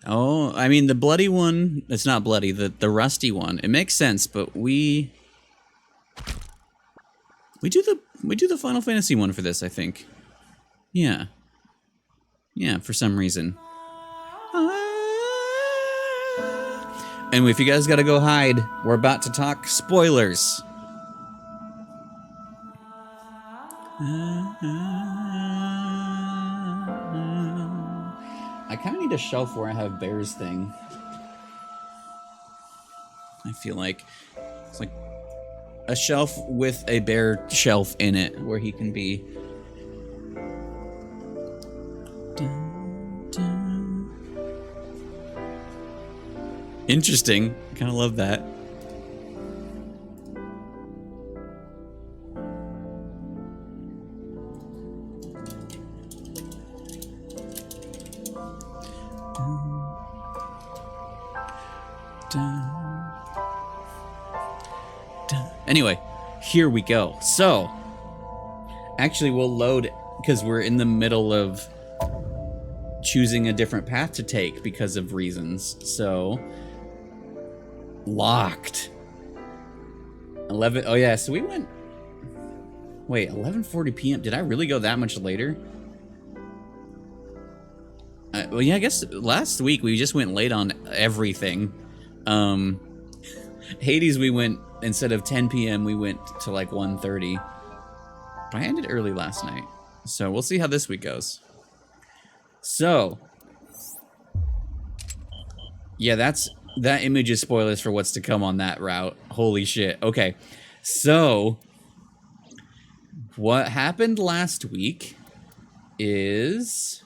Oh, I mean, the bloody one, it's not bloody, the rusty one. It makes sense, but we do the Final Fantasy one for this, I think. Yeah. Yeah, for some reason. And if you guys gotta go hide, we're about to talk spoilers. I kind of need a shelf where I have Bear's thing. I feel like it's like a shelf with a Bear shelf in it where he can be. Interesting. Kind of love that. Anyway, here we go. So, actually we'll load, because we're in the middle of choosing a different path to take because of reasons. So, locked. 11, oh yeah, so we went, wait, 11:40 p.m. Did I really go that much later? Well, yeah, I guess last week we just went late on everything. Hades, we went, instead of 10 p.m., we went to like 1:30. But I ended early last night. So we'll see how this week goes. So, yeah, that image is spoilers for what's to come on that route. Holy shit. Okay, so what happened last week is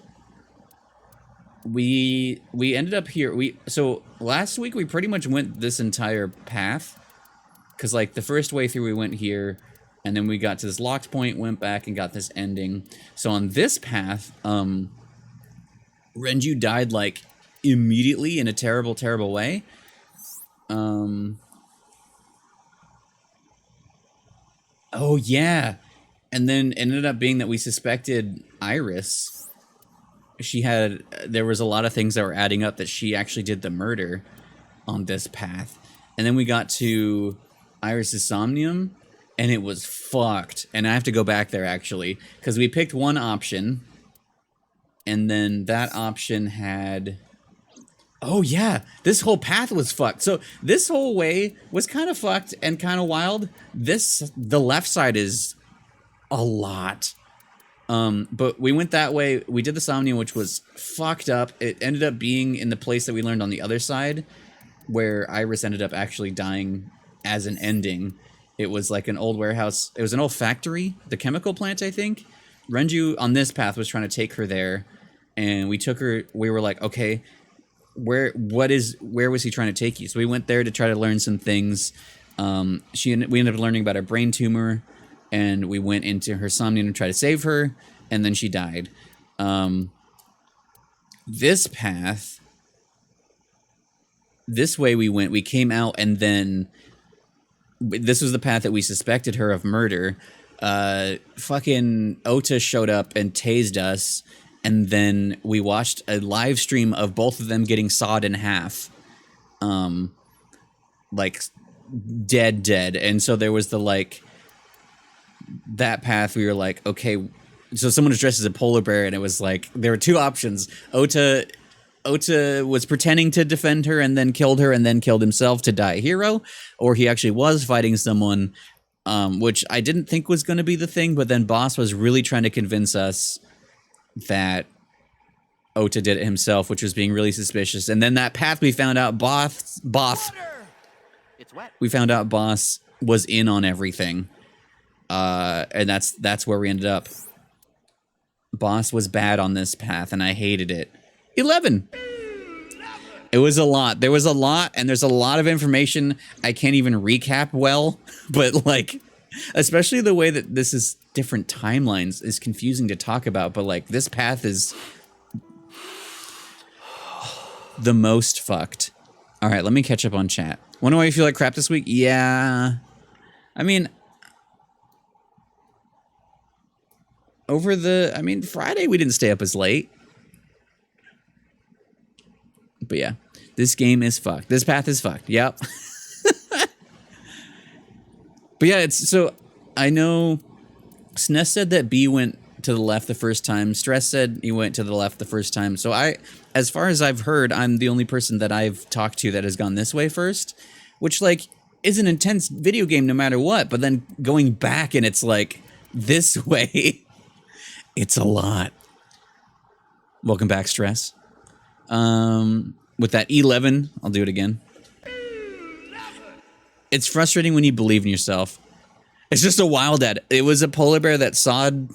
we ended up here. So last week we pretty much went this entire path, because like the first way through we went here, and then we got to this locked point, went back and got this ending. So on this path, Renju died like immediately in a terrible, terrible way. Oh yeah, and then ended up being that we suspected Iris. There was a lot of things that were adding up that she actually did the murder on this path. And then we got to Iris's Somnium, and it was fucked. And I have to go back there, actually, because we picked one option, and then that option had... Oh, yeah, this whole path was fucked. So this whole way was kind of fucked and kind of wild. The left side is a lot. But we went that way. We did the Somnium, which was fucked up. It ended up being in the place that we learned on the other side, where Iris ended up actually dying as an ending. It was like an old warehouse. It was an old factory, the chemical plant, I think. Renju on this path was trying to take her there, and we took her. We were like, okay, where was he trying to take you? So we went there to try to learn some things. We ended up learning about a brain tumor. And we went into her Somnium to try to save her, and then she died. This path, this way we went, we came out, and then this was the path that we suspected her of murder. Fucking Ota showed up and tased us, and then we watched a live stream of both of them getting sawed in half. Like, dead. And so there was the, like... that path, we were like, okay, so someone was dressed as a polar bear, and it was like, there were two options. Ota was pretending to defend her and then killed her and then killed himself to die a hero, or he actually was fighting someone, which I didn't think was going to be the thing, but then Boss was really trying to convince us that Ota did it himself, which was being really suspicious. And then that path, we found out Boss was in on everything. And that's where we ended up. Boss was bad on this path, and I hated it. 11! It was a lot. There was a lot, and there's a lot of information I can't even recap well, but, like, especially the way that this is different timelines is confusing to talk about, but, like, this path is the most fucked. Alright, let me catch up on chat. Wonder why you feel like crap this week? Yeah. I mean... Friday we didn't stay up as late. But yeah, this game is fucked. This path is fucked. Yep. But yeah, so I know SNES said that B went to the left the first time. Stress said he went to the left the first time. So as far as I've heard, I'm the only person that I've talked to that has gone this way first, which like is an intense video game no matter what. But then going back and it's like this way, it's a lot. Welcome back, Stress. With that 11, I'll do it again. It's frustrating when you believe in yourself. It's just a wild ad. It was a polar bear that sawed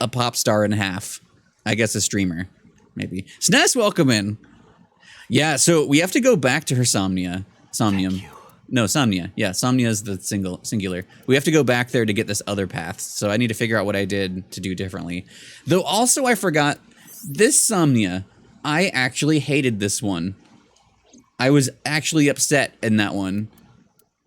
a pop star in half. I guess a streamer, maybe. SNES, welcome in. Yeah, so we have to go back to her Somnium. No, Somnia. Yeah, Somnia is the singular. We have to go back there to get this other path. So I need to figure out what I did to do differently. Though also I forgot this Somnia. I actually hated this one. I was actually upset in that one.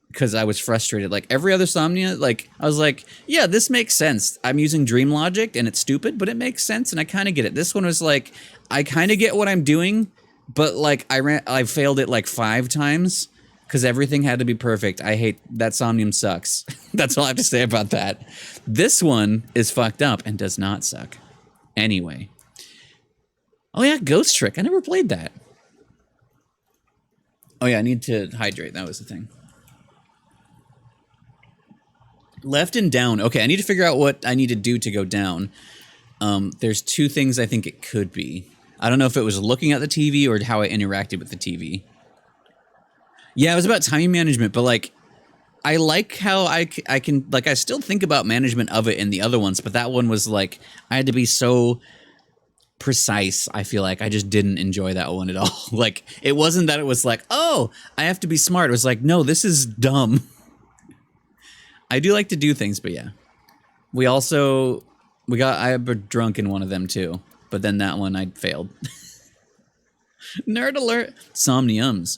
Because I was frustrated. Like, every other Somnia, like, I was like, yeah, this makes sense. I'm using dream logic, and it's stupid, but it makes sense, and I kind of get it. This one was like, I kind of get what I'm doing, but, like, I failed it, like, 5 times, because everything had to be perfect. I hate that Somnium sucks. That's all I have to say about that. This one is fucked up and does not suck. Anyway. Oh, yeah, Ghost Trick. I never played that. Oh, yeah, I need to hydrate. That was the thing. Left and down. Okay, I need to figure out what I need to do to go down. There's 2 things I think it could be. I don't know if it was looking at the TV or how I interacted with the TV. Yeah, it was about timing management, but like, I like how I can, like, I still think about management of it in the other ones, but that one was like, I had to be so precise. I feel like I just didn't enjoy that one at all. Like, it wasn't that it was like, oh, I have to be smart. It was like, no, this is dumb. I do like to do things, but yeah. I got drunk in one of them too, but then that one I failed. Nerd alert. Somniums.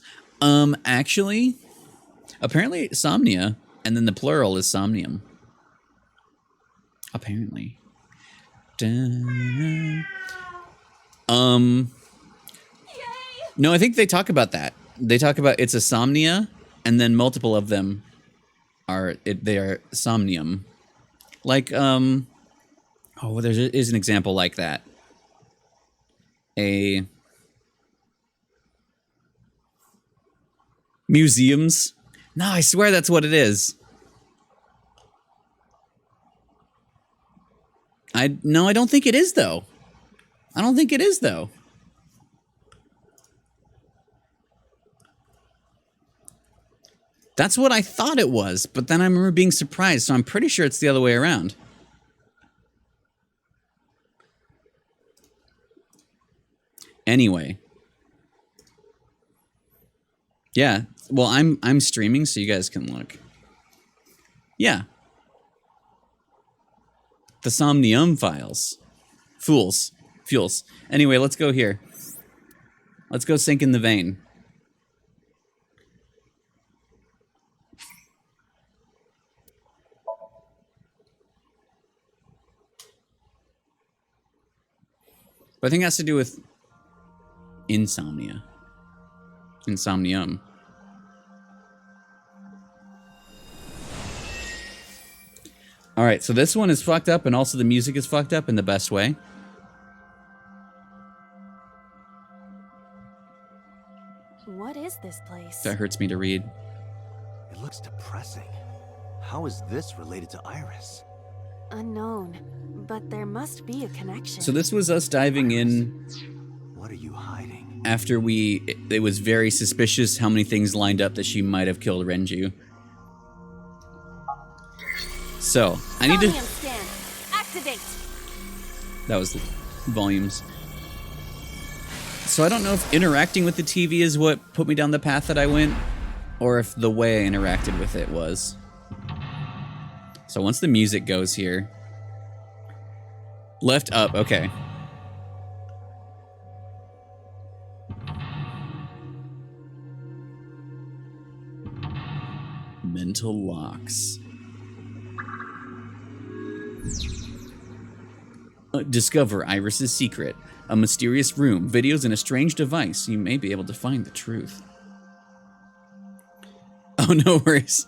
Actually, apparently Somnia, and then the plural is Somnium. Apparently. No, I think they talk about that. They talk about it's a Somnia, and then multiple of them they are Somnium. Like, there is an example like that. Museums? No, I swear that's what it is. No, I don't think it is, though. I don't think it is, though. That's what I thought it was, but then I remember being surprised, so I'm pretty sure it's the other way around. Anyway. Yeah, well, I'm streaming, so you guys can look. Yeah. The Somnium Files. Fuels. Anyway, let's go here. Let's go sink in the vein. But I think it has to do with insomnia. Insomnium. Alright, so this one is fucked up, and also the music is fucked up in the best way. What is this place? That hurts me to read. It looks depressing. How is this related to Iris? Unknown, but there must be a connection. So this was us diving in. What are you hiding? After it was very suspicious how many things lined up that she might have killed Renju. So, I need to... Scan. Activate. That was the volumes. So I don't know if interacting with the TV is what put me down the path that I went, or if the way I interacted with it was. So once the music goes here... Left up, okay. Mental locks. Discover Iris's secret. A mysterious room, videos, and a strange device. You may be able to find the truth. Oh, no worries.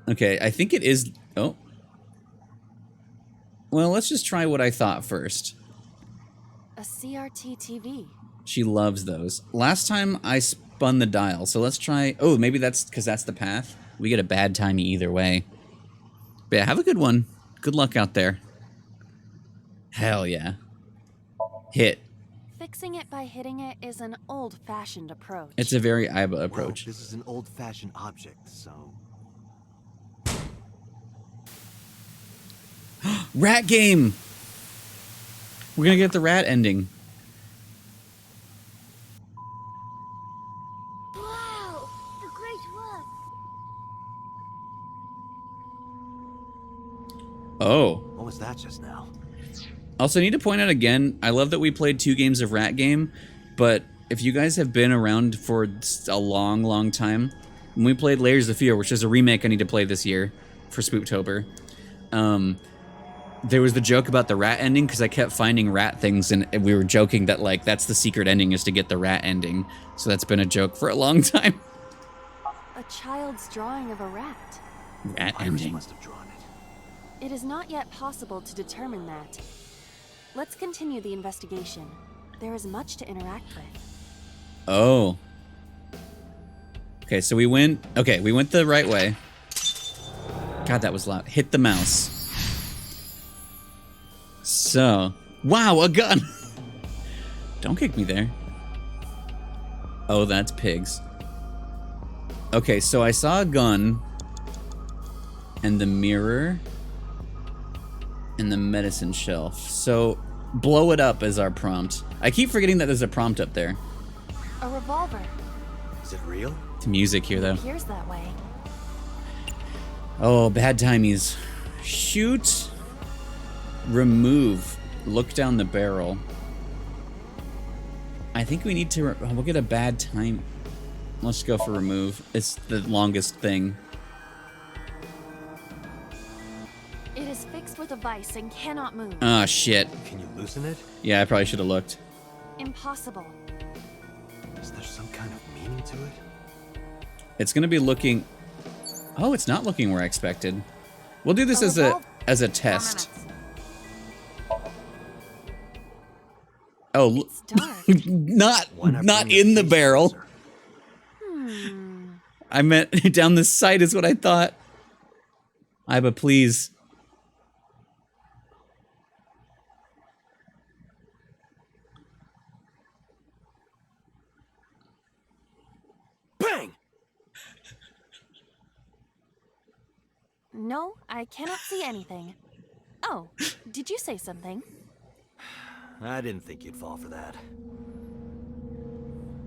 Okay, I think it is... Oh. Well, let's just try what I thought first. A CRT TV. She loves those. Last time I spun the dial, so let's try... Oh, maybe that's because that's the path. We get a bad timey either way. But yeah, have a good one. Good luck out there. Hell yeah. Hit. Fixing it by hitting it is an old-fashioned approach. It's a very Iba approach. Well, this is an old-fashioned object, so... Rat game! We're gonna get the rat ending. Wow! The great one! Oh. What was that just now? Also, I need to point out again, I love that we played 2 games of Rat Game, but if you guys have been around for a long, long time, when we played Layers of Fear, which is a remake I need to play this year for Spooktober, there was the joke about the rat ending because I kept finding rat things, and we were joking that, like, that's the secret ending is to get the rat ending. So that's been a joke for a long time. A child's drawing of a rat. Rat Iris ending. must have drawn it. It is not yet possible to determine that. Let's continue the investigation. There is much to interact with. Oh. Okay, so we went... Okay, we went the right way. God, that was loud. Hit the mouse. So... Wow, a gun! Don't kick me there. Oh, that's pigs. Okay, so I saw a gun. And the mirror. And the medicine shelf. So, blow it up is our prompt. I keep forgetting that there's a prompt up there. A revolver. Is it real? It's music here, though. Appears that way. Oh, bad timies. Shoot. Remove. Look down the barrel. I think we need to... We'll get a bad time. Let's go for remove. It's the longest thing. It is fixed with a vice and cannot move. Ah, shit. Can you loosen it? Yeah, I probably should have looked. Impossible. Is there some kind of meaning to it? It's gonna be looking... Oh, it's not looking where I expected. We'll do this as a test. Oh, It's dark. not in the barrel. I meant down the side is what I thought. Iba, please. Bang! No, I cannot see anything. Oh, did you say something? I didn't think you'd fall for that.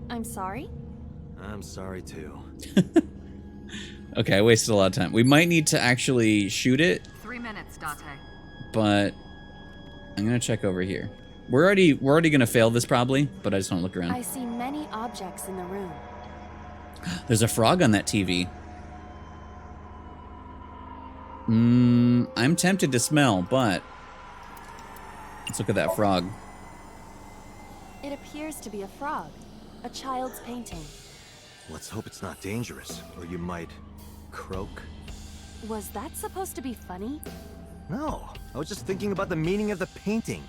I'm sorry? I'm sorry too. Okay, I wasted a lot of time. We might need to actually shoot it. 3 minutes, Date. But I'm gonna check over here. We're already gonna fail this probably, but I just want to look around. I see many objects in the room. There's a frog on that TV. I'm tempted to smell, but let's look at that frog. It appears to be a frog. A child's painting. Let's hope it's not dangerous, or you might croak. Was that supposed to be funny? No, I was just thinking about the meaning of the painting.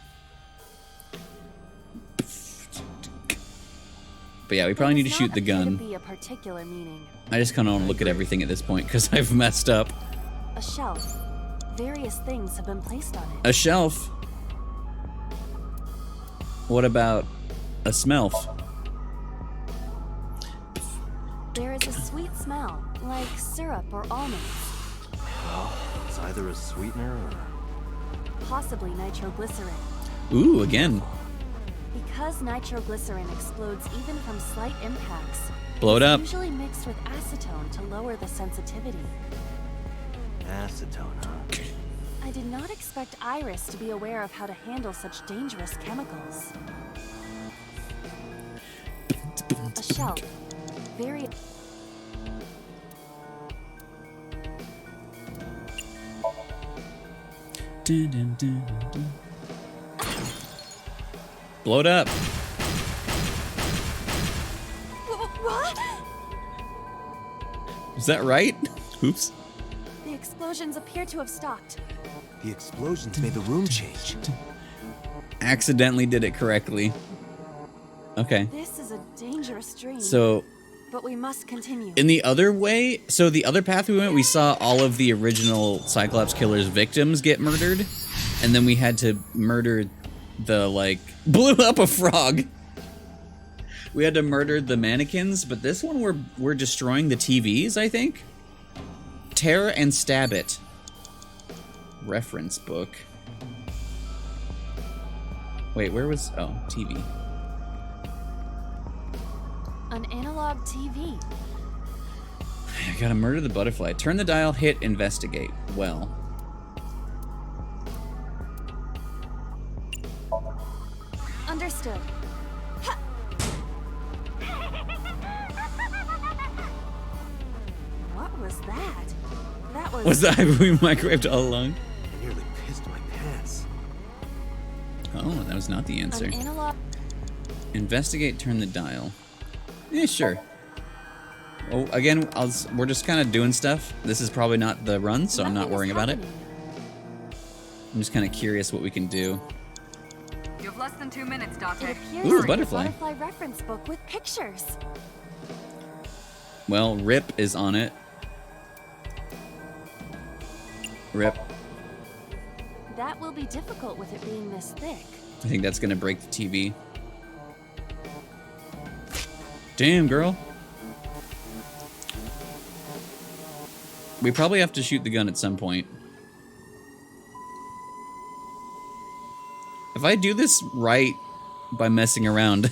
But yeah, we probably need to shoot the gun. Be a particular meaning. I just kind of want to look at everything at this point because I've messed up. A shelf. Various things have been placed on it. A shelf? What about a smelf? There is a sweet smell, like syrup or almonds. Well, it's either a sweetener or... Possibly nitroglycerin. Ooh, again. Because nitroglycerin explodes even from slight impacts, Blow it up. it's usually mixed with acetone to lower the sensitivity. acetone, huh? I did not expect Iris to be aware of how to handle such dangerous chemicals. A shelf. Very... Dun, dun, dun, dun, dun. Blow it up. What? Is that right? Oops. The explosions appear to have stopped. The explosions made the room change. Accidentally did it correctly. Okay. This is a dangerous dream. So, But we must continue. in the other way, so the other path we went, we saw all of the original Cyclops killer's victims get murdered. And then we had to murder the, like, blew up a frog. We had to murder the mannequins, but this one we're destroying the TVs, I think. Tear and stab it. Reference book. Wait, where was... Oh, TV. An analog TV. I gotta murder the butterfly. Turn the dial, hit, investigate. Well. Understood. Ha! What was that? That was... Was that we microwaved all along? I nearly pissed my pants. Oh, that was not the answer. An analog... Investigate, turn the dial. Yeah, sure. Oh, again, we're just kind of doing stuff. This is probably not the run, so I'm not Nothing is worrying about it. happening. I'm just kind of curious what we can do. You have less than 2 minutes, It Dante. appears Ooh, to be butterfly. a butterfly reference book with pictures. Well, Rip is on it. Rip. That will be difficult with it being this thick. I think that's gonna break the TV. Damn, girl. We probably have to shoot the gun at some point. If I do this right by messing around.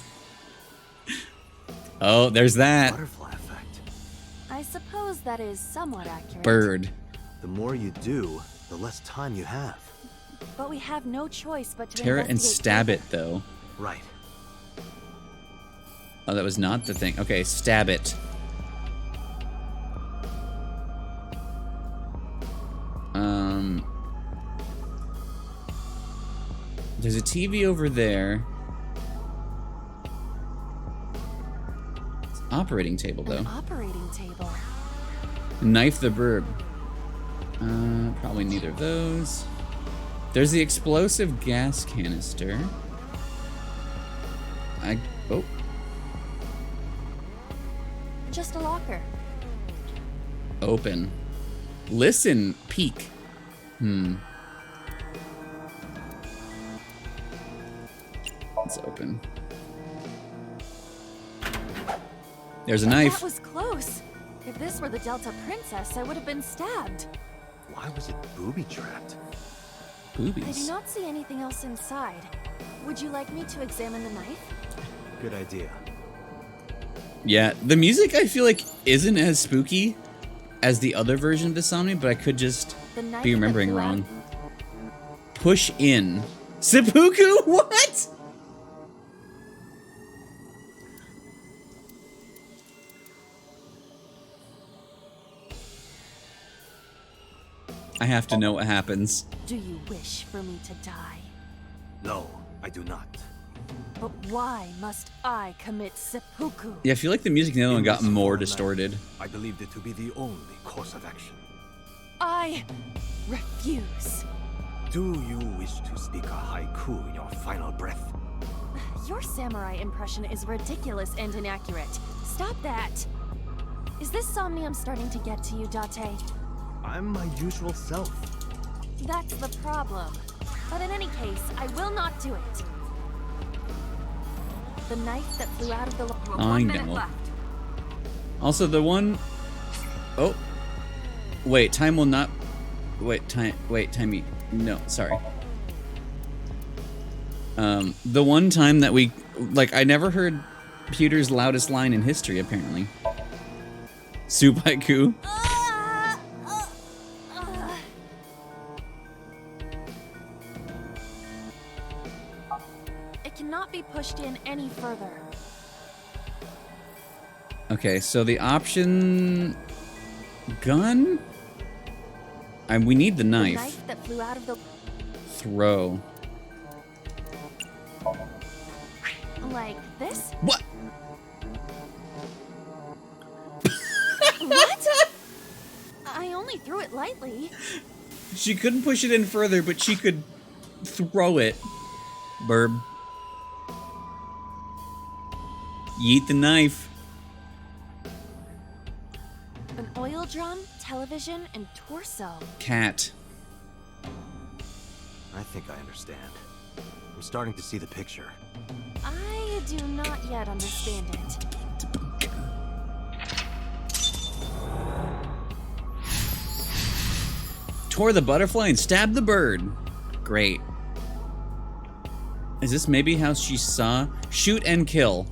Oh, there's that. Butterfly effect. I suppose that is somewhat accurate. Bird. The more you do, the less time you have. But we have no choice but to Tear it and investigate stab further. it, though. Right. Oh, that was not the thing. Okay, stab it. There's a TV over there. It's an operating table, though. An operating table. Knife the bird. Probably neither of those. There's the explosive gas canister. Oh. Just a locker. Open. Listen, peek. It's open. There's a knife. That was close. If this were the Delta Princess, I would have been stabbed. Why was it booby-trapped? I do Boobies. not see anything else inside. Would you like me to examine the knife? Good idea. Yeah, the music I feel like isn't as spooky as the other version of the Somnium, but I could just The knife be that remembering flew out- wrong. Push in. Seppuku? What? I have to know what happens. Do you wish for me to die? No, I do not. But why must I commit seppuku? Yeah, I feel like the music in the other one In got this more format, distorted. I believed it to be the only course of action. I refuse. Do you wish to speak a haiku in your final breath? Your samurai impression is ridiculous and inaccurate. Stop that. Is this Somnium starting to get to you, Date? I'm my usual self. That's the problem. But in any case, I will not do it. The knife that flew out of the... You have I 1 minute know. left. Also, the one... Oh. Wait, time will not... Wait, time... No, sorry. The one time that we... Like, I never heard Pewter's loudest line in history, apparently. Soup haiku. It cannot be pushed in any further. Okay, so the option... Gun? We need the The knife. knife that flew out of the... throw. Like this? What? What? I only threw it lightly. She couldn't push it in further, but she could throw it. Burb. Yeet the knife. An oil drum, television, and torso. Cat. I think I understand. I'm starting to see the picture. I do not yet understand it. Tore the butterfly and stabbed the bird. Great. Is this maybe how she saw? Shoot and kill.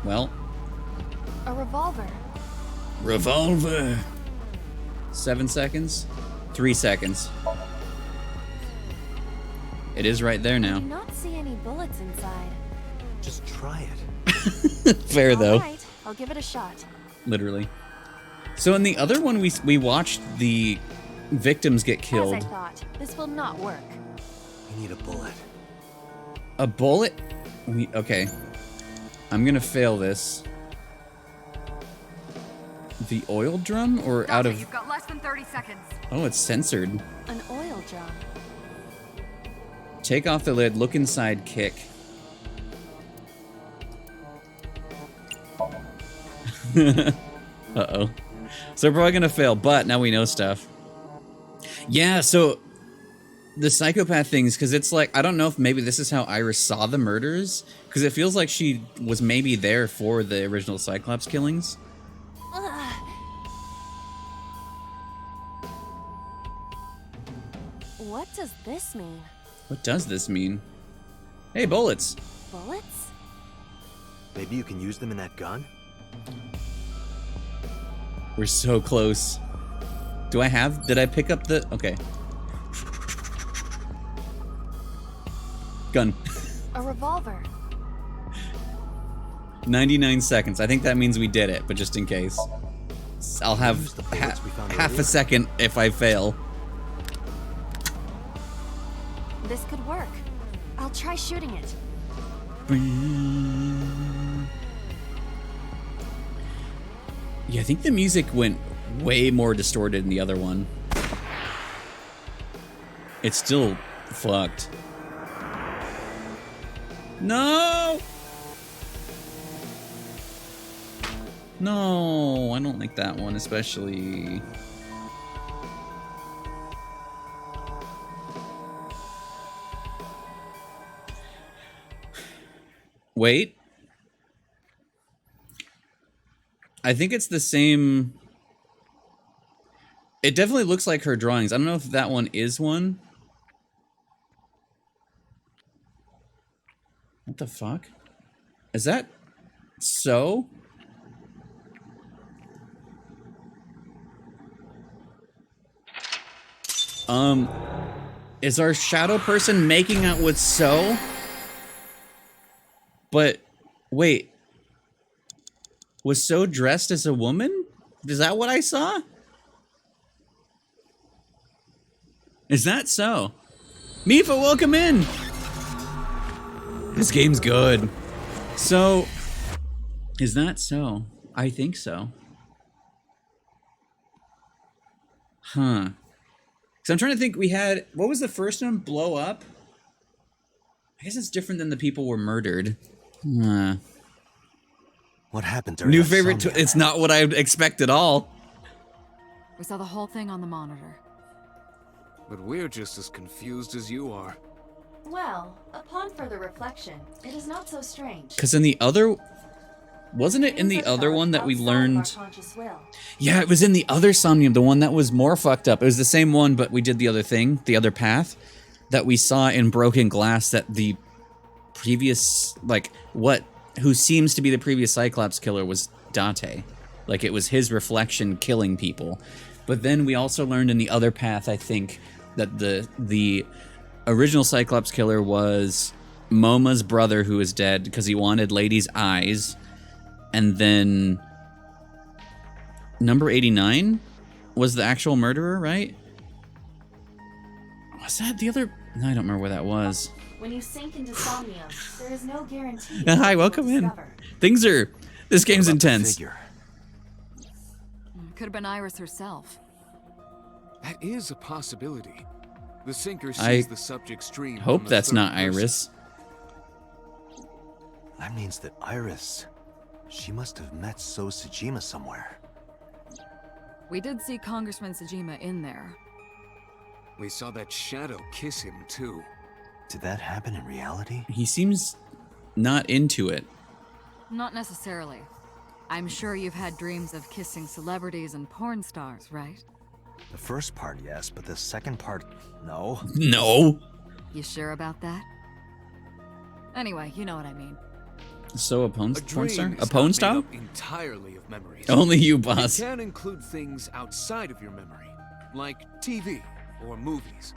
Well. A revolver. Revolver. 7 seconds. 3 seconds. It is right there I now. do not see any bullets inside. Just try it. Fair though. All right, I'll give it a shot. Literally. So in the other one, we watched the victims get killed. As I thought, this will not work. We need a bullet. A bullet? Okay. I'm gonna fail this. The oil drum or out Dante, of... You've got less than 30 seconds. Oh, it's censored. An oil drum. Take off the lid, look inside, kick. Uh-oh. So we're probably gonna fail, but now we know stuff. Yeah, so the psychopath things, because it's like, I don't know if maybe this is how Iris saw the murders, because it feels like she was maybe there for the original Cyclops killings. Ugh. What does this mean? What does this mean? Hey, bullets. Bullets? Maybe you can use them in that gun? We're so close. Did I pick up the, okay. Gun. A revolver. 99 seconds. I think that means we did it, but just in case. I'll have Use the bullets we found half earlier. a second if I fail. This could work. I'll try shooting it. Yeah, I think the music went way more distorted in the other one. It's still fucked. No! No, I don't like that one, especially. Wait. I think it's the same. It definitely looks like her drawings. I don't know if that one is one. What the fuck? Is that so? Is our shadow person making out with So? But, wait. Was So dressed as a woman? Is that what I saw? Is that So? Mifa, welcome in! This game's good. So, is that So? I think so. Huh. So I'm trying to think, we had, what was the first one? Blow up? I guess it's different than the people were murdered. What happened during New that favorite, Somnium? it's not what I expect at all. We saw the whole thing on the monitor. But we're just as confused as you are. Well, upon further reflection, it is not so strange. Because in the other, wasn't it in the other one that we learned? Yeah, it was in the other Somnium, the one that was more fucked up. It was the same one, but we did the other thing, the other path, that we saw in Broken Glass that the previous, like, who seems to be the previous Cyclops killer was Date. Like, it was his reflection killing people. But then we also learned in the other path, I think, that the original Cyclops killer was Moma's brother who is dead because he wanted Lady's eyes. And then number 89 was the actual murderer, right? Was that the other? No, I don't remember where that was. When you sink into Somnium, there is no guarantee. Hi, you will welcome in. discover. Things are. This game's What about the intense. figure? Could have been Iris herself. That is a possibility. The sinker I sees the subject's dream. Hope from the that's third not person. Iris. That means that Iris, she must have met So Sajima somewhere. We did see Congressman Sajima in there. We saw that shadow kiss him too. Did that happen in reality? He seems not into it. Not necessarily. I'm sure you've had dreams of kissing celebrities and porn stars, right? The first part, yes, but the second part, no. No. You sure about that? Anyway, you know what I mean. So a porn A porn star? dream A is porn not star? made up entirely of memories. Only you, It boss. can include things outside of your memory, like TV or movies.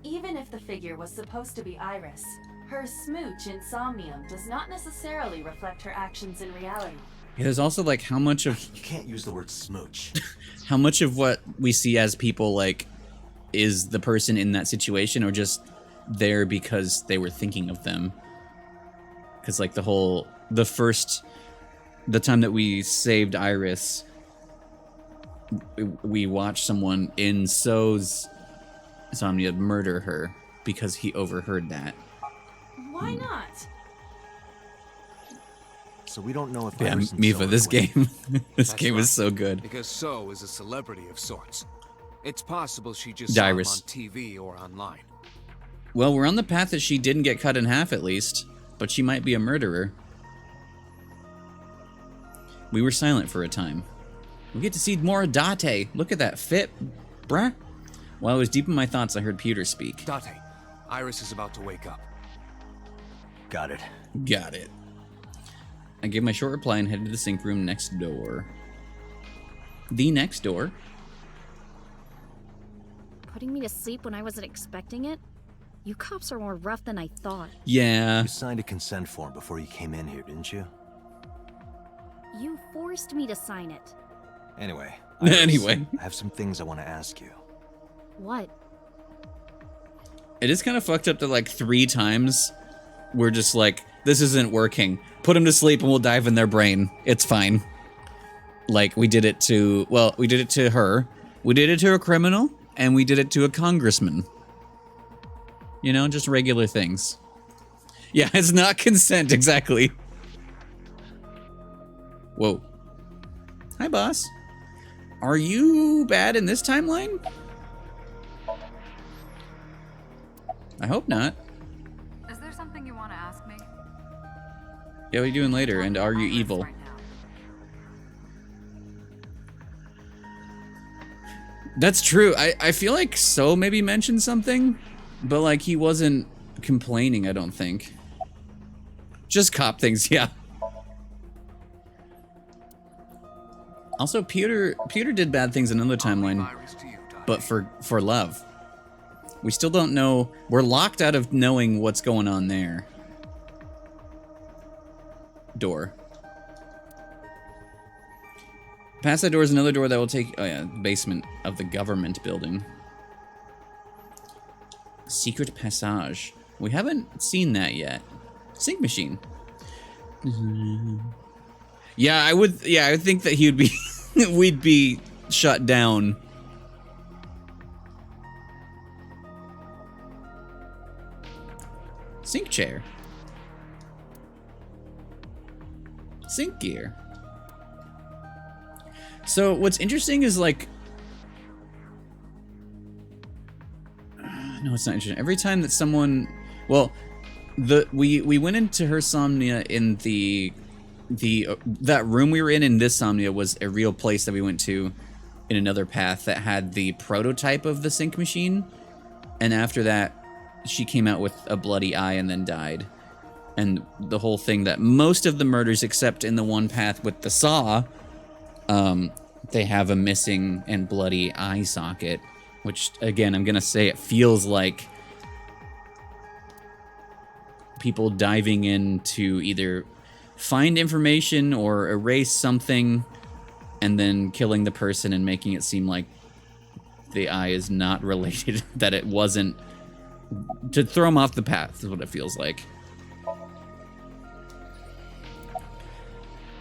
Even if the figure was supposed to be Iris, her smooch in Somnium does not necessarily reflect her actions in reality. There's also like how much of You can't use the word smooch. what we see as people like is the person in that situation or just there because they were thinking of them. Because like the time that we saved Iris, we watched someone in So's Somnia murder her because he overheard that. Why not? So we don't know if Yeah, Iris and Miva, So this are related. game, this That's game is right. so good. Because So is a celebrity of sorts. It's possible she just saw him on Iris. TV or online. Well, we're on the path that she didn't get cut in half at least, but she might be a murderer. We were silent for a time. We get to see more of Date. Look at that fit, bruh. While I was deep in my thoughts, I heard Peter speak. Date, Iris is about to wake up. Got it. Got it. I gave my short reply and headed to the sink room next door. The next door? Putting me to sleep when I wasn't expecting it? You cops are more rough than I thought. Yeah. You signed a consent form before you came in here, didn't you? You forced me to sign it. Anyway. Anyway. I have some things I want to ask you. What? It is kind of fucked up that like 3 times we're just like, this isn't working. Put them to sleep and we'll dive in their brain. It's fine. Like we did it to, well, we did it to her. We did it to a criminal and we did it to a congressman. You know, just regular things. Yeah, it's not consent, exactly. Whoa. Hi, boss. Are you bad in this timeline? I hope not. Is there something you want to ask me? Yeah, what are you doing later? And are you Iris evil? right now. That's true. I feel like So maybe mentioned something, but like he wasn't complaining, I don't think. Just cop things, yeah. Also, Peter did bad things in another timeline, Iris to you, Date. but for love. We still don't know. We're locked out of knowing what's going on there. Door. Past that door is another door that will take... Oh yeah, basement of the government building. Secret passage. We haven't seen that yet. Sink machine. Yeah, I would think that he would be... we'd be shut down. Sink chair. Sink gear. So what's interesting is like... No, it's not interesting. Every time that someone... Well, we went into her Somnia in that room we were in this Somnia was a real place that we went to in another path that had the prototype of the sink machine. And after that, she came out with a bloody eye and then died. And the whole thing that most of the murders, except in the one path with the saw, they have a missing and bloody eye socket. Which, again, I'm going to say it feels like people diving in to either find information or erase something and then killing the person and making it seem like the eye is not related, that it wasn't, to throw him off the path is what it feels like.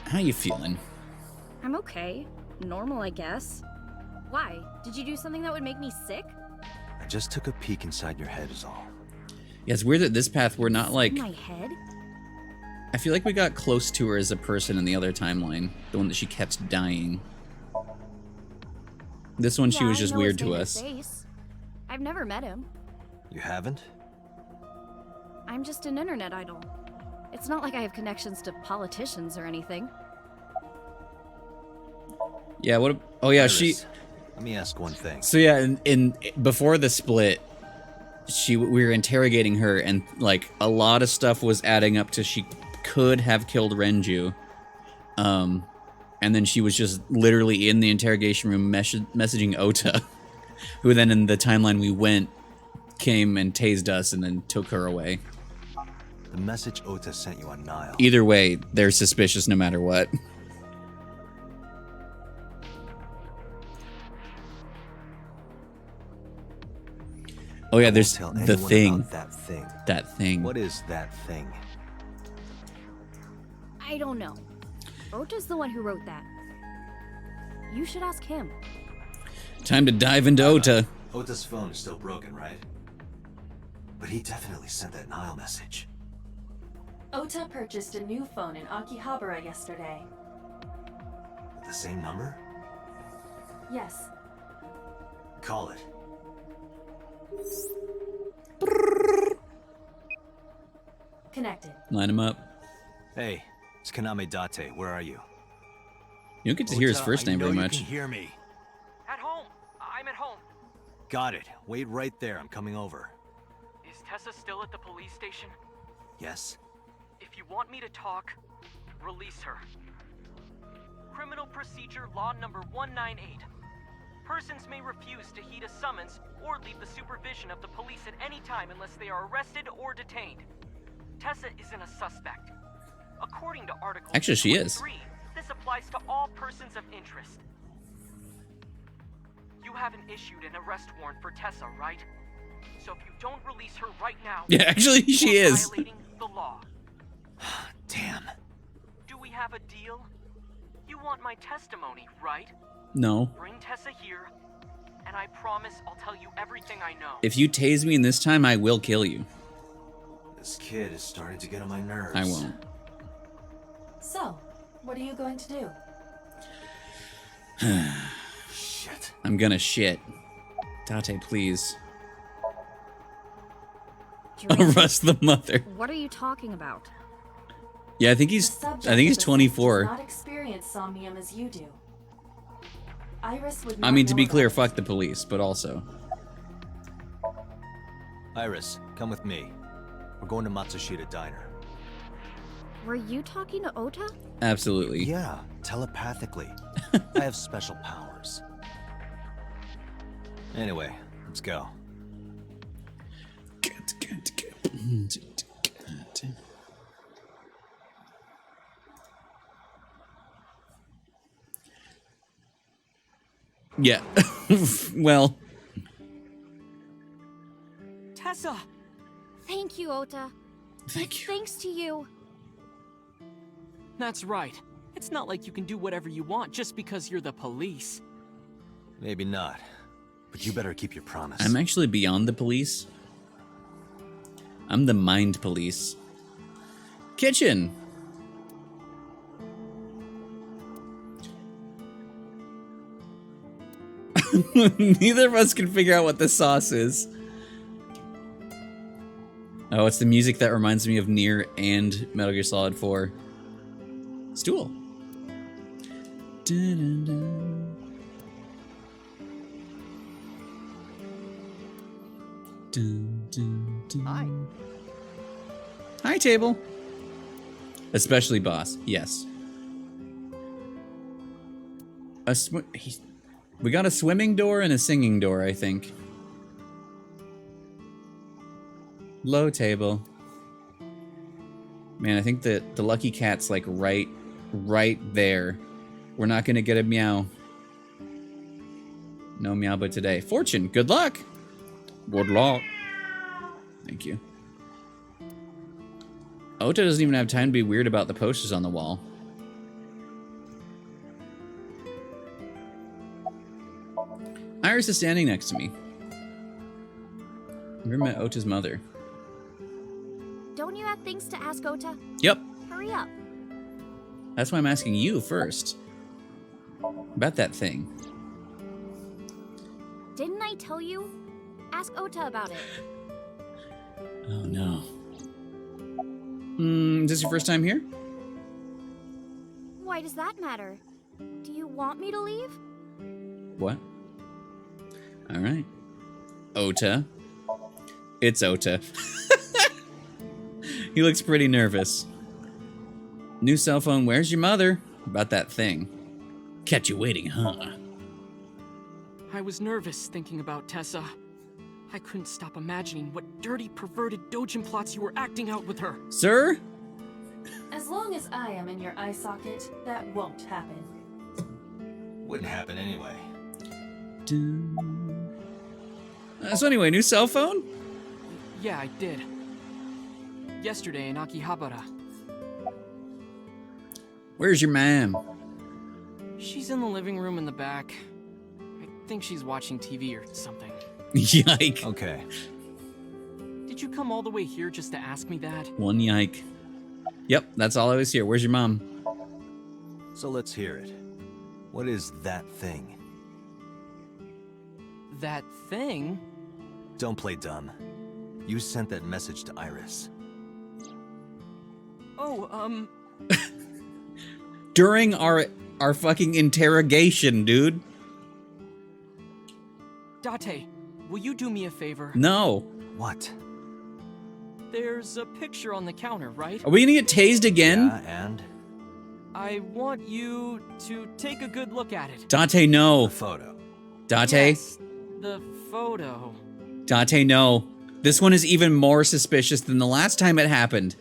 How you feeling? I'm okay. Normal, I guess. Why? Did you do something that would make me sick? I just took a peek inside your head is all. Yeah, it's weird that this path we're not like... My head? I feel like we got close to her as a person in the other timeline. The one that she kept dying. This one, she was just weird to us. Face. I've never met him. You haven't? I'm just an internet idol. It's not like I have connections to politicians or anything. Yeah, what... Oh, yeah, Iris, let me ask one thing. So, yeah, in before the split, we were interrogating her, and, like, a lot of stuff was adding up to she could have killed Renju. And then she was just literally in the interrogation room messaging Ota, who then in the timeline we went, came and tased us and then took her away. The message Ota sent you on Nile. Either way, they're suspicious no matter what. Oh yeah, there's the thing. That thing. That thing. What is that thing? I don't know. Ota's the one who wrote that. You should ask him. Time to dive into Ota. Ota's phone is still broken, right? But he definitely sent that Nile message. Ota purchased a new phone in Akihabara yesterday. With the same number? Yes. Call it. Connected. Line him up. Hey, it's Kaname Date. Where are you? You don't get to hear his first name very much. You can hear me. At home. I'm at home. Got it. Wait right there. I'm coming over. Is Tessa still at the police station? Yes? If you want me to talk, release her. Criminal Procedure Law number 198. Persons may refuse to heed a summons or leave the supervision of the police at any time unless they are arrested or detained. Tessa isn't a suspect. According to Article Actually, she is. 23, this applies to all persons of interest. You haven't issued an arrest warrant for Tessa, right? So if you don't release her right now... Yeah, actually, she you're is. violating the law. Damn. Do we have a deal? You want my testimony, right? No. Bring Tessa here, and I promise I'll tell you everything I know. If you tase me in this time, I will kill you. This kid is starting to get on my nerves. I won't. So, what are you going to do? Shit. I'm gonna shit. Date, please. Drink? Arrest the mother. What are you talking about? Yeah, I think The he's subject 24. does not experience somnium as you do. Iris would I not mean, to know be clear, about fuck it. the police, but also. Iris, come with me. We're going to Matsushita Diner. Were you talking to Ota? Absolutely. Yeah, telepathically. I have special powers. Anyway, let's go. Yeah. Well. Tessa! Thank you, Ota. Thank you. Thanks to you. That's right. It's not like you can do whatever you want just because you're the police. Maybe not. But you better keep your promise. I'm actually beyond the police. I'm the mind police. Kitchen! Neither of us can figure out what the sauce is. Oh, it's the music that reminds me of Nier and Metal Gear Solid 4. Stool. Dun-dun-dun. Dun, dun, dun. Hi. Hi, table. Especially boss. Yes. We got a swimming door and a singing door, I think. Low table. Man, I think that the lucky cat's like right there. We're not gonna get a meow. No Meowbo today. Fortune, good luck. Good luck. Thank you. Ota doesn't even have time to be weird about the posters on the wall. Iris is standing next to me. Never met Ota's mother. Don't you have things to ask Ota? Yep. Hurry up. That's why I'm asking you first. About that thing. Didn't I tell you? Ask Ota about it. Oh no. Is this your first time here? Why does that matter? Do you want me to leave? What? Alright. Ota. It's Ota. He looks pretty nervous. New cell phone, where's your mother? About that thing. Catch you waiting, huh? I was nervous thinking about Tessa. I couldn't stop imagining what dirty, perverted dojin plots you were acting out with her. Sir? As long as I am in your eye socket, that won't happen. Wouldn't happen anyway. So anyway, new cell phone? Yeah, I did. Yesterday in Akihabara. Where's your mom? She's in the living room in the back. I think she's watching TV or something. Yike. Okay. Did you come all the way here just to ask me that? One yike. Yep, that's all I was here. Where's your mom? So let's hear it. What is that thing? That thing? Don't play dumb. You sent that message to Iris. Oh, During our fucking interrogation, dude. Date, will you do me a favor? No. What? There's a picture on the counter, right? Are we gonna get tased again? Yeah, and? I want you to take a good look at it. Date, no. The photo. Date? Yes, the photo. Date, no. This one is even more suspicious than the last time it happened.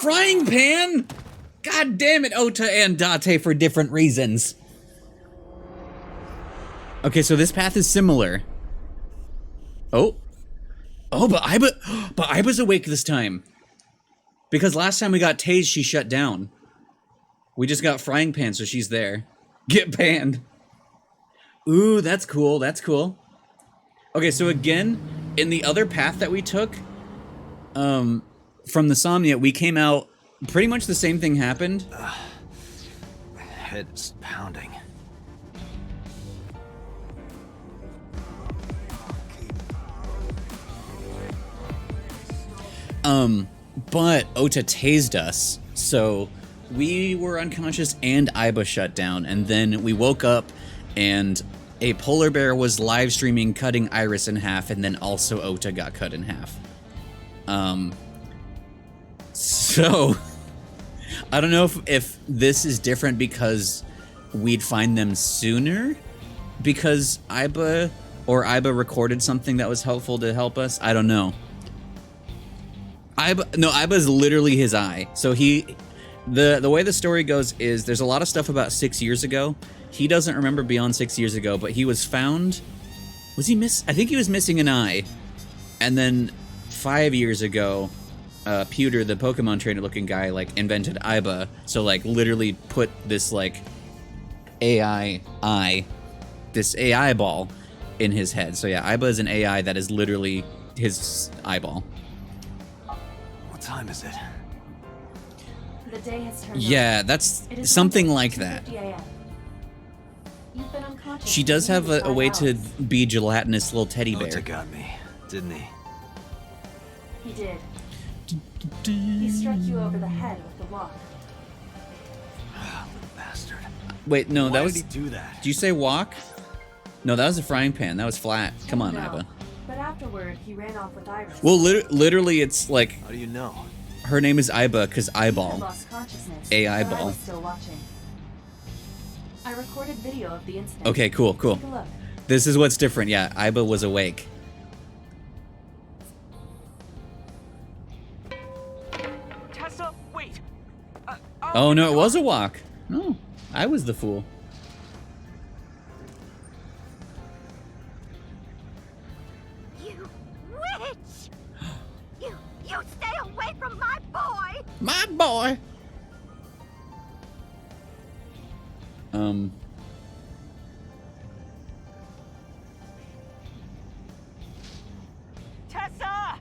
Frying pan? God damn it, Ota and Date for different reasons. Okay, so this path is similar. Oh. Oh, but Aiba's awake this time. Because last time we got tased, she shut down. We just got frying pan, so she's there. Get banned. Ooh, that's cool, that's cool. Okay, so again, in the other path that we took, from the Somnia, we came out, pretty much the same thing happened. My head is pounding. But Ota tased us, so we were unconscious and Aiba shut down, and then we woke up and a polar bear was live streaming cutting Iris in half, and then also Ota got cut in half. So I don't know if this is different because we'd find them sooner because Aiba recorded something that was helpful to help us. I don't know. Aiba's literally his eye. So the way the story goes is there's a lot of stuff about 6 years ago. He doesn't remember beyond 6 years ago, but he was found. Was he I think he was missing an eye. And then 5 years ago, Pewter, the Pokemon trainer looking guy, like invented Aiba. So like literally put this like AI eye, this AI ball in his head. So yeah, Aiba is an AI that is literally his eyeball. What time is it? The day has turned Yeah, on. that's It is something Monday, like that. 2:50 a.m. You've been unconscious She for does have a 5 way to hours. be gelatinous little teddy Ota bear. got me, didn't he? He did. He struck you over the head with the walk. Little bastard. Wait, no, Why that was. did he do that? Did you say walk? No, that was a frying pan. That was flat. Come on, No. Aiba. But afterward, he ran off with Iris. Well, literally, it's like How do you know? her name is Aiba because He had eyeball. lost consciousness, AI but I ball. was still watching. I recorded video of the incident. Okay, cool. Take a look. This is what's different. Yeah, Aiba was awake. Tessa, wait. Oh no, it was a walk. Oh. I was the fool. You witch! You stay away from my boy! My boy! Tessa!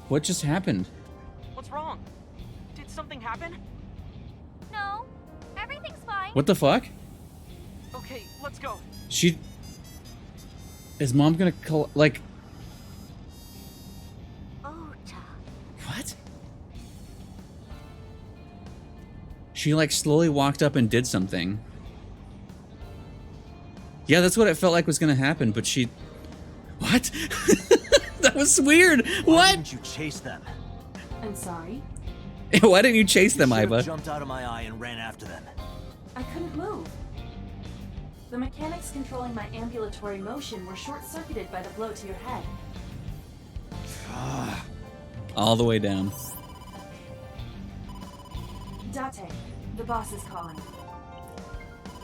What just happened? What's wrong? Did something happen? No, everything's fine. What the fuck? Okay, let's go. She... Is mom gonna call... Like... Ota. What? She, like, slowly walked up and did something. Yeah, that's what it felt like was gonna happen, but she... What? That was weird! Why What? didn't you chase them? I'm sorry. Why didn't you chase them, You should have Iva? jumped out of my eye and ran after them. I couldn't move. The mechanics controlling my ambulatory motion were short-circuited by the blow to your head. All the way down. Date, the boss is calling.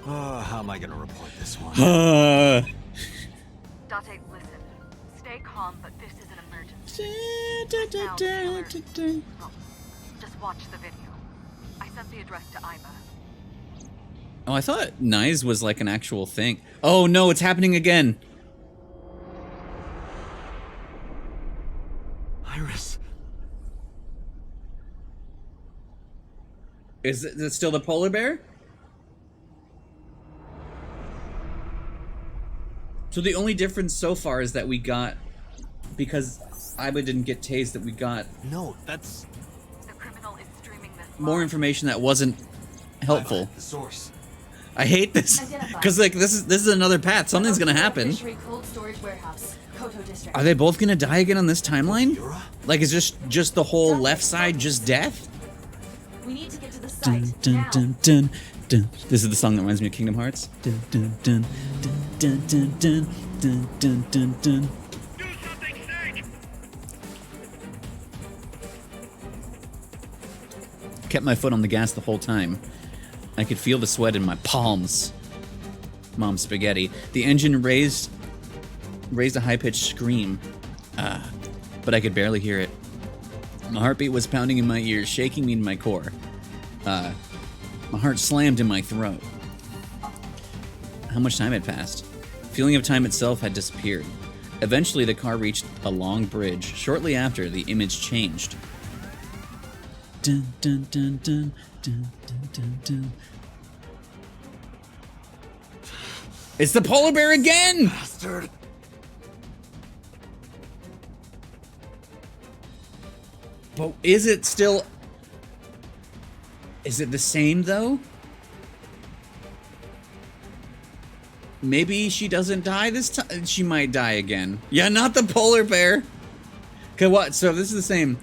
Oh, how am I gonna report this one? Date, listen. Stay calm, but this is an emergency. Now, killer. Oh, just watch the video. I sent the address to Iva. Oh, I thought Nyes was like an actual thing. Oh no, it's happening again. Iris. Is it still the polar bear? So the only difference so far is that we got, because Iva didn't get tased, that we got No, that's The criminal is streaming this more live. information that wasn't helpful. Iva, the source. I hate this because like this is another path. Something's gonna happen. Fishery Cold Storage Warehouse, Koto District. Are they both gonna die again on this timeline? Yura? Like is just the whole left side just death? We need to get to the Dun, site dun, now. dun, dun, dun. This is the song that reminds me of Kingdom Hearts. Dun, dun, dun, dun, dun, dun, dun, dun, dun, dun. Kept my foot on the gas the whole time. I could feel the sweat in my palms. Mom spaghetti. The engine raised a high-pitched scream, but I could barely hear it. My heartbeat was pounding in my ears, shaking me in my core. My heart slammed in my throat. How much time had passed? Feeling of time itself had disappeared. Eventually, the car reached a long bridge. Shortly after, the image changed. Dun, dun, dun, dun, dun, dun, dun, dun. It's the polar bear again! Bastard. But is it still... Is it the same, though? Maybe she doesn't die this time. She might die again. Yeah, not the polar bear. Okay, what? So this is the same.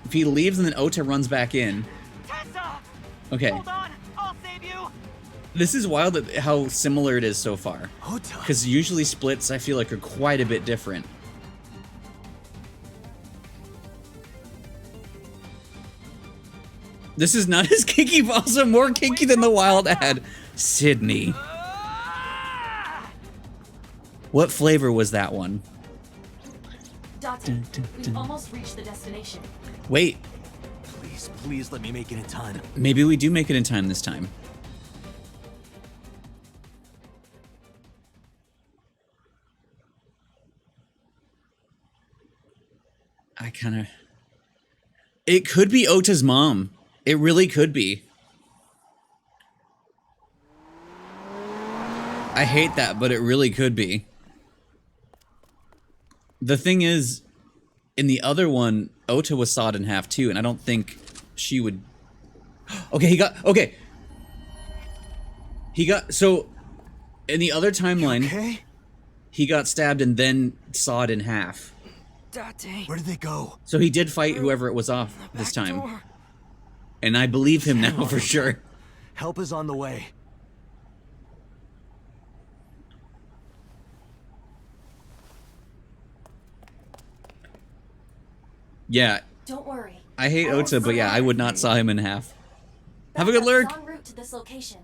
If he leaves and then Ota runs back in. Tessa! Okay. Hold on! I'll save you! This is wild that how similar it is so far. Ota. Because usually splits, I feel like, are quite a bit different. This is not as kinky, but also more kinky than the wild ad. Sydney. What flavor was that one? Date, we've almost reached the destination. Wait, Please, please let me make it in time. maybe we do make it in time this time. I kind of... It could be Ota's mom. It really could be. I hate that, but it really could be. The thing is, in the other one, Ota was sawed in half too, and I don't think she would... Okay, he got... So, in the other timeline, Okay? he got stabbed and then sawed in half. Date. Where did they go? So he did fight whoever it was off this time. And I believe him now for sure. Help is on the way. Yeah, Don't worry. I hate I will Ota, but yeah, I would not survive. saw him in half. Have a good lurk. Backup is en route to this location.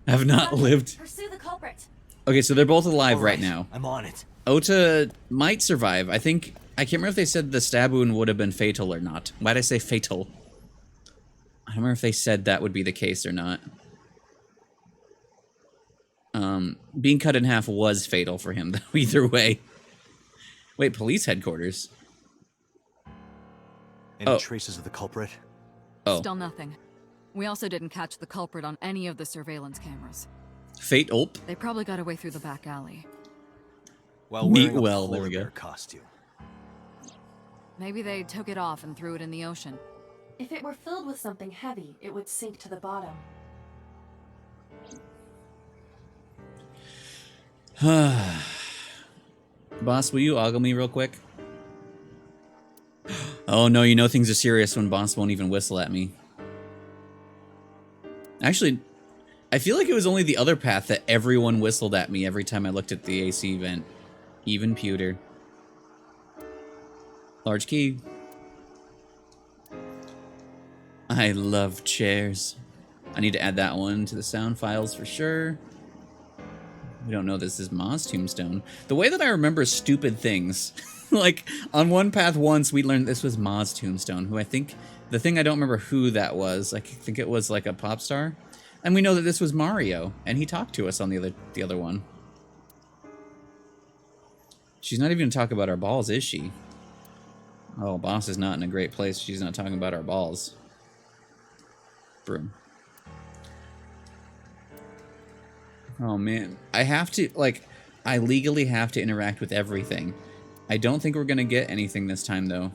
Have not Date, lived. Pursue the culprit. Okay, so they're both alive All right now. I'm on it. Ota might survive. I can't remember if they said the stab wound would have been fatal or not. Why'd I say fatal? I don't remember if they said that would be the case or not. Being cut in half was fatal for him, though, either way. Wait, police headquarters? Any traces of the culprit? Oh. Still nothing. We also didn't catch the culprit on any of the surveillance cameras. Fate Ulp? They probably got away through the back alley. While Meat wearing a well, there polar we go. bear costume. Maybe they took it off and threw it in the ocean. If it were filled with something heavy, it would sink to the bottom. Boss, will you ogle me real quick? Oh no, you know things are serious when Boss won't even whistle at me. Actually, I feel like it was only the other path that everyone whistled at me every time I looked at the AC vent. Even Pewter. Large key. I love chairs. I need to add that one to the sound files for sure. We don't know this is Ma's tombstone. The way that I remember stupid things. Like, on one path once, we learned this was Ma's tombstone, who I think... The thing I don't remember who that was. I think it was like a pop star. And we know that this was Mario, and he talked to us on the other one. She's not even going to talk about our balls, is she? Oh, Boss is not in a great place. She's not talking about our balls. Broom. Oh, man. I have to, like, I legally have to interact with everything. I don't think we're going to get anything this time, though.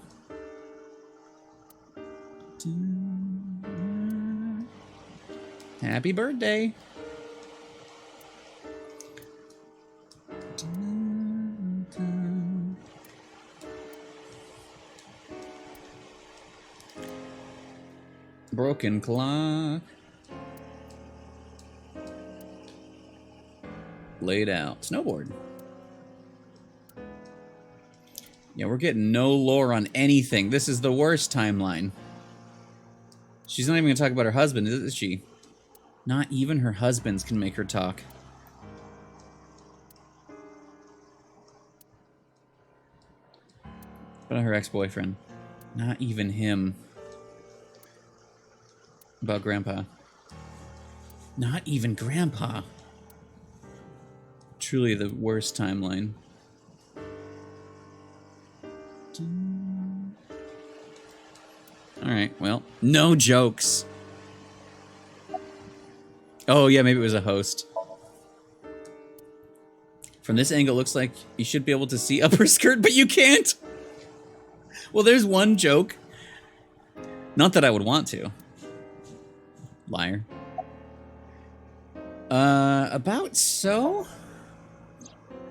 Happy birthday. Broken clock. Laid out. Snowboard. Yeah, we're getting no lore on anything. This is the worst timeline. She's not even going to talk about her husband, is she? Not even her husbands can make her talk. What about her ex-boyfriend? Not even him. About Grandpa. Not even Grandpa. Truly the worst timeline. Alright, well, no jokes. Oh, yeah, maybe it was a host. From this angle, it looks like you should be able to see upper skirt, but you can't! Well, there's one joke. Not that I would want to. Liar. About so?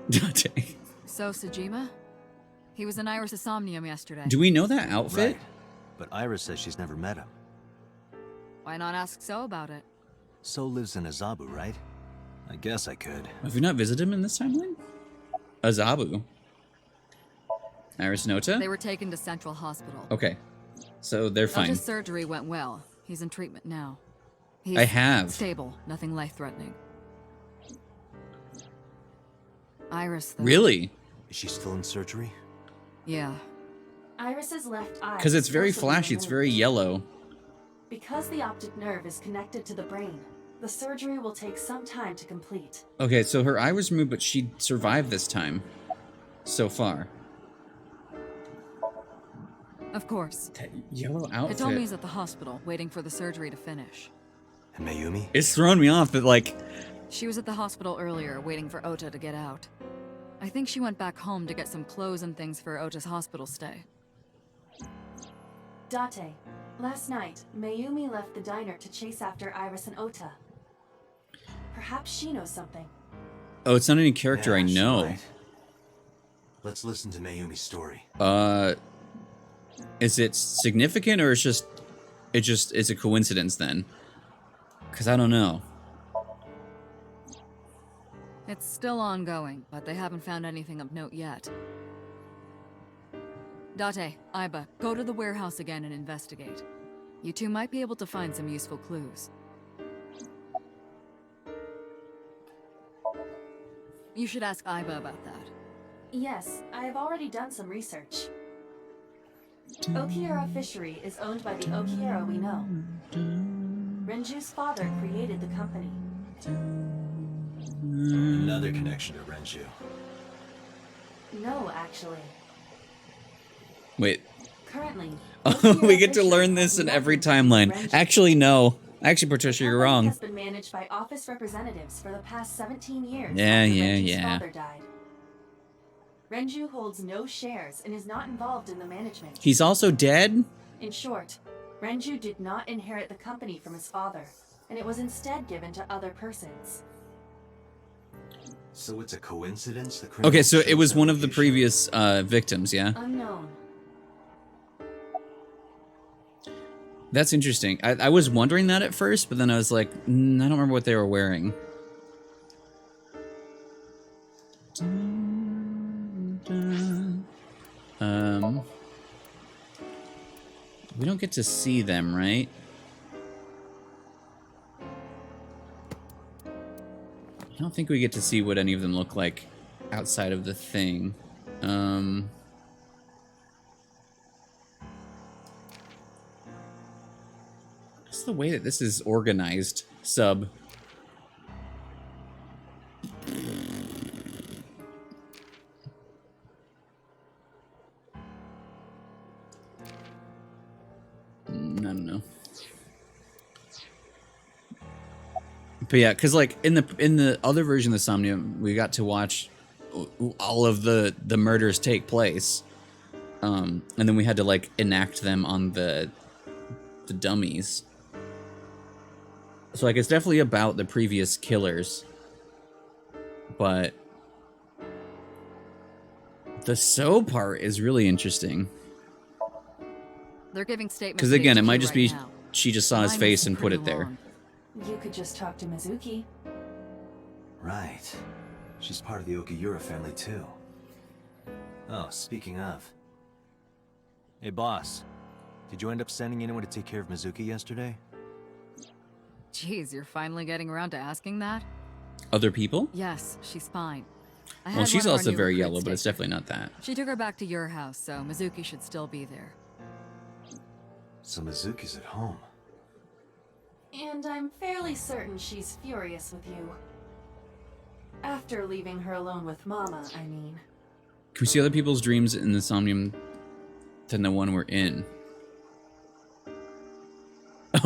Dante. So, Sejima? He was in Iris' Somnium yesterday. Do we know that outfit? Right. But Iris says she's never met him. Why not ask So about it? So lives in Azabu, right? I guess I could. Have we not visited him in this timeline? Azabu. Iris Nota? They were taken to Central Hospital. Okay. So they're fine. His surgery went well. He's in treatment now. He's I have. Stable, nothing life-threatening. Iris, though. Really? Is she still in surgery? Yeah. Iris's left eye. Because it's very is partially flashy. It's very removed. yellow. Because the optic nerve is connected to the brain, the surgery will take some time to complete. Okay, so her eye was removed, but she survived this time. So far. Of course. That yellow outfit. Hitomi he's at the hospital, waiting for the surgery to finish. And Mayumi? It's thrown me off that, like... She was at the hospital earlier, waiting for Ota to get out. I think she went back home to get some clothes and things for Ota's hospital stay. Date, last night, Mayumi left the diner to chase after Iris and Ota. Perhaps she knows something. Oh, it's not any character I Yeah, she's know. right. Let's listen to Mayumi's story. Is it significant or it's a coincidence then? Because I don't know. It's still ongoing, but they haven't found anything of note yet. Date, Aiba, go to the warehouse again and investigate. You two might be able to find some useful clues. You should ask Iba about that. Yes, I have already done some research. Okiura Fishery is owned by the Okiura we know. Renju's father created the company. Another connection to Renju. No, actually. Wait. Currently, We get to learn this in every timeline. Actually, no. Actually, Patricia, you're wrong. Has been managed by office representatives for the past 17 years. Yeah, after yeah, Renju's yeah. father died. Renju holds no shares and is not involved in the management. He's also dead? In short, Renju did not inherit the company from his father, and it was instead given to other persons. So it's a coincidence the Okay, so it criminal was chose one that of the location? previous victims, yeah? Unknown. That's interesting. I was wondering that at first, but then I was like, I don't remember what they were wearing. We don't get to see them, right? I don't think we get to see what any of them look like outside of the thing. What's the way that this is organized? Sub. I don't know. But yeah, because like in the other version of the Somnium, we got to watch all of the murders take place, and then we had to like enact them on the dummies. So like it's definitely about the previous killers, but the so part is really interesting. They're giving statements. Because again, it to might HQ just right be now. she just saw his Mine face was and put pretty it there. long. You could just talk to Mizuki. Right. She's part of the Okiura family too. Oh, speaking of. Hey boss, did you end up sending anyone to take care of Mizuki yesterday? Jeez, you're finally getting around to asking that? Other people? Yes, she's fine. I Well, had she's one of our also new very recruits yellow, but it's take her. definitely not that. She took her back to your house, so Mizuki should still be there. So Mizuki's at home. And I'm fairly certain she's furious with you. After leaving her alone with Mama, I mean. Can we see other people's dreams in the Somnium than the one we're in?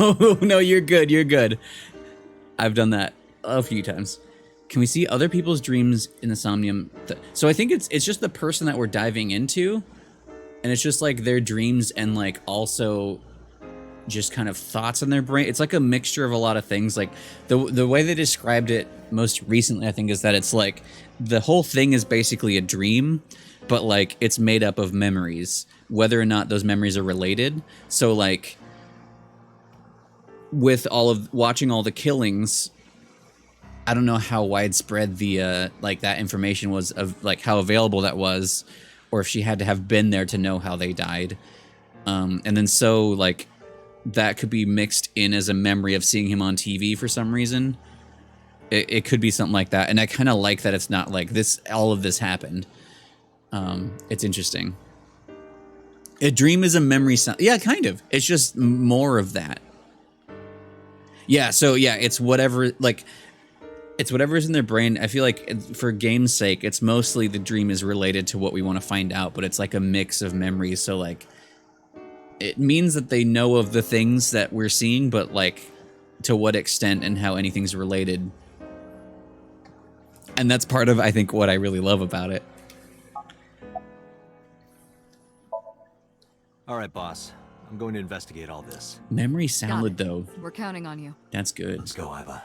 Oh, no, you're good, you're good. I've done that a few times. Can we see other people's dreams in the Somnium? So I think it's just the person that we're diving into, and it's just like their dreams and like also just kind of thoughts in their brain. It's like a mixture of a lot of things. Like the way they described it most recently, I think, is that it's like the whole thing is basically a dream, but like it's made up of memories, whether or not those memories are related. So like with all of watching all the killings, I don't know how widespread the like that information was, of like how available that was, or if she had to have been there to know how they died. And then so like that could be mixed in as a memory of seeing him on TV for some reason. It could be something like that. And I kind of like that it's not like this, all of this happened. It's interesting. A dream is a memory sound. Yeah, kind of. It's just more of that. Yeah, so yeah, it's whatever, like, it's whatever's in their brain. I feel like for game's sake, it's mostly the dream is related to what we want to find out, but it's like a mix of memories. So like, it means that they know of the things that we're seeing, but like to what extent and how anything's related. And that's part of, I think, what I really love about it. All right, boss. I'm going to investigate all this. Memory Got salad, it. though. We're counting on you. That's good. Let's go, Iba.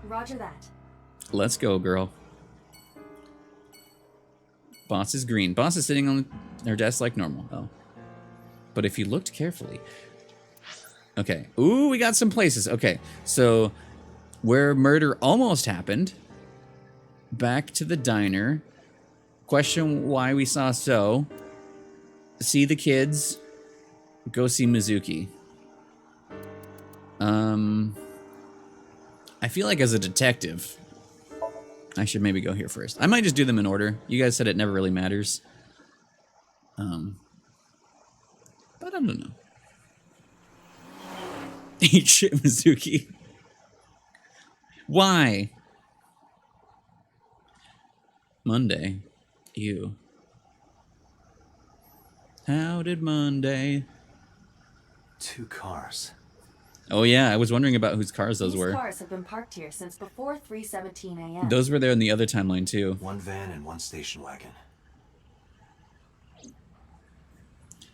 Roger that. Let's go, girl. Boss is green. Boss is sitting on her desk like normal. Oh. But if you looked carefully... Okay. Ooh, we got some places. Okay. So, where murder almost happened. Back to the diner. Question why we saw So. See the kids. Go see Mizuki. I feel like as a detective, I should maybe go here first. I might just do them in order. You guys said it never really matters. But I don't know. Eat shit, Mizuki. Why? Monday. Ew. How did Monday? 2 cars. Oh yeah, I was wondering about whose cars those were. These cars have been parked here since before 3:17 a.m. Those were there in the other timeline too. 1 van and 1 station wagon.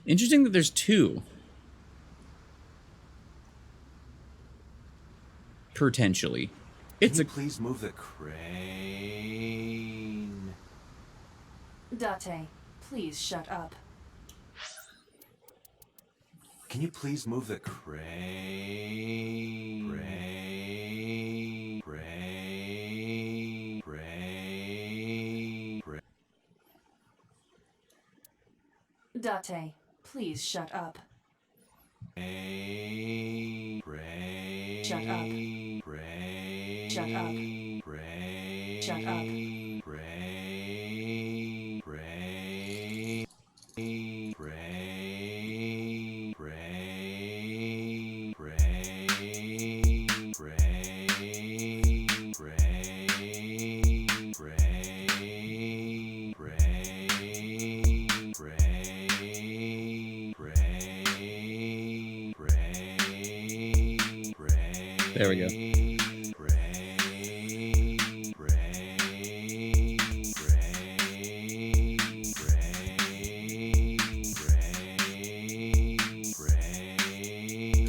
Interesting that there's 2. Potentially. It's Can a you please move the crane? Date, please shut up. Can you please move the crane? Crane. Crane. Crane. Date, please shut up. Crane. Crane. Shut up. Crane. Shut up. Crane. Shut up. Crane. Crane. Crane. Crane. Crane. Crane. There we go.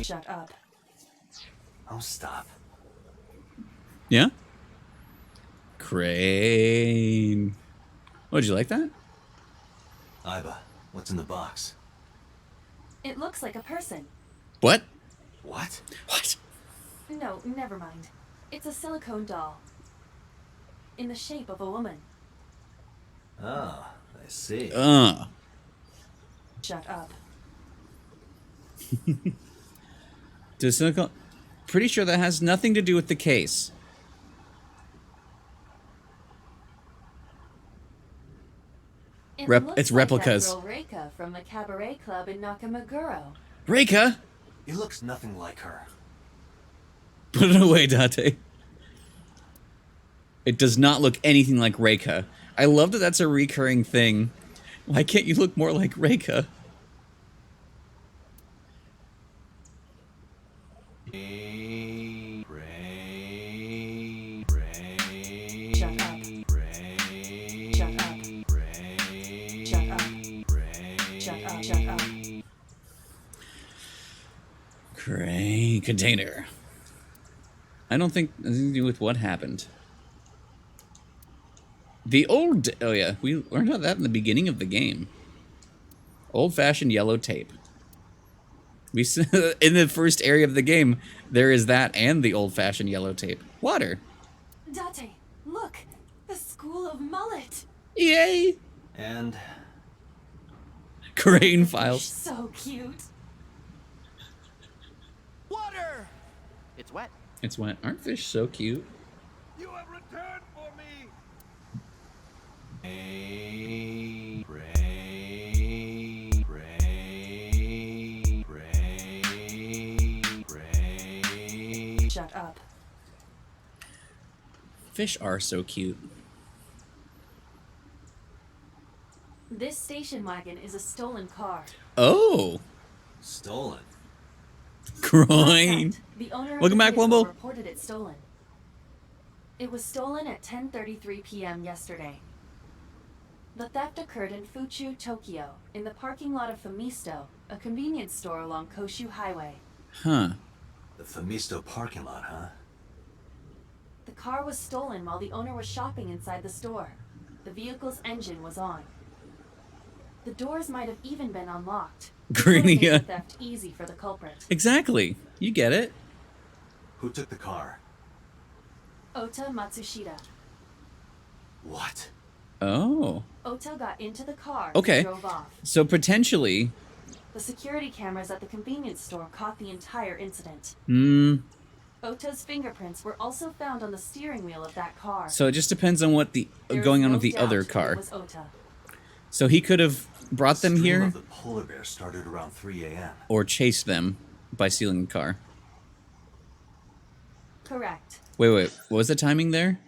Shut up. Oh, stop. Yeah? Crane. Oh, did you like that? Iba, what's in the box? It looks like a person. What? What? What? No, never mind. It's a silicone doll. In the shape of a woman. Oh, I see. Shut up. Does silicone... Pretty sure that has nothing to do with the case. It It's looks replicas. Like that girl Reika from the cabaret club in Nakamaguro. Reika? It looks nothing like her. Put it away, Date. It does not look anything like Reika. I love that that's a recurring thing. Why can't you look more like Reika? Shut up. Shut up. Shut up. Shut up. Shut up. Crane container. I don't think it has anything to do with what happened. The old... Oh yeah, we learned about that in the beginning of the game. Old-fashioned yellow tape. We in the first area of the game, there is that and the old-fashioned yellow tape. Water. Date, look! The School of Mullet! Yay! And Crane files. So cute. Water! It's wet. It's wet. Aren't fish so cute? You have returned for me! Shut up. Fish are so cute. This station wagon is a stolen car. Oh! stolen. Croix. The owner of Welcome the back, vehicle Wumble. reported it stolen. It was stolen at 10:33 p.m. yesterday. The theft occurred in Fuchu, Tokyo, in the parking lot of Famisto, a convenience store along Koshu Highway. Huh. The Famisto parking lot, huh? The car was stolen while the owner was shopping inside the store. The vehicle's engine was on. The doors might have even been unlocked. Greeny, It would have made yeah. the theft easy for the culprit. Exactly. You get it. Who took the car? Ota Matsushita. What? Oh. Ota got into the car Okay. and drove off. So potentially... The security cameras at the convenience store caught the entire incident. Ota's fingerprints were also found on the steering wheel of that car. So it just depends on what the There is going on no with the doubt other that car. It was Ota. So he could have brought them The stream here of the polar bear started around 3 a.m. or chased them by stealing the car. Correct. Wait, what was the timing there?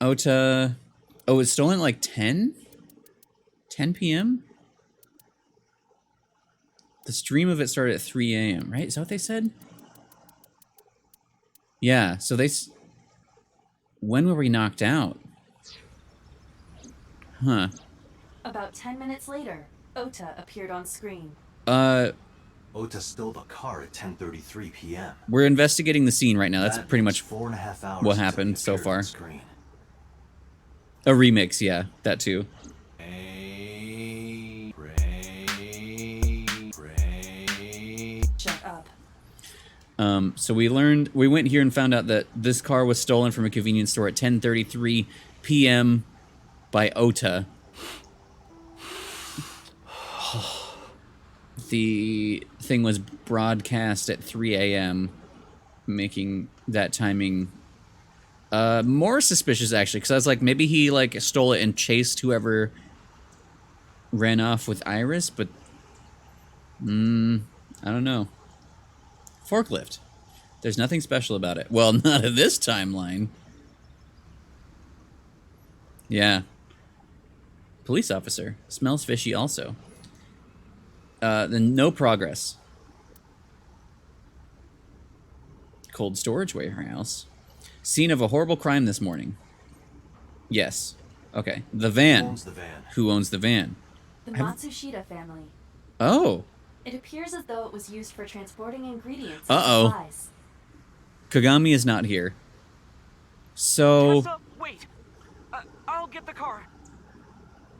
Ota... Oh, it's stolen at like 10? 10 p.m.? The stream of it started at 3 a.m., right? Is that what they said? Yeah, so when were we knocked out? Huh. About 10 minutes later, Ota appeared on screen. Ota stole the car at 10:33 p.m. We're investigating the scene right now. That's That pretty means much 4.5 hours what until he happened so appeared on far. screen. A remix, yeah, that too. Shut up. So we went here and found out that this car was stolen from a convenience store at 10:33 p.m. by Ota. The thing was broadcast at 3 a.m., making that timing more suspicious, actually, because I was like, maybe he like stole it and chased whoever ran off with Iris, but I don't know. Forklift. There's nothing special about it. Well, not at this timeline. Yeah. Police officer. Smells fishy also. Then no progress. Cold storage warehouse. Scene of a horrible crime this morning. Yes. Okay. The van. Who owns the van? Who owns the van? The Matsushita family. Oh. It appears as though it was used for transporting ingredients Uh-oh. and supplies. Kagami is not here. So... Tessa, wait. I'll get the car.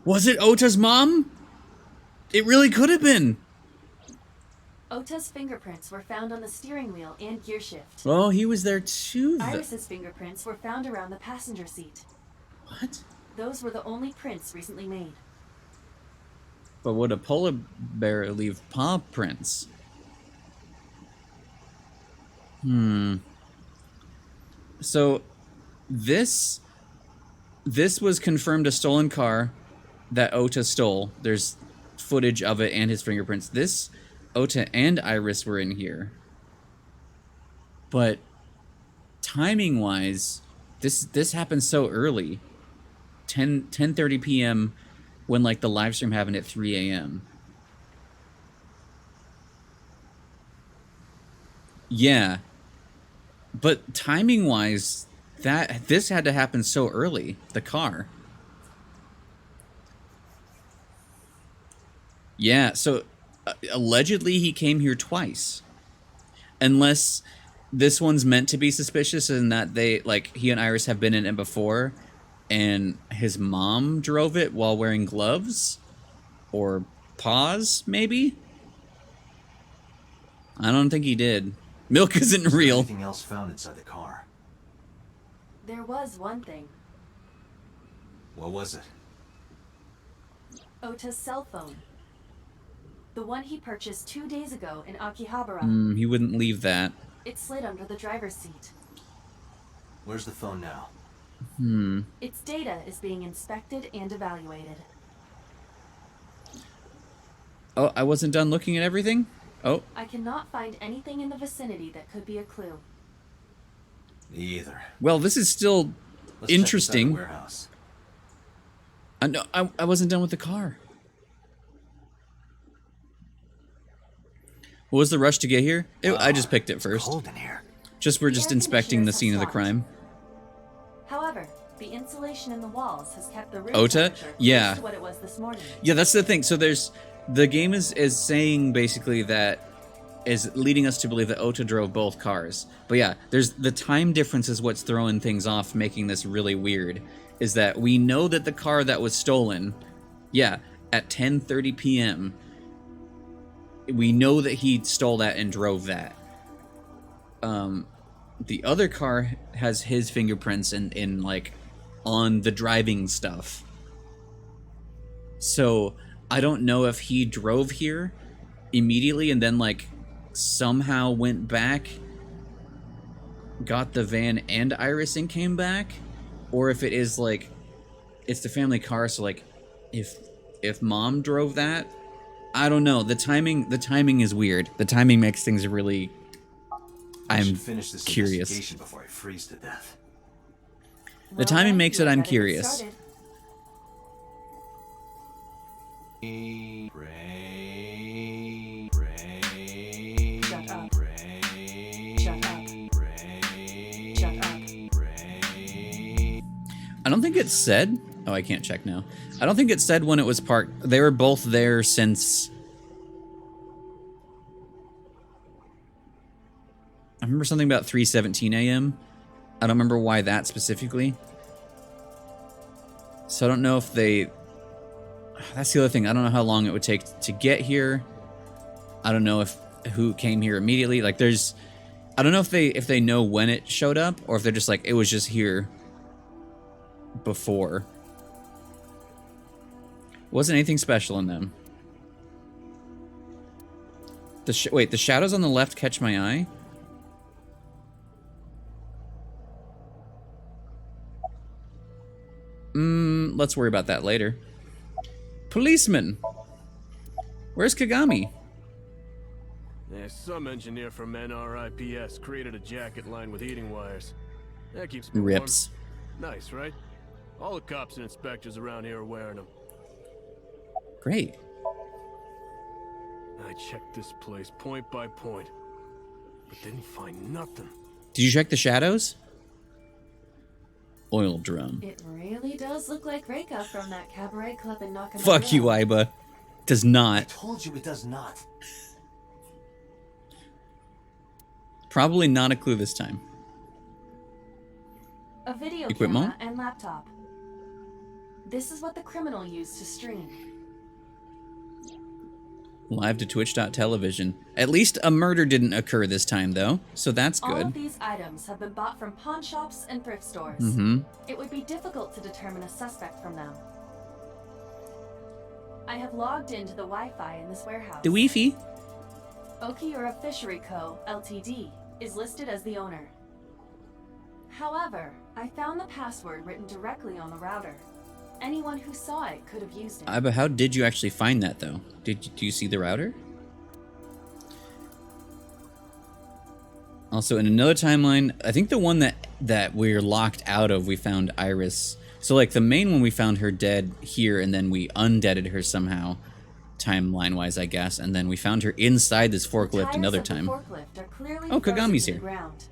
Was it Ota's mom? It really could have been. Ota's fingerprints were found on the steering wheel and gear shift. Oh, he was there too. Iris's fingerprints were found around the passenger seat. What? Those were the only prints recently made. But would a polar bear leave paw prints? So, this was confirmed a stolen car that Ota stole. There's footage of it and his fingerprints. This, Ota and Iris were in here. But timing-wise, this happened so early. 10:30 p.m. when like the live stream happened at 3 a.m. Yeah. But timing-wise, this had to happen so early, the car. Yeah, so allegedly he came here twice. Unless this one's meant to be suspicious and that he and Iris have been in it before and his mom drove it while wearing gloves or paws, maybe? I don't think he did. Milk isn't real. Anything else found inside the car? There was one thing. What was it? Ota's cell phone. The one he purchased 2 days ago in Akihabara. He wouldn't leave that. It slid under the driver's seat. Where's the phone now? Its data is being inspected and evaluated. Oh, I wasn't done looking at everything? Oh. I cannot find anything in the vicinity that could be a clue. Me either. Well, this is still Let's check interesting. inside the warehouse. No, I wasn't done with the car. What was the rush to get here? I just picked it first. Cold in here. We're The just air inspecting the conditioners scene of the have crime. However, the insulation in the walls has kept the room Ota? temperature Yeah. close to what it was this morning. Yeah, that's the thing. So the game is saying basically that is leading us to believe that Ota drove both cars. But yeah, there's the time difference is what's throwing things off, making this really weird. Is that we know that the car that was stolen, yeah, at 10:30 p.m. we know that he stole that and drove that. The other car has his fingerprints in like on the driving stuff. So I don't know if he drove here immediately and then like somehow went back got the van and Iris and came back, or if it is like it's the family car. So like, if mom drove that, I don't know. The timing is weird. The timing makes things really. I'm finish this curious. investigation before I freeze to death. The timing makes it. I'm curious. Shut up. Shut up. Shut up. I don't think it said. Oh, I can't check now. I don't think it said when it was parked. They were both there since. I remember something about 3:17 a.m. I don't remember why that specifically. So I don't know if they. That's the other thing. I don't know how long it would take to get here. I don't know if who came here immediately. Like there's. I don't know if they know when it showed up or if they're just like it was just here before. Wasn't anything special in them. Wait, the shadows on the left catch my eye? Let's worry about that later. Policeman! Where's Kagami? Yeah, some engineer from NRIPS created a jacket lined with heating wires. That keeps me Rips. warm. Nice, right? All the cops and inspectors around here are wearing them. Great. I checked this place point by point, but didn't find nothing. Did you check the shadows? Oil drum. It really does look like Reika from that cabaret club in Nakamura. Fuck you, Aiba. Does I not. told you it does not. Probably not a clue this time. A video Equipment? camera and laptop. This is what the criminal used to stream. Live to twitch.television. At least a murder didn't occur this time, though, so that's All good. of these items have been bought from pawn shops and thrift stores. Mm-hmm. It would be difficult to determine a suspect from them. I have logged into the Wi-Fi in this warehouse. The Wi-Fi. Okiura Fishery Co., Ltd. is listed as the owner. However, I found the password written directly on the router. Anyone who saw it could have used it. But how did you actually find that, though? Do you see the router? Also, in another timeline, I think the one that we're locked out of, we found Iris. So, like, the main one, we found her dead here, and then we undeaded her somehow, timeline-wise, I guess, and then we found her inside this forklift another time. Forklift are clearly Oh, frozen Kagami's to the here. ground.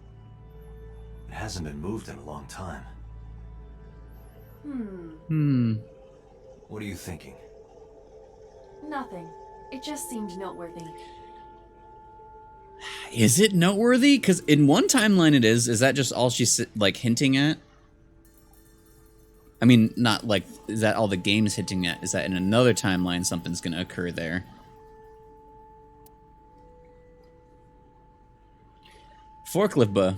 It hasn't been moved in a long time. What are you thinking? Nothing. It just seemed noteworthy. Is it noteworthy? Because in one timeline it is. Is that just all she's, like, hinting at? I mean, not like, is that all the game's hinting at? Is that in another timeline something's going to occur there? Forklift buh.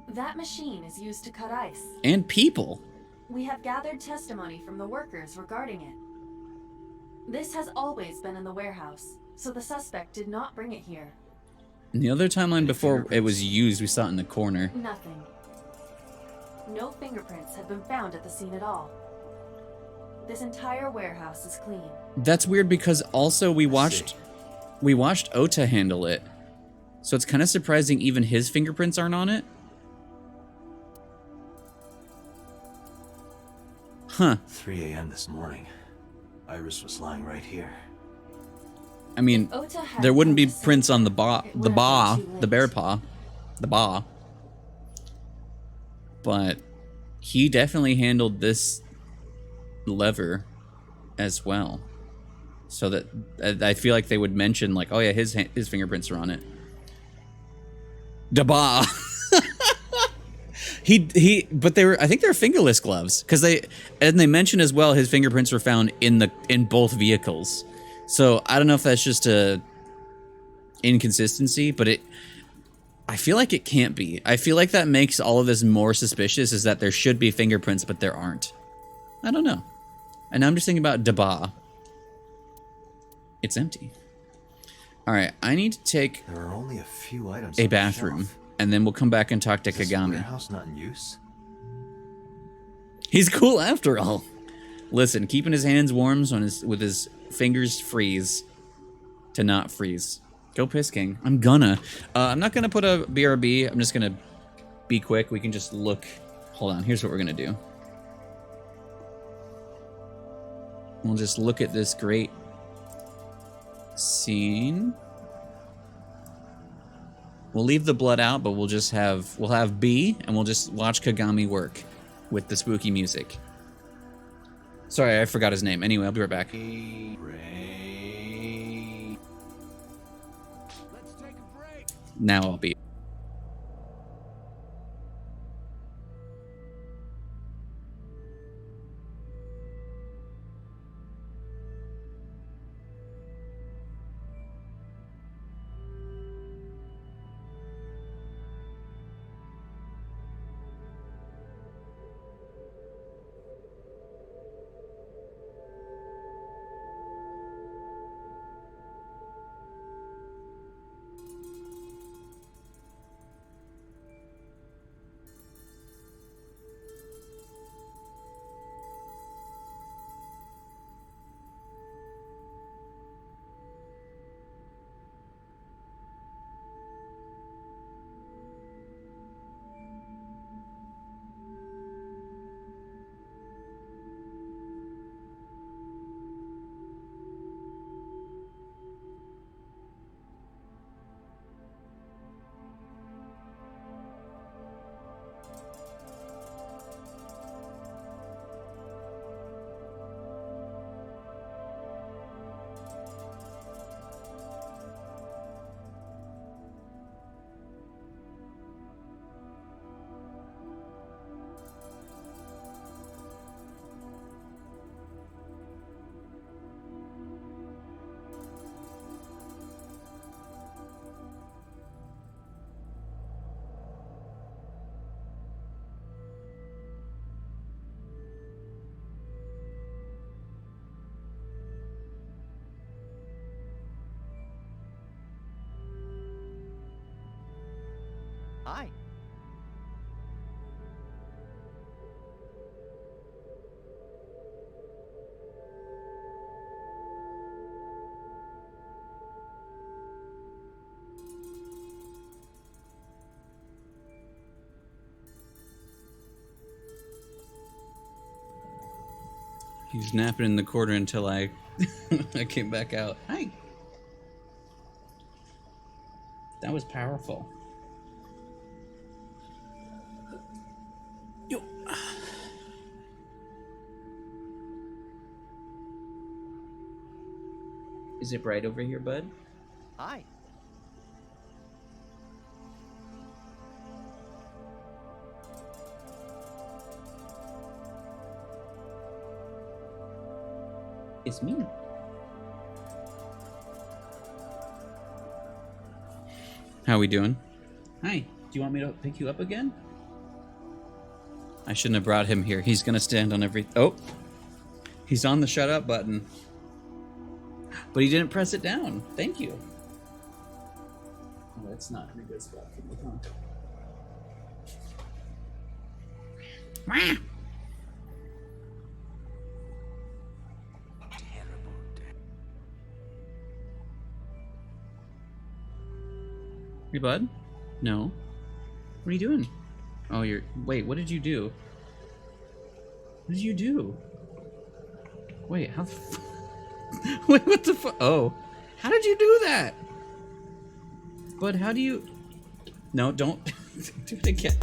That machine is used to cut ice. And people. We have gathered testimony from the workers regarding it. This has always been in the warehouse, so the suspect did not bring it here. In the other timeline before it was used, we saw it in the corner. Nothing. No fingerprints have been found at the scene at all. This entire warehouse is clean. That's weird because also we watched Ota handle it. So it's kind of surprising even his fingerprints aren't on it. Huh. 3 a.m. this morning. Iris was lying right here. I mean, Ota had there wouldn't be come to prints on the it would have been too late. bear paw, the paw. But he definitely handled this lever as well. So that I feel like they would mention like, oh yeah, his fingerprints are on it. Daba. But I think they're fingerless gloves because they mentioned as well his fingerprints were found in both vehicles. So I don't know if that's just a inconsistency, but I feel like it can't be. I feel like that makes all of this more suspicious, is that there should be fingerprints, but there aren't. I don't know. And I'm just thinking about Daba. It's empty. All right, I need to take There are only a few items a on the bathroom, shelf. and then we'll come back and talk to Is this Kagami. warehouse not in use? He's cool after all. Listen, keeping his hands warm with his fingers freeze to not freeze. Go Piss King. I'm not gonna put a BRB. I'm just gonna be quick. We can just look. Hold on. Here's what we're gonna do. We'll just look at this great scene. We'll leave the blood out, but we'll have B, and we'll just watch Kagami work with the spooky music. Sorry, I forgot his name. Anyway, I'll be right back. Now I'll be. Hi. He's napping in the corner until I I came back out. Hi. That was powerful. Yo. Is it bright over here, bud? Hi. It's me. How we doing? Hi. Do you want me to pick you up again? I shouldn't have brought him here. He's gonna stand on every... Oh! He's on the shut up button. But he didn't press it down. Thank you. Oh, that's not in a good spot for me, huh? Hey, bud? No. What are you doing? Oh, you're... Wait, what did you do? What did you do? Wait, how the Wait, what the fuck? Oh. How did you do that? Bud, how do you... No, don't do it again.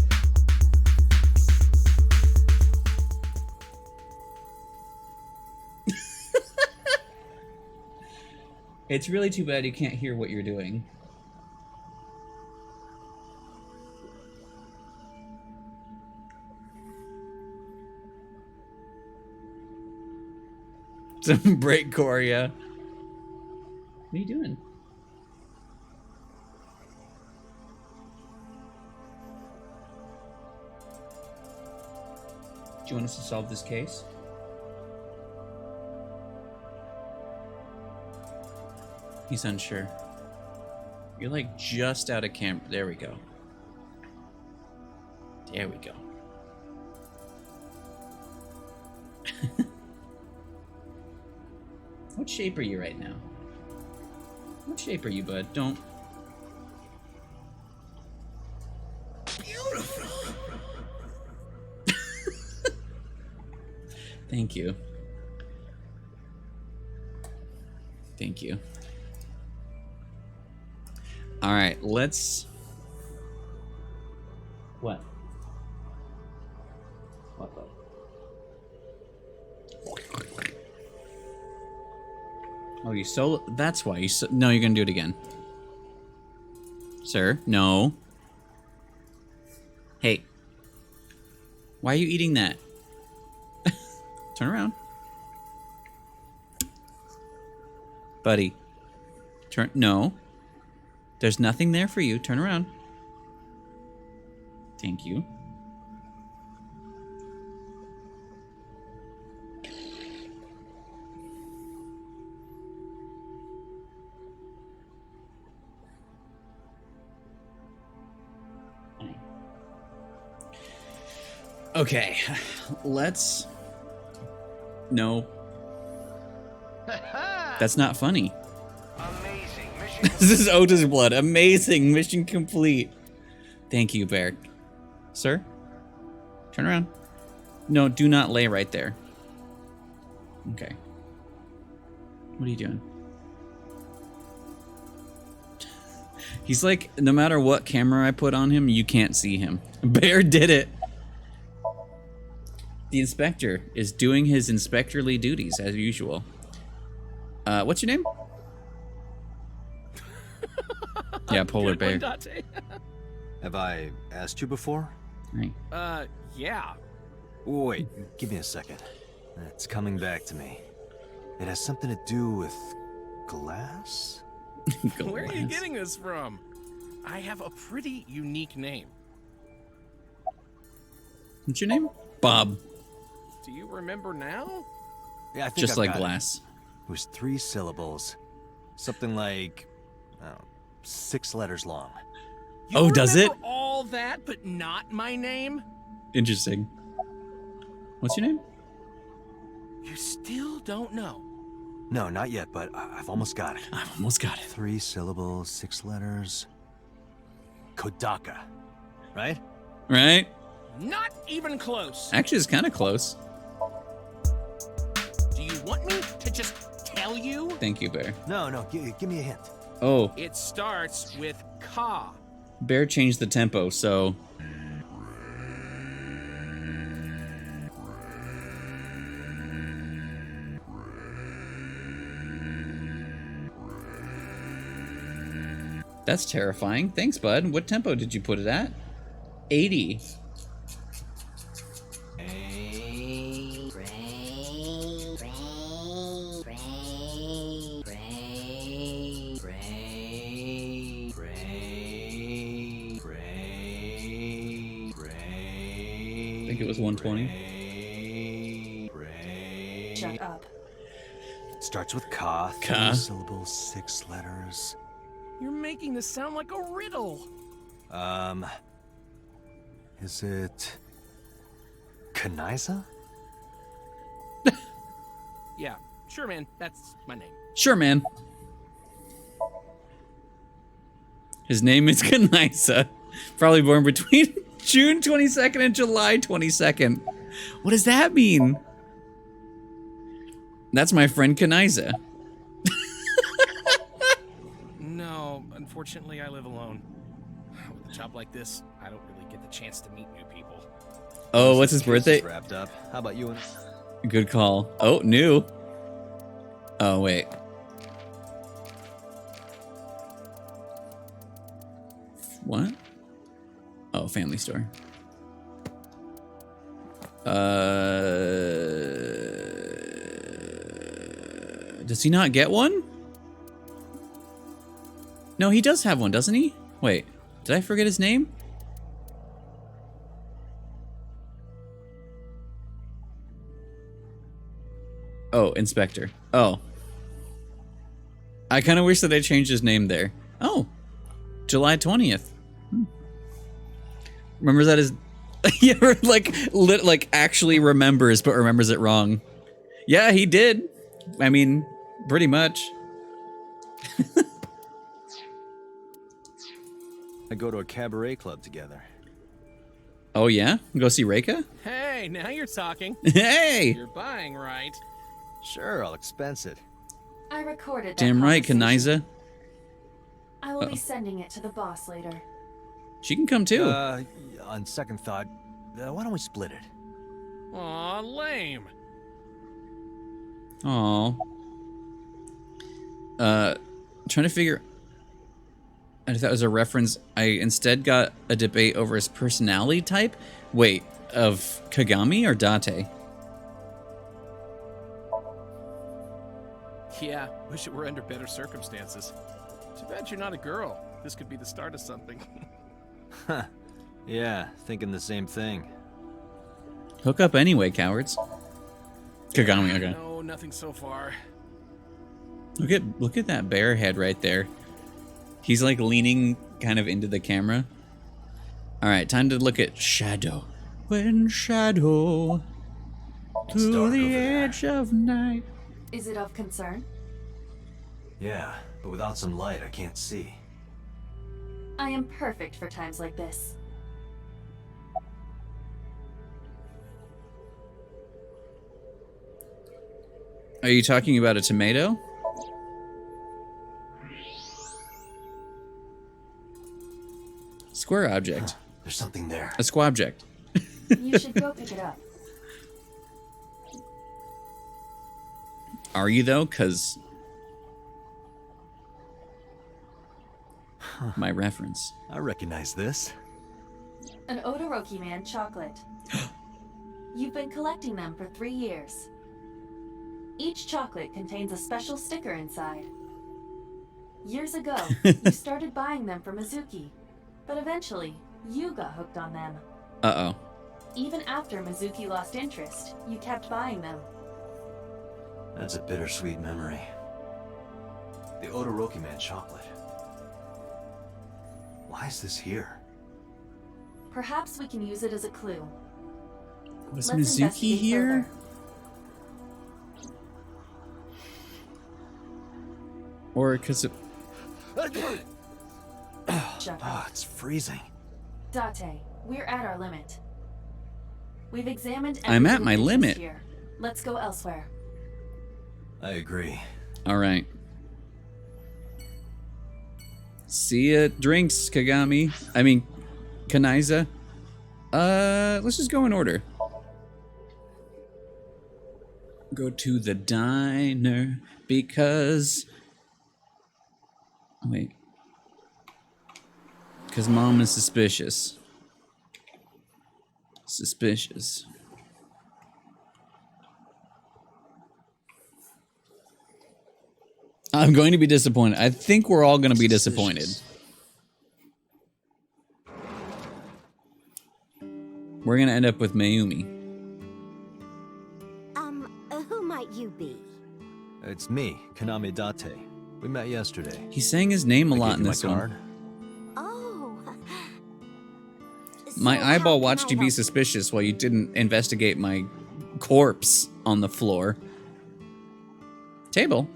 It's really too bad you can't hear what you're doing. Some breakcore, yeah. What are you doing? Do you want us to solve this case? He's unsure. You're like just out of camera. There we go. There we go. What shape are you right now? What shape are you, bud? Don't. Beautiful. Thank you. Thank you. All right, let's. What? What the? Oh, you solo? That's why you. No, you're gonna do it again, sir. No. Hey. Why are you eating that? Turn around, buddy. Turn. No. There's nothing there for you. Turn around. Thank you. Okay, let's... No. That's not funny. Amazing mission. This is Otis Blood. Amazing. Mission complete. Thank you, Bear. Sir? Turn around. No, do not lay right there. Okay. What are you doing? He's like, no matter what camera I put on him, you can't see him. Bear did it. The inspector is doing his inspectorly duties as usual. What's your name? Yeah, Polar Bear. Have I asked you before? Right. Yeah. Wait, give me a second. It's coming back to me. It has something to do with glass? Where are you getting this from? I have a pretty unique name. What's your name? Bob. Do you remember now? Yeah, I think Just I've like got it. glass. It was 3 syllables. Something like, 6 letters long. You Oh, does it? remember all that, but not my name? Interesting. What's your name? You still don't know. No, not yet, but I've almost got it. I've almost got it. 3 syllables, 6 letters. Kodaka, right? Right? Not even close. Actually, it's kind of close. Do you want me to just tell you? Thank you, Bear. No, give me a hint. Oh, It starts with Ka. Bear changed the tempo, so... That's terrifying. Thanks, bud. What tempo did you put it at? 80. I think it was 120. Shut up. Starts with Ka. Ka. 3 syllables, 6 letters. You're making this sound like a riddle. Is it Kaniza? Yeah, sure, man. That's my name. Sure, man. His name is Kanaisa. Probably born between June 22nd and July 22nd. What does that mean? That's my friend Kanaisa. No, unfortunately, I live alone. With a job like this, I don't really get the chance to meet new people. Oh, what's his birthday? Wrapped up. How about you and... Good call. Oh, new. Oh, wait. What? Oh, family store. Does he not get one? No, he does have one, doesn't he? Wait, did I forget his name? Oh, Inspector. Oh. I kind of wish that they changed his name there. Oh, July 20th. Remembers that as... yeah, like actually remembers, but remembers it wrong. Yeah, he did. I mean, pretty much. I go to a cabaret club together. Oh, yeah? Go see Reika? Hey, now you're talking. Hey! You're buying, right? Sure, I'll expense it. I recorded that Damn right, conversation. Kaniza. I will be sending it to the boss later. She can come too. On second thought, why don't we split it? Aw, lame. Aw. Trying to figure... I thought it was a reference. I instead got a debate over his personality type. Wait, of Kagami or Date? Yeah, wish it were under better circumstances. Too bad you're not a girl. This could be the start of something. Huh. Yeah, thinking the same thing. Hook up anyway, cowards. Kagami, okay. No, nothing so far. Look at that bear head right there. He's like leaning kind of into the camera. All right, time to look at Shadow. When shadow to the edge of night. Is it of concern? Yeah, but without some light, I can't see. I am perfect for times like this. Are you talking about a tomato? Square object. Huh, there's something there. A squabject. You should go pick it up. Are you though? Cause my reference. I recognize this. An Odoroki Man chocolate. You've been collecting them for 3 years. Each chocolate contains a special sticker inside. Years ago, you started buying them for Mizuki, but eventually, you got hooked on them. Uh-oh. Even after Mizuki lost interest, you kept buying them. That's a bittersweet memory. The Odoroki Man chocolate. Why is this here? Perhaps we can use it as a clue. Was Let's Mizuki investigate here? further. Or because it... Shut Ah, up. it's freezing. Date, we're at our limit. We've examined I'm at everything my of interest limit. Here. Let's go elsewhere. I agree. All right. See ya drinks, Kagami. I mean, Kaniza. Let's just go in order. Go to the diner because... Wait. Because Mom is suspicious. Suspicious. I'm going to be disappointed. I think we're all going to be disappointed. We're going to end up with Mayumi. Who might you be? It's me, Kaname Date. We met yesterday. He's saying his name a I lot gave in you my this one. card. Oh. My So eyeball how can watched I you be help? suspicious while you didn't investigate my corpse on the floor. Table.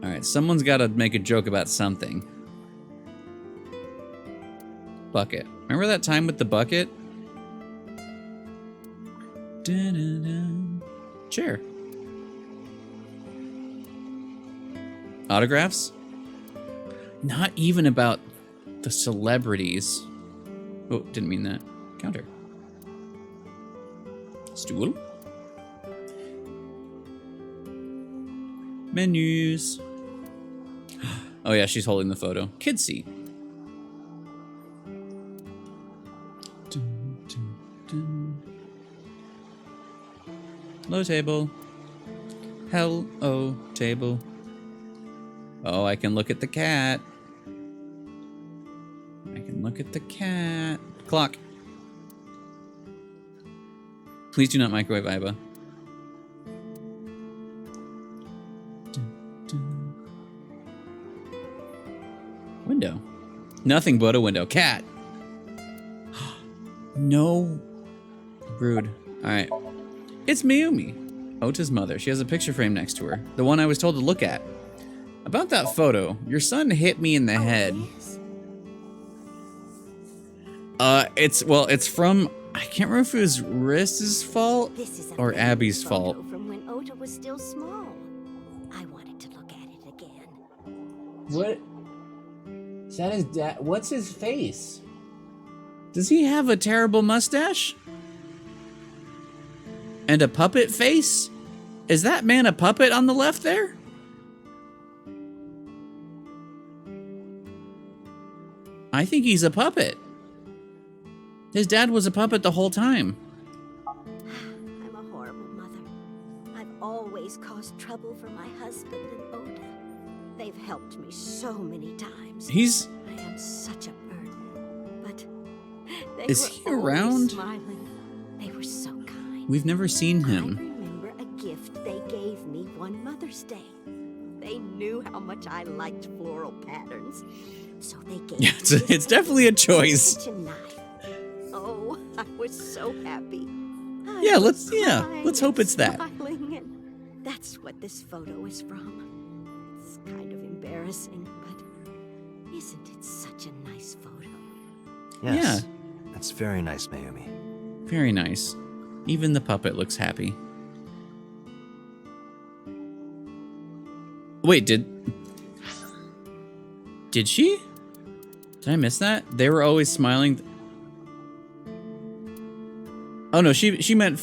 Alright, someone's got to make a joke about something. Bucket. Remember that time with the bucket? Dun-dun-dun. Chair. Autographs? Not even about the celebrities. Oh, didn't mean that. Counter. Stool. Menus. Oh yeah, she's holding the photo. Kid seat. Dun, dun, dun. Low table. Hello table. Oh, I can look at the cat. I can look at the cat. Clock. Please do not microwave Iba. Dun, dun. Nothing but a window. Cat. No. Rude. Alright. It's Mayumi, Ota's mother. She has a picture frame next to her. The one I was told to look at. About that photo, your son hit me in the head. Yes? It's from, I can't remember if it was Riss's fault This is a or family Abby's photo fault. from when Ota was still small. I wanted to look at it again. What? Is that his dad? What's his face? Does he have a terrible mustache? And a puppet face? Is that man a puppet on the left there? I think he's a puppet. His dad was a puppet the whole time. I'm a horrible mother. I've always caused trouble for my husband and Ota. They've helped me so many times. I am such a burden. But they Is were he always around? smiling. They were so kind. We've never seen I him. remember a gift they gave me one Mother's Day. They knew how much I liked floral patterns. So they gave Yeah, me it's definitely a choice. kitchen knife. Oh, I was so happy. Yeah, let's hope it's that. Smiling, and that's what this photo is from. It's kind of embarrassing, but isn't it such a nice photo? Yes. That's very nice, Mayumi. Very nice. Even the puppet looks happy. Wait, did she? Did I miss that? They were always smiling. Oh no, she meant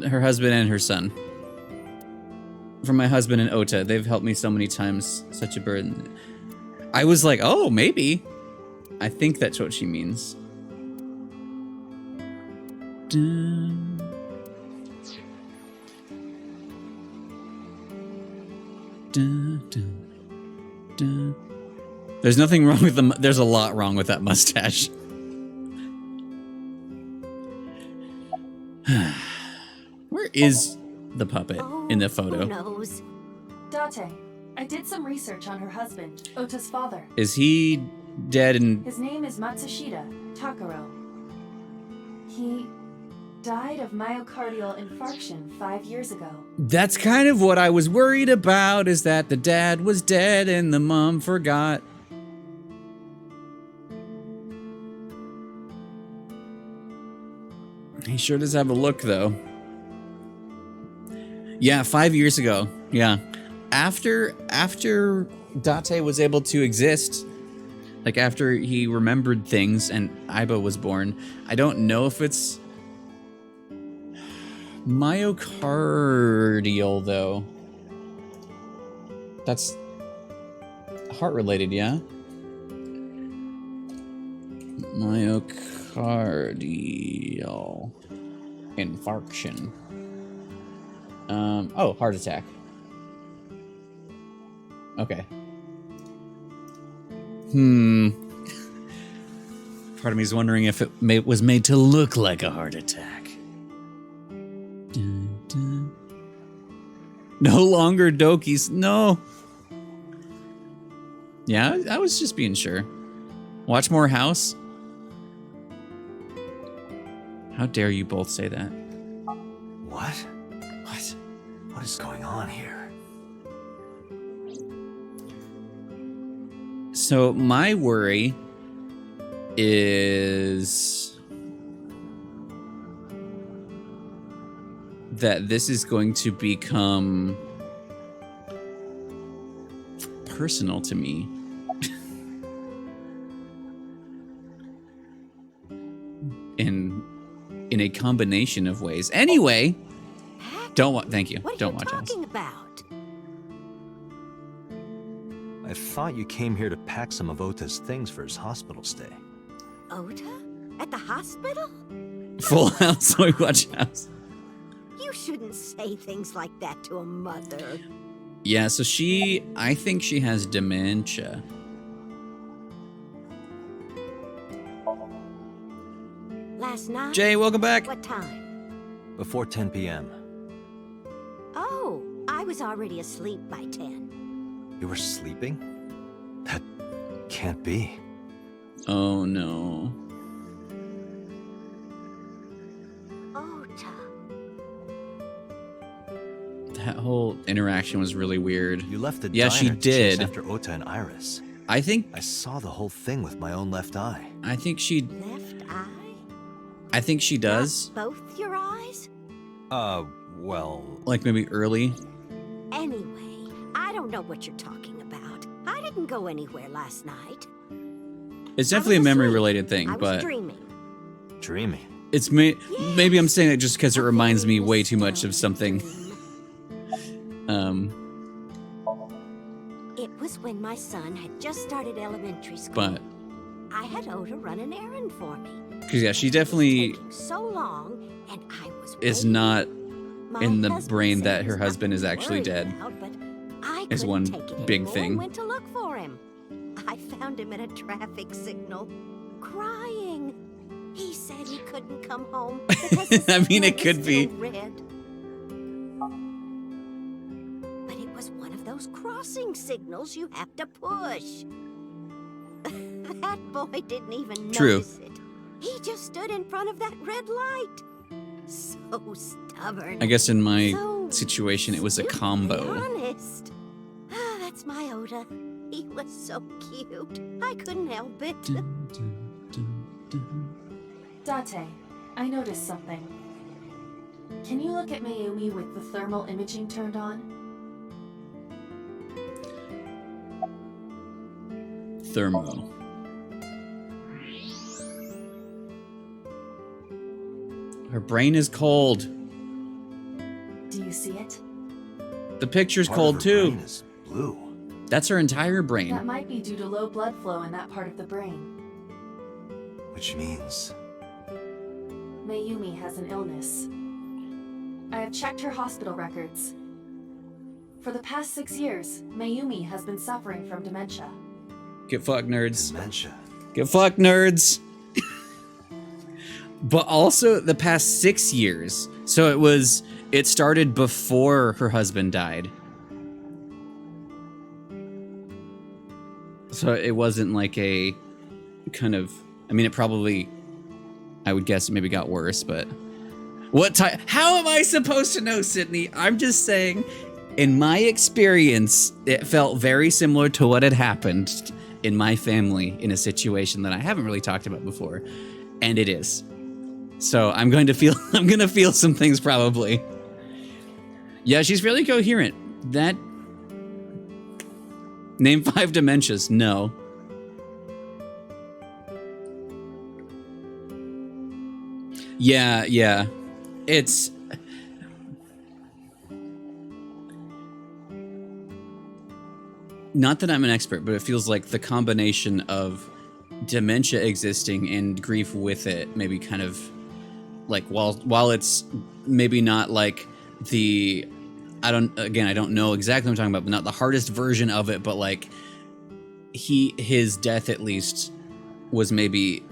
her husband and her son. From my husband and Ota, they've helped me so many times. Such a burden. I was like, oh, maybe. I think that's what she means. Dun. Dun, dun, dun. There's nothing wrong with them. There's a lot wrong with that mustache. Where is the puppet in the photo? Who knows? Date, I did some research on her husband, Ota's father. Is he dead and... His name is Matsushita Takaro. He died of myocardial infarction 5 years ago. That's kind of what I was worried about, is that the dad was dead and the mom forgot. He sure does have a look, though. Yeah, 5 years ago. Yeah. After Date was able to exist, like after he remembered things and Aiba was born, I don't know if it's myocardial, though. That's heart-related, yeah? Myocardial infarction. Oh, heart attack. Okay. Part of me is wondering if it was made to look like a heart attack. Dun, dun. No longer Doki's. No. Yeah, I was just being sure. Watch more House. How dare you both say that? What? What? What is going on here? So my worry is that this is going to become personal to me. in a combination of ways. Anyway, thank you. What are Don't you watch us. talking about? I thought you came here to pack some of Ota's things for his hospital stay. Ota? At the hospital? Full House. We watch House. You shouldn't say things like that to a mother. Yeah, so I think she has dementia. Last night? Jay, welcome back. What time? Before 10 p.m. Oh, I was already asleep by 10. You were sleeping? That can't be. Oh no. Ota. That whole interaction was really weird. You left the Yeah, she diner to chase did. after Ota and Iris. I think I saw the whole thing with my own left eye. I think she Left eye? I think she does. Not both your eyes? Well... Like maybe early. Anyway, I don't know what you're talking about. I didn't go anywhere last night. It's definitely a memory related thing, I was but dreaming. Dreaming? it's maybe I'm saying it just because it reminds me way too much of something. It was when my son had just started elementary school. But I had Ota run an errand for me. because yeah, she definitely Taking so long, and I was is waiting. not My in the husband brain said that there's her husband is nothing to actually worry dead. about, but I Is couldn't one take it big anymore thing. and went to look for him. I found him at a traffic signal, crying. He said he couldn't come home because the I mean, signal it could was be. still red. But it was one of those crossing signals you have to push. That boy didn't even True. notice it. He just stood in front of that red light. So stubborn. I guess in my So situation it was a stupidly combo. honest. That's my Ota. He was so cute. I couldn't help it. Date, I noticed something. Can you look at Mayumi with the thermal imaging turned on? Thermo. Her brain is cold. Do you see it? The picture's Part of cold her too. brain is blue. That's her entire That brain. might be due to low blood flow in that part of the brain. Which means... Mayumi has an illness. I have checked her hospital records. For the past 6 years, Mayumi has been suffering from dementia. Get fucked, nerds. dementia. Get fucked, nerds. But also the past 6 years. So it started before her husband died. So it wasn't like a kind of, I mean, it probably, I would guess it maybe got worse, but what type, how am I supposed to know, Sydney? I'm just saying, in my experience, it felt very similar to what had happened in my family in a situation that I haven't really talked about before. And it is. So I'm going to feel some things probably. Yeah, she's really coherent. That, name 5 dementias, no. Yeah. It's... Not that I'm an expert, but it feels like the combination of dementia existing and grief with it, maybe kind of like while it's maybe not like the, I don't know exactly what I'm talking about, but not the hardest version of it, but like his death at least was maybe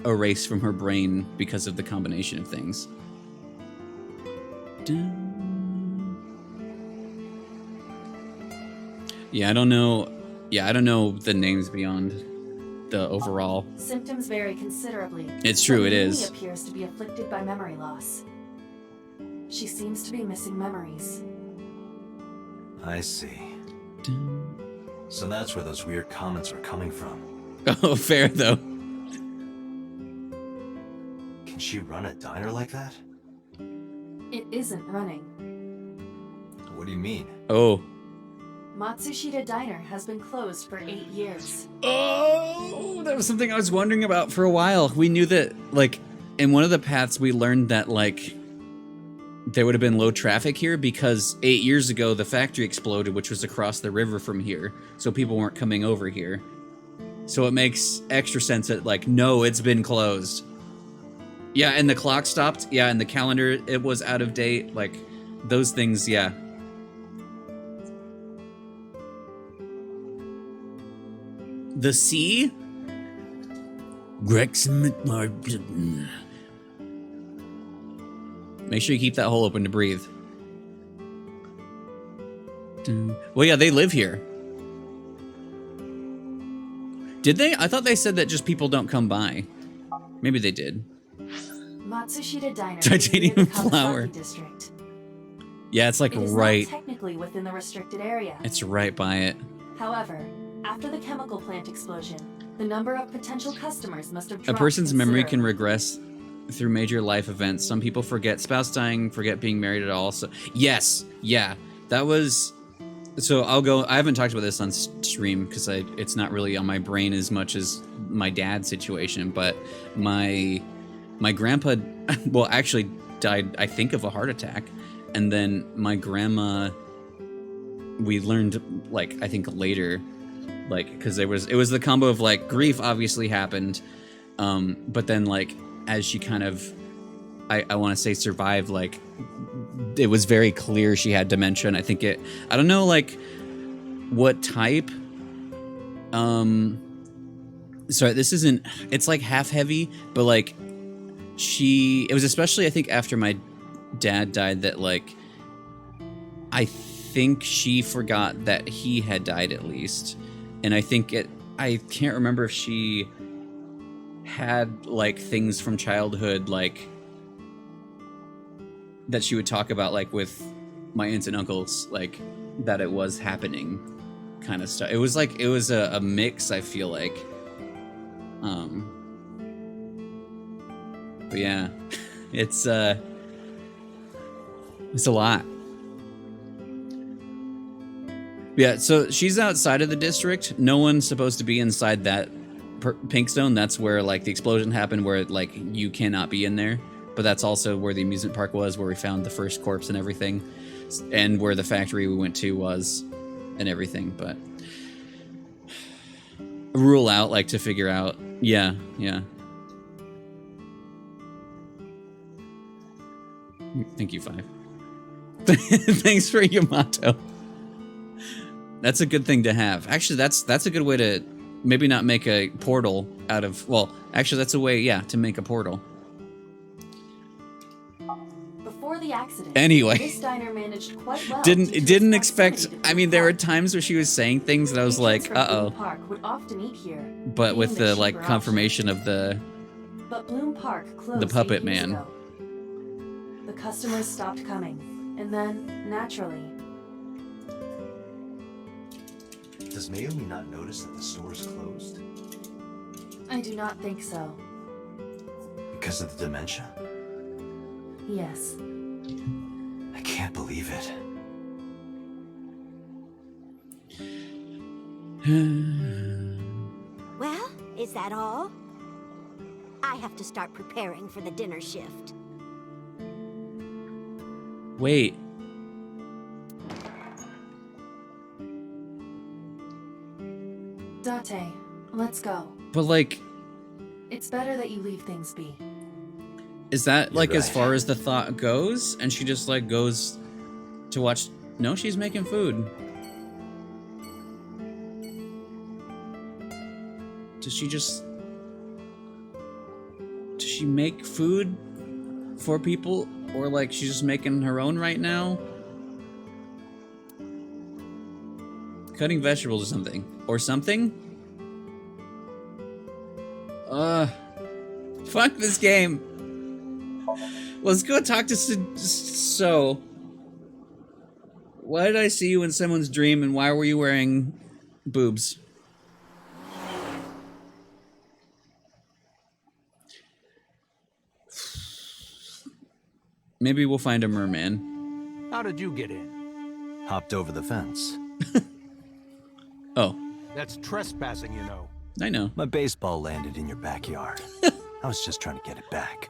erased from her brain because of the combination of things. Yeah, I don't know the names beyond the overall. Symptoms vary considerably. It's true, but it Mayumi is. appears to be afflicted by memory loss. She seems to be missing memories. I see. So that's where those weird comments were coming from. Oh, fair though. Can she run a diner like that? It isn't running. What do you mean? Oh. Matsushita Diner has been closed for 8 years. Oh, that was something I was wondering about for a while. We knew that, like, in one of the paths we learned that, like, there would have been low traffic here because 8 years ago the factory exploded, which was across the river from here, so people weren't coming over here. So it makes extra sense that, like, no, it's been closed. Yeah, and the clock stopped. Yeah, and the calendar, it was out of date. Like, those things, yeah. The sea? Make sure you keep that hole open to breathe. Well, yeah, they live here. Did they? I thought they said that just people don't come by. Maybe they did. Matsushita Diner. Titanium near the Kawasaki flour. District. Yeah, it's like It is right. not technically within the restricted area. It's right by it. However, after the chemical plant explosion, the number of potential customers must have A dropped person's memory can considerably. regress through major life events. Some people forget spouse dying, forget being married at all. So yes, yeah, that was. So I'll go. I haven't talked about this on stream because it's not really on my brain as much as my dad's situation. But my grandpa, well, actually died, I think, of a heart attack, and then my grandma. We learned, like, I think later, like, because it was the combo of like grief obviously happened, but then like as she kind of, I want to say survived, like it was very clear she had dementia, and I think I don't know like what type. Sorry, this isn't. It's like half heavy, but like it was especially I think after my dad died that like I think she forgot that he had died at least, and I think I can't remember if she had like things from childhood like that she would talk about like with my aunts and uncles, like that it was happening kind of stuff. It was like a mix, I feel like. But yeah, it's a lot. Yeah, so she's outside of the district. No one's supposed to be inside that pink zone. That's where like the explosion happened, where like you cannot be in there. But that's also where the amusement park was, where we found the first corpse and everything, and where the factory we went to was, and everything. But rule out like to figure out. Yeah. Thank you, 5. Thanks for your motto. That's a good thing to have. Actually, that's a good way to maybe not make a portal out of. Well, actually, that's a way, yeah, to make a portal. Before the accident, Anyway, this diner managed quite well. didn't expect. I mean, there were times where she was saying things that I was like, uh-oh. Park would often eat here, But with the like cheaper confirmation of the But Bloom Park closed the puppet 8 years man. ago. The customers stopped coming, and then, naturally... Does Mayumi not notice that the store is closed? I do not think so. Because of the dementia? Yes. I can't believe it. Well, is that all? I have to start preparing for the dinner shift. Wait. Date, let's go. But like, It's better that you leave things be. is that like as right. far as the thought goes? And she just like goes to watch. No, she's making food. Does she make food for people, or like she's just making her own right now? Cutting vegetables or something? Fuck this game. Let's go talk to So. Why did I see you in someone's dream, and why were you wearing boobs? Maybe we'll find a merman. How did you get in? Hopped over the fence. Oh, That's trespassing, you know. I know. My baseball landed in your backyard. I was just trying to get it back.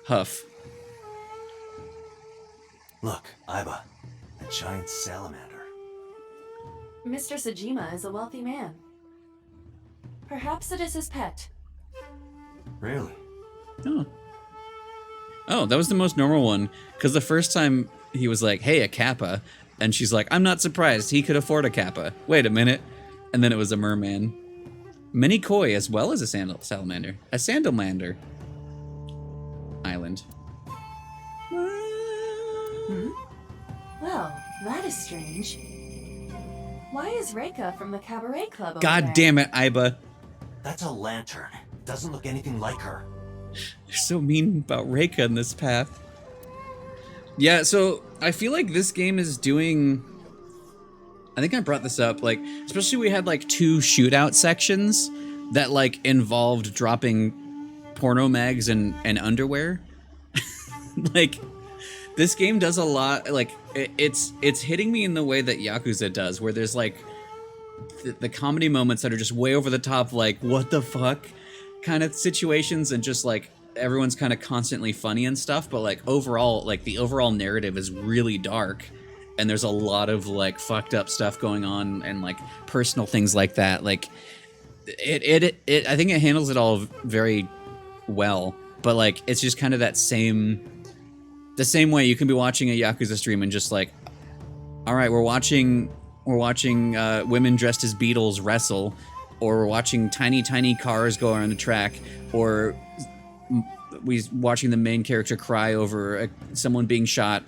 Huff. Look, Aiba, a giant salamander. Mr. Sajima is a wealthy man. Perhaps it is his pet. Really? Oh, that was the most normal one. Because the first time he was like, hey, a kappa. And she's like, I'm not surprised. He could afford a kappa. Wait a minute. And then it was a merman. Mini koi as well as a salamander. A sandalmander. Island. Well, that is strange. Why is Reika from the Cabaret Club over God there? damn it, Aiba. That's a lantern. Doesn't look anything like her. You're so mean about Reika in this path. Yeah, so I feel like this game is doing... I think I brought this up, like, especially we had like 2 shootout sections that like involved dropping porno mags and underwear. Like, this game does a lot, like, it's hitting me in the way that Yakuza does, where there's like the comedy moments that are just way over the top, like, what the fuck kind of situations, and just like everyone's kind of constantly funny and stuff, but like overall, like the overall narrative is really dark. And there's a lot of like fucked up stuff going on and like personal things like that. Like it I think it handles it all very well, but like it's just kind of the same way you can be watching a Yakuza stream and just like, all right, we're watching women dressed as Beatles wrestle, or we're watching tiny cars go around the track, or we watching the main character cry over someone being shot.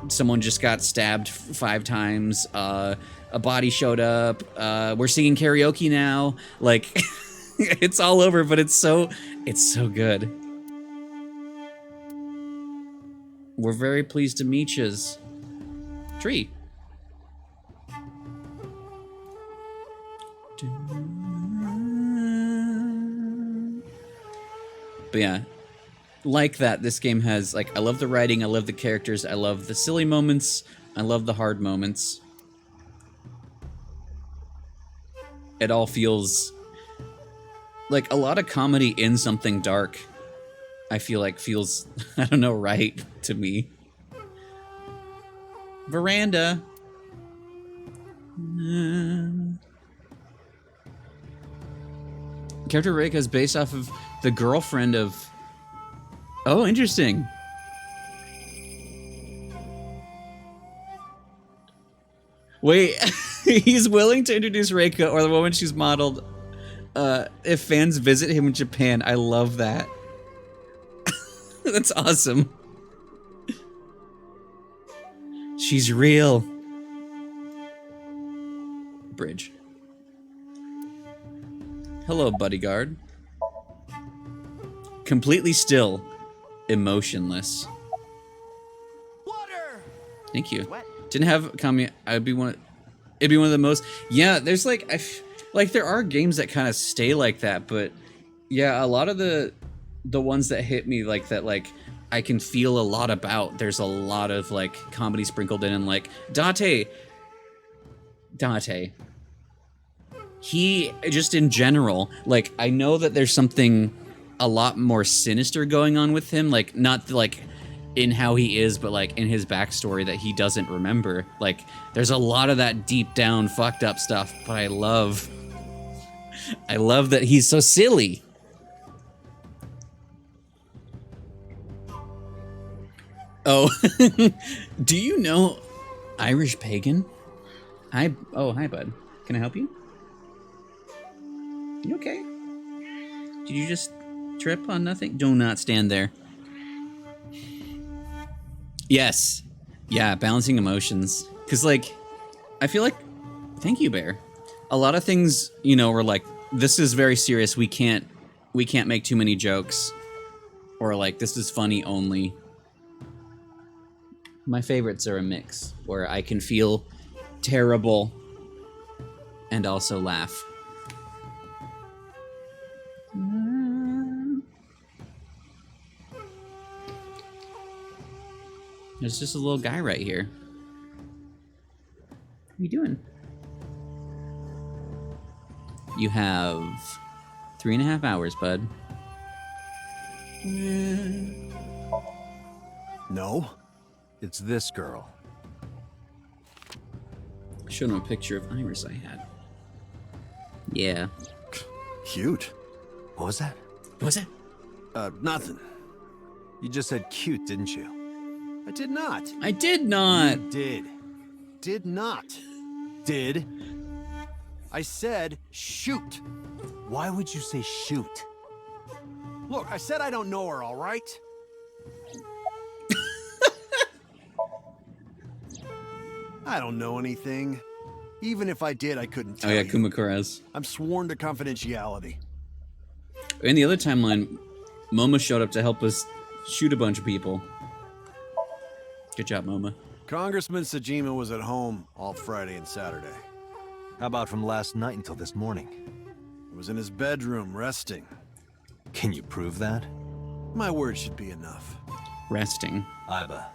Someone just got stabbed 5 times. A body showed up. We're singing karaoke now. Like, it's all over, but it's so good. We're very pleased to meet yous. Tree. But yeah. Like that, this game has, like, I love the writing, I love the characters, I love the silly moments, I love the hard moments. It all feels like a lot of comedy in something dark. I feel like feels, I don't know, right to me. Veranda. Character Reika is based off of the girlfriend of... Oh, interesting. Wait, he's willing to introduce Reika, or the woman she's modeled, if fans visit him in Japan. I love that. That's awesome. She's real. Bridge. Hello, bodyguard. Completely still. Emotionless. Water! Thank you. What? Didn't have Kami. It'd be one of the most. Yeah, there's like like there are games that kind of stay like that, but yeah, a lot of the ones that hit me like that, like I can feel a lot about. There's a lot of like comedy sprinkled in, and like Date. He just in general, like I know that there's something a lot more sinister going on with him, like not like in how he is, but like in his backstory that he doesn't remember. Like there's a lot of that deep down fucked up stuff, but I love that he's so silly. Oh, do you know Irish Pagan? Hi, bud. Can I help you? You okay? Did you just trip on nothing? Do not stand there. Yes. Yeah, balancing emotions. Because, like, I feel like... Thank you, Bear. A lot of things, you know, were like, this is very serious. We can't make too many jokes. Or, like, this is funny only. My favorites are a mix, where I can feel terrible and also laugh. There's just a little guy right here. What are you doing? You have 3.5 hours, bud. No, it's this girl. I showed him a picture of Iris I had. Yeah. Cute. What was that? What was that? Nothing. You just said cute, didn't you? I did not. I did not. You did. Did not. Did. I said shoot. Why would you say shoot? Look, I said I don't know her, all right? I don't know anything. Even if I did, I couldn't tell Oh yeah, you. Kumakura's. I'm sworn to confidentiality. In the other timeline, Moma showed up to help us shoot a bunch of people. Good job, Moma. Congressman Sajima was at home all Friday and Saturday. How about from last night until this morning? He was in his bedroom, resting. Can you prove that? My word should be enough. Resting. Iba,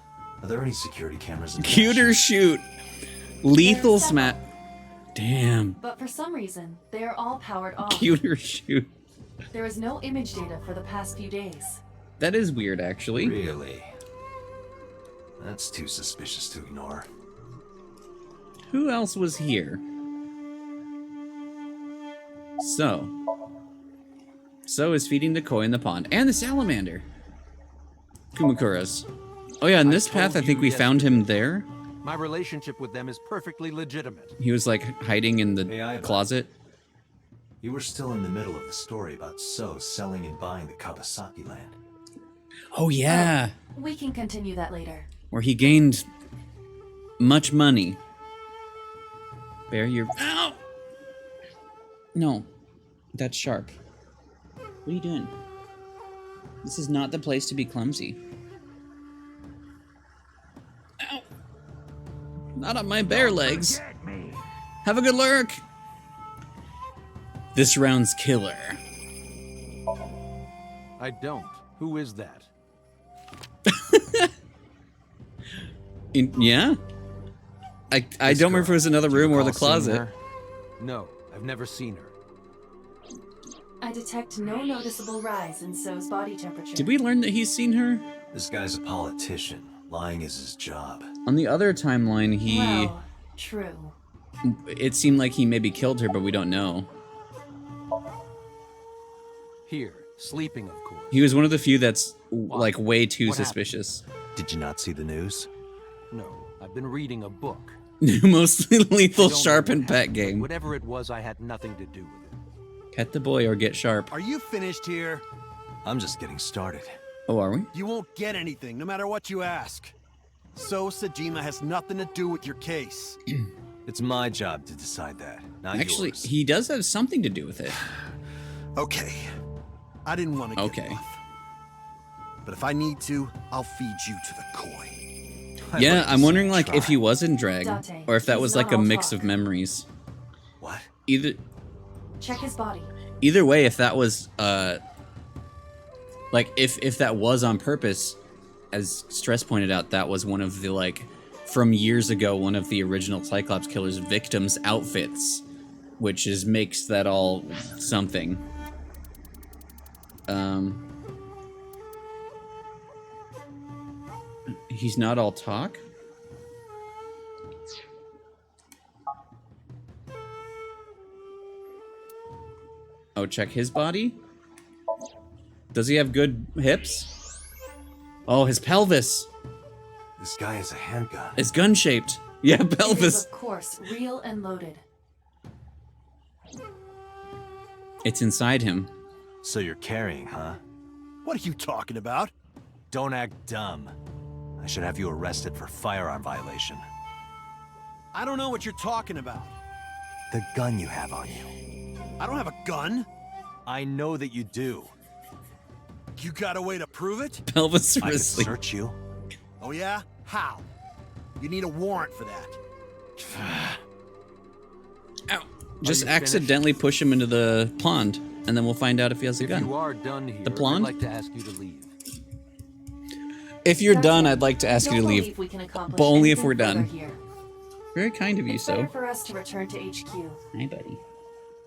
are there any security cameras in Cuter shoot. Lethal smack. Damn. But for some reason, they are all powered off. Cuter shoot. There is no image data for the past few days. That is weird, actually. Really? That's too suspicious to ignore. Who else was here? So is feeding the koi in the pond. And the salamander. Kumakura's. Oh yeah, in this path, I think we found him there. My relationship with them is perfectly legitimate. He was like hiding in the closet. You were still in the middle of the story about So selling and buying the Kawasaki land. Oh yeah. We can continue that later. Where he gained much money. Bear your... Ow! No. That's sharp. What are you doing? This is not the place to be clumsy. Ow! Not on my bare legs. Have a good lurk. This round's killer. I don't. Who is that? Yeah? I don't remember if it was another room or the closet. No, I've never seen her. I detect no noticeable rise in So's body temperature. Did we learn that he's seen her? This guy's a politician. Lying is his job. On the other timeline, he... Well, true. It seemed like he maybe killed her, but we don't know. Here, sleeping, of course. He was one of the few that's, like, way too suspicious. Did you not see the news? No, I've been reading a book. Mostly Lethal, Sharp, and Pet game. Whatever it was, I had nothing to do with it. Pet the boy or get sharp. Are you finished here? I'm just getting started. Oh, are we? You won't get anything, no matter what you ask. So Sajima has nothing to do with your case. It's my job to decide that, not Actually, yours. he does have something to do with it. Okay. I didn't want to get off. But if I need to, I'll feed you to the koi. Yeah, I'm wondering, like, if he was in drag, Date, or if that he's was not like a all mix talk. of memories. What? Check his body. Either way, if that was, like, if that was on purpose, as Stress pointed out, that was one of the, like, from years ago, one of the original Cyclops killer's victims' outfits, which makes that all something. He's not all talk? Oh, check his body? Does he have good hips? Oh, his pelvis! This guy has a handgun. It's gun-shaped. Yeah, It is, pelvis. of course, real and loaded. It's inside him. So you're carrying, huh? What are you talking about? Don't act dumb. I should have you arrested for firearm violation. I don't know what you're talking about. The gun you have on you. I don't have a gun. I know that you do. You got a way to prove it? Pelvis I can wrestling. search you. Oh yeah? How? You need a warrant for that. Ow. Just accidentally push him into the pond, and then we'll find out if he has a If gun. you are done here, The blonde? I'd like to ask you to leave. If you're That's done, it. I'd like to ask you to Don't leave. believe we can accomplish But only if anything we're done. further here. Very kind of you, It's so. better for us to return to HQ. Hi, buddy.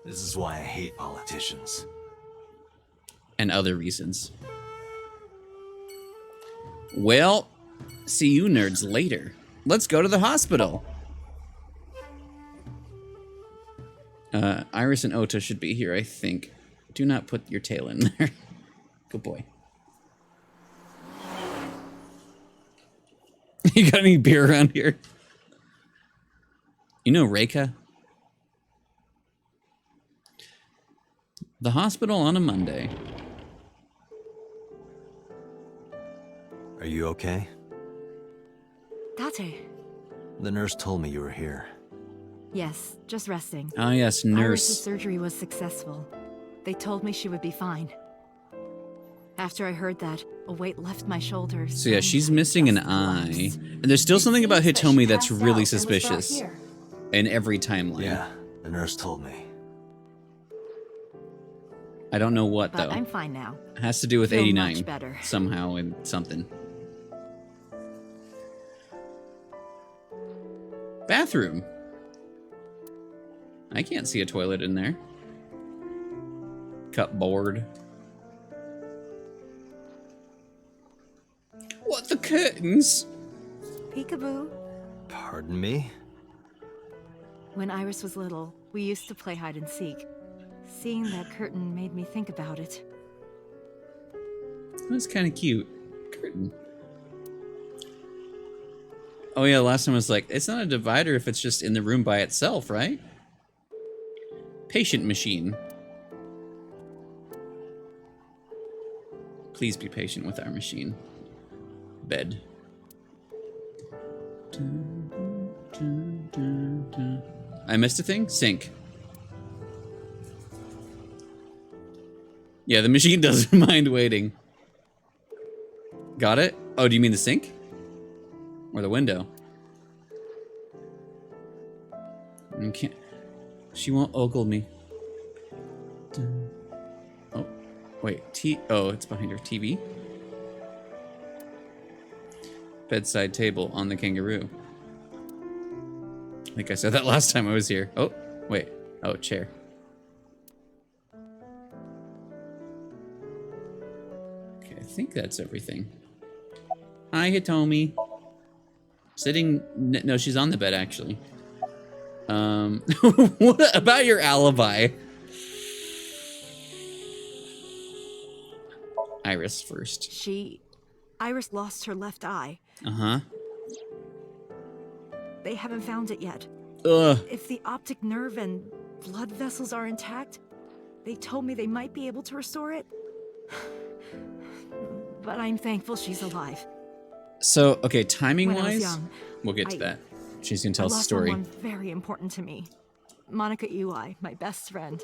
This is why I hate politicians. And other reasons. Well, see you nerds later. Let's go to the hospital. Iris and Ota should be here, I think. Do not put your tail in there. Good boy. You got any beer around here? You know Reika? The hospital on a Monday. Are you okay? Date. The nurse told me you were here. Yes, just resting. Ah, yes, Iris' nurse. surgery was successful. They told me she would be fine. After I heard that, a weight left my shoulders. So yeah, she's missing an eye. And there's still something about Hitomi that's really suspicious. In every timeline. Yeah, the nurse told me. I don't know what, But though. I'm fine now. It has to do with Feel 89. much better. Somehow, and something. Bathroom. I can't see a toilet in there. Cupboard. What, the curtains? Peekaboo. Pardon me? When Iris was little, we used to play hide and seek. Seeing that curtain made me think about it. That's kind of cute. Curtain. Oh yeah, last time I was like, it's not a divider if it's just in the room by itself, right? Patient machine. Please be patient with our machine. Bed. I missed a thing? Sink. Yeah, the machine doesn't mind waiting. Got it? Oh, do you mean the sink? Or the window? Okay. She won't ogle me. Oh, wait. Oh, it's behind her. TV? Bedside table on the kangaroo. I think I said that last time I was here. Oh, wait. Oh, chair. Okay, I think that's everything. Hi, Hitomi. Sitting... No, she's on the bed, actually. What about your alibi? Iris first. Iris lost her left eye. Uh-huh. They haven't found it yet. Ugh. If the optic nerve and blood vessels are intact, they told me they might be able to restore it. But I'm thankful she's alive. So, okay, When I was timing-wise, young, we'll get to that. She's gonna tell us the lost story. someone very important to me. Monica Ui, my best friend.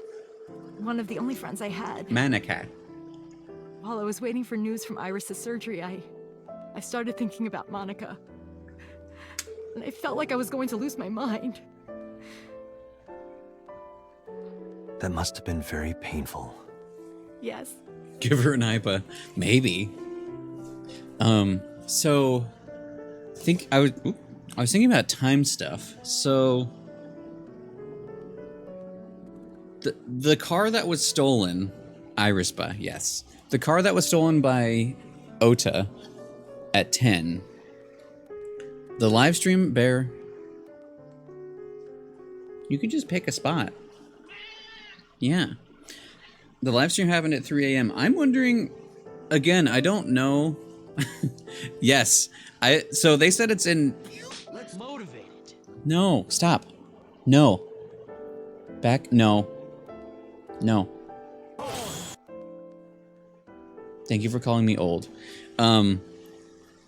One of the only friends I had. Manica. While I was waiting for news from Iris' surgery, I started thinking about Monica. And I felt like I was going to lose my mind. That must have been very painful. Yes. Give her an IPA. Maybe. So I was thinking about time stuff. So the car that was stolen, Irispa, yes. The car that was stolen by Ota at 10. The live stream, Bear. You can just pick a spot. Yeah. The live stream happened at 3 a.m. I'm wondering, again, I don't know. Yes. So they said it's in... Let's motivate it. No, stop. No. Back, no. No. Thank you for calling me old.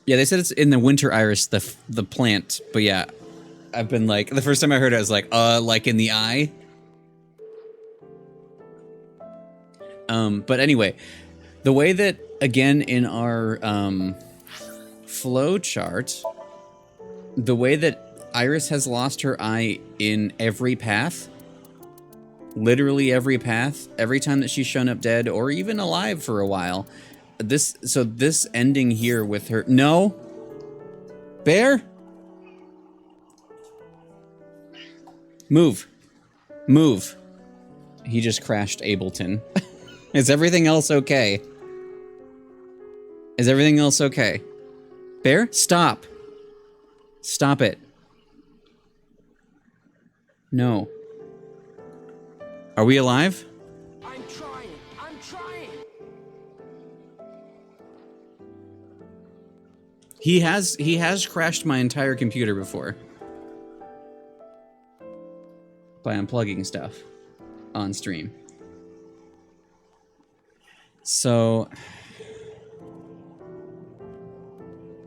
Yeah, they said it's in the winter iris, the plant. But yeah, I've been like, the first time I heard it, I was like in the eye. But anyway, the way that, again, in our flow chart, the way that Iris has lost her eye in every path, literally every path, every time that she's shown up dead or even alive for a while, this ending here with her... No? Bear? Move. Move. He just crashed Ableton. Is everything else okay? Is everything else okay? Bear, stop. Stop it. No. Are we alive? I'm trying. I'm trying. He has crashed my entire computer before. By unplugging stuff on stream. So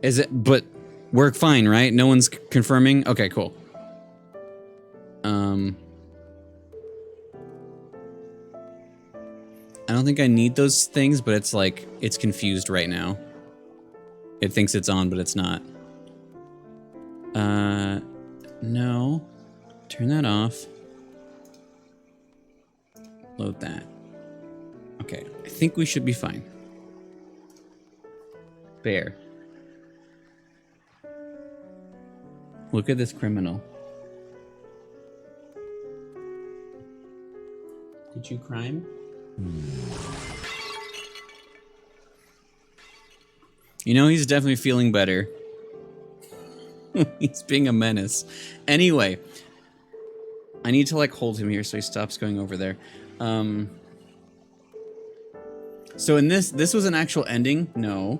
is it, but work fine, right? No one's confirming? Okay, cool. don't think I need those things, but it's like, it's confused right now. It thinks it's on, but it's not. No. Turn that off. Load that. Okay, I think we should be fine. Bear. Look at this criminal. Did you crime? You know, he's definitely feeling better. He's being a menace. Anyway, I need to like hold him here so he stops going over there. So in this was an actual ending? No.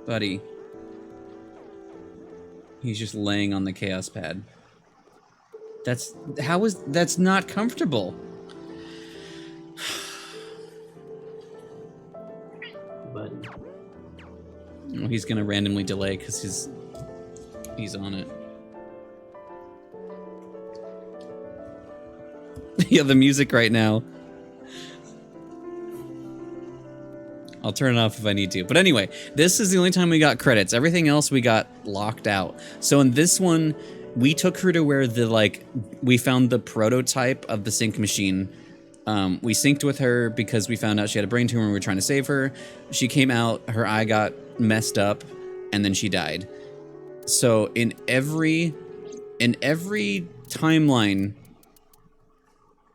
Buddy. He's just laying on the chaos pad. That's not comfortable. Buddy. Well, he's gonna randomly delay because he's on it. Yeah, the music right now. I'll turn it off if I need to. But anyway, this is the only time we got credits. Everything else we got locked out. So in this one, we took her to where we found the prototype of the sync machine. We synced with her because we found out she had a brain tumor and we were trying to save her. She came out, her eye got messed up, and then she died. So in every timeline,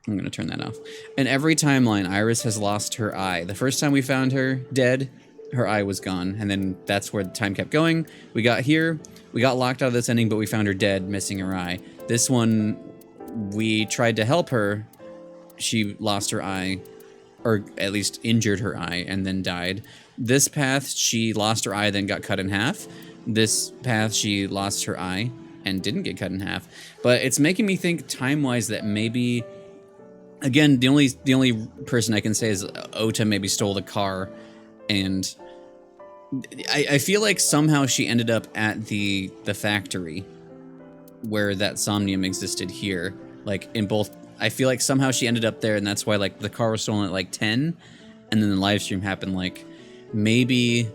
I'm gonna turn that off. In every timeline, Iris has lost her eye. The first time we found her dead, her eye was gone, and then that's where the time kept going. We got here, we got locked out of this ending, but we found her dead, missing her eye. This one, we tried to help her. She lost her eye, or at least injured her eye, and then died. This path, she lost her eye, then got cut in half. This path, she lost her eye and didn't get cut in half. But it's making me think time-wise that maybe, again, the only person I can say is Ota maybe stole the car, and I feel like somehow she ended up at the factory where that Somnium existed here. Like in both, I feel like somehow she ended up there, and that's why like the car was stolen at like 10, and then the live stream happened. Like maybe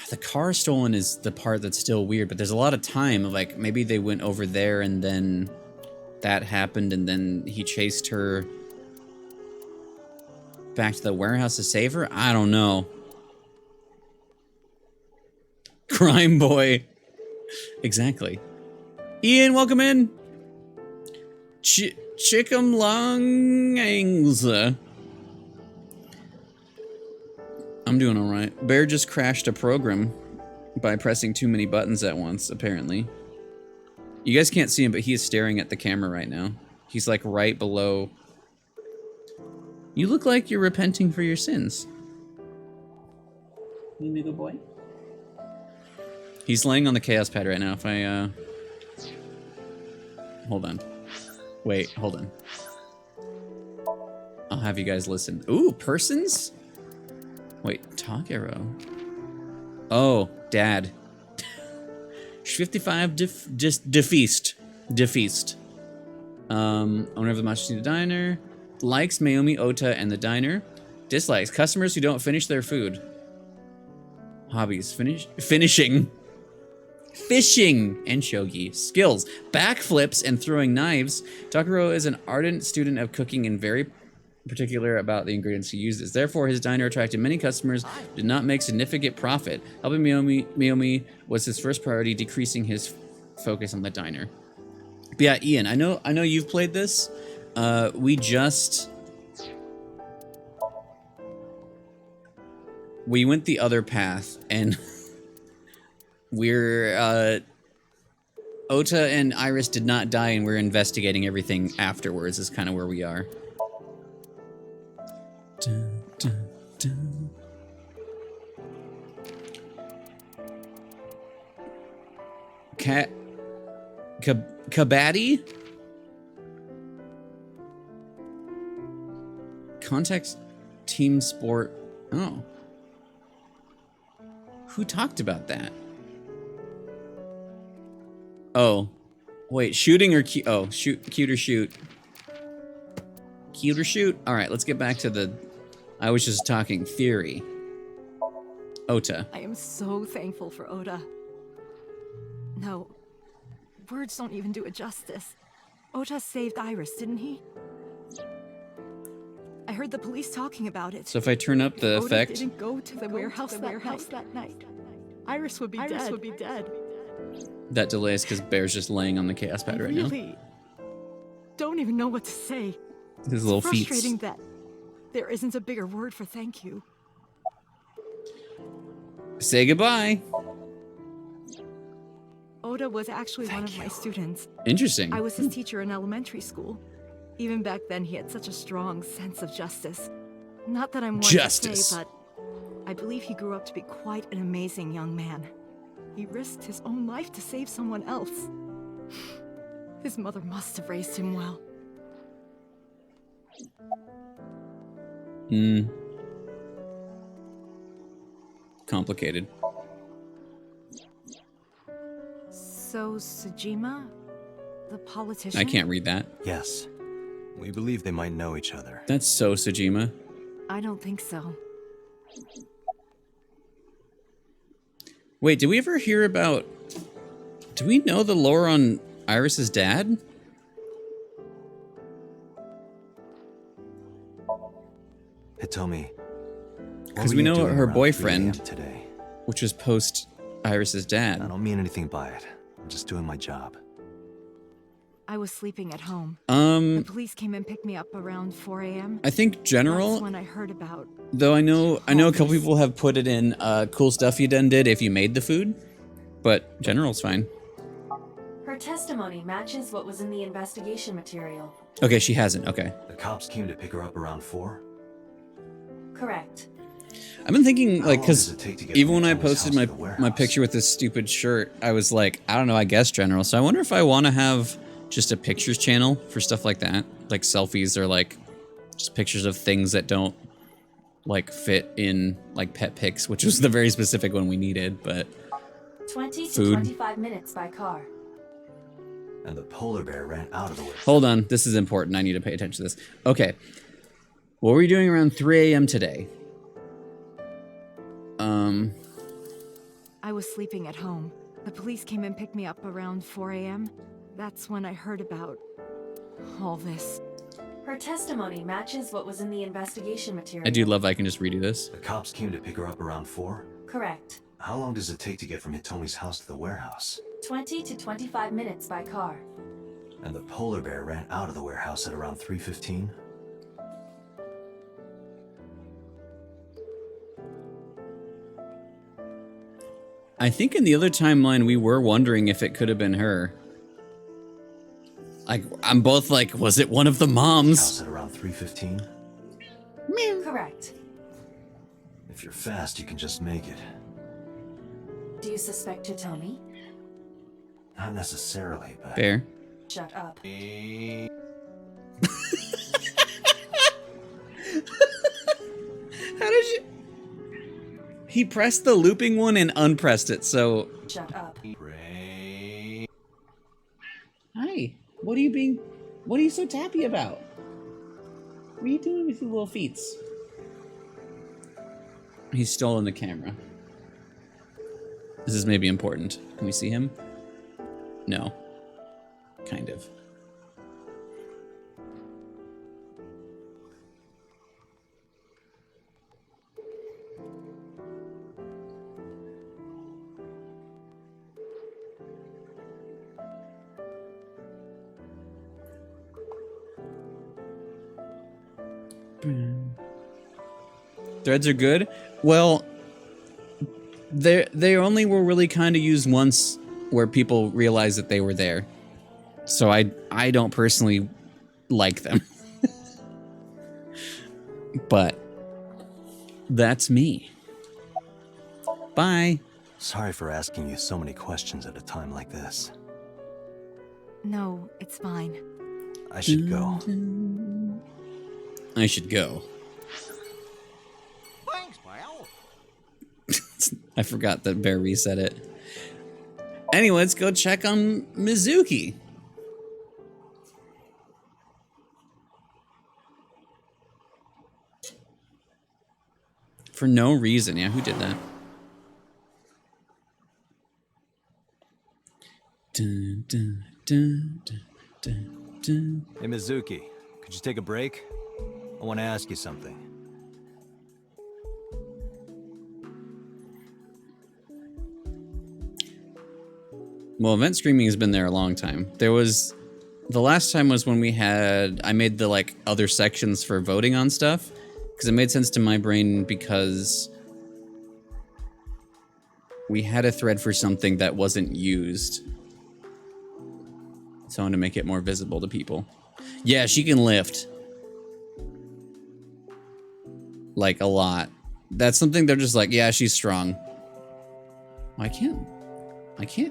the car stolen is the part that's still weird, but there's a lot of time of like maybe they went over there and then that happened, and then he chased her back to the warehouse to save her. I don't know. Crime boy. Exactly. Ian, welcome in. Chickum longs. I'm doing all right. Bear just crashed a program by pressing too many buttons at once, apparently. You guys can't see him, but he is staring at the camera right now. He's like right below. You look like you're repenting for your sins. You big boy. He's laying on the chaos pad right now. If I hold on. Wait, hold on. I'll have you guys listen. Ooh, persons? Wait, talk arrow. Oh, dad. 55 defeased. Owner of the Machina Diner. Likes Mayumi, Ota, and the diner. Dislikes customers who don't finish their food. Hobbies. Fishing and shogi. Skills. Backflips and throwing knives. Takuro is an ardent student of cooking and very particular about the ingredients he uses. Therefore, his diner attracted many customers, did not make significant profit. Helping Mayumi was his first priority, decreasing his focus on the diner. But yeah, Ian, I know you've played this. We went the other path, and we're Ota and Iris did not die, and we're investigating everything afterwards. Is kind of where we are. Dun, dun, dun. Kabaddi? Context team sport. Oh. Who talked about that? Oh. Wait, shooting or cute? Oh, cute or shoot. Heal or shoot. All right, let's get back to the... I was just talking theory. Ota. I am so thankful for Oda. No, words don't even do it justice. Oda saved Iris, didn't he? I heard the police talking about it. So if I turn up the Oda effect... didn't go to the warehouse that night. Iris would be dead. That delays because Bear's just laying on the chaos pad right now. Really don't even know what to say. His little feet. It's frustrating that there isn't a bigger word for thank you. Say goodbye. Oda was actually one of my students. Interesting. I was his teacher in elementary school. Even back then, he had such a strong sense of justice. Not that I'm one to say, but I believe he grew up to be quite an amazing young man. He risked his own life to save someone else. His mother must have raised him well. Complicated. So, Sejima? The politician? I can't read that. Yes. We believe they might know each other. That's so Sejima. I don't think so. Wait, did we ever hear about... Do we know the lore on Iris's dad? Hitomi. Because we know her boyfriend, today. which was post Iris's dad. I don't mean anything by it. I'm just doing my job. I was sleeping at home. The police came and picked me up around 4 a.m. I think general. That's when I heard about. Though I know a couple people have put it in cool stuff you done did if you made the food, but general's fine. Her testimony matches what was in the investigation material. Okay, she hasn't. Okay. The cops came to pick her up around 4? Correct. I've been thinking, like, because even when I posted my picture with this stupid shirt, I was like, I don't know, I guess general. So I wonder if I want to have just a pictures channel for stuff like that, like selfies or like just pictures of things that don't like fit in like pet pics, which was the very specific one we needed, but 20 food. to 25 minutes by car. And the polar bear ran out of the way. Hold on, this is important. I need to pay attention to this. Okay. What were you doing around 3 a.m. today? I was sleeping at home. The police came and picked me up around 4 a.m. That's when I heard about all this. Her testimony matches what was in the investigation material. I do love I can just redo this. The cops came to pick her up around 4? Correct. How long does it take to get from Hitomi's house to the warehouse? 20 to 25 minutes by car. And the polar bear ran out of the warehouse at around 3:15? I think in the other timeline we were wondering if it could have been her. Like, I'm both like, was it one of the moms? House at around 3:15? Correct. If you're fast, you can just make it. Do you suspect Hitomi? Not necessarily, but... Fair. Shut up. How did you... He pressed the looping one and unpressed it, so... Shut up. Hi. What are you so tappy about? What are you doing with your little feet? He's stolen the camera. This is maybe important. Can we see him? No. Kind of. Threads are good. Well, they only were really kind of used once where people realized that they were there. So I don't personally like them. But that's me. Bye. Sorry for asking you so many questions at a time like this. No, it's fine. I should go. I should go. Thanks, pal. I forgot that Bear reset it. Anyway, let's go check on Mizuki. For no reason. Yeah, who did that? Dun, dun, dun, dun, dun, dun. Hey, Mizuki, could you take a break? I want to ask you something. Well, event streaming has been there a long time. There was... The last time was when we had... I made the, like, other sections for voting on stuff. Because it made sense to my brain because... we had a thread for something that wasn't used. So I wanted to make it more visible to people. Yeah, she can lift. Like, a lot. That's something they're just like, yeah, she's strong. I can't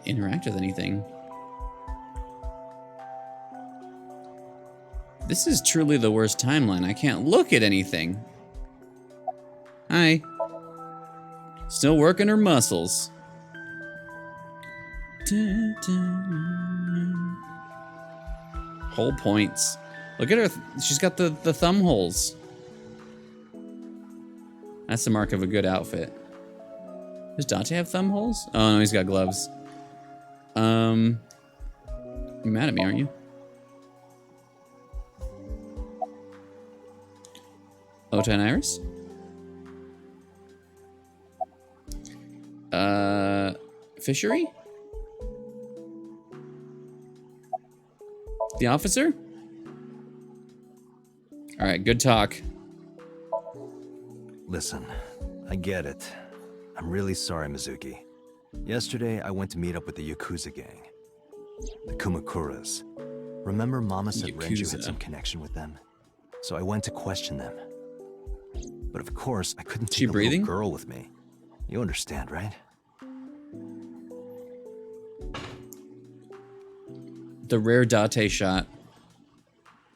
interact with anything. This is truly the worst timeline. I can't look at anything. Hi. Still working her muscles. Hole points. Look at her. She's got the thumb holes. That's the mark of a good outfit. Does Dante have thumb holes? Oh, no, he's got gloves. You're mad at me, aren't you? Ota and Iris? Fishery? The officer? Alright, good talk. Listen, I get it. I'm really sorry, Mizuki. Yesterday, I went to meet up with the Yakuza gang. The Kumakuras. Remember Mama said Renju had some connection with them? So I went to question them. But of course, I couldn't take a little girl with me. You understand, right? The rare Date shot.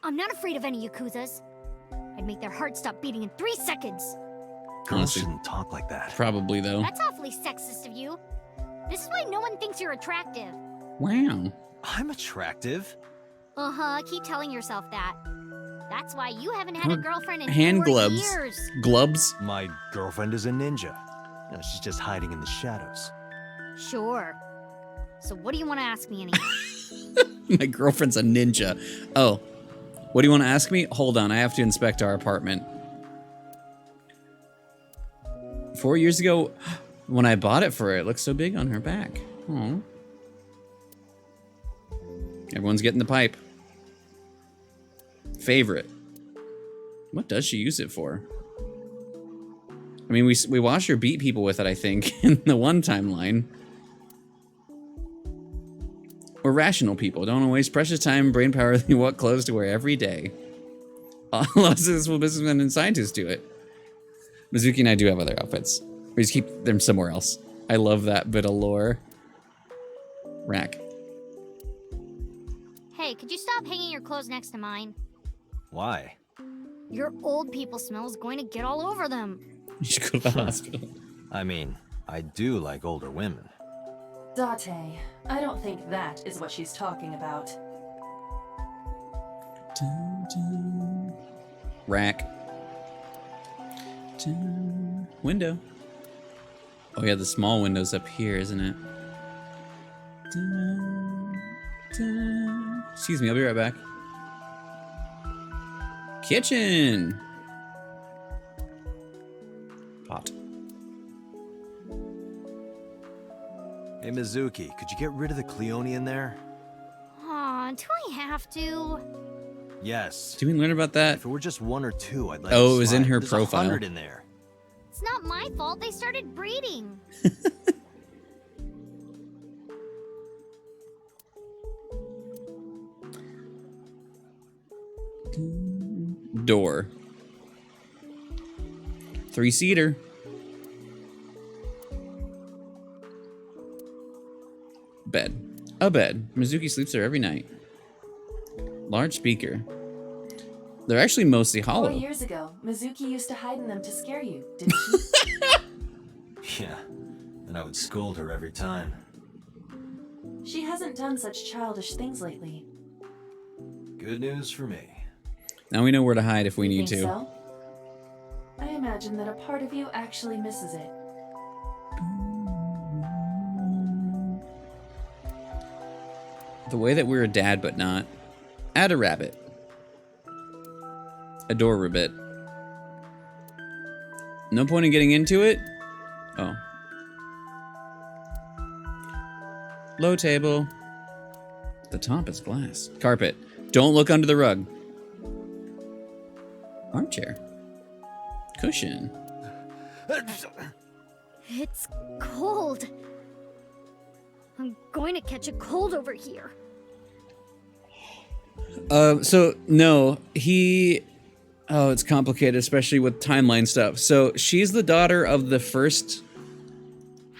I'm not afraid of any Yakuzas. I'd make their hearts stop beating in 3 seconds. Girls shouldn't talk like that. Probably, though. That's awfully sexist of you. This is why no one thinks you're attractive. Wow. I'm attractive? Uh-huh, keep telling yourself that. That's why you haven't had a girlfriend in hand 4 gloves. years. Glubs? My girlfriend is a ninja. No, she's just hiding in the shadows. Sure. So what do you want to ask me anyway? My girlfriend's a ninja. Oh. What do you want to ask me? Hold on, I have to inspect our apartment. 4 years ago, when I bought it for her, it looks so big on her back. Oh. Everyone's getting the pipe. Favorite. What does she use it for? I mean, we watched her beat people with it, I think, in the one timeline. We're rational people. Don't waste precious time and brain power thinking what clothes to wear every day. Lots of successful businessmen and scientists do it. Mizuki and I do have other outfits. We just keep them somewhere else. I love that bit of lore. Rack. Hey, could you stop hanging your clothes next to mine? Why? Your old people smell is going to get all over them. You should go to the hospital. I mean, I do like older women. Date, I don't think that is what she's talking about. Rack. Window. Oh yeah, the small window's up here, isn't it? Excuse me, I'll be right back. Kitchen. Pot. Hey, Mizuki, could you get rid of the Cleone in there? Aw, do I have to? Yes. Did we learn about that? If it were just 1 or 2, I'd let Oh, it was in slide. her There's profile. 100 in there. It's not my fault they started breeding. Door. 3-seater. Bed. A bed. Mizuki sleeps there every night. Large speaker. They're actually mostly hollow. 4 years ago, Mizuki used to hide in them to scare you, didn't she? Yeah, and I would scold her every time. She hasn't done such childish things lately. Good news for me. Now we know where to hide if we need Think to. so? I imagine imagine that a part of you actually misses it. The way that we're a dad, but not. Add a rabbit. Adore rabbit. No point in getting into it? Oh. Low table. The top is glass. Carpet. Don't look under the rug. Armchair. Cushion. It's cold. I'm going to catch a cold over here. So no, oh, it's complicated, especially with timeline stuff. So she's the daughter of the first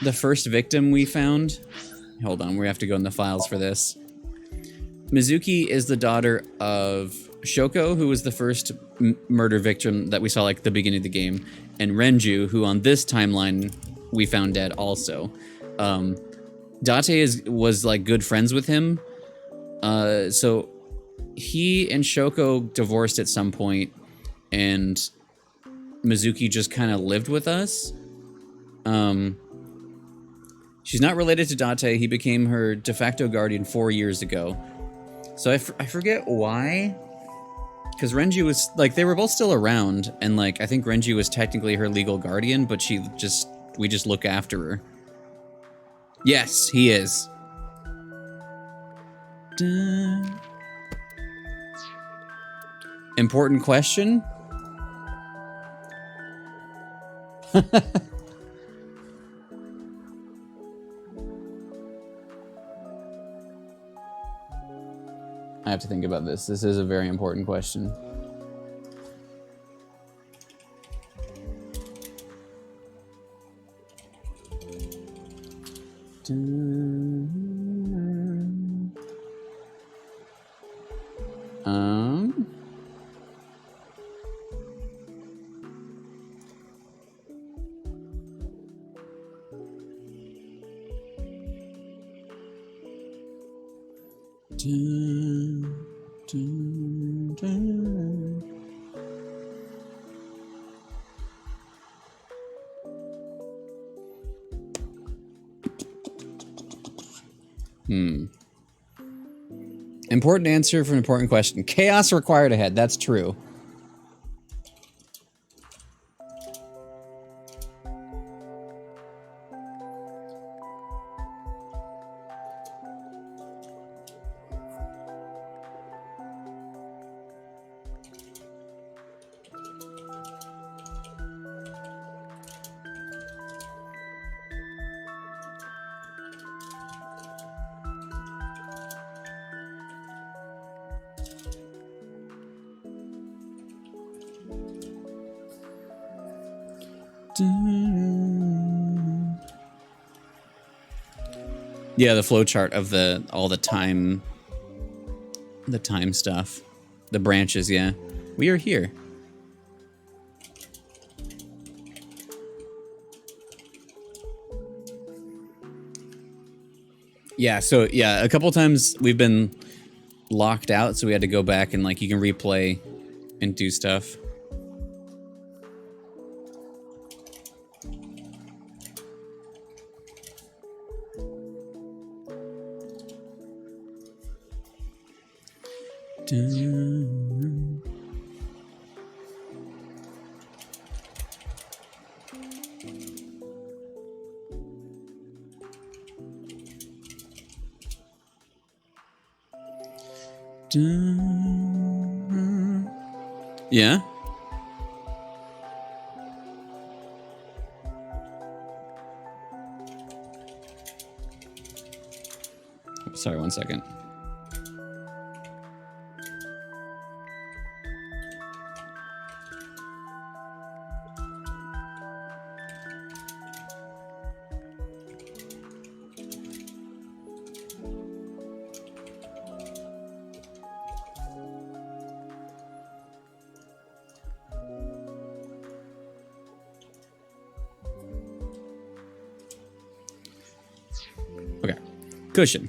victim we found. Hold on, we have to go in the files for this. Mizuki is the daughter of Shoko, who was the first murder victim that we saw like the beginning of the game, and Renju, who on this timeline we found dead also. Date was like good friends with him. So he and Shoko divorced at some point, and Mizuki just kind of lived with us. She's not related to Date. He became her de facto guardian 4 years ago. So I forget why. Because Renju was, like, they were both still around, and, like, I think Renju was technically her legal guardian, but we just look after her. Yes, he is. Dun. Important question? I have to think about this. This is a very important question. Important answer for an important question. Chaos required ahead. That's true. Yeah, the flowchart of all the time stuff, the branches. Yeah, we are here. Yeah, so yeah, a couple times we've been locked out, so we had to go back and like you can replay and do stuff. Yeah? Sorry, 1 second. Okay. Cushion.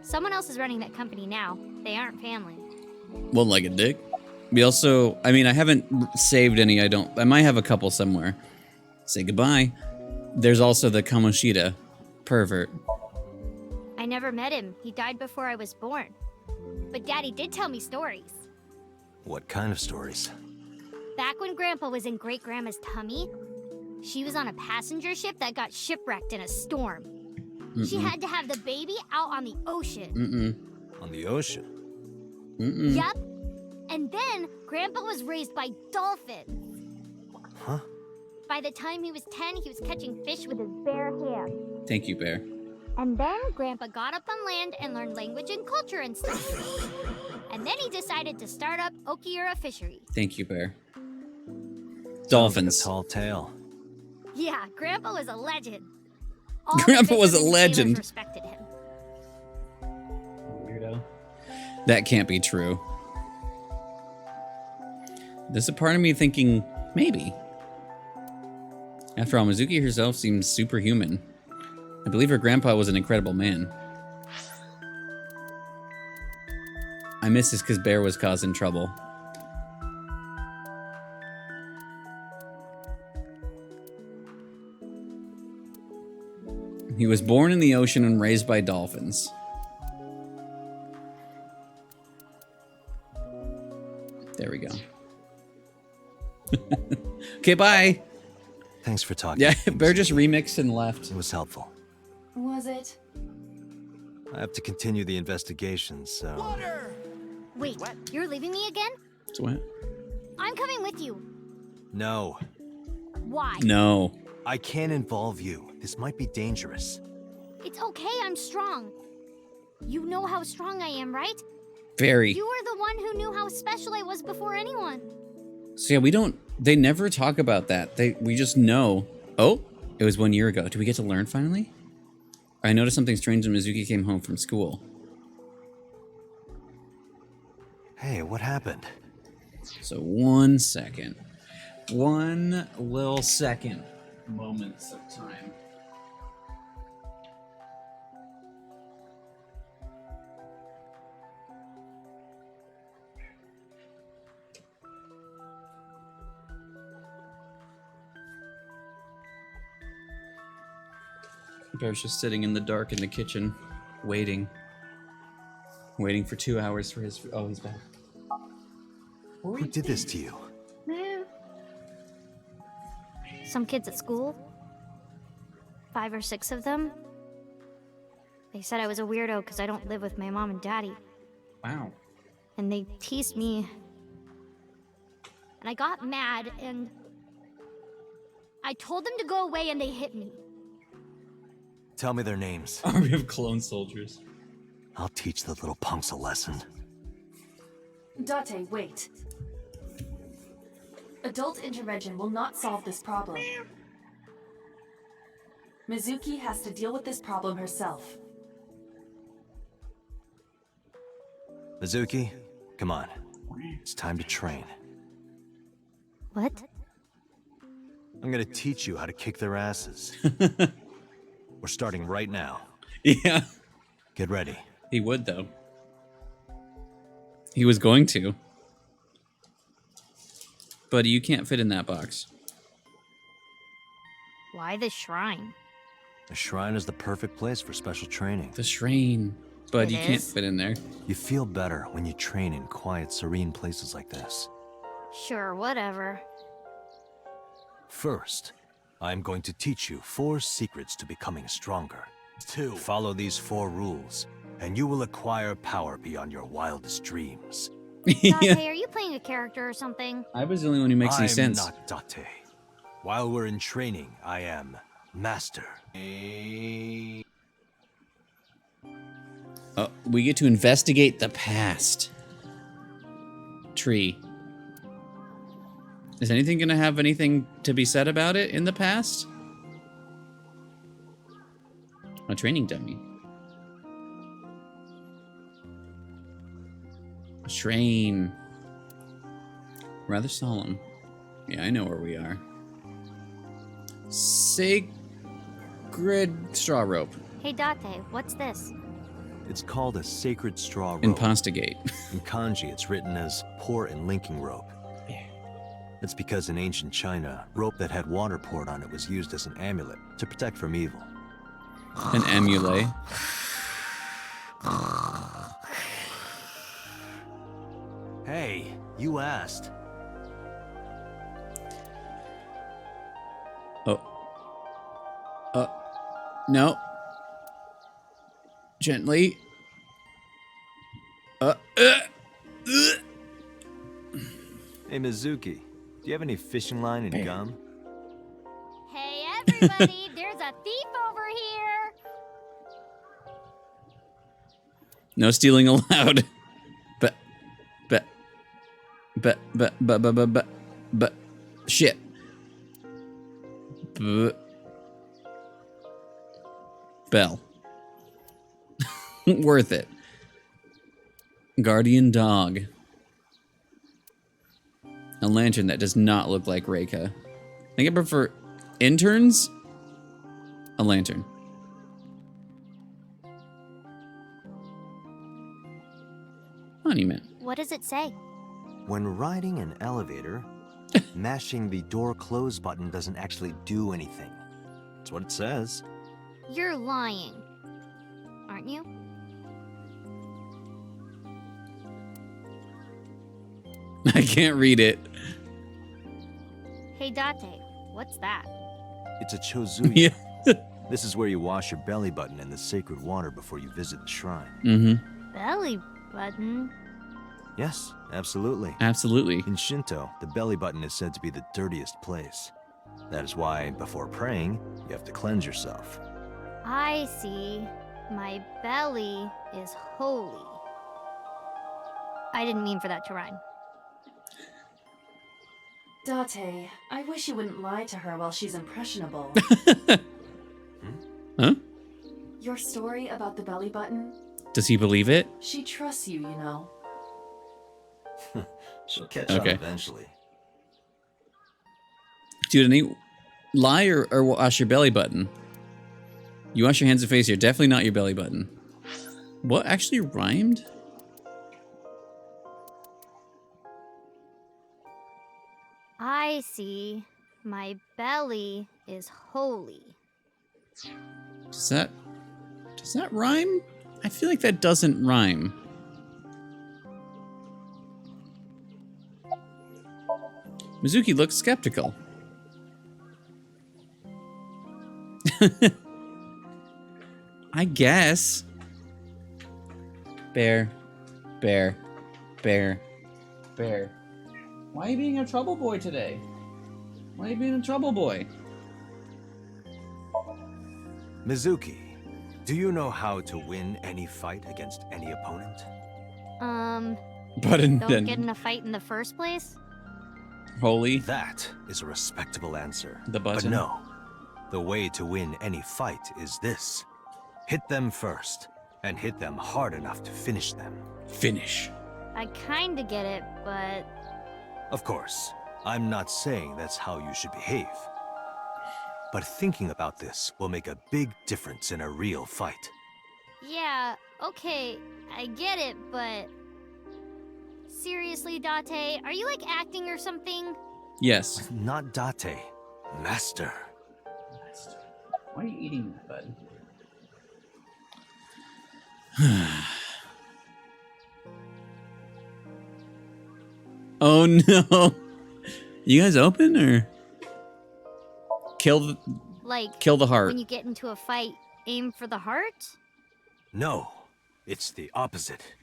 Someone else is running that company now. They aren't family. Well, like a dick. We also, I mean, I haven't saved any. I might have a couple somewhere. Say goodbye. There's also the Kamoshida pervert. I never met him. He died before I was born. But Daddy did tell me stories. What kind of stories? Back when Grandpa was in Great-Grandma's tummy, she was on a passenger ship that got shipwrecked in a storm. She had to have the baby out on the ocean. On the ocean? Yep. And then Grandpa was raised by dolphins. Huh? By the time he was 10, he was catching fish with his bare hands. Thank you, Bear. And then Grandpa got up on land and learned language and culture and stuff. And then he decided to start up Okiura Fishery. Thank you, Bear. Dolphins. Like a tall tale. Yeah, Grandpa was a legend. All Grandpa was a fishermen and legend. sailors respected him. Weirdo. That can't be true. There's a part of me thinking, maybe. After all, Mizuki herself seems superhuman. I believe her grandpa was an incredible man. I miss this because Bear was causing trouble. He was born in the ocean and raised by dolphins. There we go. Okay, bye. Thanks for talking. Yeah, Bear just remixed and left. It was helpful. Was it? I have to continue the investigation, so... Wait, you're leaving me again? What? I'm coming with you. No. Why? No. I can't involve you. This might be dangerous. It's okay, I'm strong. You know how strong I am, right? Very. You were the one who knew how special I was before anyone. So yeah, they never talk about that. We just know. Oh, it was 1 year ago. Did we get to learn finally? I noticed something strange when Mizuki came home from school. Hey, what happened? So 1 second. 1 little second. Moments of time. Bear's just sitting in the dark in the kitchen, waiting. Waiting for 2 hours for his... Oh, he's back. Who did this to you? Some kids at school. 5 or 6 of them. They said I was a weirdo because I don't live with my mom and daddy. Wow. And they teased me. And I got mad and... I told them to go away and they hit me. Tell me their names. Army of clone soldiers. I'll teach the little punks a lesson. Date, wait. Adult intervention will not solve this problem. Mizuki has to deal with this problem herself. Mizuki, come on. It's time to train. What? I'm gonna teach you how to kick their asses. We're starting right now. Yeah. Get ready. He would, though. He was going to. But you can't fit in that box. Why the shrine? The shrine is the perfect place for special training. The shrine. But It you can't is? fit in there. You feel better when you train in quiet, serene places like this. Sure, whatever. First, I'm going to teach you 4 secrets to becoming stronger. 2. Follow these 4 rules, and you will acquire power beyond your wildest dreams. Date, are you playing a character or something? I was the only one who makes any sense. I'm not Date. While we're in training, I am Master. We get to investigate the past. Tree. Is anything gonna have anything to be said about it in the past? A training dummy. A train. Rather solemn. Yeah, I know where we are. Sacred straw rope. Hey Date, what's this? It's called a sacred straw rope. Impastigate. In kanji, it's written as pour and linking rope. Yeah. That's because in ancient China, rope that had water poured on it was used as an amulet to protect from evil. An amulet. Hey, you asked. No. Gently. Hey, Mizuki, do you have any fishing line and gum? Hey, everybody, there's a thief over here. No stealing allowed. But, shit. Bell. Worth it. Guardian dog. A lantern that does not look like Reika. I think I prefer interns. A lantern. Monument. What does it say? When riding an elevator, mashing the door close button doesn't actually do anything. That's what it says. You're lying, aren't you? I can't read it. Hey, Date, what's that? It's a chozuya. Yeah. This is where you wash your belly button in the sacred water before you visit the shrine. Mm-hmm. Belly button? Yes, absolutely. Absolutely. In Shinto, the belly button is said to be the dirtiest place. That is why, before praying, you have to cleanse yourself. I see. My belly is holy. I didn't mean for that to rhyme. Date, I wish you wouldn't lie to her while she's impressionable. Huh? Your story about the belly button? Does he believe it? She trusts you, you know. She'll catch on eventually. Dude, any lie or wash your belly button? You wash your hands and face here. Definitely not your belly button. What actually rhymed? I see. My belly is holy. Does that rhyme? I feel like that doesn't rhyme. Mizuki looks skeptical. I guess. Bear. Why are you being a trouble boy today? Why are you being a trouble boy? Mizuki, do you know how to win any fight against any opponent? Don't get in a fight in the first place? Holy. That is a respectable answer. The button? But no. The way to win any fight is this. Hit them first, and hit them hard enough to finish them. Finish. I kinda get it, but... Of course, I'm not saying that's how you should behave. But thinking about this will make a big difference in a real fight. Yeah, okay, I get it, but... Seriously, Date, are you like acting or something? Yes. Not Date. Master. Why are you eating that, bud? Oh no! You guys open or kill the heart? When you get into a fight, aim for the heart? No, it's the opposite.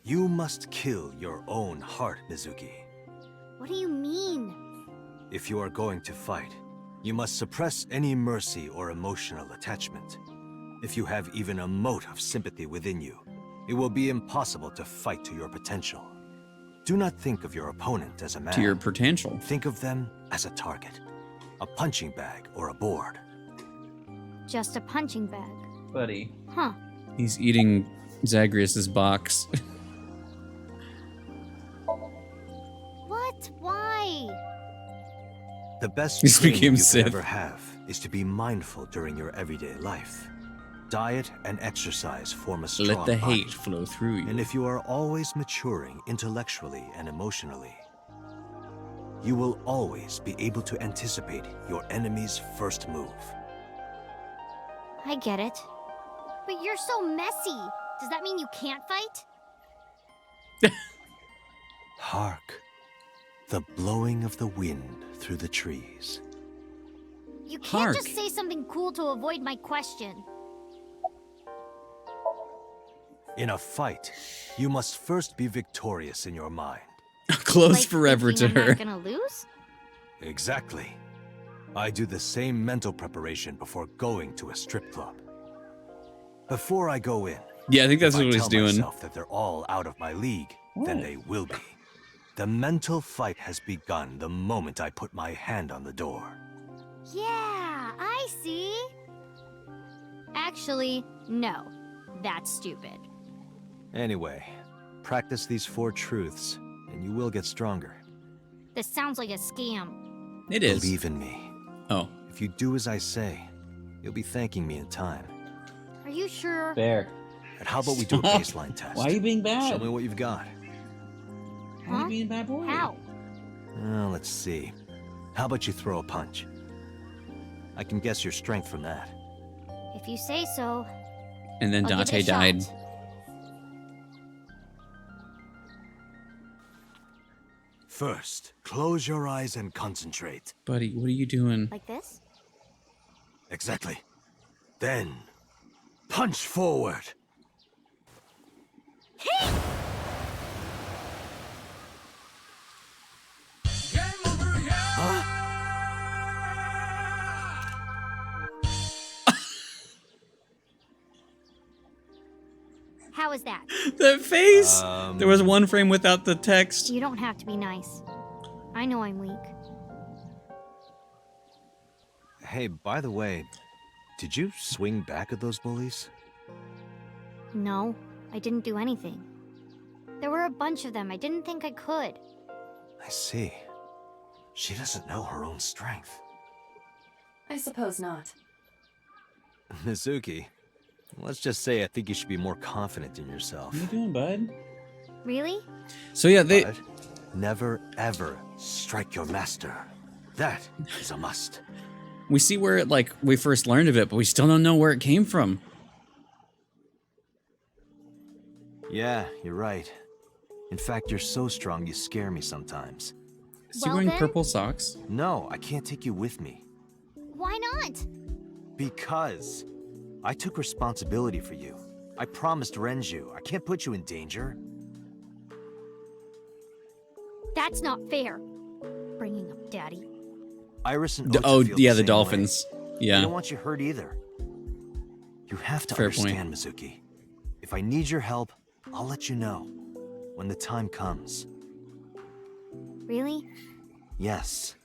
You must kill your own heart, Mizuki. What do you mean? If you are going to fight, you must suppress any mercy or emotional attachment. If you have even a mote of sympathy within you, it will be impossible to fight to your potential. Do not think of your opponent as a man. To your potential. Think of them as a target, a punching bag or a board. Just a punching bag. Buddy. Huh. He's eating Zagreus's box. What? Why? The best He's training became you Sith. can ever have is to be mindful during your everyday life. Diet and exercise form a strong Let the body. hate flow through you. And if you are always maturing intellectually and emotionally, you will always be able to anticipate your enemy's first move. I get it. But you're so messy. Does that mean you can't fight? Hark, the blowing of the wind through the trees. You can't Hark. just say something cool to avoid my question. In a fight, you must first be victorious in your mind. Close Like forever to thinking I'm her. not gonna lose? Exactly. I do the same mental preparation before going to a strip club. Before I go in, Yeah, I think that's if what I he's tell doing. myself that they're all out of my league, then they will be. The mental fight has begun the moment I put my hand on the door. Yeah, I see. Actually, no. That's stupid. Anyway, practice these 4 truths, and you will get stronger. This sounds like a scam. It is. Believe in me. Oh. If you do as I say, you'll be thanking me in time. Are you sure? Fair. And how about we do a baseline test? Why are you being bad? Show me what you've got. Why are you being a bad boy? How? Well, let's see. How about you throw a punch? I can guess your strength from that. If you say so. And then I'll give Dante it a died. shot. First, close your eyes and concentrate. Buddy, what are you doing? Like this? Exactly. Then, punch forward. How is that? That face! There was one frame without the text. You don't have to be nice. I know I'm weak. Hey, by the way, did you swing back at those bullies? No, I didn't do anything. There were a bunch of them. I didn't think I could. I see. She doesn't know her own strength. I suppose not. Mizuki, let's just say I think you should be more confident in yourself. What are you doing, bud? Really? So yeah, they... But never, ever strike your master. That is a must. We see where it, like, we first learned of it, but we still don't know where it came from. Yeah, you're right. In fact, you're so strong you scare me sometimes. Is he wearing purple socks? No, I can't take you with me. Why not? Because I took responsibility for you. I promised Renju. I can't put you in danger. That's not fair. Bringing up Daddy. Iris and Ota Oh, feel yeah, the the same dolphins. way. Yeah. I don't want you hurt either. You have to Fair point. understand, Mizuki. If I need your help, I'll let you know when the time comes. Really? Yes,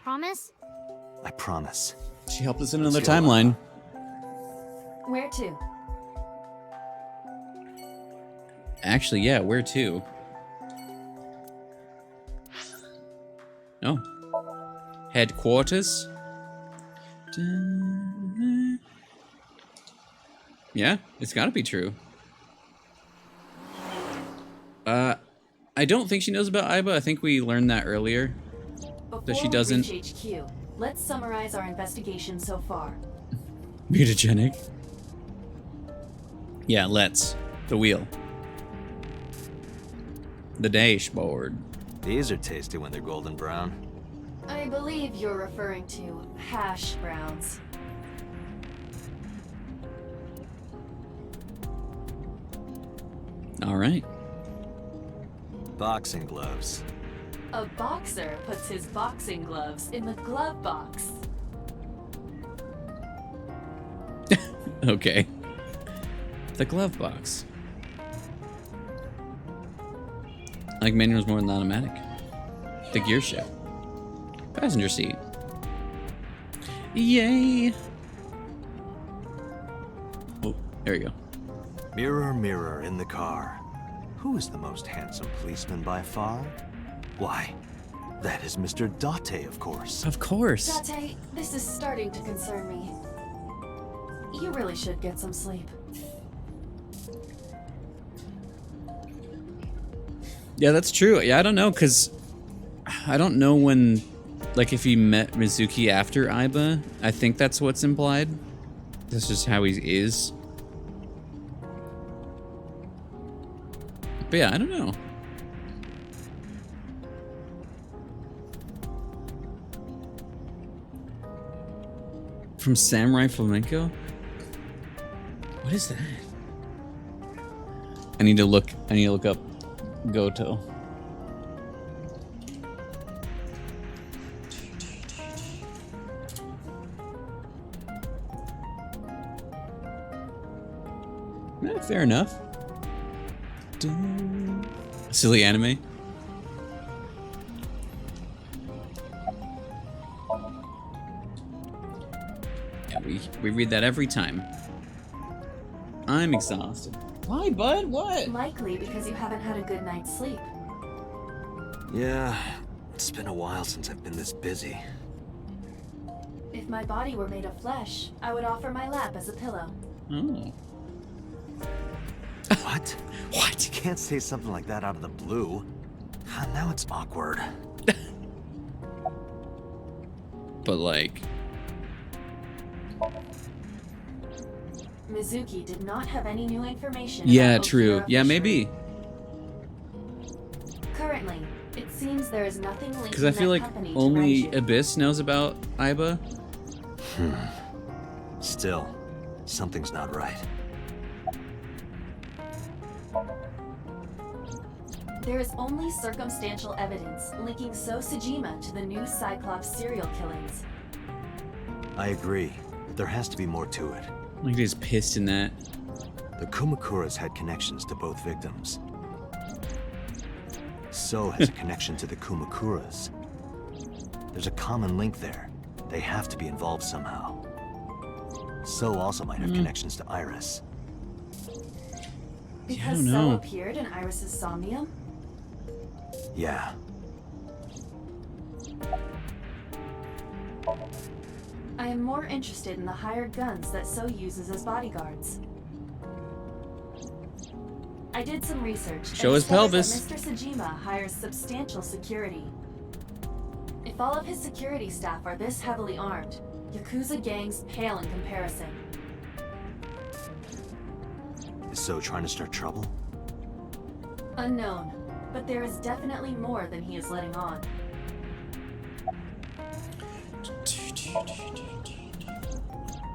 Promise? I promise. She helped us in another Let's go. timeline. Where to? Actually, yeah, where to? Oh. Headquarters? Yeah, it's gotta be true. I don't think she knows about Aiba. I think we learned that earlier. That she doesn't. We reach HQ, let's summarize our investigation so far. Mutagenic. Yeah, let's. The wheel. The dashboard. These are tasty when they're golden brown. I believe you're referring to hash browns. All right. Boxing gloves. A boxer puts his boxing gloves in the glove box. Okay. The glove box. I like manuals more than automatic. The gear shift. Passenger seat. Yay! Oh, there you go. Mirror, mirror in the car. Who is the most handsome policeman by far? Why, that is Mr. Date, of course. Of course. Date, this is starting to concern me. You really should get some sleep. Yeah, that's true. Yeah, I don't know, because I don't know when, like, if he met Mizuki after Aiba. I think that's what's implied. That's just how he is. But yeah, I don't know. From Samurai Flamenco? What is that? I need to look up Goto. Fair enough. Silly anime. Yeah, we read that every time. I'm exhausted. Why, bud? What? Likely because you haven't had a good night's sleep. Yeah, it's been a while since I've been this busy. If my body were made of flesh, I would offer my lap as a pillow. Oh. What? What? You can't say something like that out of the blue. Now it's awkward. But like... Mizuki did not have any new information. Yeah, about true. Okura Yeah, fishery. maybe. Currently, it seems there is nothing linking Because I feel that like company to only Raiju. Abyss knows about Aiba. Still, something's not right. There is only circumstantial evidence linking So Sejima to the new Cyclops serial killings. I agree, but there has to be more to it. Like he's pissed in that. The Kumakuras had connections to both victims. So has a connection to the Kumakuras. There's a common link there. They have to be involved somehow. So also might have connections to Iris. Because So appeared in Iris's Somnium? Yeah. I am more interested in the hired guns that So uses as bodyguards. I did some research. Show and his discovered pelvis. that Mr. Sejima hires substantial security. If all of his security staff are this heavily armed, Yakuza gangs pale in comparison. Is So trying to start trouble? Unknown, but there is definitely more than he is letting on.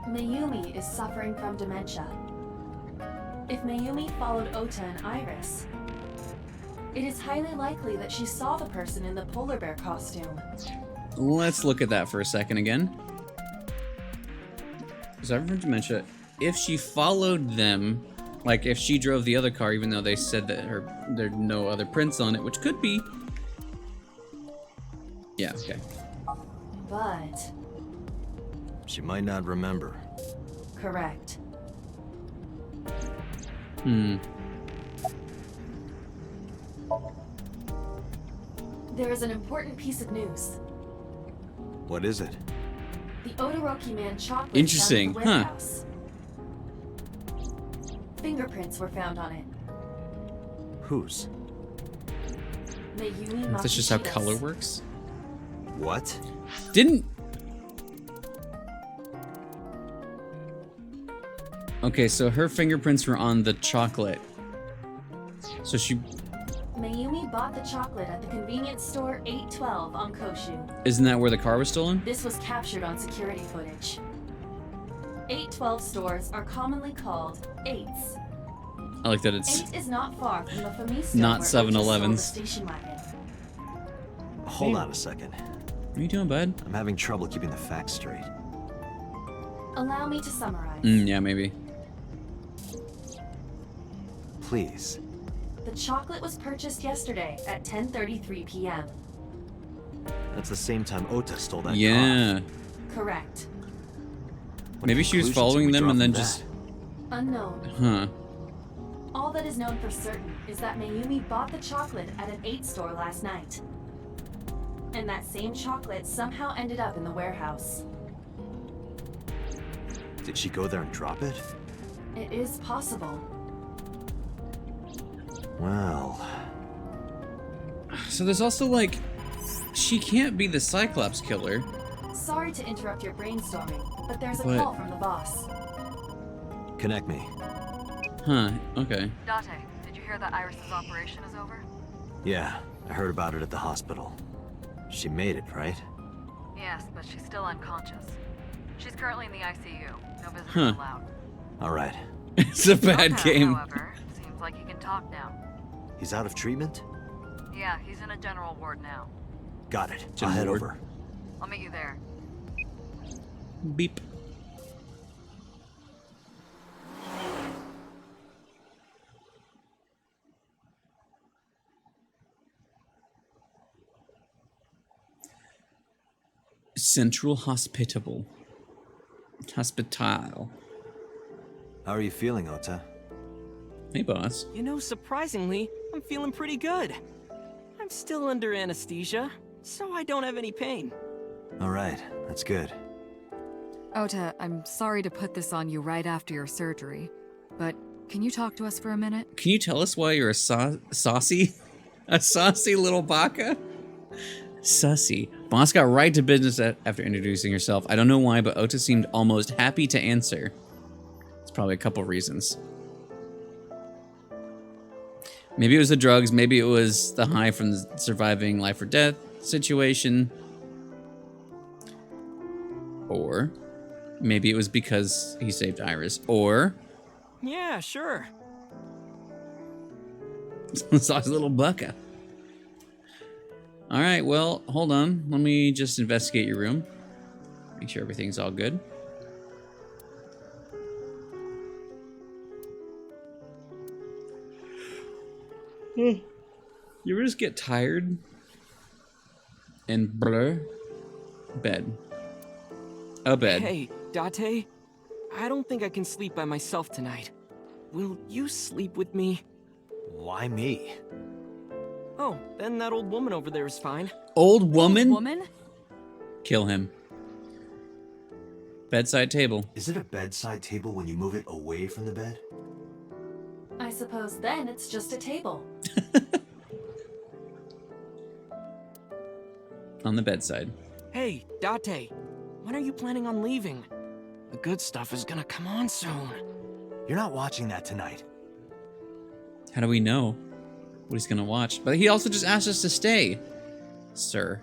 Mayumi is suffering from dementia. If Mayumi followed Ota and Iris, it is highly likely that she saw the person in the polar bear costume. Let's look at that for a second again. Suffering from dementia. If she followed them, like if she drove the other car, even though they said that there are no other prints on it, which could be. Yeah, okay. But... she might not remember. correct. There is an important piece of news. What is it? The Odoroki man chocolate Interesting, found in the warehouse. Fingerprints were found on it. Whose? Mayumi That's just how Makichida's. color works. What? Didn't... Okay, so her fingerprints were on the chocolate. So she... Mayumi bought the chocolate at the convenience store 812 on Koshu. Isn't that where the car was stolen? This was captured on security footage. 812 stores are commonly called 8s. I like that it's 8 is not far from the Famisto not where 7-Elevens. Otis sold the station wagon. Hold on a second. What are you doing, bud? I'm having trouble keeping the facts straight. Allow me to summarize. Yeah, maybe. Please. The chocolate was purchased yesterday at 10:33 p.m. That's the same time Ota stole that Yeah. Correct. What Maybe she was conclusions following can we them draw and then from just... Unknown. Huh. All that is known for certain is that Mayumi bought the chocolate at an 8 store last night. And that same chocolate somehow ended up in the warehouse. Did she go there and drop it? It is possible. Well... So there's also, like... She can't be the Cyclops killer. Sorry to interrupt your brainstorming, but there's a call from the boss. Connect me. Huh, okay. Date, did you hear that Iris's operation is over? Yeah, I heard about it at the hospital. She made it, right? Yes, but she's still unconscious. She's currently in the ICU. No visitors allowed. Alright. It's a bad game. However, seems like he can talk now. He's out of treatment? Yeah, he's in a general ward now. Got it. I'll head over. I'll meet you there. Beep. Central Hospital. Hospital. How are you feeling, Ota? Hey, boss. You know, surprisingly, I'm feeling pretty good. I'm still under anesthesia, so I don't have any pain. Alright, that's good. Ota, I'm sorry to put this on you right after your surgery, but can you talk to us for a minute? Can you tell us why you're a saucy? A saucy little baka? Sussy. Boss got right to business after introducing herself. I don't know why, but Ota seemed almost happy to answer. It's probably a couple reasons. Maybe it was the drugs, maybe it was the high from the surviving life or death situation. Or maybe it was because he saved Iris. Or... Yeah, sure. Saucy little bucka. Alright, well, hold on. Let me just investigate your room. Make sure everything's all good. You ever just get tired and blur? Bed. A bed. Hey, Date, I don't think I can sleep by myself tonight. Will you sleep with me? Why me? Oh, then that old woman over there is fine. Old woman? Old woman? Kill him. Bedside table. Is it a bedside table when you move it away from the bed? I suppose then it's just a table. On the bedside. Hey, Date, when are you planning on leaving? The good stuff is gonna come on soon. You're not watching that tonight. How do we know what he's gonna watch? But he also just asked us to stay, sir.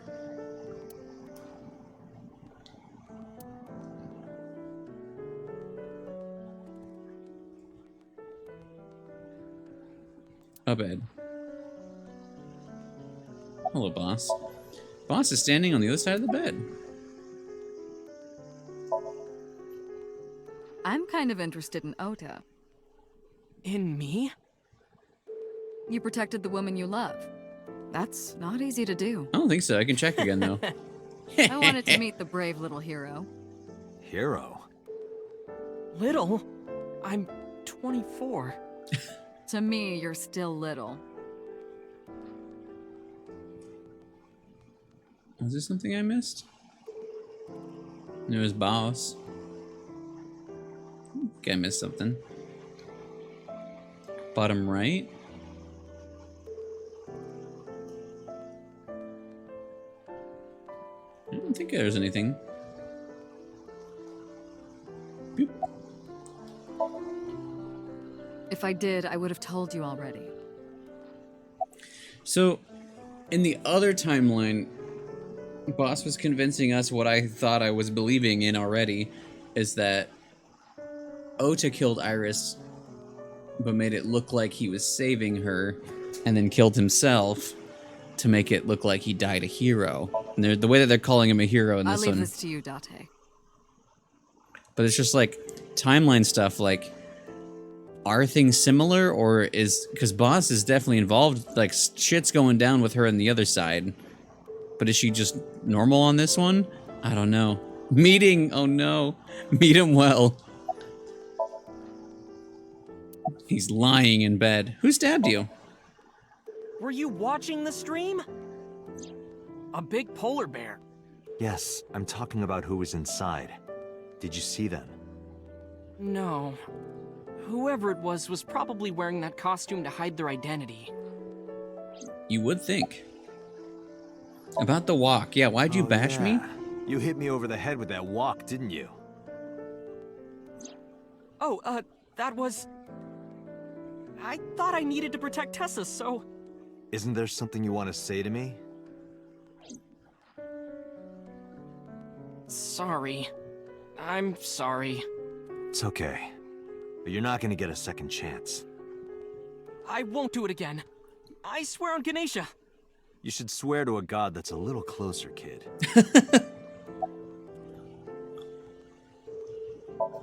A bed. Hello, boss. Boss is standing on the other side of the bed. I'm kind of interested in Ota. In me? You protected the woman you love. That's not easy to do. I don't think so. I can check again, though. I wanted to meet the brave little hero. Hero? Little? I'm 24. To me, you're still little. Was there something I missed? It was boss. Okay, I missed something. Bottom right. I don't think there's anything. Boop. If I did, I would have told you already. So, in the other timeline, boss was convincing us what I thought I was believing in already, is that Ota killed Iris, but made it look like he was saving her, and then killed himself to make it look like he died a hero. And the way that they're calling him a hero in this I'll leave one. this to you, Date. But it's just like timeline stuff, like, are things similar, or is... Because boss is definitely involved, like, shit's going down with her on the other side. But is she just normal on this one? I don't know. Meeting, oh no. Meet him well. He's lying in bed. Who stabbed you? Were you watching the stream? A big polar bear. Yes, I'm talking about who was inside. Did you see them? No. Whoever it was probably wearing that costume to hide their identity. You would think. About the walk. Yeah, why'd you bash me? You hit me over the head with that walk, didn't you? Oh, that was... I thought I needed to protect Tessa, so... Isn't there something you want to say to me? Sorry. I'm sorry. It's okay. But you're not gonna get a second chance. I won't do it again. I swear on Ganesha. You should swear to a god that's a little closer, kid.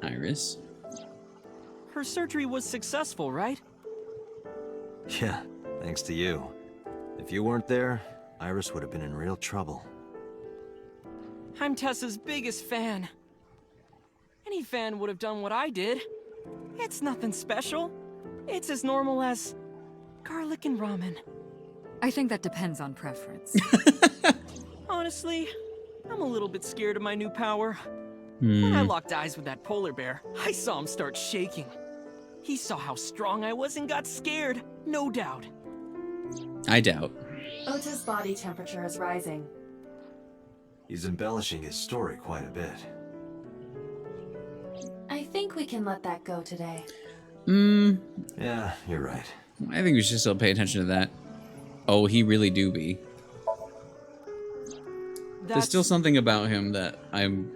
Iris? Her surgery was successful, right? Yeah, thanks to you. If you weren't there, Iris would have been in real trouble. I'm Tessa's biggest fan. Any fan would have done what I did. It's nothing special. It's as normal as garlic and ramen. I think that depends on preference. Honestly, I'm a little bit scared of my new power. When I locked eyes with that polar bear, I saw him start shaking. He saw how strong I was and got scared, no doubt. I doubt. Ota's body temperature is rising. He's embellishing his story quite a bit. I think we can let that go today. Yeah, you're right. I think we should still pay attention to that. Oh, he really do be. There's still something about him that I'm...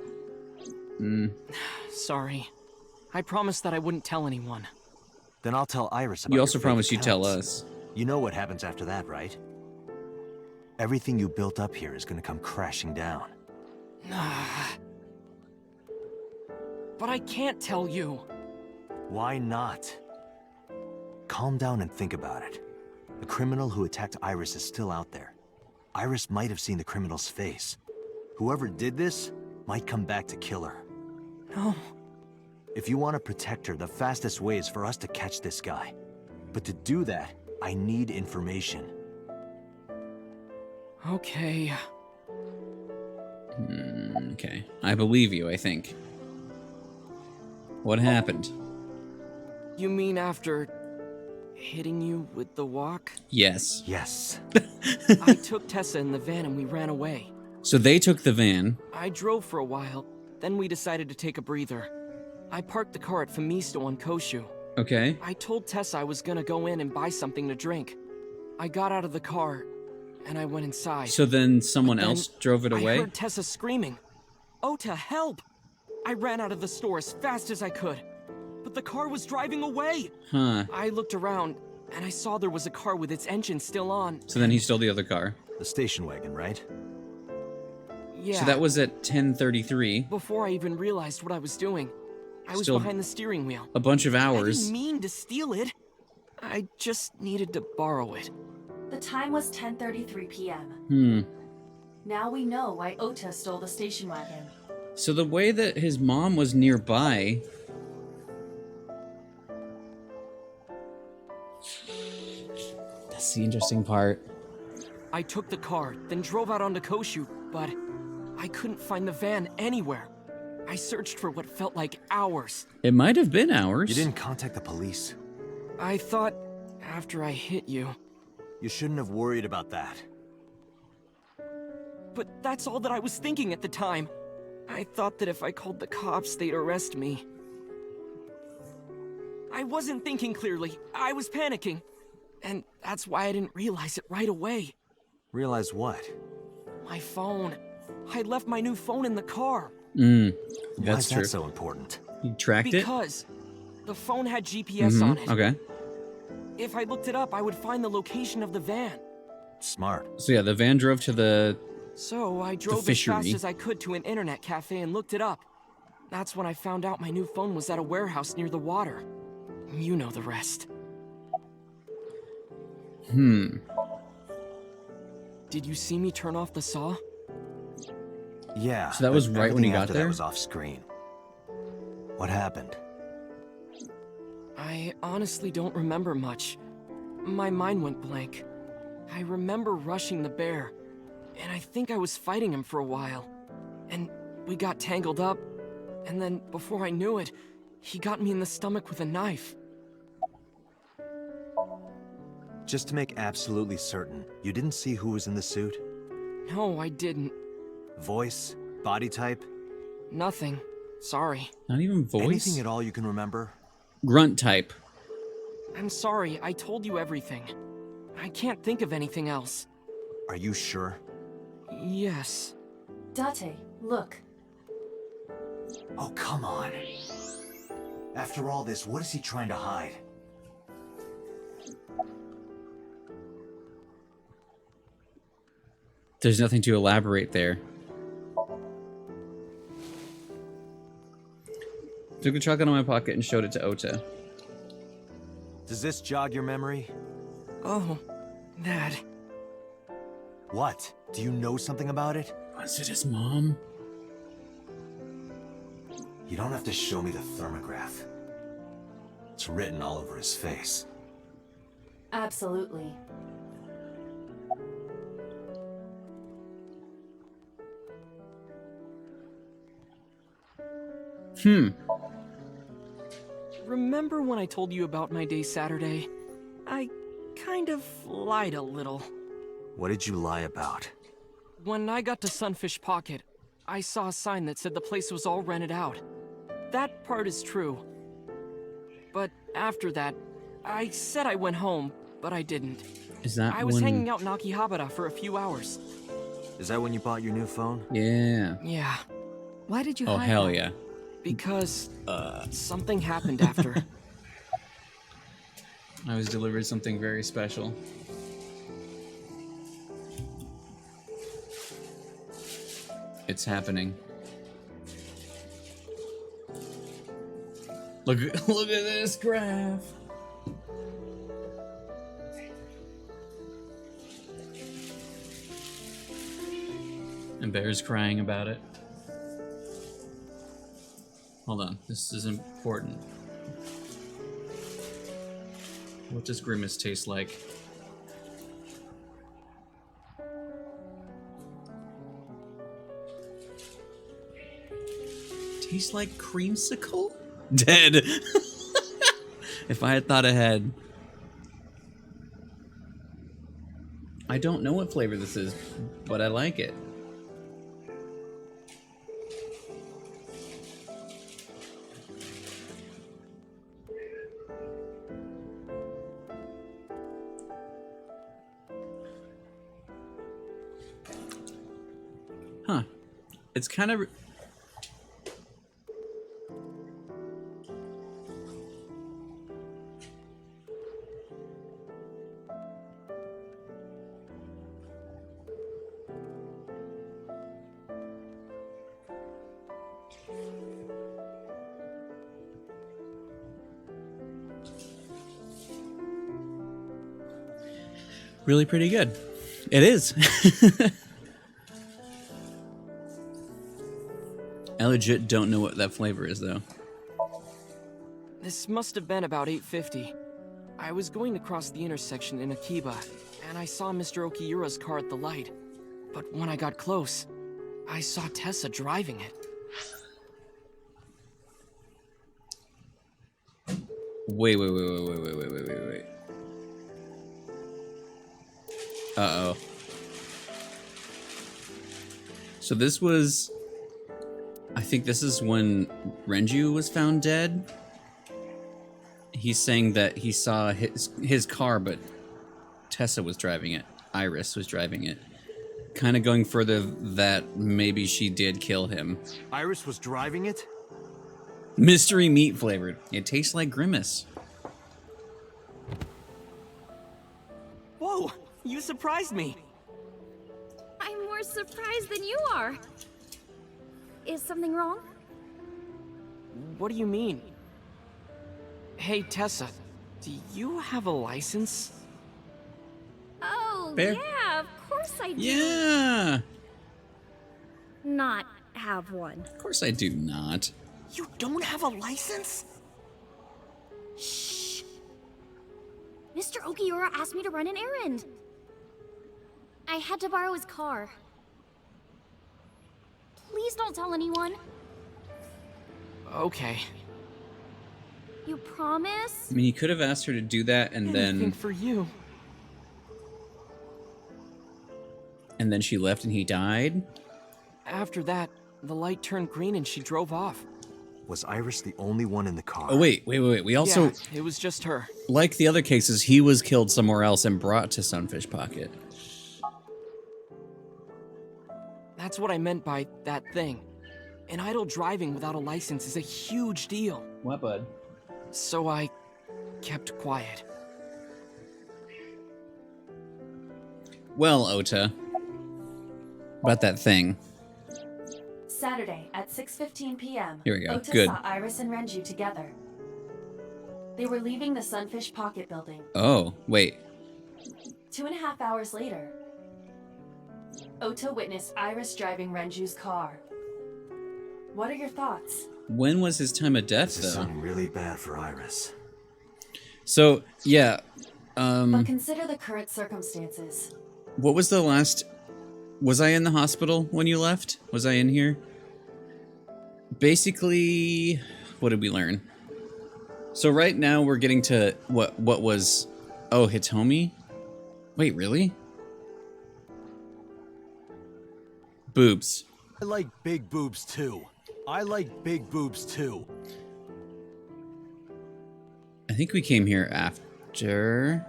Sorry. I promised that I wouldn't tell anyone. Then I'll tell Iris about You also your promised fake you'd tell accounts. us. You know what happens after that, right? Everything you built up here is gonna come crashing down. But I can't tell you. Why not? Calm down and think about it. The criminal who attacked Iris is still out there. Iris might have seen the criminal's face. Whoever did this might come back to kill her. No. If you want to protect her, the fastest way is for us to catch this guy. But to do that, I need information. Okay. Okay. I believe you, I think. What happened? You mean after hitting you with the walk? Yes. Yes. I took Tessa in the van and we ran away. So they took the van. I drove for a while, then we decided to take a breather. I parked the car at Famisto on Koshu. Okay. I told Tessa I was gonna go in and buy something to drink. I got out of the car, and I went inside. So then someone else drove it away? I heard Tessa screaming, "Ota, help!" I ran out of the store as fast as I could, but the car was driving away. Huh. I looked around, and I saw there was a car with its engine still on. So then he stole the other car. The station wagon, right? Yeah. So that was at 10:33. Before I even realized what I was doing. I was Still behind the steering wheel. A bunch of I hours. didn't mean to steal it. I just needed to borrow it. The time was 10:33 p.m. Now we know why Ota stole the station wagon. So the way that his mom was nearby... That's the interesting part. I took the car, then drove out onto Koshu, but I couldn't find the van anywhere. I searched for what felt like hours. It might have been hours. You didn't contact the police? I thought after I hit you. You shouldn't have worried about that. But that's all that I was thinking at the time. I thought that if I called the cops, they'd arrest me. I wasn't thinking clearly. I was panicking. And that's why I didn't realize it right away. Realize what? My phone. I left my new phone in the car. That's Why is true. that so important? You tracked Because the phone had GPS on it. Okay. If I looked it up, I would find the location of the van. Smart. So yeah, the van drove to the... So I drove as fast as I could to an internet cafe and looked it up. That's when I found out my new phone was at a warehouse near the water. You know the rest. Did you see me turn off the saw? Yeah. So that was but right when he everything got after there? That was off screen. What happened? I honestly don't remember much. My mind went blank. I remember rushing the bear, and I think I was fighting him for a while. And we got tangled up, and then before I knew it, He got me in the stomach with a knife. Just to make absolutely certain, you didn't see who was in the suit? No, I didn't. Voice? Body type? Nothing. Sorry. Not even voice? Anything at all you can remember? Grunt type. I'm sorry, I told you everything. I can't think of anything else. Are you sure? Yes. Date, look. Oh, come on. After all this, what is he trying to hide? There's nothing to elaborate there. Took a shotgun out of my pocket and showed it to Ota. Does this jog your memory? Oh, Dad. What? Do you know something about it? Was it his mom? You don't have to show me the thermograph. It's written all over his face. Absolutely. Remember when I told you about my day Saturday? I kind of lied a little. What did you lie about? When I got to Sunfish Pocket, I saw a sign that said the place was all rented out. That part is true. But after that, I said I went home, but I didn't. Is that I was when... hanging out in Akihabara for a few hours. Is that when you bought your new phone? Yeah. Yeah. Why did you Oh, hide hell that? yeah. Because something happened after. I was delivered something very special. It's happening. Look at this graph. And Bear's crying about it. Hold on, this is important. What does Grimace taste like? Tastes like creamsicle? Dead. If I had thought ahead. I don't know what flavor this is, but I like it. Huh. It's kind of... really pretty good. It is. I legit don't know what that flavor is, though. This must have been about 8:50. I was going to cross the intersection in Akiba, and I saw Mr. Okiura's car at the light. But when I got close, I saw Tessa driving it. Wait. Uh-oh. So this was... I think this is when Renju was found dead. He's saying that he saw his car, but Tessa was driving it. Iris was driving it. Kind of going further that maybe she did kill him. Iris was driving it? Mystery meat flavored. It tastes like Grimace. Whoa! You surprised me! I'm more surprised than you are. Is something wrong? What do you mean? Hey, Tessa, do you have a license? Oh, Bear? yeah, of course I do. Yeah! Not have one. Of course I do not. You don't have a license? Shh. Mr. Okiura asked me to run an errand. I had to borrow his car. Please don't tell anyone. Okay. You promise? I mean, you could have asked her to do that and then for you. and then she left and he died. After that, the light turned green and she drove off. Was Iris the only one in the car? Oh wait. We also, Yeah, it was just her. like the other cases, he was killed somewhere else and brought to Sunfish Pocket. That's what I meant by that thing. An idle driving without a license is a huge deal. What, bud? So I kept quiet. Well, Ota, about that thing. Saturday at 6:15 p.m. Here we go. Ota Good. saw Iris and Renju together. They were leaving the Sunfish Pocket building. Oh, wait. 2.5 hours later, Ota witnessed Iris driving Renju's car. What are your thoughts? When was his time of death, This is though? sounding really bad for Iris. So, yeah. But consider the current circumstances. What was the last... Was I in the hospital when you left? Was I in here? Basically, what did we learn? So right now we're getting to what was... Oh, Hitomi? Wait, really? Boobs. I like big boobs too. I like big boobs too. I think we came here after...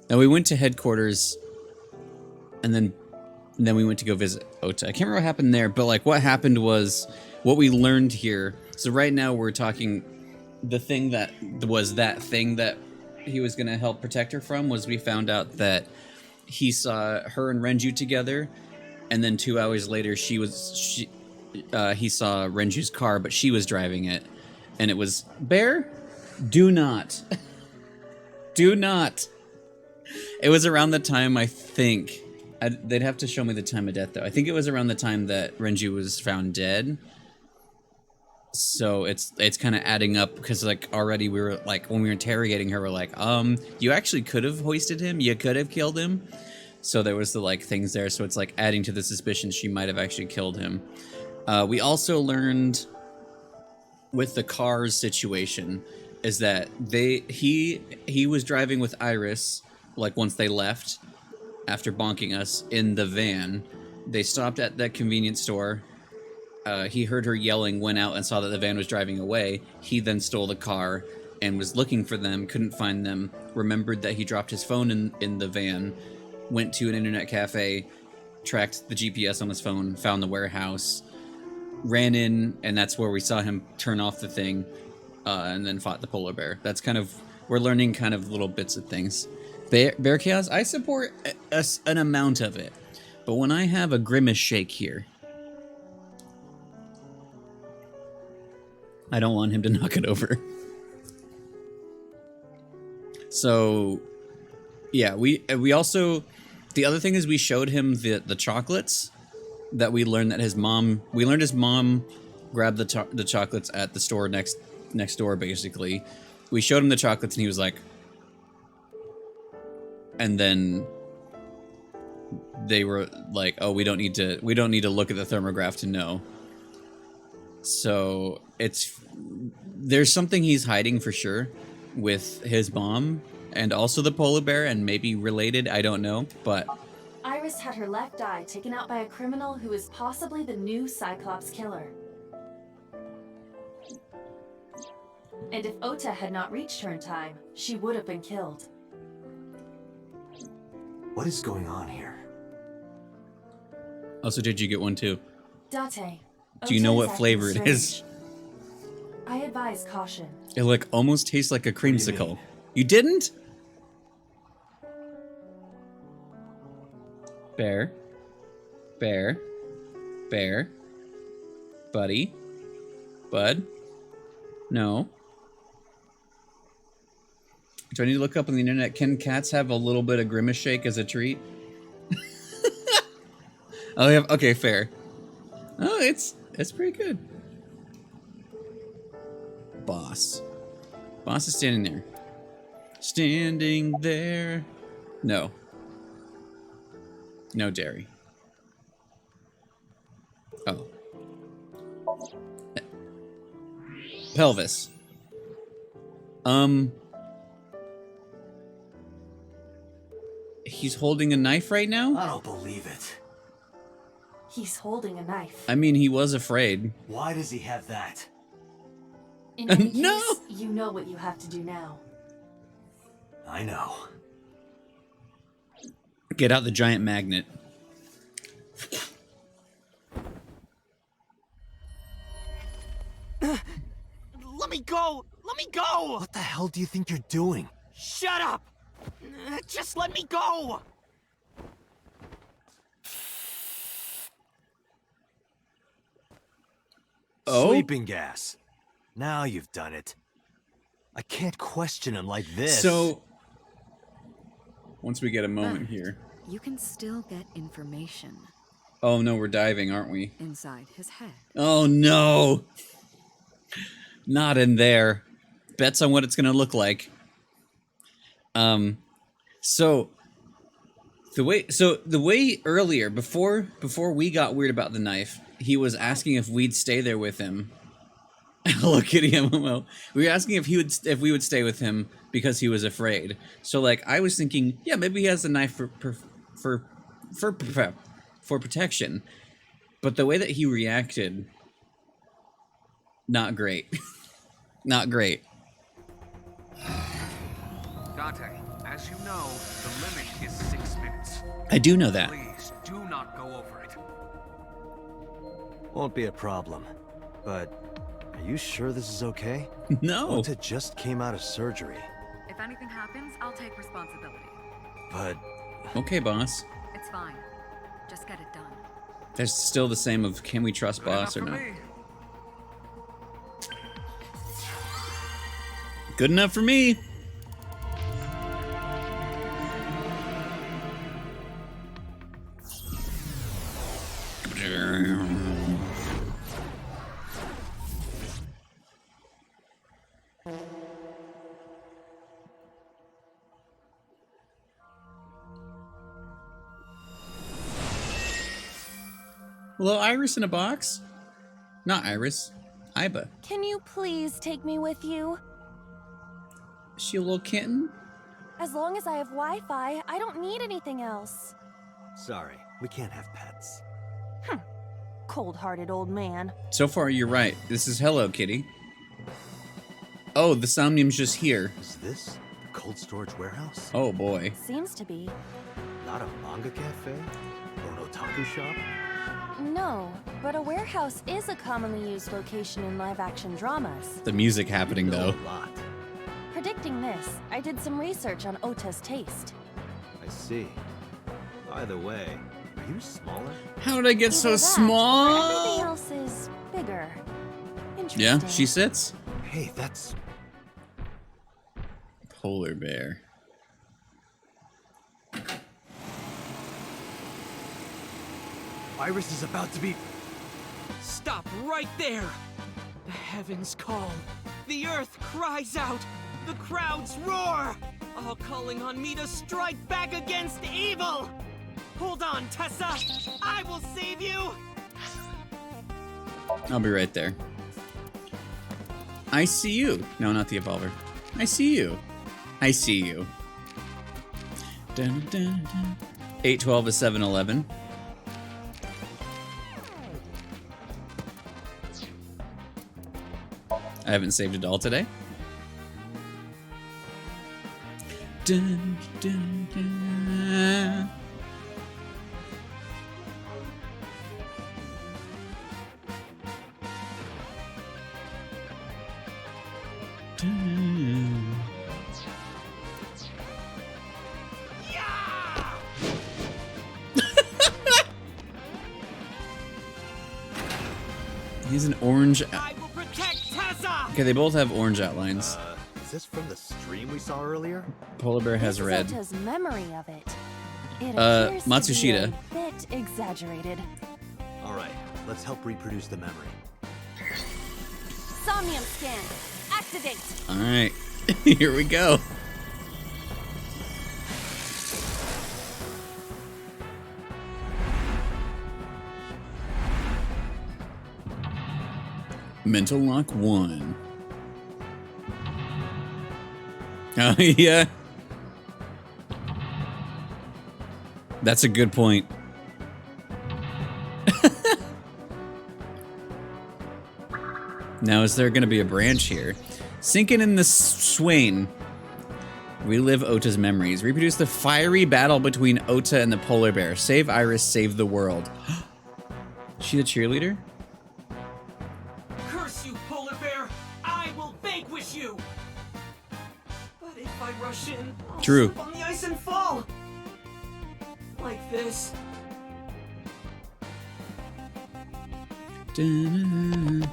And we went to headquarters, and then we went to go visit Ota. I can't remember what happened there, but like what happened was what we learned here. So right now we're talking the thing that was that thing that he was going to help protect her from was we found out that he saw her and Renju together, and then 2 hours later he saw Renju's car, but she was driving it, and it was Bear. Do not. Do not. It was around the time, I think, they'd have to show me the time of death, though. I think it was around the time that Renju was found dead. So it's kind of adding up, because, like, already we were, like, when we were interrogating her, we're like, you actually could have hoisted him? You could have killed him? So there was the, like, things there, so it's, like, adding to the suspicion she might have actually killed him. We also learned, with the cars situation, is that he was driving with Iris, like once they left, after bonking us in the van. They stopped at that convenience store. He heard her yelling, went out and saw that the van was driving away. He then stole the car and was looking for them, couldn't find them, remembered that he dropped his phone in the van, went to an internet cafe, tracked the GPS on his phone, found the warehouse, ran in, and that's where we saw him turn off the thing, and then fought the polar bear. That's kind of, we're learning kind of little bits of things. Bear Chaos, I support an amount of it, but when I have a grimace shake here, I don't want him to knock it over. So, yeah, we also, the other thing is we showed him the chocolates that we learned that his mom grabbed the chocolates at the store next door, basically. We showed him the chocolates and he was like, and then they were like, oh, we don't need to look at the thermograph to know. So there's something he's hiding for sure with his mom and also the polar bear, and maybe related, I don't know, but Iris had her left eye taken out by a criminal who is possibly the new Cyclops killer. And if Ota had not reached her in time, she would have been killed. What is going on here? also, did you get one too? Date. Do you know what flavor it is? I advise caution. It like almost tastes like a creamsicle. You didn't? Bear. Bear. Bear. Buddy. Bud. No. Do I need to look up on the internet? Can cats have a little bit of grimace shake as a treat? Oh, yeah. Okay, fair. Oh, it's pretty good. Boss. Boss is standing there. Standing there. No. No dairy. Oh. Pelvis. He's holding a knife right now? I don't believe it. He's holding a knife. I mean, he was afraid. Why does he have that? In any No! case, you know what you have to do now. I know. Get out the giant magnet. Let me go! Let me go! What the hell do you think you're doing? Shut up! Just let me go! Oh? Sleeping gas. Now you've done it. I can't question him like this. So, once we get a moment here. You can still get information. Oh no, we're diving, aren't we? Inside his head. Oh no! Not in there. Bets on what it's gonna look like. So the way earlier, before we got weird about the knife, he was asking if we'd stay there with him. Hello Kitty MMO. We were asking if we would stay with him because he was afraid. So like I was thinking, yeah, maybe he has a knife for protection. But the way that he reacted, not great. Not great. Dante, as you know, the limit is 6 minutes. I do know that. Please do not go over it. Won't be a problem. But are you sure this is okay? No. Ota just came out of surgery. If anything happens, I'll take responsibility. But Okay, boss. It's fine. Just get it done. There's still the same of can we trust boss or no? Good enough for me. Hello, Iris in a box? Not Iris. Iba. Can you please take me with you? Is she a little kitten? As long as I have Wi-Fi, I don't need anything else. sorry, we can't have pets. Cold-hearted old man. So far, you're right. This is Hello Kitty. Oh, the Somnium's just here. Is this the cold storage warehouse? Oh boy. Seems to be. Not a manga cafe? Or an otaku shop? No, but a warehouse is a commonly used location in live-action dramas. The music happening though. A lot. Predicting this, I did some research on Ota's taste. I see. By the way, are you smaller? How did I get so Either that, small? or everything else is bigger. Interesting. Yeah, she sits. Hey, that's... Polar bear. Iris is about to be... Stop right there! The heavens call. The earth cries out. The crowds roar. All calling on me to strike back against evil. Hold on, Tessa. I will save you. I'll be right there. I see you. No, not the Evolver. I see you. I see you. Dun, dun, dun. 812 is 711. I haven't saved it all today. Dun, dun, dun. Dun. He's an orange. I will protect Tessa. Okay, they both have orange outlines. Is this from the stream we saw earlier? Polar bear has This is red. Ota's memory of it. It appears Matsushita. to be a bit exaggerated. Alright, let's help reproduce the memory. Somnium scan. Activate. All right, here we go. Mental lock 1. Oh, yeah. That's a good point. Now, is there going to be a branch here? Sinking in the Swain. Relive Ota's memories. Reproduce the fiery battle between Ota and the polar bear. Save Iris, save the world. She the cheerleader? Curse you, polar bear! I will vanquish you! But if I rush in, I'll True. slip on the ice and fall! Like this. Dun-dun-dun.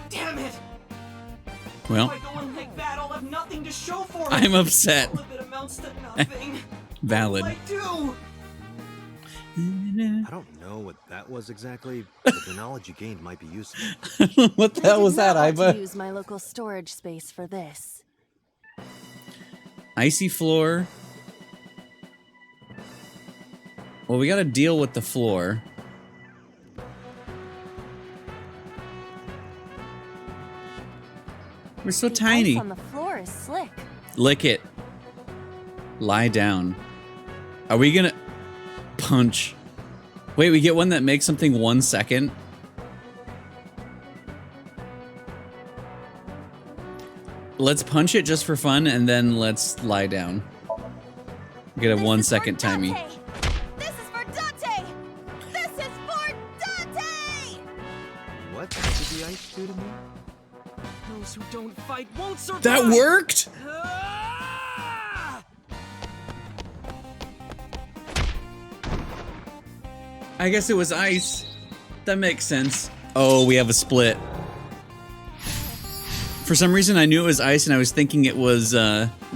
Damn it! Well, If I go in like that, I'll have nothing to show for it. I'm upset. All of it amounts to nothing. Valid. What will I do? I don't know what that was exactly, but the knowledge you gained might be useful. What the hell was that, I did not want Iva? to use my local storage space for this. Icy floor. Well, we gotta deal with the floor. We're so tiny. Ice on the floor is slick. Lick it. Lie down. Are we gonna punch? Wait, we get one that makes something 1 second. Let's punch it just for fun, and then let's lie down. Get a 1 second timey. This is for Dante! This is for Dante! What did the ice do to me? Those who don't fight won't survive. That worked? I guess it was ice. That makes sense. Oh, we have a split. For some reason, I knew it was ice and I was thinking it was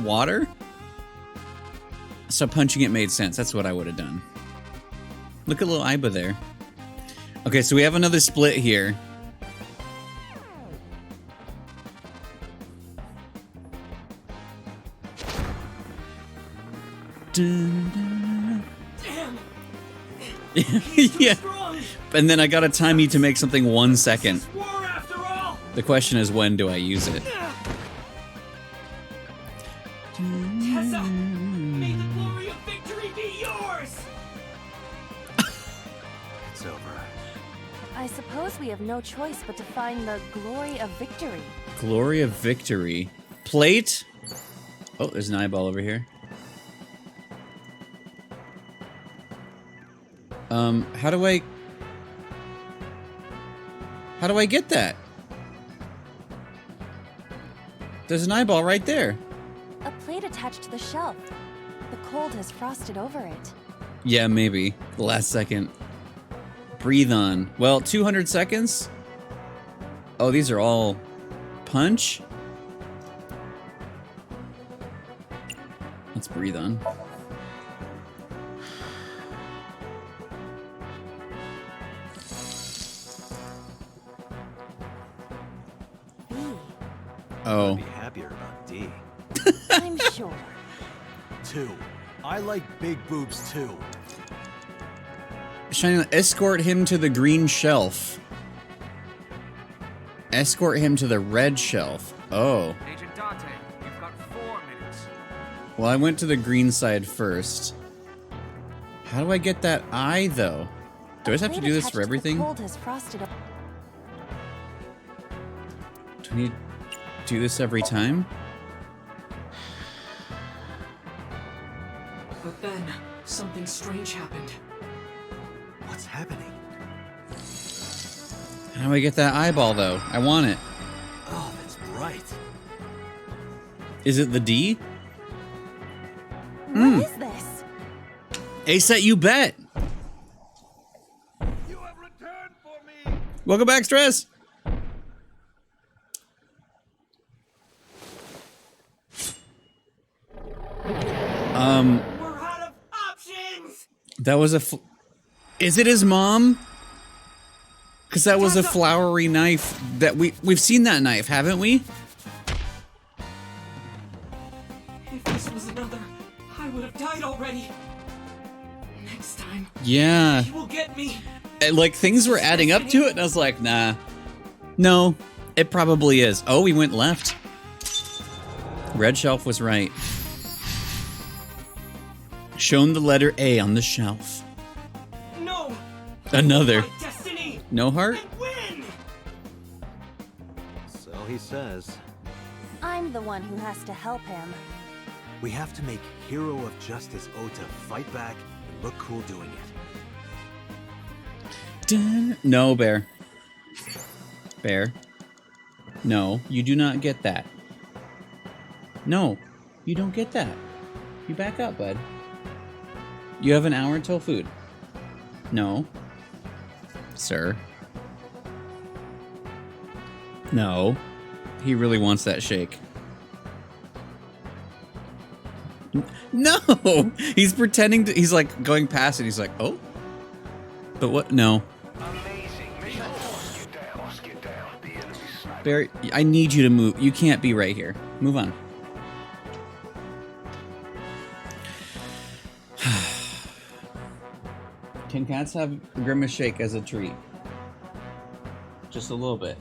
water. So punching it made sense. That's what I would have done. Look at little Iba there. Okay, so we have another split here. Dun, dun. Damn. Yeah. And then I got a timey to make something 1 second. War after all. The question is, when do I use it? Tessa, may the glory of victory be yours. It's over. I suppose we have no choice but to find the glory of victory. Glory of victory. Plate. Oh, there's an eyeball over here. How do I get that? There's an eyeball right there. A plate attached to the shelf. The cold has frosted over it. Yeah, maybe. The last second. Breathe on. Well, 200 seconds? Oh, these are all punch? Let's breathe on. Oh. I'd be happier about D. I'm sure. 2. I like big boobs too. Shining, escort him to the green shelf. Escort him to the red shelf. Oh. Agent Dante, you've got 4 minutes. Well, I went to the green side first. How do I get that eye, though? Do I just have to do this for everything? The cold has frosted over. Do I need to do this every time? But then something strange happened. What's happening? How do I get that eyeball, though? I want it. Oh, that's bright. Is it the D? What is this? A-set, you bet! You have returned for me. Welcome back, Stress! We're out of options. That was a... Is it his mom? Because that was a flowery knife that we've seen that knife, haven't we? If this was another, I would have died already. Next time. Yeah. He will get me. And, like, things were adding up to it, and I was like, nah. No, it probably is. Oh, we went left. Red shelf was right. Shown the letter A on the shelf. No. Another. My destiny. No heart? Win. So he says. I'm the one who has to help him. We have to make Hero of Justice Ota fight back and look cool doing it. No, Bear. Bear. No, you do not get that. No, you don't get that. You back up, bud. You have an hour until food. No. Sir. No. He really wants that shake. No! He's pretending to... He's like going past it. He's like, oh? But what? No. Barry, I need you to move. You can't be right here. Move on. Can cats have Grimace Shake as a treat? Just a little bit.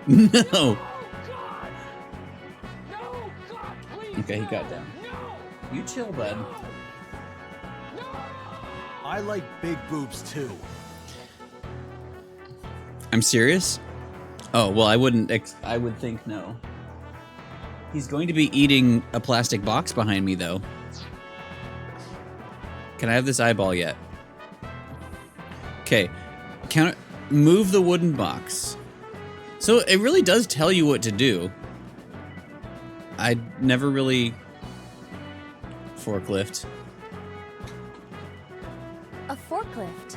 No! Okay, he got down. You chill, bud. I like big boobs too. I'm serious? Oh, well, I wouldn't. I would think no. He's going to be eating a plastic box behind me, though. Can I have this eyeball yet? Okay. Move the wooden box. So it really does tell you what to do. I never really... Forklift. A forklift.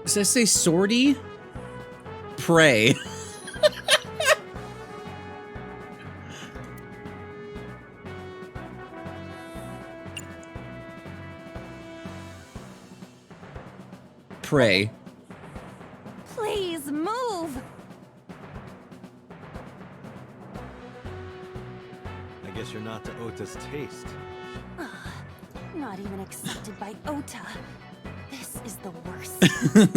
Does that say sortie? Pray. Pray. Please move. I guess you're not to Ota's taste. Not even accepted by Ota. This is the worst.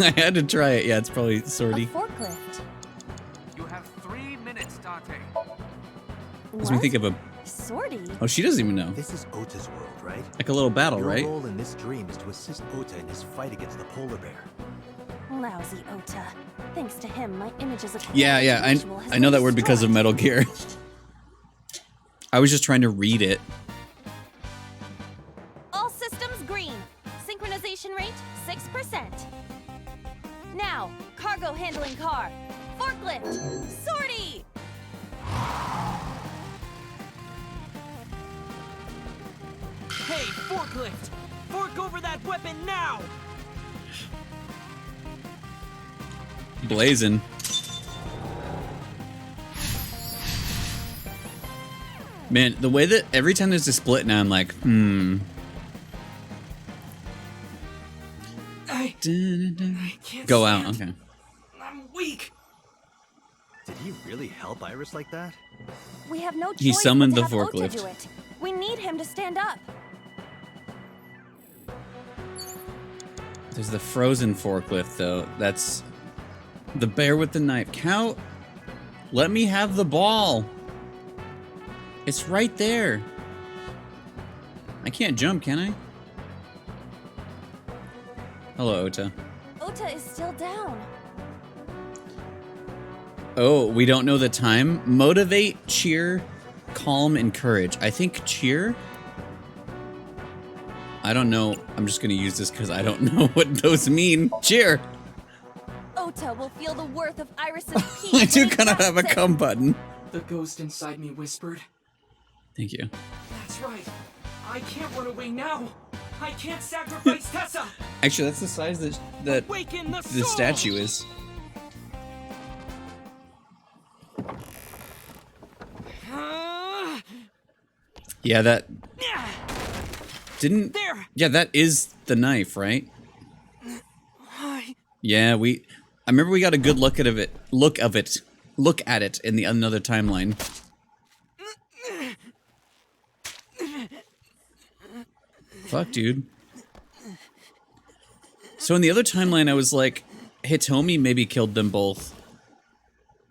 I had to try it. Yeah, it's probably sortie. A forklift. You have 3 minutes, Dante. Makes me think of a... Sortie? Oh, she doesn't even know. This is Ota's world, right? Like a little battle, Your right? role in this dream is to assist Ota in his fight against the polar bear. Lousy Ota. Thanks to him, my image as a Yeah, I know that word because of Metal Gear. I was just trying to read it. All systems green. Synchronization rate 6%. Now, cargo handling car. Forklift. Sortie. Hey, forklift! Fork over that weapon now! Blazing. Man, the way that every time there's a split now, I'm like, I can't Go out, stand. okay. I'm weak. Did he really help Iris like that? We have no choice He summoned but the to have Ota forklift. do it. We need him to stand up. There's the frozen forklift, though. That's the bear with the knife. Count. Let me have the ball. It's right there. I can't jump, can I? Hello, Ota. Ota is still down. Oh, we don't know the time. Motivate, cheer, calm, encourage. I think cheer? I don't know. I'm just going to use this because I don't know what those mean. Cheer! Ota will feel the worth of Iris's peace. I do kind of have a come button. The ghost inside me whispered. Thank you. That's right. I can't run away now. I can't sacrifice Tessa. Actually, that's the size that Awaken the the soul! statue is. Yeah, that didn't. There. Yeah, that is the knife, right? Yeah, I remember we got a good look at it in the another timeline. Fuck, dude. So in the other timeline, I was like, Hitomi maybe killed them both.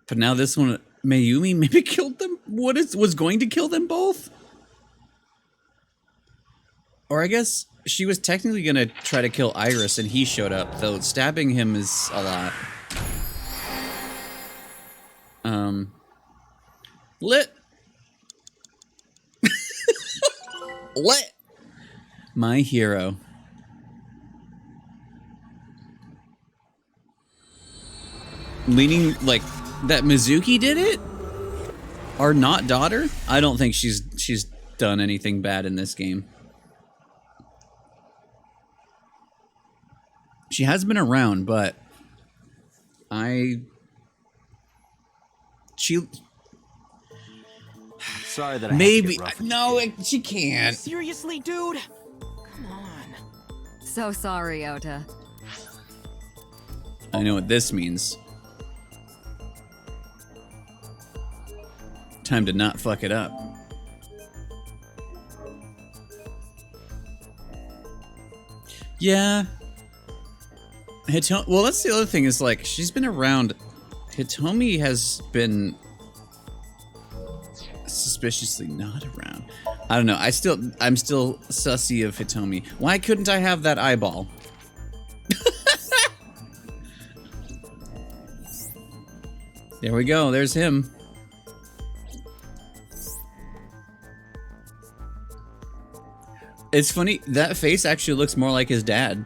But now this one, Mayumi maybe killed them? Was going to kill them both? Or I guess she was technically gonna try to kill Iris and he showed up, though stabbing him is a lot. Lit. Lit. My hero. Leaning like that Mizuki did it? Our not daughter? I don't think she's done anything bad in this game. She has been around, but Sorry that I maybe no, she can't. Seriously, dude? Come on. So sorry, Ota. I know what this means. Time to not fuck it up. Yeah. Well, that's the other thing is like she's been around. Hitomi has been suspiciously not around. I don't know. I'm still sussy of Hitomi. Why couldn't I have that eyeball? There we go. There's him. It's funny, that face actually looks more like his dad.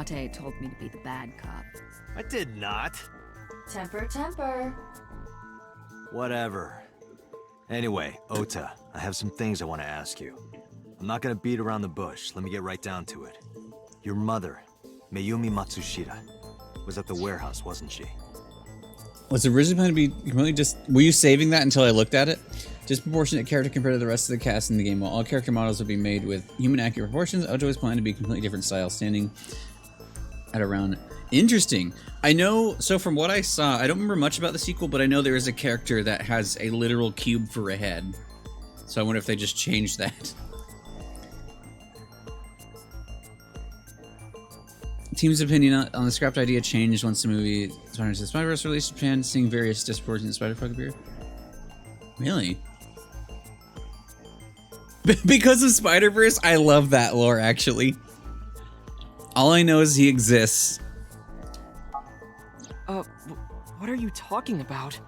Date told me to be the bad cop. I did not. Temper, temper. Whatever. Anyway, Ota, I have some things I want to ask you. I'm not gonna beat around the bush. Let me get right down to it. Your mother, Mayumi Matsushita, was at the warehouse, wasn't she? Was it originally planned to be completely just... Were you saving that until I looked at it? Disproportionate character compared to the rest of the cast in the game. While all character models will be made with human accurate proportions, Oto was planned to be a completely different style, standing at around... Interesting. I know... So from what I saw, I don't remember much about the sequel, but I know there is a character that has a literal cube for a head. So I wonder if they just changed that. Team's opinion on the scrapped idea changed once the movie Spider-Verse released in Japan, seeing various disproportionate Spider-Fuck appear. Really? Because of Spider-Verse, I love that lore, actually. All I know is he exists. What are you talking about?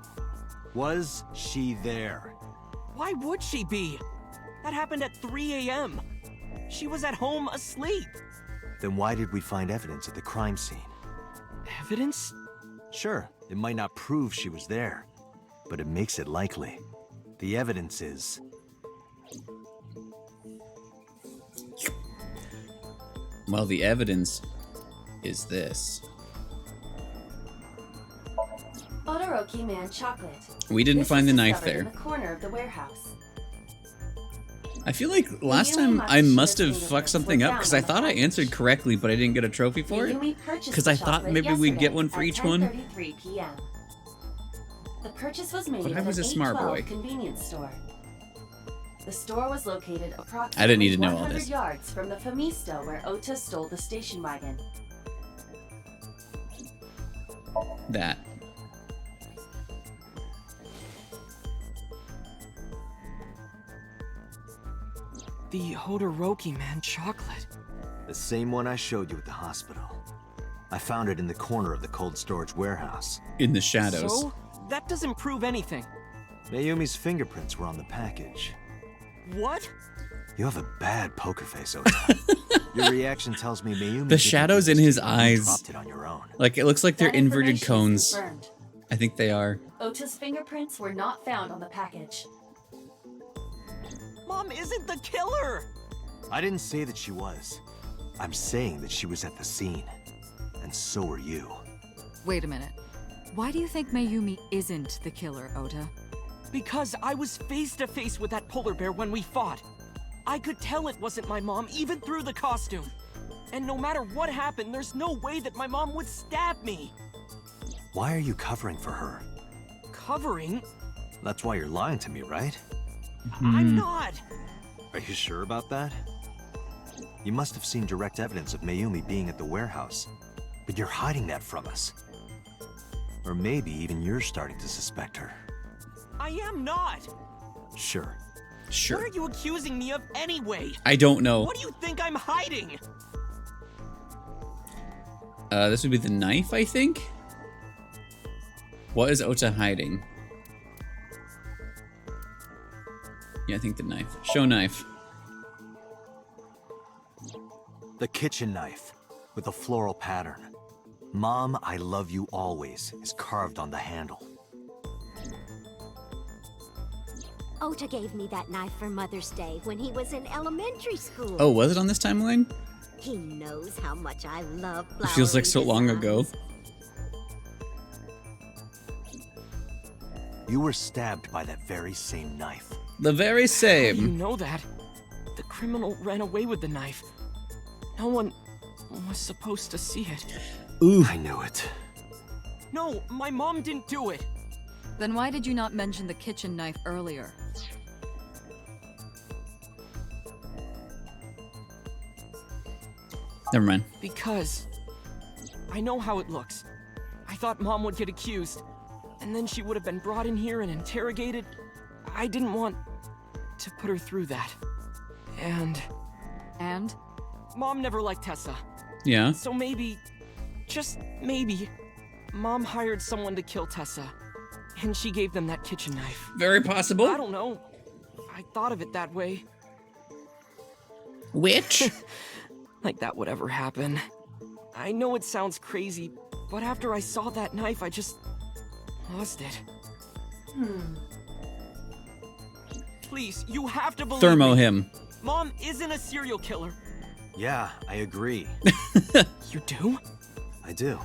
Was she there? Why would she be? That happened at 3 a.m. She was at home asleep. Then why did we find evidence at the crime scene? Evidence? Sure, it might not prove she was there, but it makes it likely. The evidence is... Well, the evidence is this. Todoroki Man chocolate. We didn't find the knife there. In the corner of the warehouse. I feel like last time I must have fucked something up because I thought I answered correctly, but I didn't get a trophy for it. Because I thought maybe we'd get one for each one. 10:33 p.m. The purchase was made But I at was an a smart boy. convenience store. The store was located approximately I didn't need to know all 100 this. yards from the Famisto where Ota stole the station wagon. That. The Todoroki Man chocolate. The same one I showed you at the hospital. I found it in the corner of the cold storage warehouse. In the shadows. So? That doesn't prove anything. Mayumi's fingerprints were on the package. What? You have a bad poker face, Ota. Your reaction tells me Mayumi... The shadows in his eyes. Dropped it on your own. Like, it looks like they're That inverted information is cones. confirmed. I think they are. Ota's fingerprints were not found on the package. Mom isn't the killer! I didn't say that she was. I'm saying that she was at the scene. And so are you. Wait a minute. Why do you think Mayumi isn't the killer, Ota? Because I was face to face with that polar bear when we fought. I could tell it wasn't my mom, even through the costume. And no matter what happened, there's no way that my mom would stab me. Why are you covering for her? Covering? That's why you're lying to me, right? I'm not. Are you sure about that? You must have seen direct evidence of Mayumi being at the warehouse, but you're hiding that from us. Or maybe even you're starting to suspect her. I am not. Sure. Sure. What are you accusing me of anyway? I don't know. What do you think I'm hiding? This would be the knife, I think? What is Ota hiding? Yeah, I think the knife. Show knife. The kitchen knife, with a floral pattern. Mom, I love you always, is carved on the handle. Ota gave me that knife for Mother's Day when he was in elementary school. Oh, was it on this timeline? He knows how much I love It feels like so long ago. You were stabbed by that very same knife. The very How same. do you know that? The criminal ran away with the knife. No one was supposed to see it. Ooh. I knew it. No, my mom didn't do it. Then why did you not mention the kitchen knife earlier? Never mind. Because I know how it looks. I thought Mom would get accused, and then she would have been brought in here and interrogated. I didn't want to put her through that. And? Mom never liked Tessa. Yeah. So maybe, just maybe, Mom hired someone to kill Tessa, and she gave them that kitchen knife. Very possible. I don't know. I thought of it that way. Which? Like that would ever happen. I know it sounds crazy, but after I saw that knife, I just lost it. Please, you have to believe Thermo me. him. Mom isn't a serial killer. Yeah, I agree. You do? I do.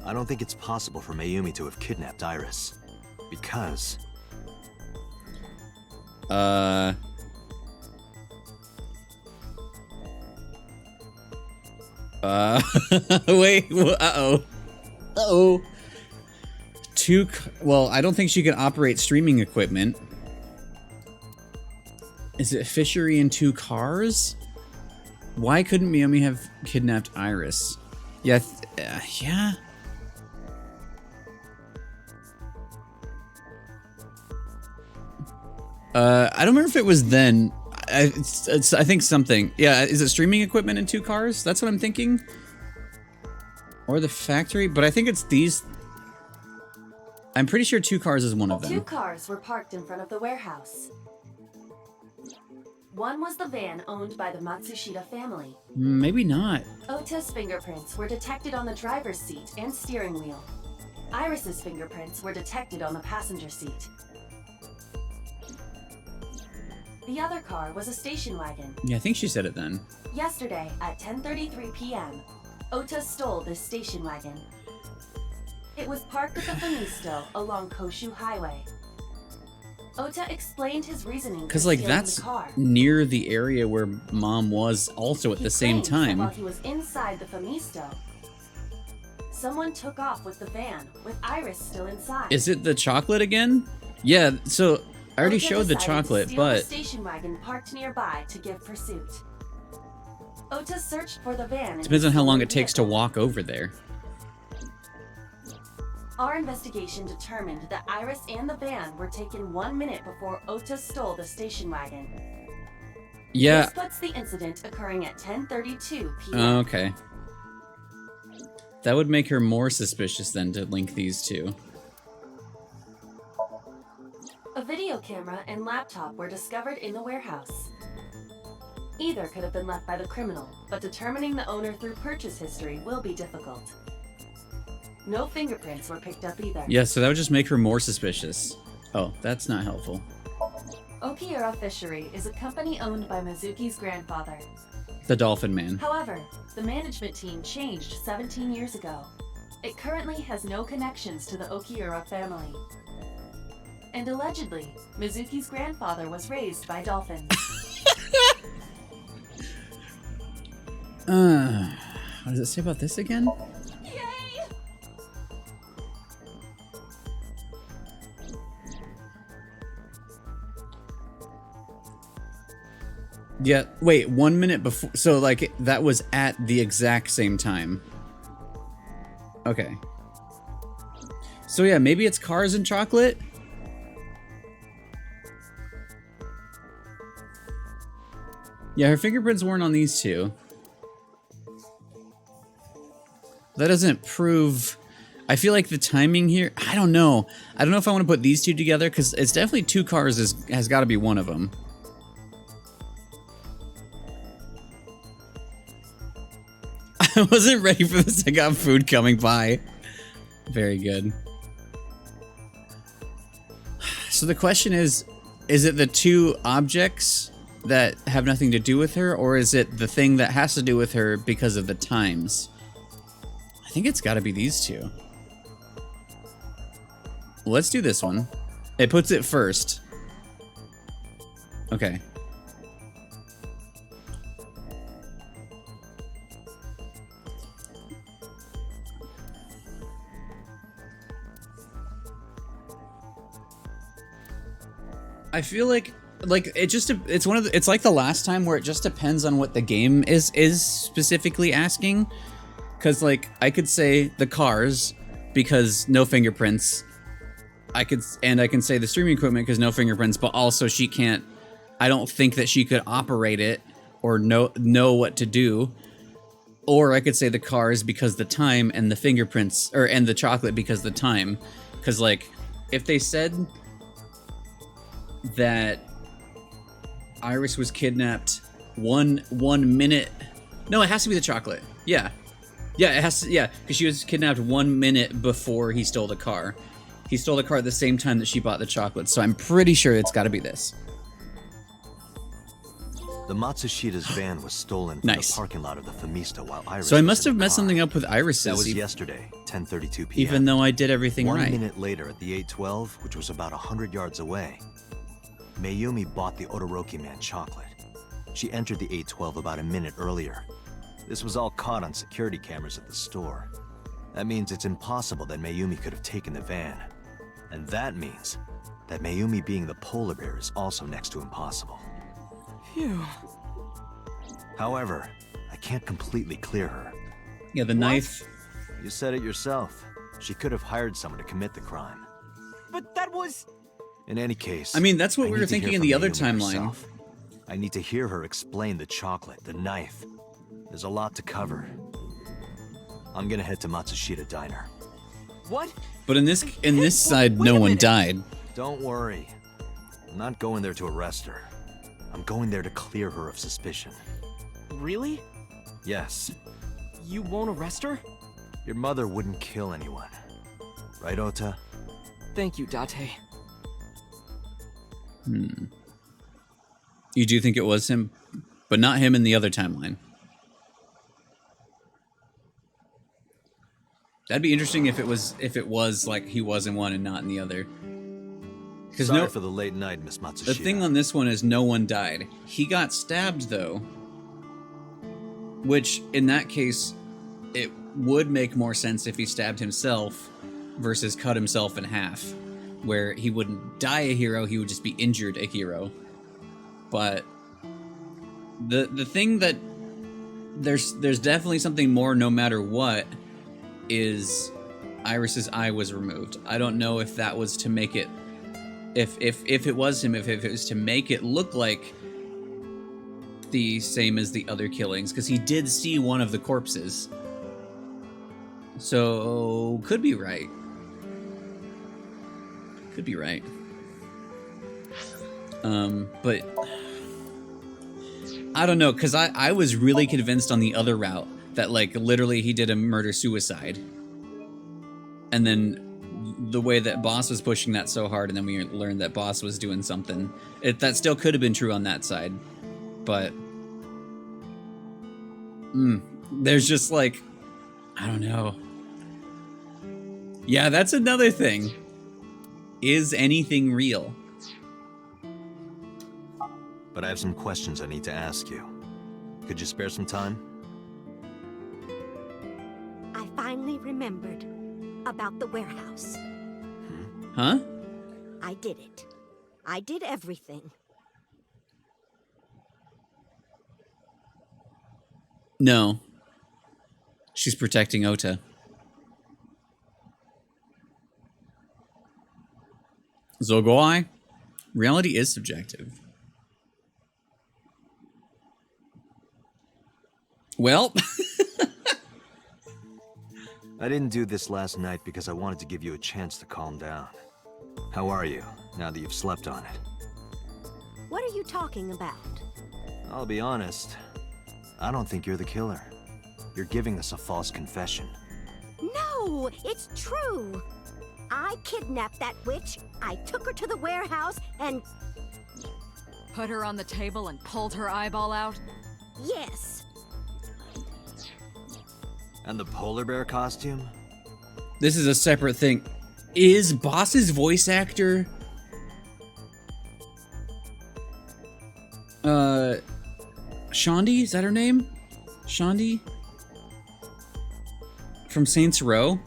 I don't think it's possible for Mayumi to have kidnapped Iris. Because... Wait, uh-oh. Uh-oh. Well, I don't think she can operate streaming equipment. Is it fishery in 2 cars? Why couldn't Mayumi have kidnapped Iris? Yeah, yeah. I don't remember if it was then. I think something. Yeah, is it streaming equipment in 2 cars? That's what I'm thinking. Or the factory, but I think it's these. I'm pretty sure 2 cars is one of them. 2 cars were parked in front of the warehouse. One was the van owned by the Matsushita family. Maybe not. Ota's fingerprints were detected on the driver's seat and steering wheel. Iris's fingerprints were detected on the passenger seat. The other car was a station wagon. Yeah, I think she said it then. Yesterday at 10:33 p.m., Ota stole this station wagon. It was parked at the Finisto along Koshu Highway. Ota explained his reasoning for Because, like, stealing that's the car. near the area where Mom was also at the same Claims that time. while he was inside the Finisto, someone took off with the van, with Iris still inside. Is it the chocolate again? Yeah, so I already Ota showed the decided chocolate, to steal but... the station wagon parked nearby to give pursuit. Ota searched for the van. Depends on how long it takes to walk over there. Our investigation determined that Iris and the van were taken 1 minute before Ota stole the station wagon. Yeah. This puts the incident occurring at 10:32 p.m. Okay. That would make her more suspicious then to link these two. A video camera and laptop were discovered in the warehouse. Either could have been left by the criminal, but determining the owner through purchase history will be difficult. No fingerprints were picked up either. Yeah, so that would just make her more suspicious. Oh, that's not helpful. Okiura Fishery is a company owned by Mizuki's grandfather. The Dolphin Man. However, the management team changed 17 years ago. It currently has no connections to the Okiura family. And allegedly, Mizuki's grandfather was raised by dolphins. What does it say about this again? Yay! Yeah, wait, 1 minute before, so like that was at the exact same time. Okay. So yeah, maybe it's cars and chocolate? Yeah, her fingerprints weren't on these two. That doesn't prove... I feel like the timing here... I don't know. I don't know if I want to put these two together, because it's definitely two cars has got to be one of them. I wasn't ready for this. I got food coming by. Very good. So the question is it the two objects that have nothing to do with her, or is it the thing that has to do with her because of the times? I think it's got to be these two. Let's do this one. It puts it first. Okay. I feel like it's like the last time where it just depends on what the game is specifically asking. Cause like I could say the cars because no fingerprints. I can say the streaming equipment because no fingerprints, but also she can't. I don't think that she could operate it or know what to do. Or I could say the cars because the time and the fingerprints, and the chocolate because the time. Cause like if they said that Iris was kidnapped one minute. No, it has to be the chocolate. Yeah. Yeah, it has to, yeah, because she was kidnapped 1 minute before he stole the car. He stole the car at the same time that she bought the chocolate, so I'm pretty sure it's got to be this. The Matsushita's van was stolen from the parking lot of the Fumista while Iris. So I must have messed something up with Iris's. That was yesterday, 10:32 p.m. Even though I did everything right. 1 minute later at the 812, which was about 100 yards away, Mayumi bought the Odoroki man chocolate. She entered the 812 about a minute earlier. This was all caught on security cameras at the store. That means it's impossible that Mayumi could have taken the van. And that means that Mayumi being the polar bear is also next to impossible. Phew. However, I can't completely clear her. Yeah, the knife. You said it yourself. She could have hired someone to commit the crime. But that was... In any case... I mean, that's what we were thinking in the other timeline. I need to hear her explain the chocolate, the knife. There's a lot to cover. I'm gonna head to Matsushita Diner. What? But in this side, no one died. Don't worry. I'm not going there to arrest her. I'm going there to clear her of suspicion. Really? Yes. You won't arrest her? Your mother wouldn't kill anyone. Right, Ota? Thank you, Date. You do think it was him, but not him in the other timeline. That'd be interesting if it was like he was in one and not in the other. Sorry for the late night, Miss Matsushita. The thing on this one is no one died. He got stabbed though, which in that case, it would make more sense if he stabbed himself versus cut himself in half, where he wouldn't die a hero, he would just be injured a hero. But the thing that there's definitely something more no matter what is Iris's eye was removed. I don't know if that was to make it if it was him, if it was to make it look like the same as the other killings, because he did see one of the corpses. So could be right. Could be right. But I don't know, because I was really convinced on the other route that like literally he did a murder-suicide. And then the way that Boss was pushing that so hard, and then we learned that Boss was doing something. That still could have been true on that side. But there's just like, I don't know. Yeah, that's another thing. Is anything real? But I have some questions I need to ask you. Could you spare some time? I finally remembered about the warehouse. Huh? I did it. I did everything. No. She's protecting Ota. Zogoi? Reality is subjective. Well... I didn't do this last night because I wanted to give you a chance to calm down. How are you, now that you've slept on it? What are you talking about? I'll be honest. I don't think you're the killer. You're giving us a false confession. No, it's true. I kidnapped that witch, I took her to the warehouse, and... Put her on the table and pulled her eyeball out? Yes. And the polar bear costume? This is a separate thing. Is Boss's voice actor... Shaundi? Is that her name? Shaundi? From Saints Row?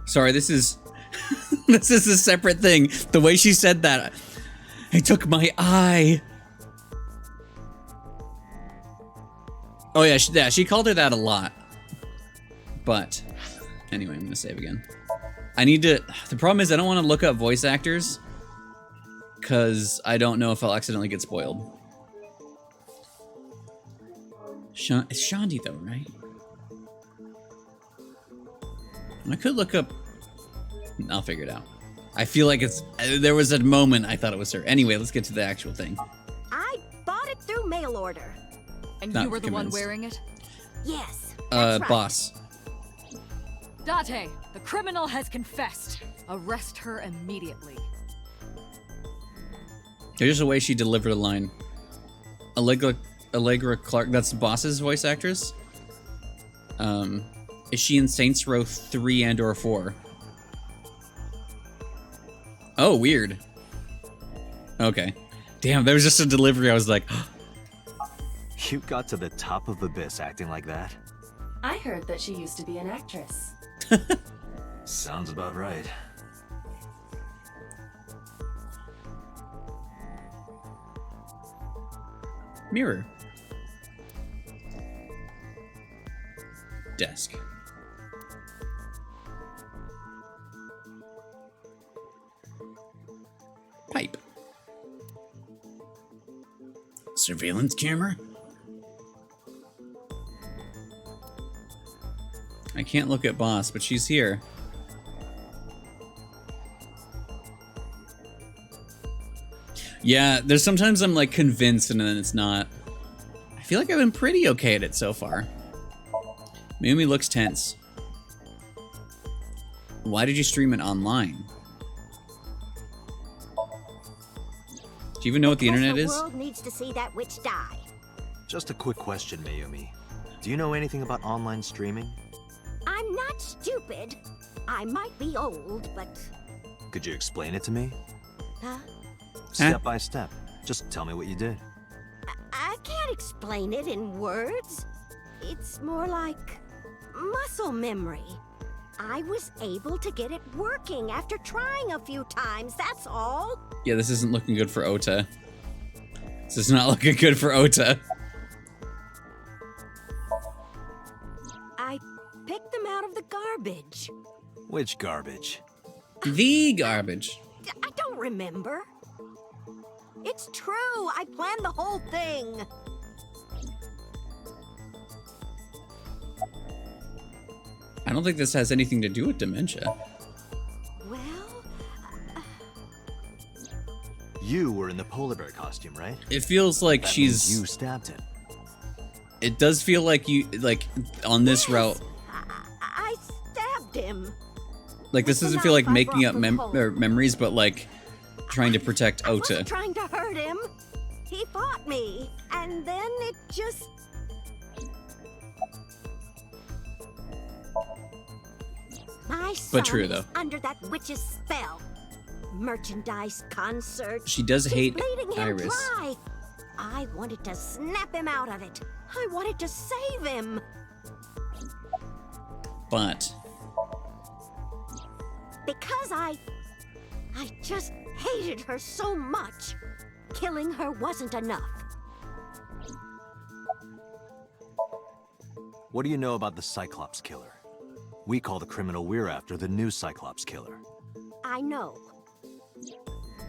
Sorry, this is... this is a separate thing. The way she said that. I took my eye. Oh yeah, she called her that a lot. But, anyway, I'm gonna save again. I need to... The problem is I don't want to look up voice actors. Because I don't know if I'll accidentally get spoiled. It's Shaundi though, right? I could look up... I'll figure it out. I feel like it's... There was a moment I thought it was her. Anyway, let's get to the actual thing. I bought it through mail order. And Not you were the one convinced. wearing it? Yes, that's right. Boss. Date, the criminal has confessed. Arrest her immediately. There's a way she delivered a line. Allegra Clark, that's the Boss's voice actress. Is she in Saints Row 3 and or 4? Oh, weird. Okay. Damn, there was just a delivery. I was like... You got to the top of Abyss acting like that? I heard that she used to be an actress. Sounds about right. Mirror. Desk. Pipe. Surveillance camera? I can't look at Boss, but she's here. Yeah, there's sometimes I'm like convinced and then it's not. I feel like I've been pretty okay at it so far. Mayumi looks tense. Why did you stream it online? Do you even know what the internet is? The world needs to see that witch die. Just a quick question, Mayumi. Do you know anything about online streaming? I'm not stupid. I might be old, but... Could you explain it to me? Huh? Step by step. Just tell me what you did. I can't explain it in words. It's more like muscle memory. I was able to get it working after trying a few times, that's all. Yeah, this isn't looking good for Ota. This is not looking good for Ota. I picked them out of the garbage. Which garbage? The garbage. I don't remember. It's true, I planned the whole thing. I don't think this has anything to do with dementia. Well... You were in the polar bear costume, right? It feels like That she's... means you stabbed him. It does feel like you, like, on this route... I stabbed him. Like, this doesn't feel like making up memories, but, like, trying to protect I Ota. wasn't trying to hurt him. He fought me, and then it just... My son But true, is though. under that witch's spell. merchandise concert. She does She's hate bleeding him Iris. dry. I wanted to snap him out of it. I wanted to save him. But because I just hated her so much. Killing her wasn't enough. What do you know about the Cyclops killer? We call the criminal we're after the new Cyclops killer. I know.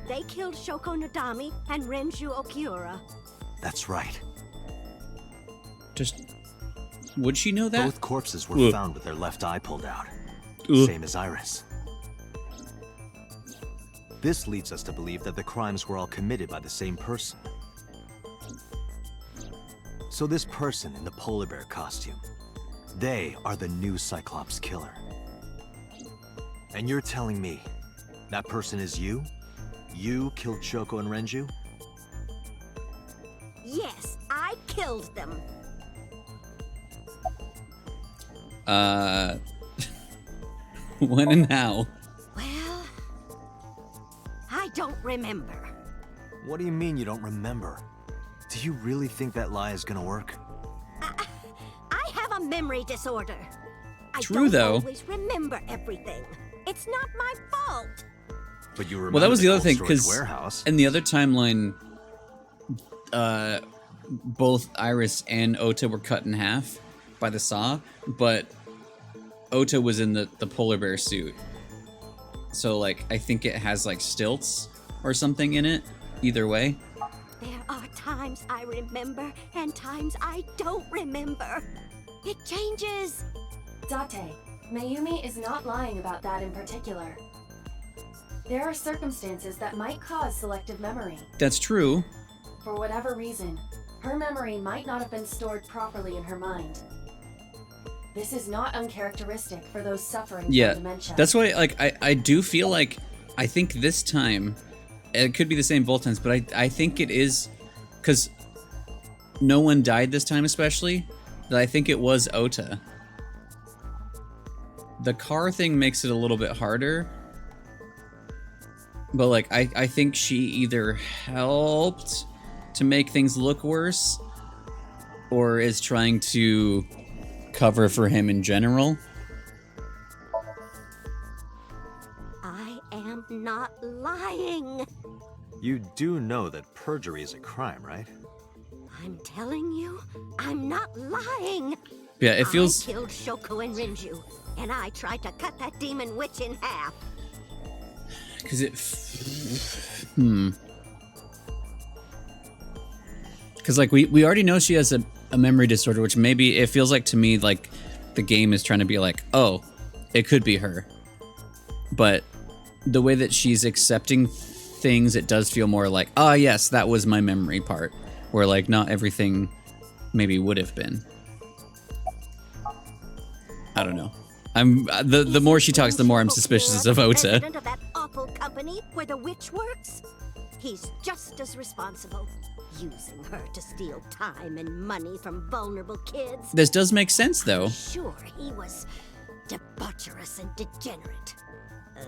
They killed Shoko Nadami and Renju Okiura. That's right. Just... would she know that? Both corpses were found with their left eye pulled out. Same as Iris. This leads us to believe that the crimes were all committed by the same person. So this person in the polar bear costume, they are the new Cyclops killer. And you're telling me that person is you? You killed Shoko and Renju? Yes, I killed them. When and how? Well, I don't remember. What do you mean you don't remember? Do you really think that lie is gonna work? I have a memory disorder. True, I don't though. always remember everything. It's not my fault. But you remember Well, that was the other cold thing, storage because warehouse. in the other timeline, both Iris and Ota were cut in half by the saw, but Ota was in the polar bear suit. So, like, I think it has, like, stilts or something in it, either way. There are times I remember and times I don't remember. It changes. Date, Mayumi is not lying about that in particular. There are circumstances that might cause selective memory. That's true. For whatever reason, her memory might not have been stored properly in her mind. This is not uncharacteristic for those suffering from dementia. That's why, like, I do feel like, I think this time, it could be the same both times, but I think it is, because no one died this time especially, that I think it was Ota. The car thing makes it a little bit harder, but, like, I think she either helped to make things look worse, or is trying to cover for him in general. I am not lying. You do know that perjury is a crime, right? I'm telling you, I'm not lying. Yeah, it feels... I killed Shoko and Renju, and I tried to cut that demon witch in half. Because it... Because, like, we already know she has a memory disorder, which maybe it feels like to me like the game is trying to be like, oh, it could be her. But the way that she's accepting things, it does feel more like, ah, yes, that was my memory part. Where, like, not everything maybe would have been. I don't know. I'm the more she talks, the more I'm suspicious of Ota. President of that awful company where the witch works? He's just as responsible. Using her to steal time and money from vulnerable kids. This does make sense, though. Sure, he was debaucherous and degenerate.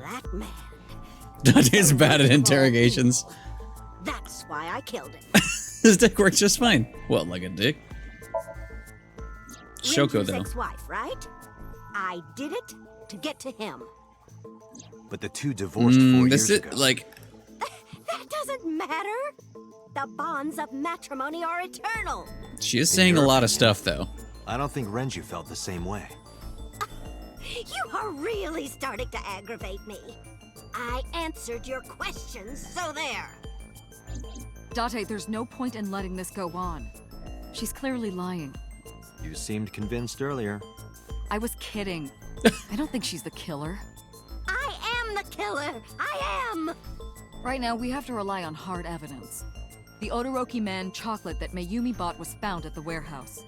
That man. Dante's bad at interrogations. That's why I killed him. His dick works just fine. Well, like a dick. Shoko, Renju's though. ex-wife, right? I did it to get to him. But the two divorced 4 years ago. Like... That doesn't matter. The bonds of matrimony are eternal. She is saying a lot of stuff, though. I don't think Renju felt the same way. You are really starting to aggravate me. I answered your questions, so there. Date, there's no point in letting this go on. She's clearly lying. You seemed convinced earlier. I was kidding. I don't think she's the killer. I am the killer. I am. Right now, we have to rely on hard evidence. The Odoroki Man chocolate that Mayumi bought was found at the warehouse.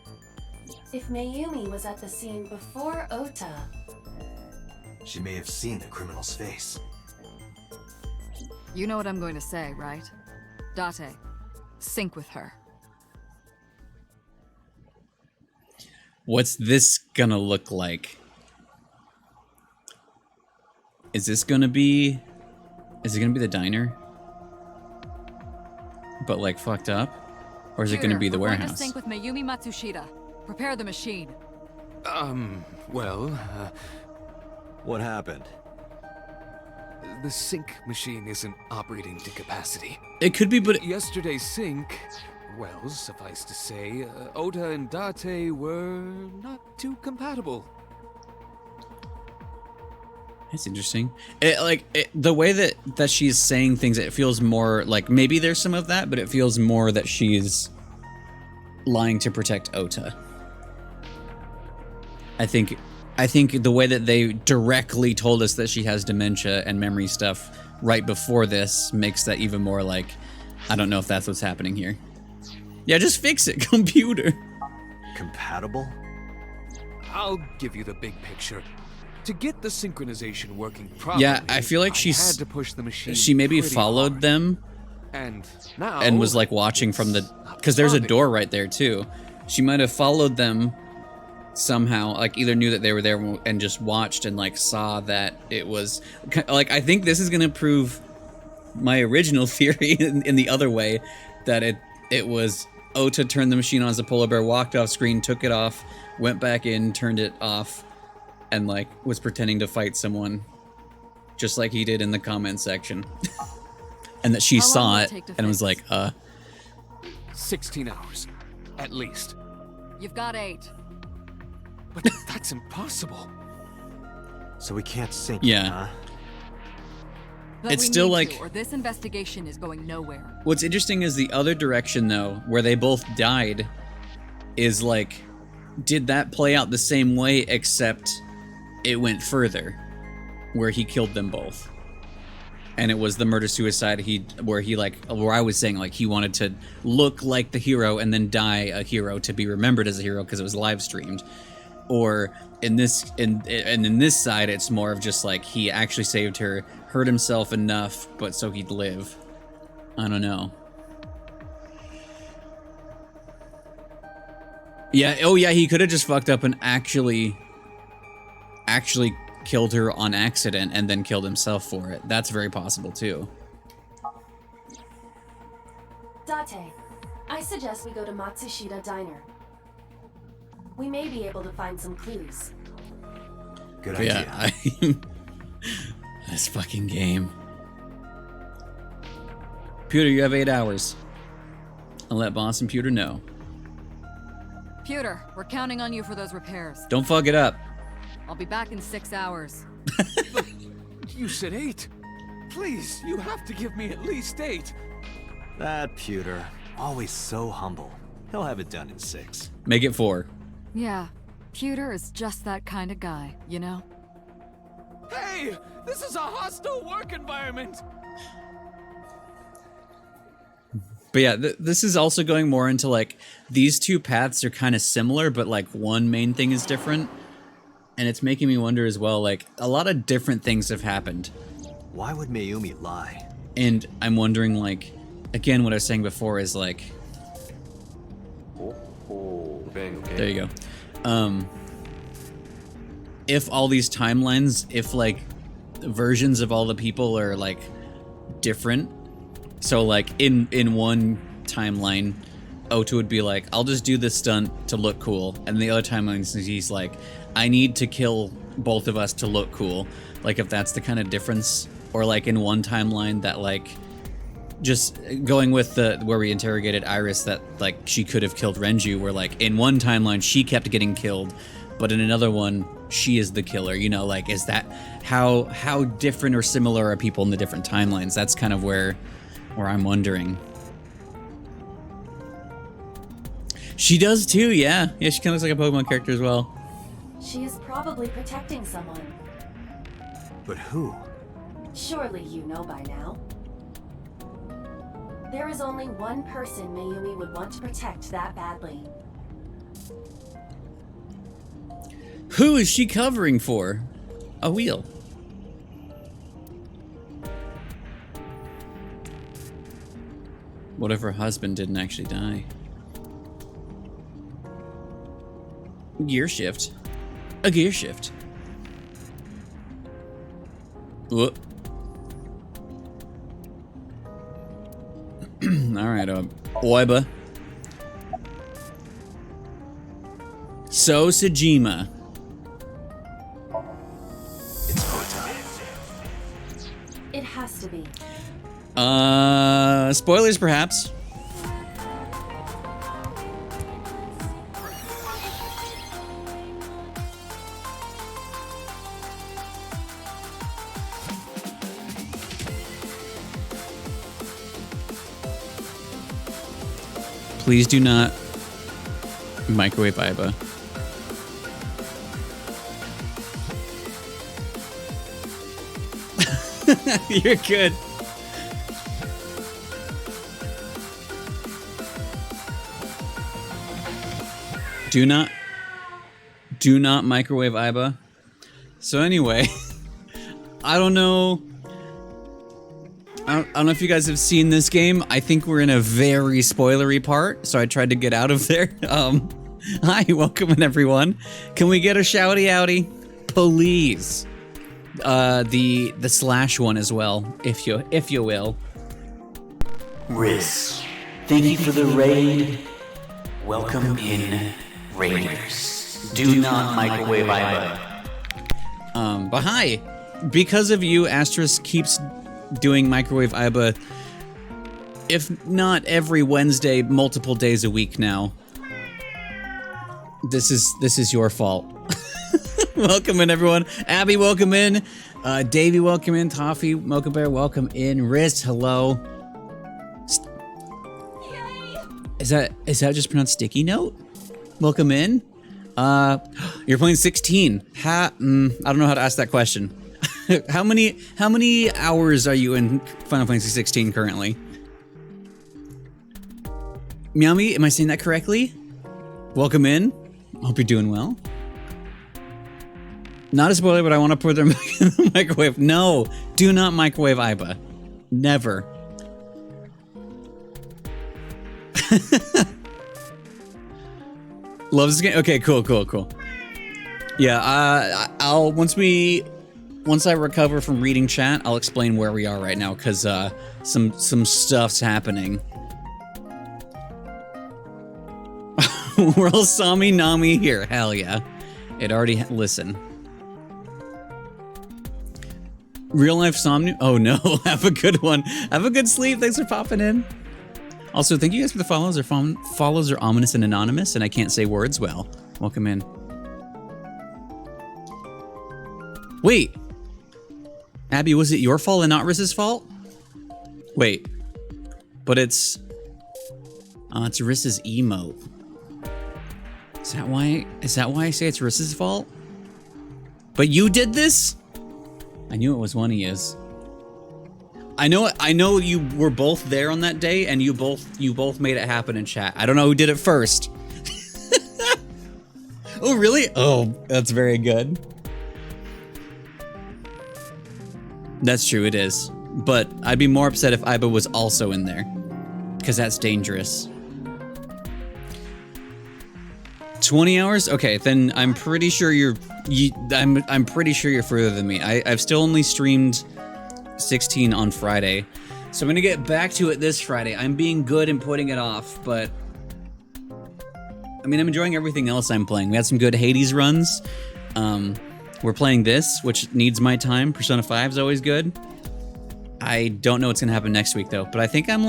If Mayumi was at the scene before Ota... She may have seen the criminal's face. You know what I'm going to say, right? Date, sync with her. What's this gonna look like? Is this gonna be Is it gonna be the diner? But like fucked up? Or is it gonna be the we're going to warehouse? sync with Mayumi Matsushita. Prepare the machine. Well, What happened? the sync machine isn't operating to capacity. It could be, but Yesterday's sync, well, suffice to say, Ota and Date were not too compatible. That's interesting. The way that she's saying things, it feels more like maybe there's some of that, but it feels more that she's lying to protect Ota. I think the way that they directly told us that she has dementia and memory stuff right before this makes that even more like, I don't know if that's what's happening here. Yeah, just fix it, computer. Compatible? I'll give you the big picture. To get the synchronization working properly, Yeah, I feel like I had to push the machine. She maybe pretty followed hard. them And now and was like watching from the, because there's a door right there too. She might have followed them somehow, like either knew that they were there and just watched and like saw that it was like, I think this is gonna prove my original theory in the other way, that it was Ota turned the machine on as a polar bear, walked off screen, took it off, went back in, turned it off, and like was pretending to fight someone just like he did in the comment section. And that she How long saw will it it take to and was fix? like 16 hours, at least. You've got 8. But that's impossible. So we can't sync, Yeah. huh? But It's we still need like- to, or this investigation is going nowhere. What's interesting is the other direction though, where they both died, is like, did that play out the same way except it went further, where he killed them both? And it was the murder-suicide where I was saying like he wanted to look like the hero and then die a hero to be remembered as a hero because it was live streamed. Or in this side, it's more of just like he actually saved her, hurt himself enough, but so he'd live. I don't know. Yeah. Oh yeah, he could have just fucked up and actually killed her on accident and then killed himself for it. That's very possible too. Date, I suggest we go to Matsushita Diner. We may be able to find some clues. Good But idea. yeah, this fucking game. Pewter, you have 8 hours. I'll let Boss and Pewter know. Pewter, we're counting on you for those repairs. Don't fuck it up. I'll be back in 6 hours. You said 8. Please, you have to give me at least 8. That Pewter, always so humble. He'll have it done in 6. Make it 4. Yeah, Pewter is just that kind of guy, you know? Hey, this is a hostile work environment. But yeah, this is also going more into like, these two paths are kind of similar, but like one main thing is different. And it's making me wonder as well, like, a lot of different things have happened. Why would Mayumi lie? And I'm wondering, like, again, what I was saying before is like... There you go. If all these timelines, if like versions of all the people are like different, so like in one timeline, Ota would be like, I'll just do this stunt to look cool, and the other timelines he's like, I need to kill both of us to look cool. Like if that's the kind of difference, or like in one timeline that like, just going with the where we interrogated Iris, that like she could have killed Renju, where like in one timeline she kept getting killed, but in another one she is the killer, you know, like is that how different or similar are people in the different timelines? That's kind of where I'm wondering. She does too, yeah. Yeah, she kind of looks like a Pokemon character as well. She is probably protecting someone. But who? Surely you know by now. There is only one person Mayumi would want to protect that badly. Who is she covering for? A wheel. What if her husband didn't actually die? Gear shift. A gear shift. Whoop. Alright, Oiba. So, Sejima. It has to be. Spoilers perhaps. Please do not microwave Iba. You're good. Do not microwave Iba. So anyway, I don't know if you guys have seen this game. I think we're in a very spoilery part, so I tried to get out of there. Hi, welcome in everyone. Can we get a shouty outy, please? The slash one as well, if you will. Riz, thank you for the raid. Welcome in, Raiders. Do not microwave Iba. But hi, because of you, Astros keeps doing microwave Iba, if not every Wednesday, multiple days a week now. This is your fault. Welcome in, everyone. Abby, welcome in. Davey, welcome in. Toffee, Mocha Bear, welcome in. Riz, hello. Is that just pronounced sticky note? Welcome in. You're playing 16. I don't know how to ask that question. How many hours are you in Final Fantasy 16 currently? Miami, am I saying that correctly? Welcome in. Hope you're doing well. Not a spoiler, but I want to put them back in the microwave. No, do not microwave Iba. Never. Loves this game? Okay, cool. Yeah, I'll once I recover from reading chat, I'll explain where we are right now, because some stuff's happening. We're all Sami Nami here. Hell yeah. It already listen. Real life Somnium. Oh no. Have a good one. Have a good sleep. Thanks for popping in. Also, thank you guys for the follows. Follows are ominous and anonymous, and I can't say words well. Welcome in. Wait. Abby, was it your fault and not Riz's fault? Wait. But it's Riz's emote. Is that why I say it's Riz's fault? But you did this? I knew it was one of yous. I know you were both there on that day, and you both made it happen in chat. I don't know who did it first. Oh, really? Oh, that's very good. That's true, it is. But I'd be more upset if Iba was also in there, because that's dangerous. 20 hours? Okay, then I'm pretty sure I'm pretty sure you're further than me. I've still only streamed 16 on Friday, so I'm gonna get back to it this Friday. I'm being good and putting it off, but I mean, I'm enjoying everything else I'm playing. We had some good Hades runs. We're playing this, which needs my time. Persona 5 is always good. I don't know what's gonna happen next week though, but I think I have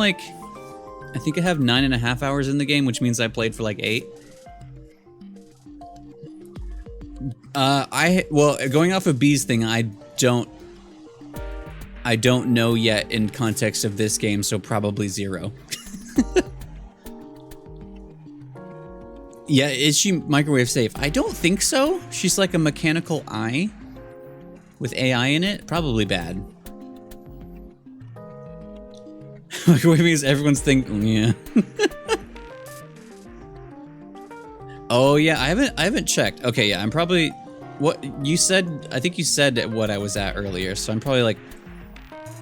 9.5 hours in the game, which means I played for like 8. Well, going off of B's thing, I don't know yet in context of this game, so probably 0. Yeah, is she microwave safe? I don't think so. She's like a mechanical eye with AI in it. Probably bad. Microwaving is everyone's thing. Yeah. Oh yeah, I haven't checked. Okay, yeah, I'm probably what you said. I think you said what I was at earlier, so I'm probably like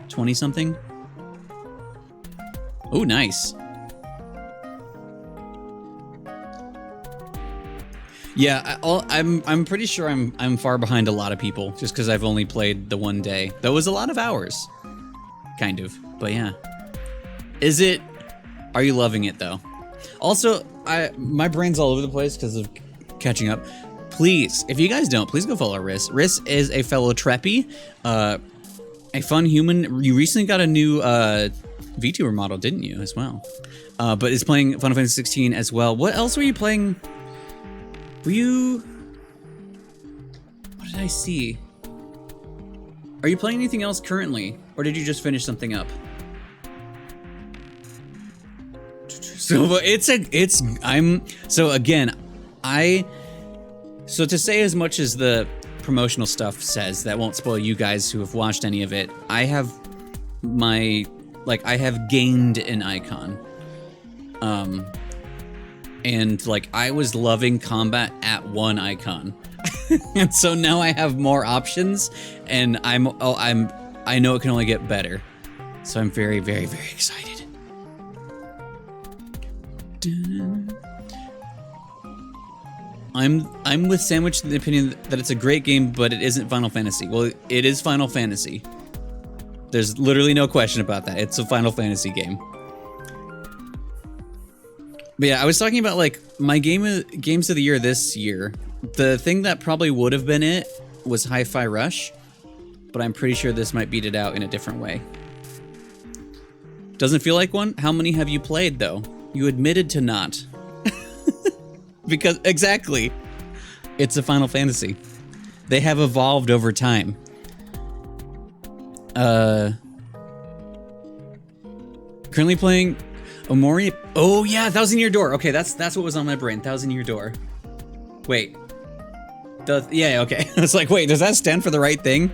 20 something. Oh, nice. Yeah, I'm pretty sure I'm far behind a lot of people just because I've only played the one day. That was a lot of hours, kind of. But yeah, is it Are you loving it though? Also, my brain's all over the place because of catching up. Please, if you guys don't, please go follow Riss. Riss is a fellow Treppy, a fun human. You recently got a new VTuber model, didn't you, as well? But is playing Final Fantasy 16 as well. What else were you playing? Were you... What did I see? Are you playing anything else currently? Or did you just finish something up? So so to say as much as the promotional stuff says, that won't spoil you guys who have watched any of it. I have gained an icon. And like I was loving combat at one icon. And so now I have more options and I know it can only get better. So I'm very, very, very excited. I'm with Sandwich in the opinion that it's a great game, but it isn't Final Fantasy. Well, it is Final Fantasy. There's literally no question about that. It's a Final Fantasy game. But yeah, I was talking about like my games of the year this year. The thing that probably would have been it was Hi-Fi Rush, but I'm pretty sure this might beat it out in a different way. Doesn't feel like one? How many have you played though? You admitted to not. Because, exactly. It's a Final Fantasy. They have evolved over time. Currently playing Omori. Oh yeah, Thousand Year Door. Okay, that's what was on my brain. Thousand Year Door. Wait. Yeah, okay. I was like, wait, does that stand for the right thing?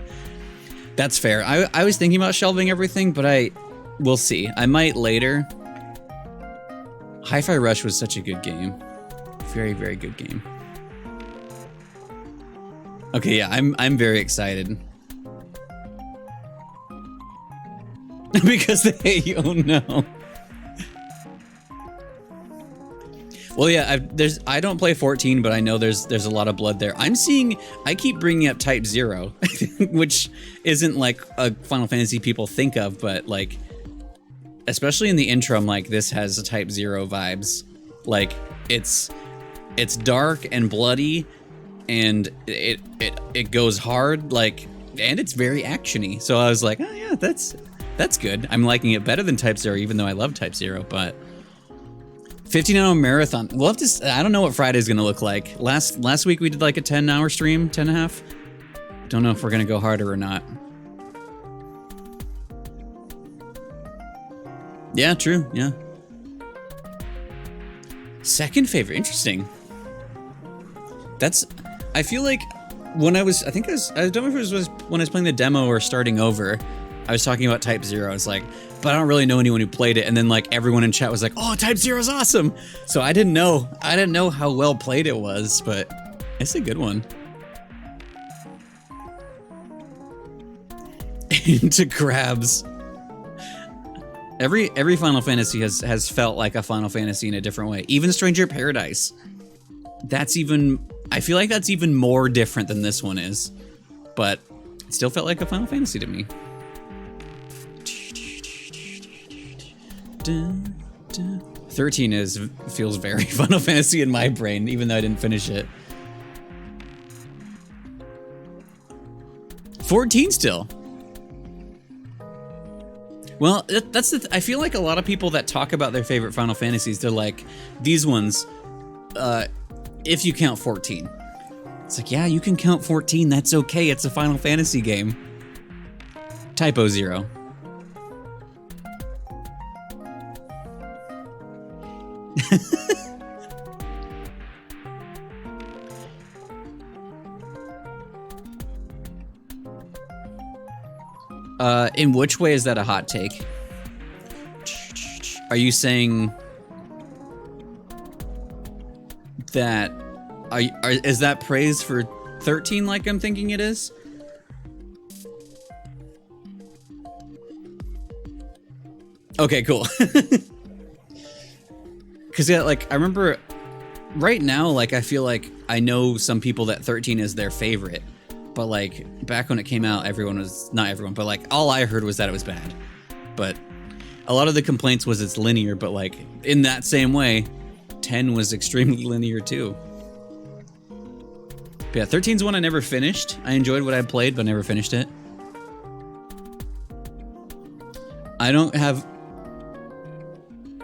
That's fair. I was thinking about shelving everything, but we'll see. I might later. Hi-Fi Rush was such a good game. Very, very good game. Okay, yeah, I'm very excited. Because they hate you, oh no. Well, yeah, I don't play 14, but I know there's a lot of blood there. I keep bringing up Type 0, which isn't like a Final Fantasy people think of, but like, especially in the intro, I'm like, this has a Type 0 vibes. Like, it's dark and bloody, and it goes hard, like, and it's very actiony. So I was like, oh yeah, that's good. I'm liking it better than Type 0, even though I love Type 0, but 15-hour marathon. We'll have to, I don't know what Friday's gonna look like. Last week we did like a 10-hour stream, 10 and a half. Don't know if we're gonna go harder or not. Yeah, true, yeah. Second favorite, interesting. I feel like when I don't know if it was when I was playing the demo or starting over, I was talking about Type 0. I was like, but I don't really know anyone who played it. And then like everyone in chat was like, oh, Type 0 is awesome. So I didn't know how well played it was, but it's a good one. Into crabs. Every Final Fantasy has felt like a Final Fantasy in a different way. Even Stranger Paradise. I feel like that's even more different than this one is. But it still felt like a Final Fantasy to me. 13 feels very Final Fantasy in my brain, even though I didn't finish it. 14 still. Well, I feel like a lot of people that talk about their favorite Final Fantasies, they're like, these ones, if you count 14. It's like, yeah, you can count 14, that's okay, it's a Final Fantasy game. Typo 0. In which way is that a hot take? Are you saying that is that praise for 13 like I'm thinking it is? Okay, cool. Cause yeah, like I remember right now, like I feel like I know some people that 13 is their favorite. But like back when it came out, not everyone, but like all I heard was that it was bad. But a lot of the complaints was it's linear, but like in that same way, 10 was extremely linear too. But yeah, 13's one I never finished. I enjoyed what I played, but never finished it. I don't have...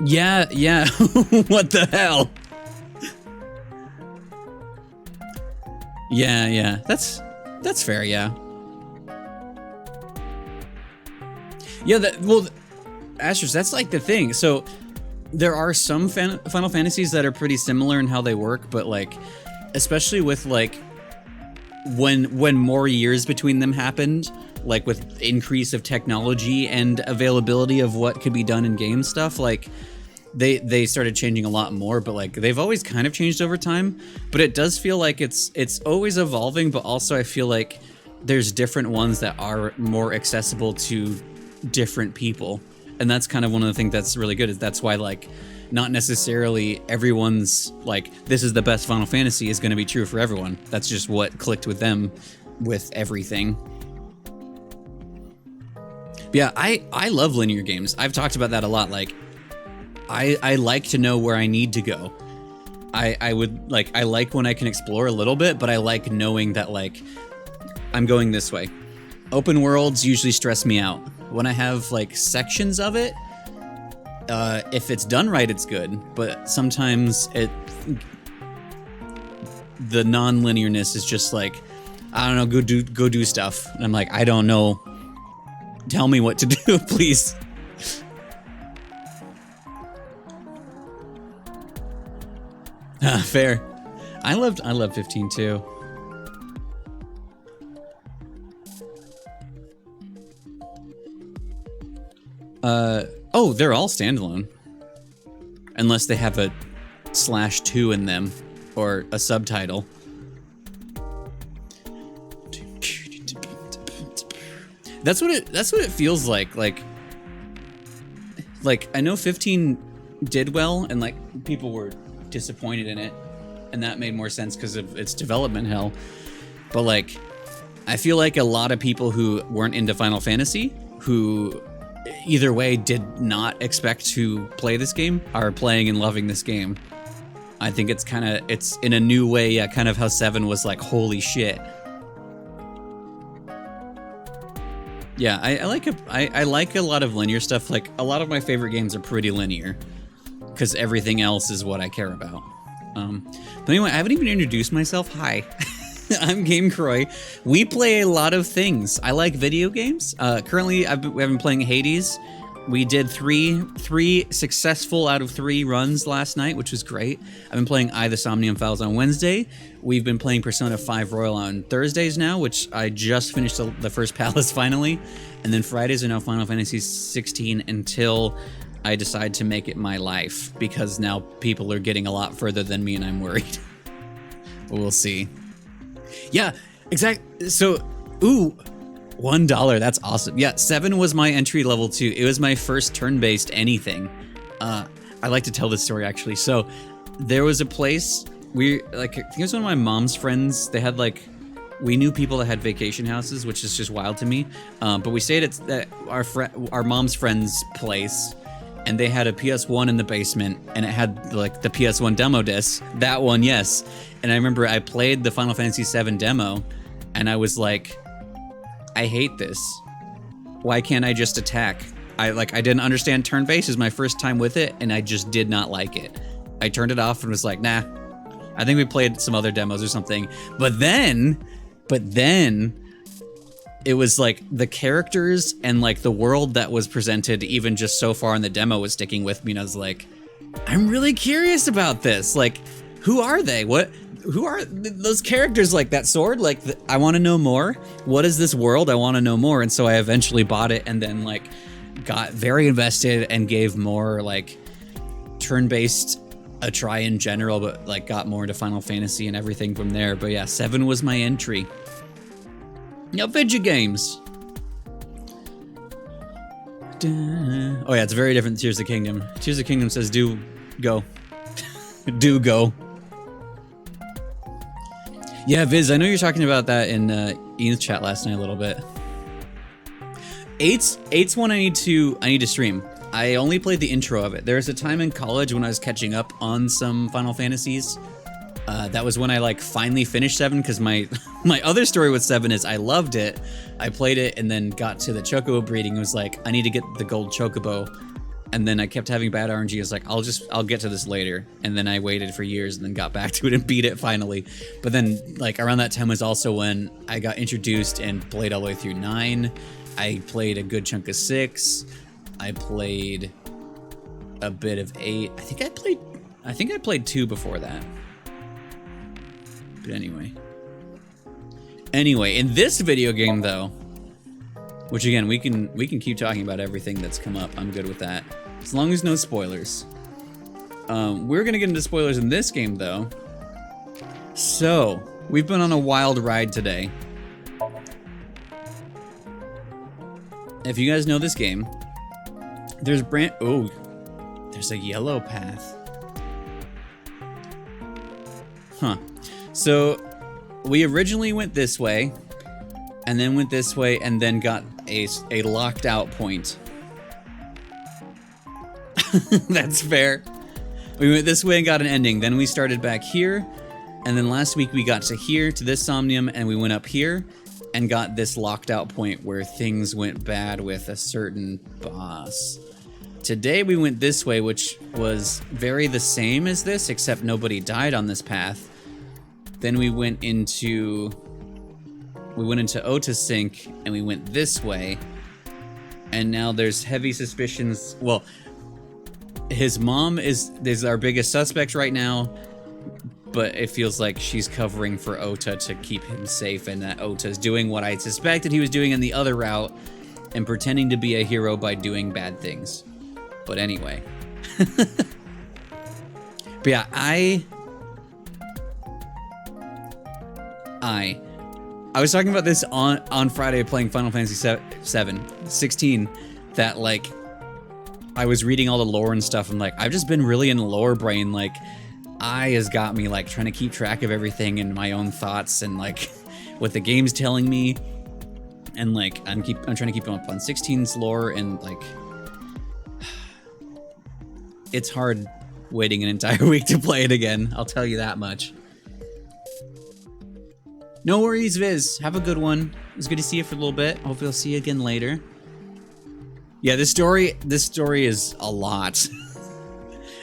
Yeah. What the hell? Yeah. That's fair, yeah. Yeah, well, Astros, that's like the thing. So there are some Final Fantasies that are pretty similar in how they work, but like, especially with like when more years between them happened, like with increase of technology and availability of what could be done in game stuff, like they started changing a lot more, but like they've always kind of changed over time, but it does feel like it's always evolving, but also I feel like there's different ones that are more accessible to different people. And that's kind of one of the things that's really good, is that's why like not necessarily everyone's like this is the best Final Fantasy is going to be true for everyone. That's just what clicked with them with everything. But yeah, I love linear games. I've talked about that a lot. Like I like to know where I need to go. I would like, I like when I can explore a little bit, but I like knowing that like I'm going this way. Open worlds usually stress me out. When I have like sections of it, if it's done right, it's good. But sometimes the non-linearness is just like, I don't know, go do stuff. And I'm like, I don't know. Tell me what to do, please. Fair. I loved 15 too. Oh, they're all standalone. Unless they have a /2 in them or a subtitle. That's what it feels like. Like I know 15 did well and like people were disappointed in it, and that made more sense because of its development hell. But like I feel like a lot of people who weren't into Final Fantasy, who either way did not expect to play this game, are playing and loving this game. I think it's in a new way, yeah, kind of how 7 was like, holy shit. Yeah, I like a lot of linear stuff. Like a lot of my favorite games are pretty linear because everything else is what I care about. But anyway, I haven't even introduced myself. Hi. I'm Game Croix. We play a lot of things. I like video games. Currently, we have been playing Hades. We did three successful out of 3 runs last night, which was great. I've been playing the Somnium Files on Wednesday. We've been playing Persona 5 Royal on Thursdays now, which I just finished the first palace finally. And then Fridays are now Final Fantasy 16 until I decide to make it my life, because now people are getting a lot further than me and I'm worried. But we'll see. Yeah, exactly. So, ooh, $1. That's awesome. Yeah, 7 was my entry level too. It was my first turn-based anything. I like to tell this story actually. So, there was a place I think it was one of my mom's friends. They had like, we knew people that had vacation houses, which is just wild to me. But we stayed at our mom's friend's place, and they had a PS1 in the basement, and it had like the PS1 demo disc. That one, yes. And I remember I played the Final Fantasy VII demo, and I was like, I hate this. Why can't I just attack? I didn't understand turn-based. It was my first time with it, and I just did not like it. I turned it off and was like, nah. I think we played some other demos or something. But then it was like the characters and like the world that was presented even just so far in the demo was sticking with me, and I was like, I'm really curious about this. Like, who are they? Who are those characters? Like that sword? Like, I want to know more. What is this world? I want to know more. And so I eventually bought it, and then like got very invested and gave more like turn-based a try in general, but like got more into Final Fantasy and everything from there. But yeah, 7 was my entry. Now, video games. Oh yeah, it's very different than Tears of the Kingdom. Tears of the Kingdom says do go. Do go. Yeah, Viz, I know you're talking about that in Ian's chat last night a little bit. 8's one I need to stream. I only played the intro of it. There was a time in college when I was catching up on some Final Fantasies. That was when I like finally finished 7, because my other story with 7 is I loved it. I played it and then got to the Chocobo breeding and was like, I need to get the gold Chocobo. And then I kept having bad RNG. I was like, I'll get to this later. And then I waited for years and then got back to it and beat it finally. But then like around that time was also when I got introduced and played all the way through 9. I played a good chunk of 6. I played a bit of 8. I think I played 2 before that. But anyway, in this video game though, which again we can keep talking about everything that's come up. I'm good with that, as long as no spoilers. We're gonna get into spoilers in this game though. So we've been on a wild ride today. If you guys know this game, there's a yellow path. Huh. So we originally went this way, and then went this way, and then got a locked out point. That's fair. We went this way and got an ending. Then we started back here, and then last week we got to here, to this Somnium, and we went up here and got this locked out point where things went bad with a certain boss. Today we went this way, which was very the same as this, except nobody died on this path. Then we went into Ota's sink, and we went this way. And now there's heavy suspicions. Well, his mom is our biggest suspect right now, but it feels like she's covering for Ota to keep him safe, and that Ota's doing what I suspected he was doing in the other route, and pretending to be a hero by doing bad things. But anyway. But yeah, I was talking about this on Friday playing Final Fantasy 16, that like I was reading all the lore and stuff, and like I've just been really in lore brain. Like I has got me like trying to keep track of everything and my own thoughts and like what the game's telling me, and like I'm trying to keep up on 16's lore, and like it's hard waiting an entire week to play it again, I'll tell you that much. No worries, Viz. Have a good one. It was good to see you for a little bit. Hopefully I'll see you again later. Yeah, this story is a lot.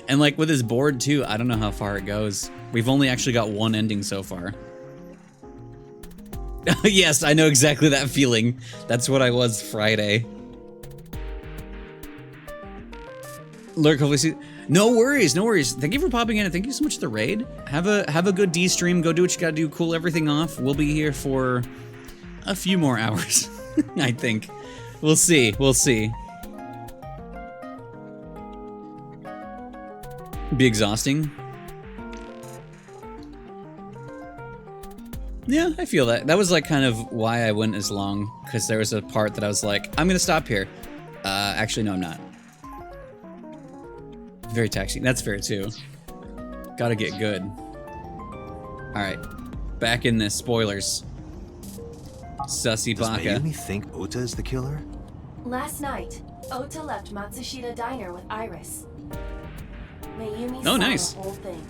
And like with his board too, I don't know how far it goes. We've only actually got one ending so far. Yes, I know exactly that feeling. That's what I was Friday. Lurk, hopefully see. No worries, no worries. Thank you for popping in, and thank you so much for the raid. Have a good D stream. Go do what you gotta do. Cool everything off. We'll be here for a few more hours. I think. We'll see. We'll see. Be exhausting. Yeah, I feel that. That was like kind of why I went as long, because there was a part that I was like, I'm gonna stop here. Actually, no, I'm not. Very taxing. That's fair too. Gotta get good. Alright. Back in this. Spoilers. Sussy Baka. Does Mayumi think Ota is the killer? Last night, Ota left Matsushita Diner with Iris. Mayumi Oh, saw nice. the whole thing.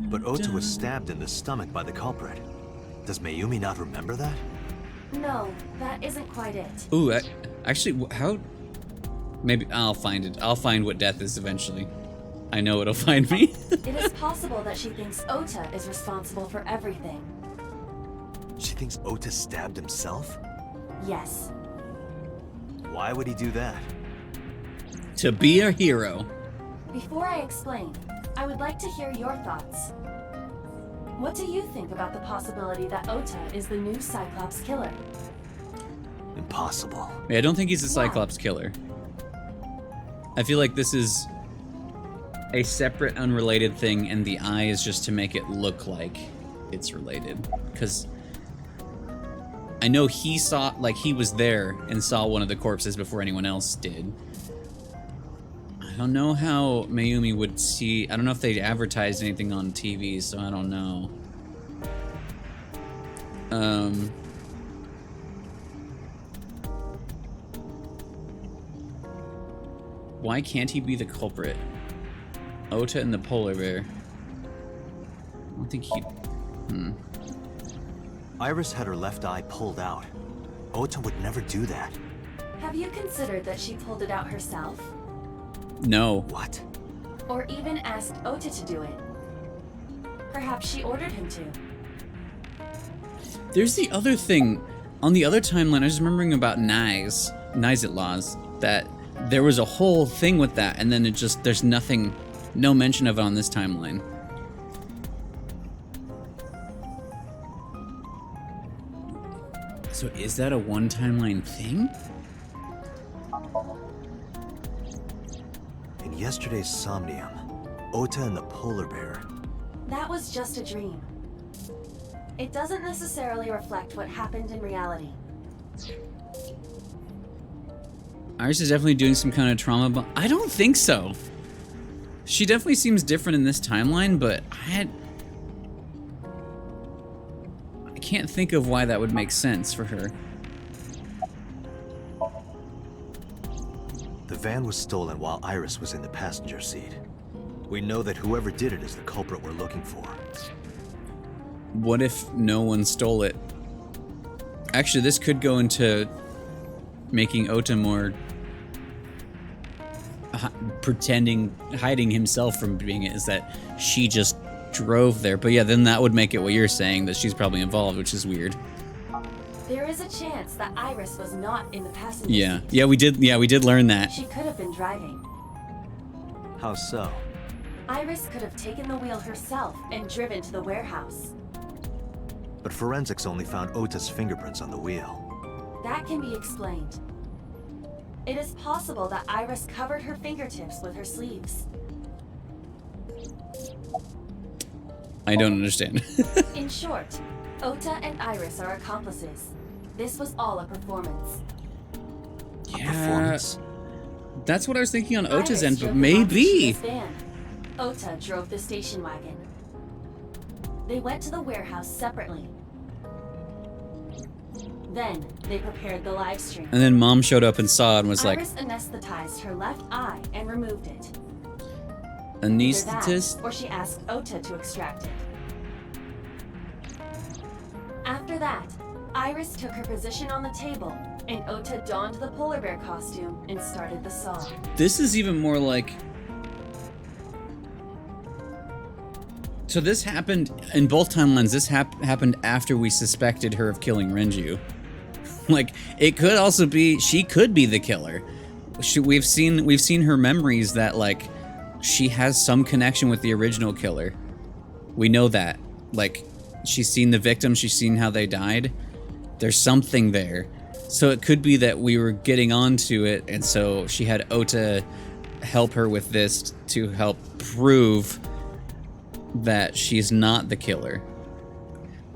But Ota was stabbed in the stomach by the culprit. Does Mayumi not remember that? No, that isn't quite it. Ooh, actually, how... Maybe I'll find it. I'll find what death is eventually. I know it'll find me. It is possible that she thinks Ota is responsible for everything. She thinks Ota stabbed himself? Yes. Why would he do that? To be a hero. Before I explain, I would like to hear your thoughts. What do you think about the possibility that Ota is the new Cyclops killer? Impossible. Yeah, I don't think he's a Cyclops killer. I feel like this is a separate, unrelated thing, and the eye is just to make it look like it's related. Because I know he saw, like, he was there and saw one of the corpses before anyone else did. I don't know how Mayumi would see. I don't know if they advertised anything on TV, so I don't know. Why can't he be the culprit? Ota and the polar bear. I don't think he... Iris had her left eye pulled out. Ota would never do that. Have you considered that she pulled it out herself? No. What? Or even asked Ota to do it? Perhaps she ordered him to. There's the other thing. On the other timeline, I was remembering about Knives It Laws, that there was a whole thing with that, and then it just, there's nothing, no mention of it on this timeline. So is that a one timeline thing? In yesterday's Somnium, Ota and the polar bear. That was just a dream. It doesn't necessarily reflect what happened in reality. Iris is definitely doing some kind of trauma, but I don't think so. She definitely seems different in this timeline, but I can't think of why that would make sense for her. The van was stolen while Iris was in the passenger seat. We know that whoever did it is the culprit we're looking for. What if no one stole it? Actually, this could go into making Ota more hiding himself from being it, is that she just drove there. But yeah, then that would make it what you're saying, that she's probably involved, which is weird. There is a chance that Iris was not in the passenger Yeah. seat. Yeah, we did learn that. She could have been driving. How so? Iris could have taken the wheel herself and driven to the warehouse. But forensics only found Ota's fingerprints on the wheel. That can be explained. It is possible that Iris covered her fingertips with her sleeves. I don't understand. In short, Ota and Iris are accomplices. This was all a performance. Yeah. That's what I was thinking on Ota's Iris end, but drove the maybe. Montechia's van. Ota drove the station wagon. They went to the warehouse separately. Then, they prepared the live stream. And then Mom showed up and saw it and was like, Iris anesthetized her left eye and removed it. anesthetist? Either that, or she asked Ota to extract it. After that, Iris took her position on the table, and Ota donned the polar bear costume and started the saw. This is even more like... So this happened in both timelines. This happened after we suspected her of killing Renju. Like, it could also be, she could be the killer. We've seen her memories that, like, she has some connection with the original killer. We know that. Like, she's seen the victims, she's seen how they died. There's something there. So it could be that we were getting onto it, and so she had Ota help her with this to help prove that she's not the killer.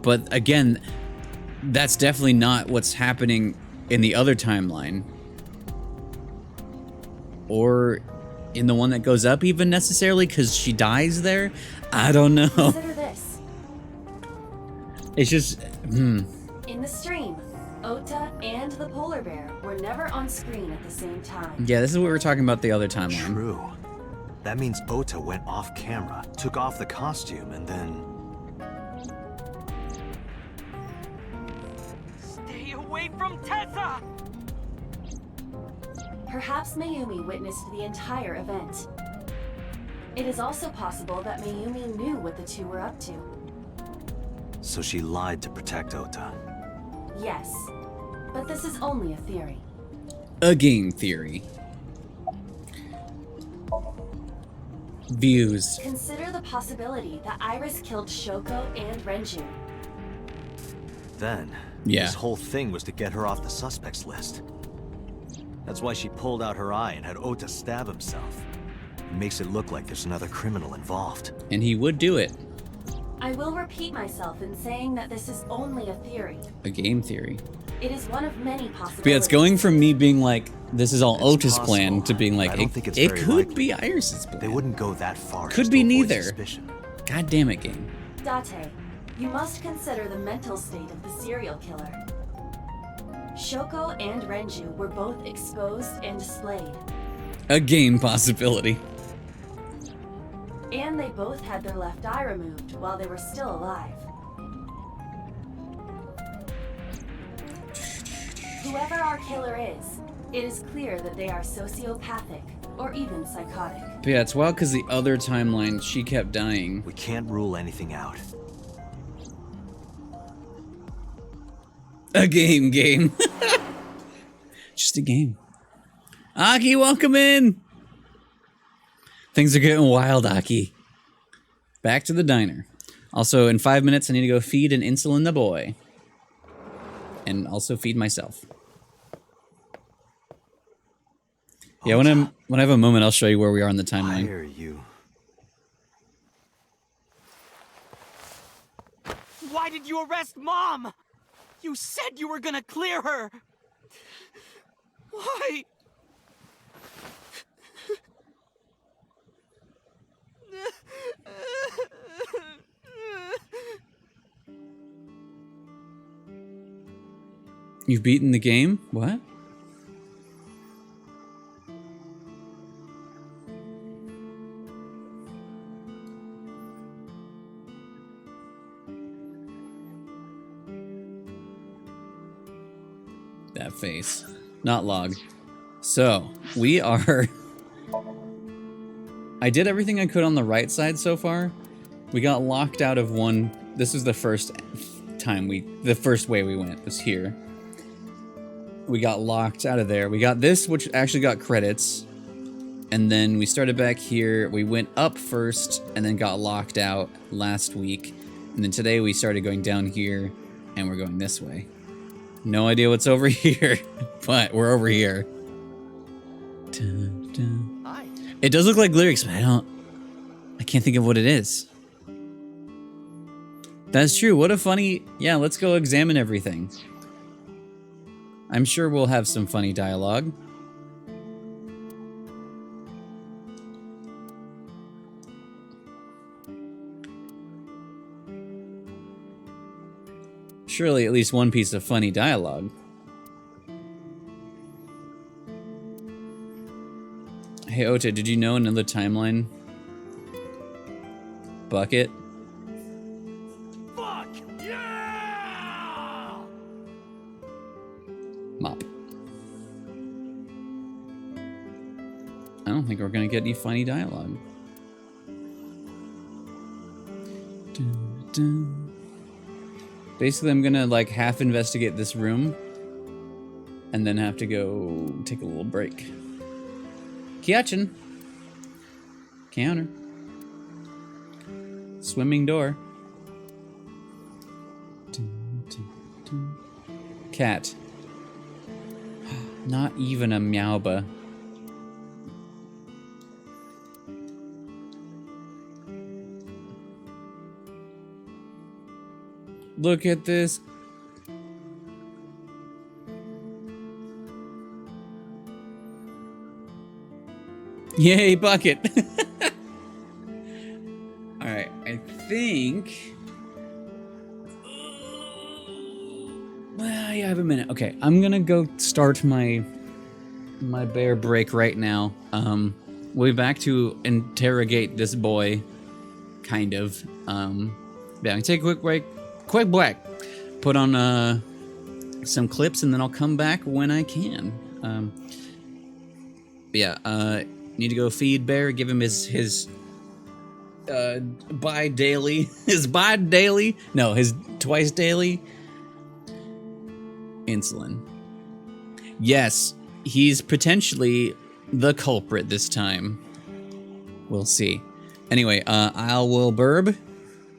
But again, that's definitely not what's happening in the other timeline. Or in the one that goes up even necessarily, because she dies there? I don't know. Consider this. It's just... In the stream, Ota and the polar bear were never on screen at the same time. Yeah, this is what we were talking about the other timeline. True. That means Ota went off camera, took off the costume, and then... Stay away from Tessa! Perhaps Mayumi witnessed the entire event. It is also possible that Mayumi knew what the two were up to. So she lied to protect Ota. Yes, but this is only a theory. A game theory. Views. Consider the possibility that Iris killed Shoko and Renju. Then, this whole thing was to get her off the suspects list. That's why she pulled out her eye and had Ota stab himself. It makes it look like there's another criminal involved. And he would do it. I will repeat myself in saying that this is only a theory. A game theory. It is one of many possibilities. But yeah, it's going from me being like, this is all Ota's plan, to being like, I don't think it's it very could likely. be Iris's plan. They wouldn't go that far. Could just be to avoid neither. suspicion. God damn it, game. Date, you must consider the mental state of the serial killer. Shoko and Renju were both exposed and displayed. A game possibility. And they both had their left eye removed while they were still alive. Whoever our killer is, it is clear that they are sociopathic or even psychotic. But yeah, it's wild because the other timeline, she kept dying. We can't rule anything out. A game. Just a game. Aki, welcome in. Things are getting wild, Aki. Back to the diner. Also, in 5 minutes, I need to go feed and insulin the boy. And also feed myself. Yeah, when I have a moment, I'll show you where we are in the timeline. Why are you? Why did you arrest Mom? You said you were gonna clear her. Why? You've beaten the game? What? That face. Not log. So, we are... I did everything I could on the right side so far. We got locked out of one... This was the first time the first way we went was here. We got locked out of there. We got this, which actually got credits. And then we started back here. We went up first and then got locked out last week. And then today we started going down here and we're going this way. No idea what's over here, but we're over here. Dun, dun. Hi. It does look like lyrics, but I can't think of what it is. That's true. What a funny... Yeah, let's go examine everything. I'm sure we'll have some funny dialogue. Surely at least one piece of funny dialogue. Hey Ota, did you know another timeline bucket? Fuck yeah! Mop. I don't think we're gonna get any funny dialogue. Dun, dun. Basically, I'm gonna like half investigate this room and then have to go take a little break. Kitchen. Counter. Swimming door. Cat. Not even a meowba. Look at this. Yay, bucket. Alright, I think... Well, yeah, I have a minute. Okay, I'm gonna go start my bear break right now. We'll be back to interrogate this boy. Kind of. Yeah, I'm gonna take a quick break. Quick break. Put on some clips and then I'll come back when I can. Need to go feed Bear, give him his bi-daily, his twice daily insulin. Yes, he's potentially the culprit this time. We'll see. Anyway, I will burb,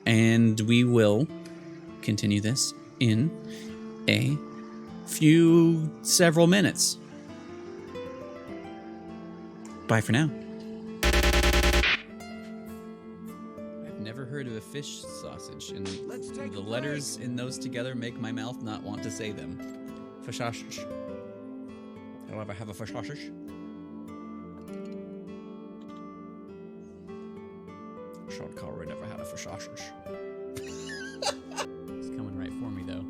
and we will continue this in a several minutes. Bye for now. I've never heard of a fish sausage, and the letters in those together make my mouth not want to say them. Fish sausage. I'll ever have a fish sausage. Sean Connery never had a fish sausage. It's coming right for me, though.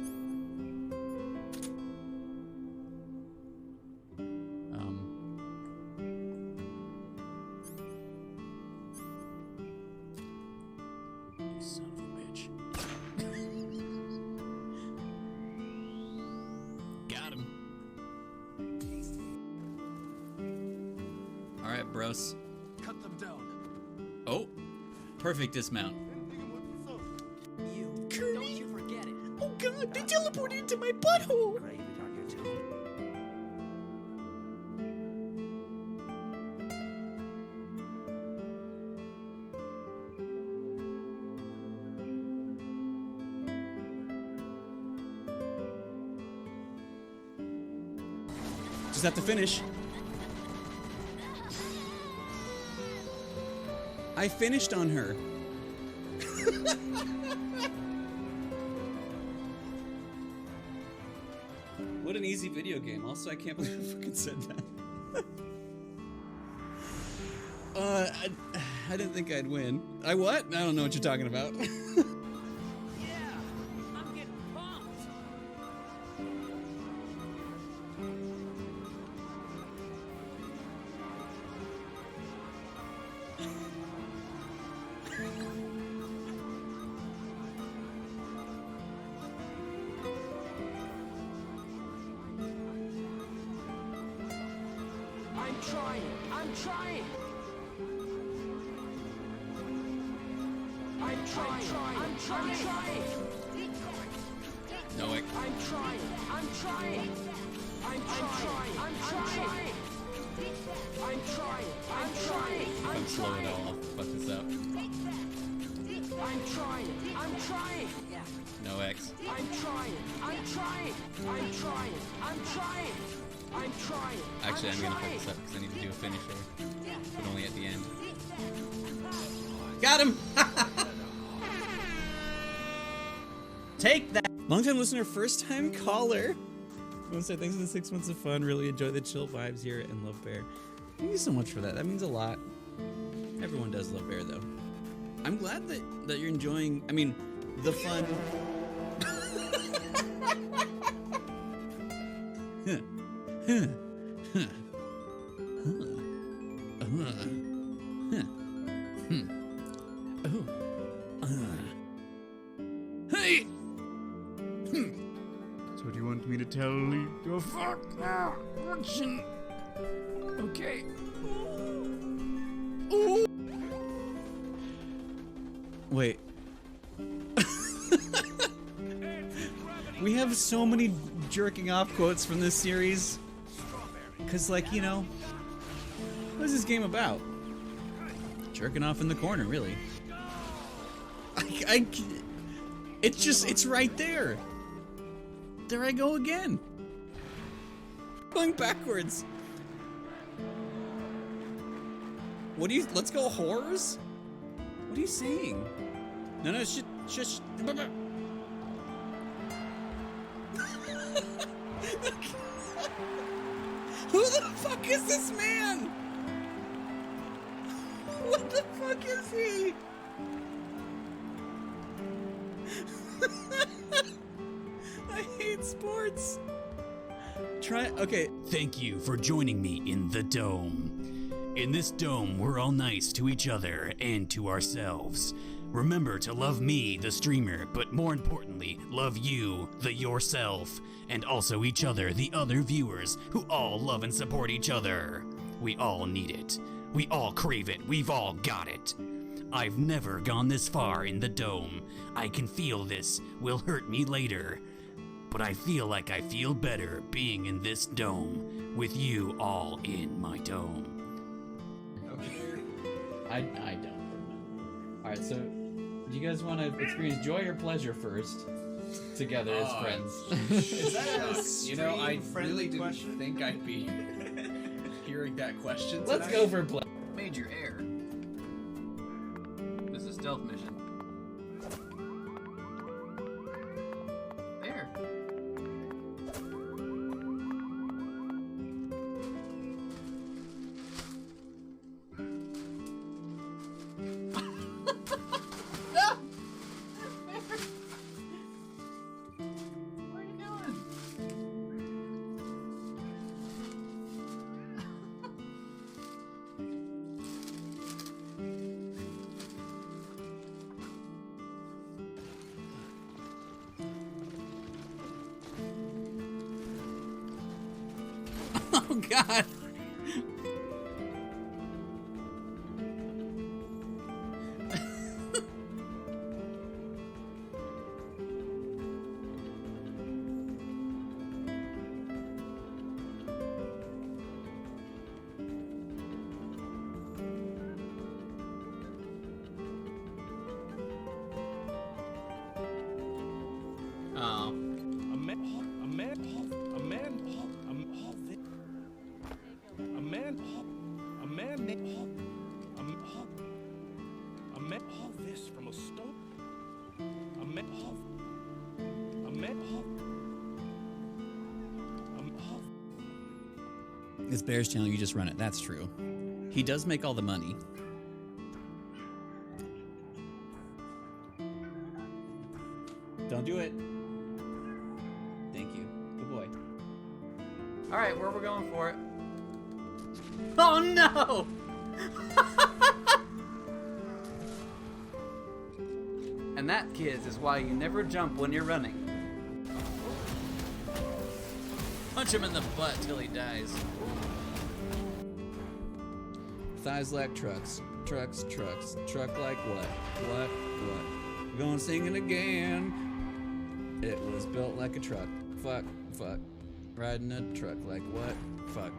Son of a bitch. Got him. Alright, bros. Cut them down. Oh, perfect dismount. Don't you forget it. Oh god, they teleported into my butthole! Just have to finish. I finished on her. What an easy video game. Also, I can't believe I fucking said that. I didn't think I'd win. I what? I don't know what you're talking about. I'm trying. I'm trying. I'm trying. I'm trying. No, I'm trying. I'm trying. I'm trying. I'm trying. I'm trying. I'm trying. I'm slow it all. I'll fuck this up. I'm trying. I'm trying. No X. I'm trying. I'm trying. I'm trying. I'm trying. I'm trying. Actually, I'm gonna fuck this up because I need to do a finisher, but only at the end. Got him! Take that! Long-time listener, first-time caller. I want to say thanks for the 6 months of fun. Really enjoy the chill vibes here and Love Bear. Thank you so much for that. That means a lot. Everyone does love Bear, though. I'm glad that you're enjoying, I mean, the fun. Hey! So do you want me to tell you? Go fuck now. Okay. Ooh. Wait. We have so many jerking off quotes from this series. Cause like, you know, what is this game about? Jerking off in the corner, really. It's right there. There I go again. Going backwards. What do you, let's go horrors? What are you saying? No, shit. Who the fuck is this man? What the fuck is he? I hate sports. Okay. Thank you for joining me in the dome. In this dome, we're all nice to each other and to ourselves. Remember to love me, the streamer, but more importantly, love you, the yourself, and also each other, the other viewers, who all love and support each other. We all need it. We all crave it. We've all got it. I've never gone this far in the dome. I can feel this will hurt me later. But I feel like I feel better being in this dome, with you all in my dome. Okay. I don't remember. Alright, so do you guys want to experience joy or pleasure first? Together as friends. Is that a you know, I really didn't think I'd be hearing that question tonight. Let's go for pleasure. Major error. This is a stealth mission. There. God. It's Bear's channel, you just run it. That's true. He does make all the money. Don't do it. Thank you. Good boy. Alright, where we're going for it. Oh no! And that, kids, is why you never jump when you're running. Punch him in the butt till he dies. Thighs like trucks, trucks, trucks. Truck like what? What? What? Going singing again. It was built like a truck. Fuck, fuck. Riding a truck like what? Fuck.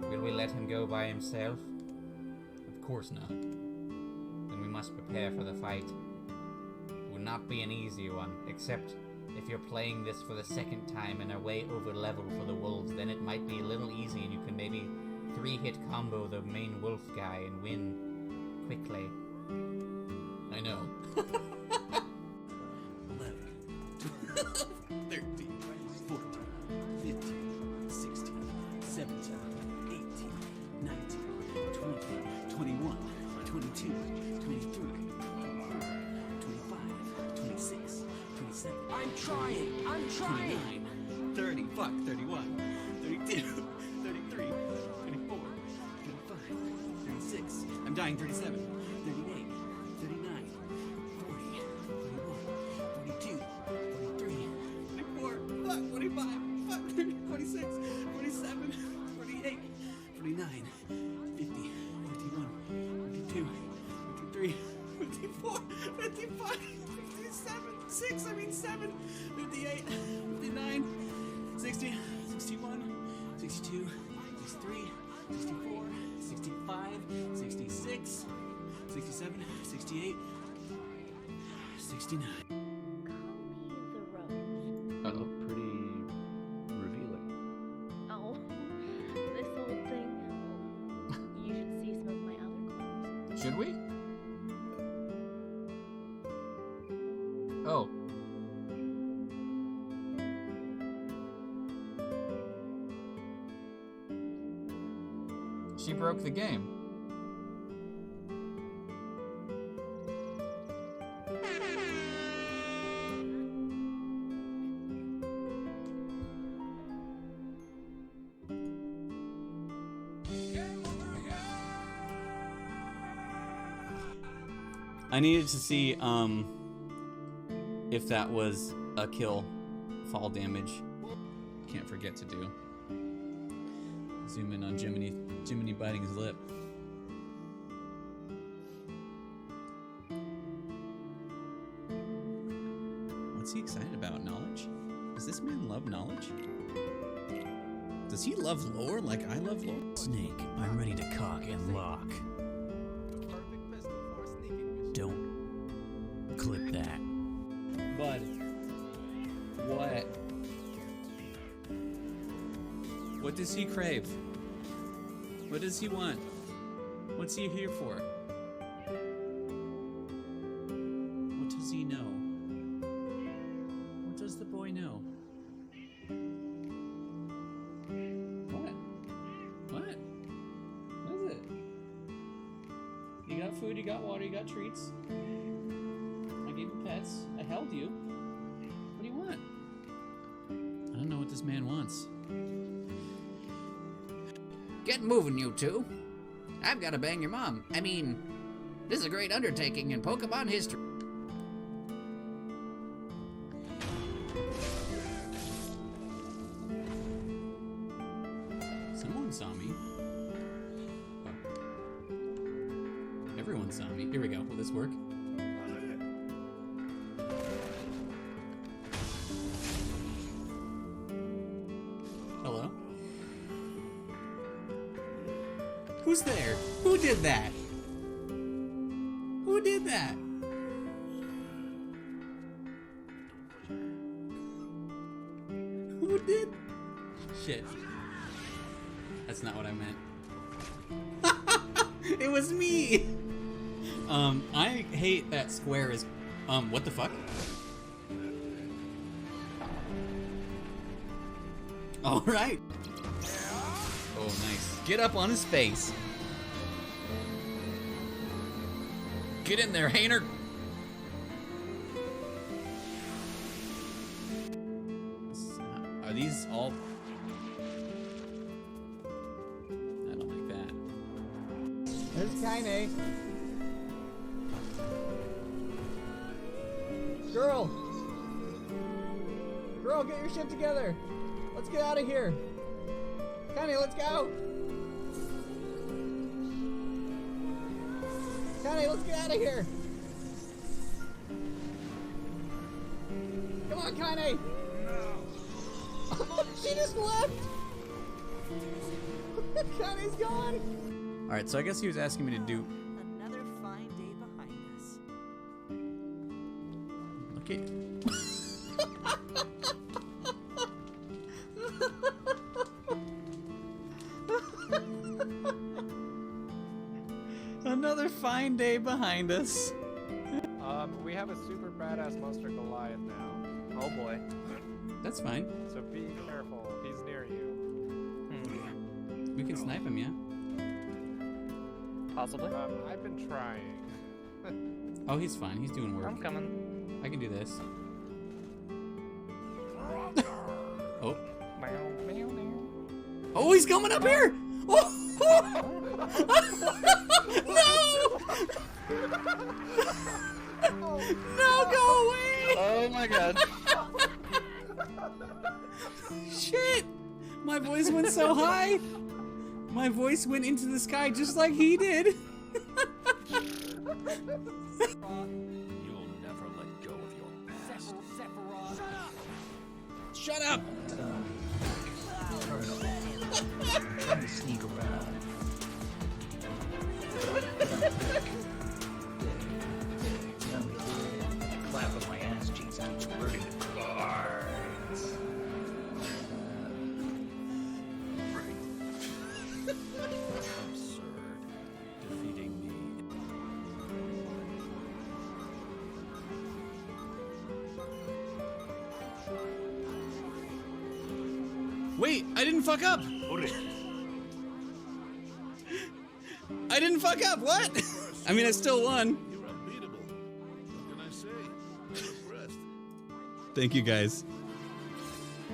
Will we let him go by himself? Of course not. Then we must prepare for the fight. It will not be an easy one, except if you're playing this for the second time and are way over level for the wolves, then it might be a little easy and you can maybe 3-hit combo the main wolf guy and win quickly. I know. 11, 12, 13, 14, 15, 16, 17, 18, 19, 20, 21, 22, 23, 24, 25, 26, 27. I'm trying! 29, 30, fuck, 31, 32, 33, 34, 35, 36. I'm dying, 37, 38, 39, 40, 41, 42, 43, 44, fuck, 45, fuck, 46, 47, 48, 49, 50, 51, 52, 53, 54, 55, 57, 7, 58, 59, 60, 61, 62, 63, 64, 65, 66, 67, 68, 69. Uh-oh. Pretty revealing. Oh, this whole thing. You should see some of my other clothes. Should we? Oh. She broke the game. I needed to see if that was a kill fall damage. Can't forget to do. Zoom in on Jiminy biting his lip. What's he excited about? Knowledge? Does this man love knowledge? Does he love lore like I love lore? Snake, I'm ready to cock and lock. Don't clip that. What does he crave? What does he want? What's he here for? What does he know? What does the boy know? What? What? What is it? You got food, you got water, you got treats. I gave you pets. I held you. What do you want? I don't know what this man wants. Get moving, you two. I've got to bang your mom. I mean, this is a great undertaking in Pokemon history. Someone saw me. Oh. Everyone saw me. Here we go. Will this work? Hello? Who's there? Who did that? Who did that? Who did? Shit. That's not what I meant. It was me! I hate that Square is... what the fuck? Alright. Oh, nice. Get up on his face. Get in there, Hainer. Are these all... I don't like that. There's Kaine. Girl! Girl, get your shit together! Let's get out of here! Kaine, let's go! Kaine, let's get out of here! Come on, Kaine! She just left! Kaine's gone! Alright, so I guess he was asking me to do... Another fine day behind us. Look at you. Another fine day behind us. We have a super badass monster Goliath now. Oh boy. That's fine. So be careful. He's near you. We can snipe him, yeah? Possibly. I've been trying. Oh, he's fine. He's doing work. I'm coming. I can do this. Oh. Oh, he's coming up here! Oh! No! No, go away! Oh my god. Shit! My voice went so high! My voice went into the sky just like he did! You'll never let go of your past. Shut up! Trying to sneak around. Clap on my ass cheeks keeps hurting the cards. Absurd. Defeating me. Wait, I didn't fuck up! I didn't fuck up, what? I mean, I still won. You're unbeatable. What can I say? I'm impressed. Thank you, guys.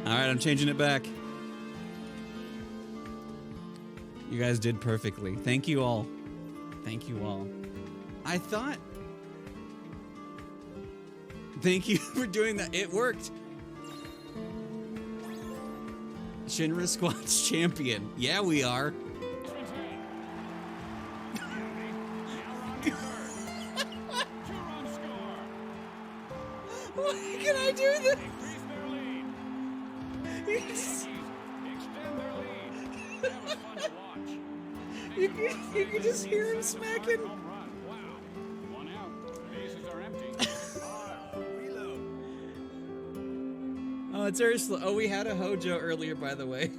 Alright, I'm changing it back. You guys did perfectly. Thank you all. Thank you all. I thought... Thank you for doing that. It worked. Shinra Squad's champion. Yeah, we are. Why can I do this? You can just hear him smacking. Oh, it's Ursula. Oh, we had a Hojo earlier, by the way.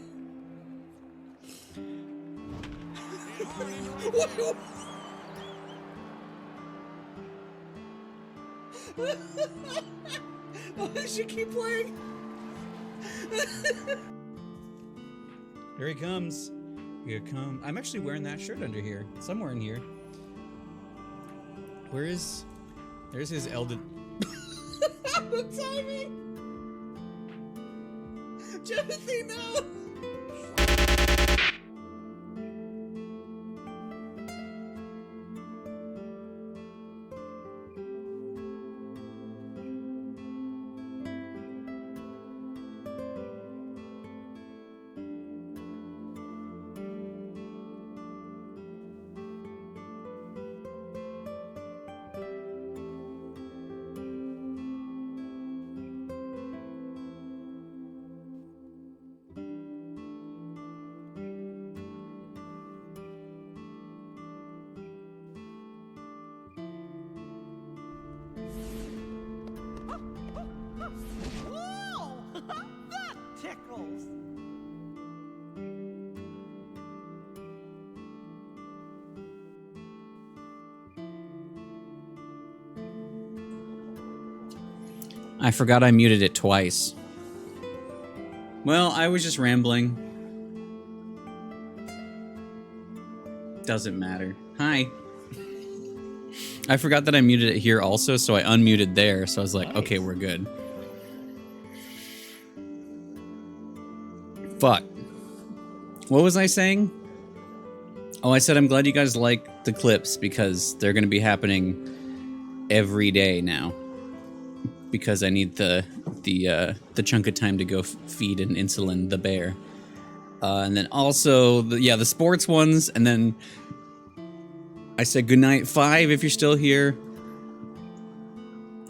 Why should keep playing? Here he comes. Here come. I'm actually wearing that shirt under here. Somewhere in here. Where is? There's his Elden. The timing. Timothy, no. Whoa! That tickles! I forgot I muted it twice. Well, I was just rambling. Doesn't matter. Hi. I forgot that I muted it here also, so I unmuted there, so I was like, okay, we're good. Fuck. What was I saying? Oh, I said I'm glad you guys like the clips because they're going to be happening every day now. Because I need the chunk of time to go feed and insulin the bear. And then also, the sports ones, and then I said goodnight 5 if you're still here.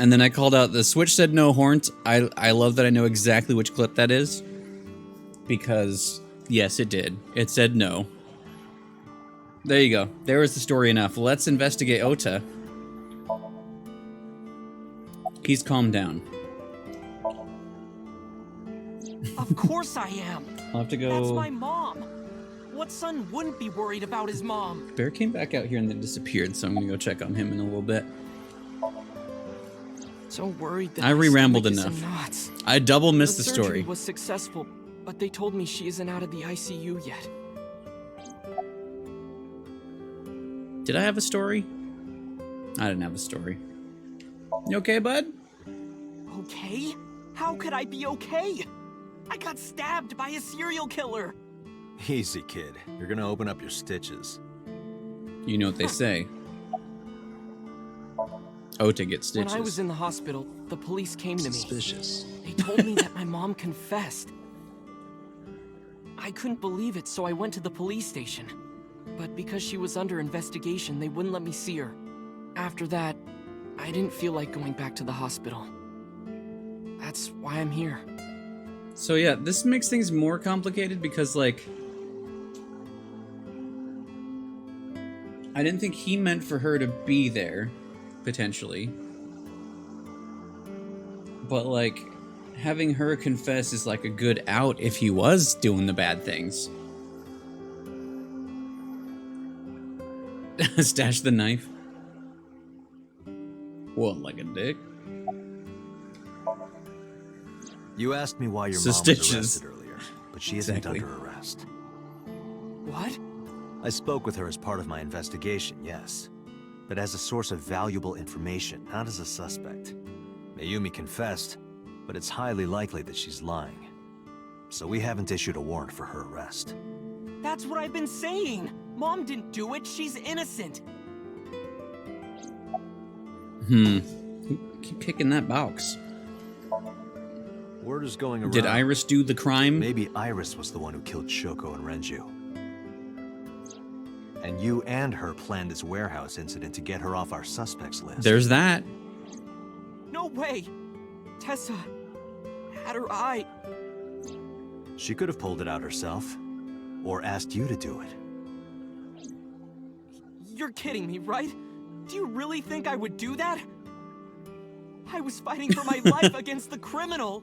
And then I called out the Switch said no horns. I love that I know exactly which clip that is. Because, yes, it did. It said no. There you go. There was the story enough. Let's investigate Ota. He's calmed down. Of course I am. I'll have to go... That's my mom. What son wouldn't be worried about his mom? Bear came back out here and then disappeared, so I'm gonna go check on him in a little bit. So worried that I re-rambled my stomach is enough. in knots. I double missed the surgery story. Was successful, but they told me she isn't out of the ICU yet. Did I have a story? I didn't have a story. You okay, bud? Okay? How could I be okay? I got stabbed by a serial killer. Easy, kid. You're gonna open up your stitches. You know what they say. Ota gets stitches. When I was in the hospital, the police came to me. Suspicious. They told me that my mom confessed. I couldn't believe it, so I went to the police station. But because she was under investigation, they wouldn't let me see her. After that, I didn't feel like going back to the hospital. That's why I'm here. So yeah, this makes things more complicated because, like, I didn't think he meant for her to be there, potentially. But, like, having her confess is, like, a good out if he was doing the bad things. Stash the knife. What, like a dick? You asked me why your mom was arrested earlier, but she isn't under arrest. What? I spoke with her as part of my investigation, yes. But as a source of valuable information, not as a suspect. Mayumi confessed, but it's highly likely that she's lying. So we haven't issued a warrant for her arrest. That's what I've been saying! Mom didn't do it, she's innocent! Keep kicking that box. Word is going around. Did Iris do the crime? Maybe Iris was the one who killed Shoko and Renju. And you and her planned this warehouse incident to get her off our suspects list. There's that. No way! Tessa had her eye. She could have pulled it out herself. Or asked you to do it. You're kidding me, right? Do you really think I would do that? I was fighting for my life against the criminal.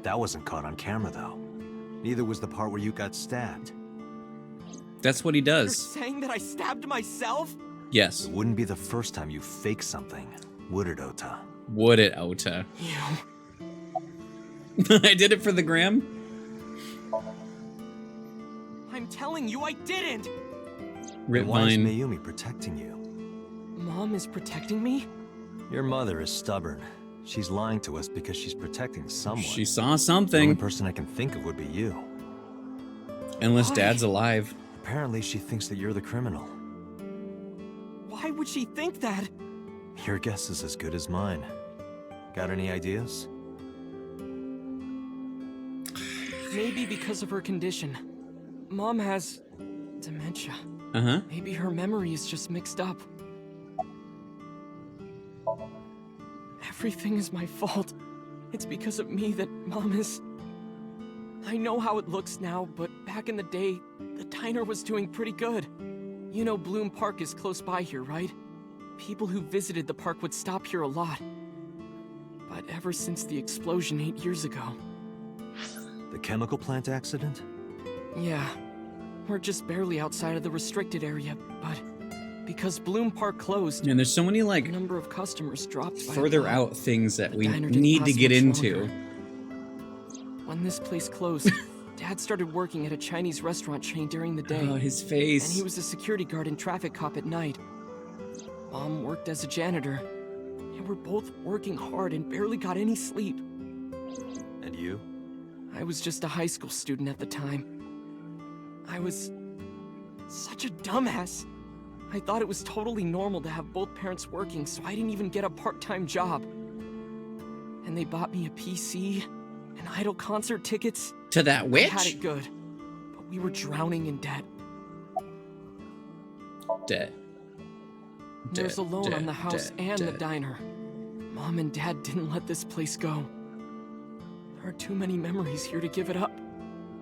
That wasn't caught on camera, though. Neither was the part where you got stabbed. That's what he You're does. saying that I stabbed myself? Yes. It wouldn't be the first time you faked something, would it, Ota? Would it, Ota? I did it for the gram. I'm telling you, I didn't! Rip Why is Vine. Mayumi protecting you? Mom is protecting me? Your mother is stubborn. She's lying to us because she's protecting someone. She saw The something. only person I can think of would be you. Unless Why? Dad's alive. Apparently, she thinks that you're the criminal. Why would she think that? Your guess is as good as mine. Got any ideas? Maybe because of her condition. Mom has dementia. Uh-huh. Maybe her memory is just mixed up. Everything is my fault. It's because of me that Mom is... I know how it looks now, but back in the day, the diner was doing pretty good. You know Bloom Park is close by here, right? People who visited the park would stop here a lot. But ever since the explosion 8 years ago... The chemical plant accident? Yeah. We're just barely outside of the restricted area, but... because Bloom Park closed... And there's so many, like, the number of customers dropped by further a lot. out things that we diner didn't need to last get much into. longer. When this place closed, Dad started working at a Chinese restaurant chain during the day. Oh, his face. And he was a security guard and traffic cop at night. Mom worked as a janitor. And we're both working hard and barely got any sleep. And you? I was just a high school student at the time. I was such a dumbass. I thought it was totally normal to have both parents working, so I didn't even get a part-time job. And they bought me a PC and idol concert tickets. To that witch? I had it good, but we were drowning in debt. Debt. There's a loan on the house and the debt. diner. Mom and Dad didn't let this place go. There are too many memories here to give it up.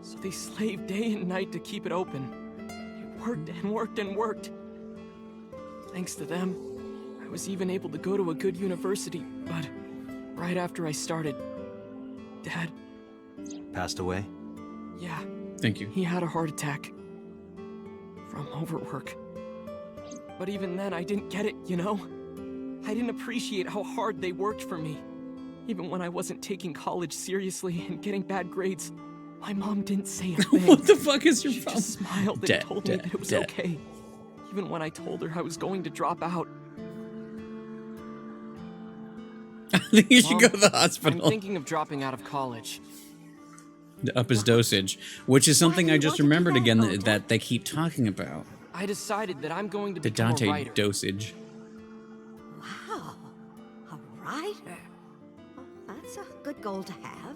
So they slaved day and night to keep it open. They worked and worked and worked. Thanks to them, I was even able to go to a good university, but right after I started, Dad... Passed away? Yeah. Thank you. He had a heart attack. From overwork. But even then, I didn't get it, you know? I didn't appreciate how hard they worked for me. Even when I wasn't taking college seriously and getting bad grades, my mom didn't say a thing. What the fuck is your problem? She just smiled and told me that it was okay. Even when I told her I was going to drop out. I think you should go to the hospital. I'm thinking of dropping out of college. To up his dosage, which is something I just remembered again that they keep talking about. I decided that I'm going to The become a Dante writer. dosage. Wow, a writer. Well, that's a good goal to have.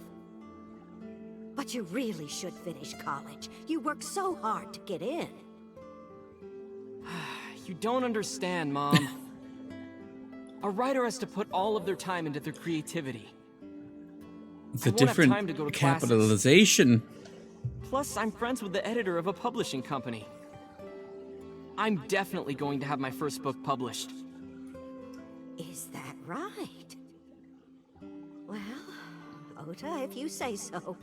But you really should finish college. You worked so hard to get in. You don't understand, Mom. A writer has to put all of their time into their creativity. The I won't have time to different go to classes. capitalization. Plus, I'm friends with the editor of a publishing company. I'm definitely going to have my first book published. Is that right? Well, Ota, if you say so,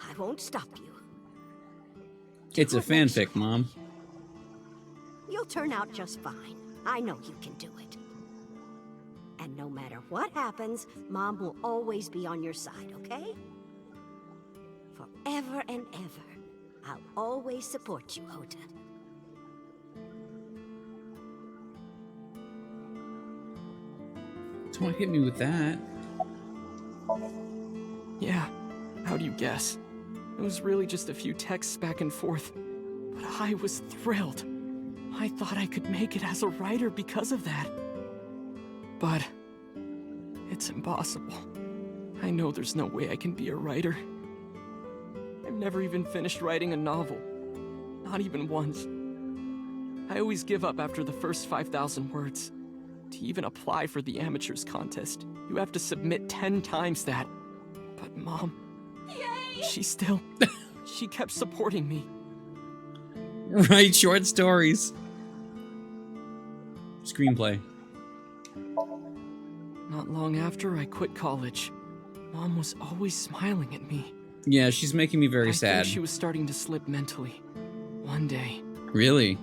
I won't stop you. It's a fanfic, Mom. You'll turn out just fine. I know you can do it. And no matter what happens, Mom will always be on your side, okay? Forever and ever, I'll always support you, Ota. Don't hit me with that. Yeah, how do you guess? It was really just a few texts back and forth. But I was thrilled. I thought I could make it as a writer because of that. But it's impossible. I know there's no way I can be a writer. I've never even finished writing a novel. Not even once. I always give up after the first 5,000 words. To even apply for the amateurs contest, you have to submit 10 times that. But Mom, she still, she kept supporting me. Write short stories. Screenplay. Not long after I quit college, Mom was always smiling at me. Yeah, she's making me very I sad. think she was starting to slip mentally. One day, Really?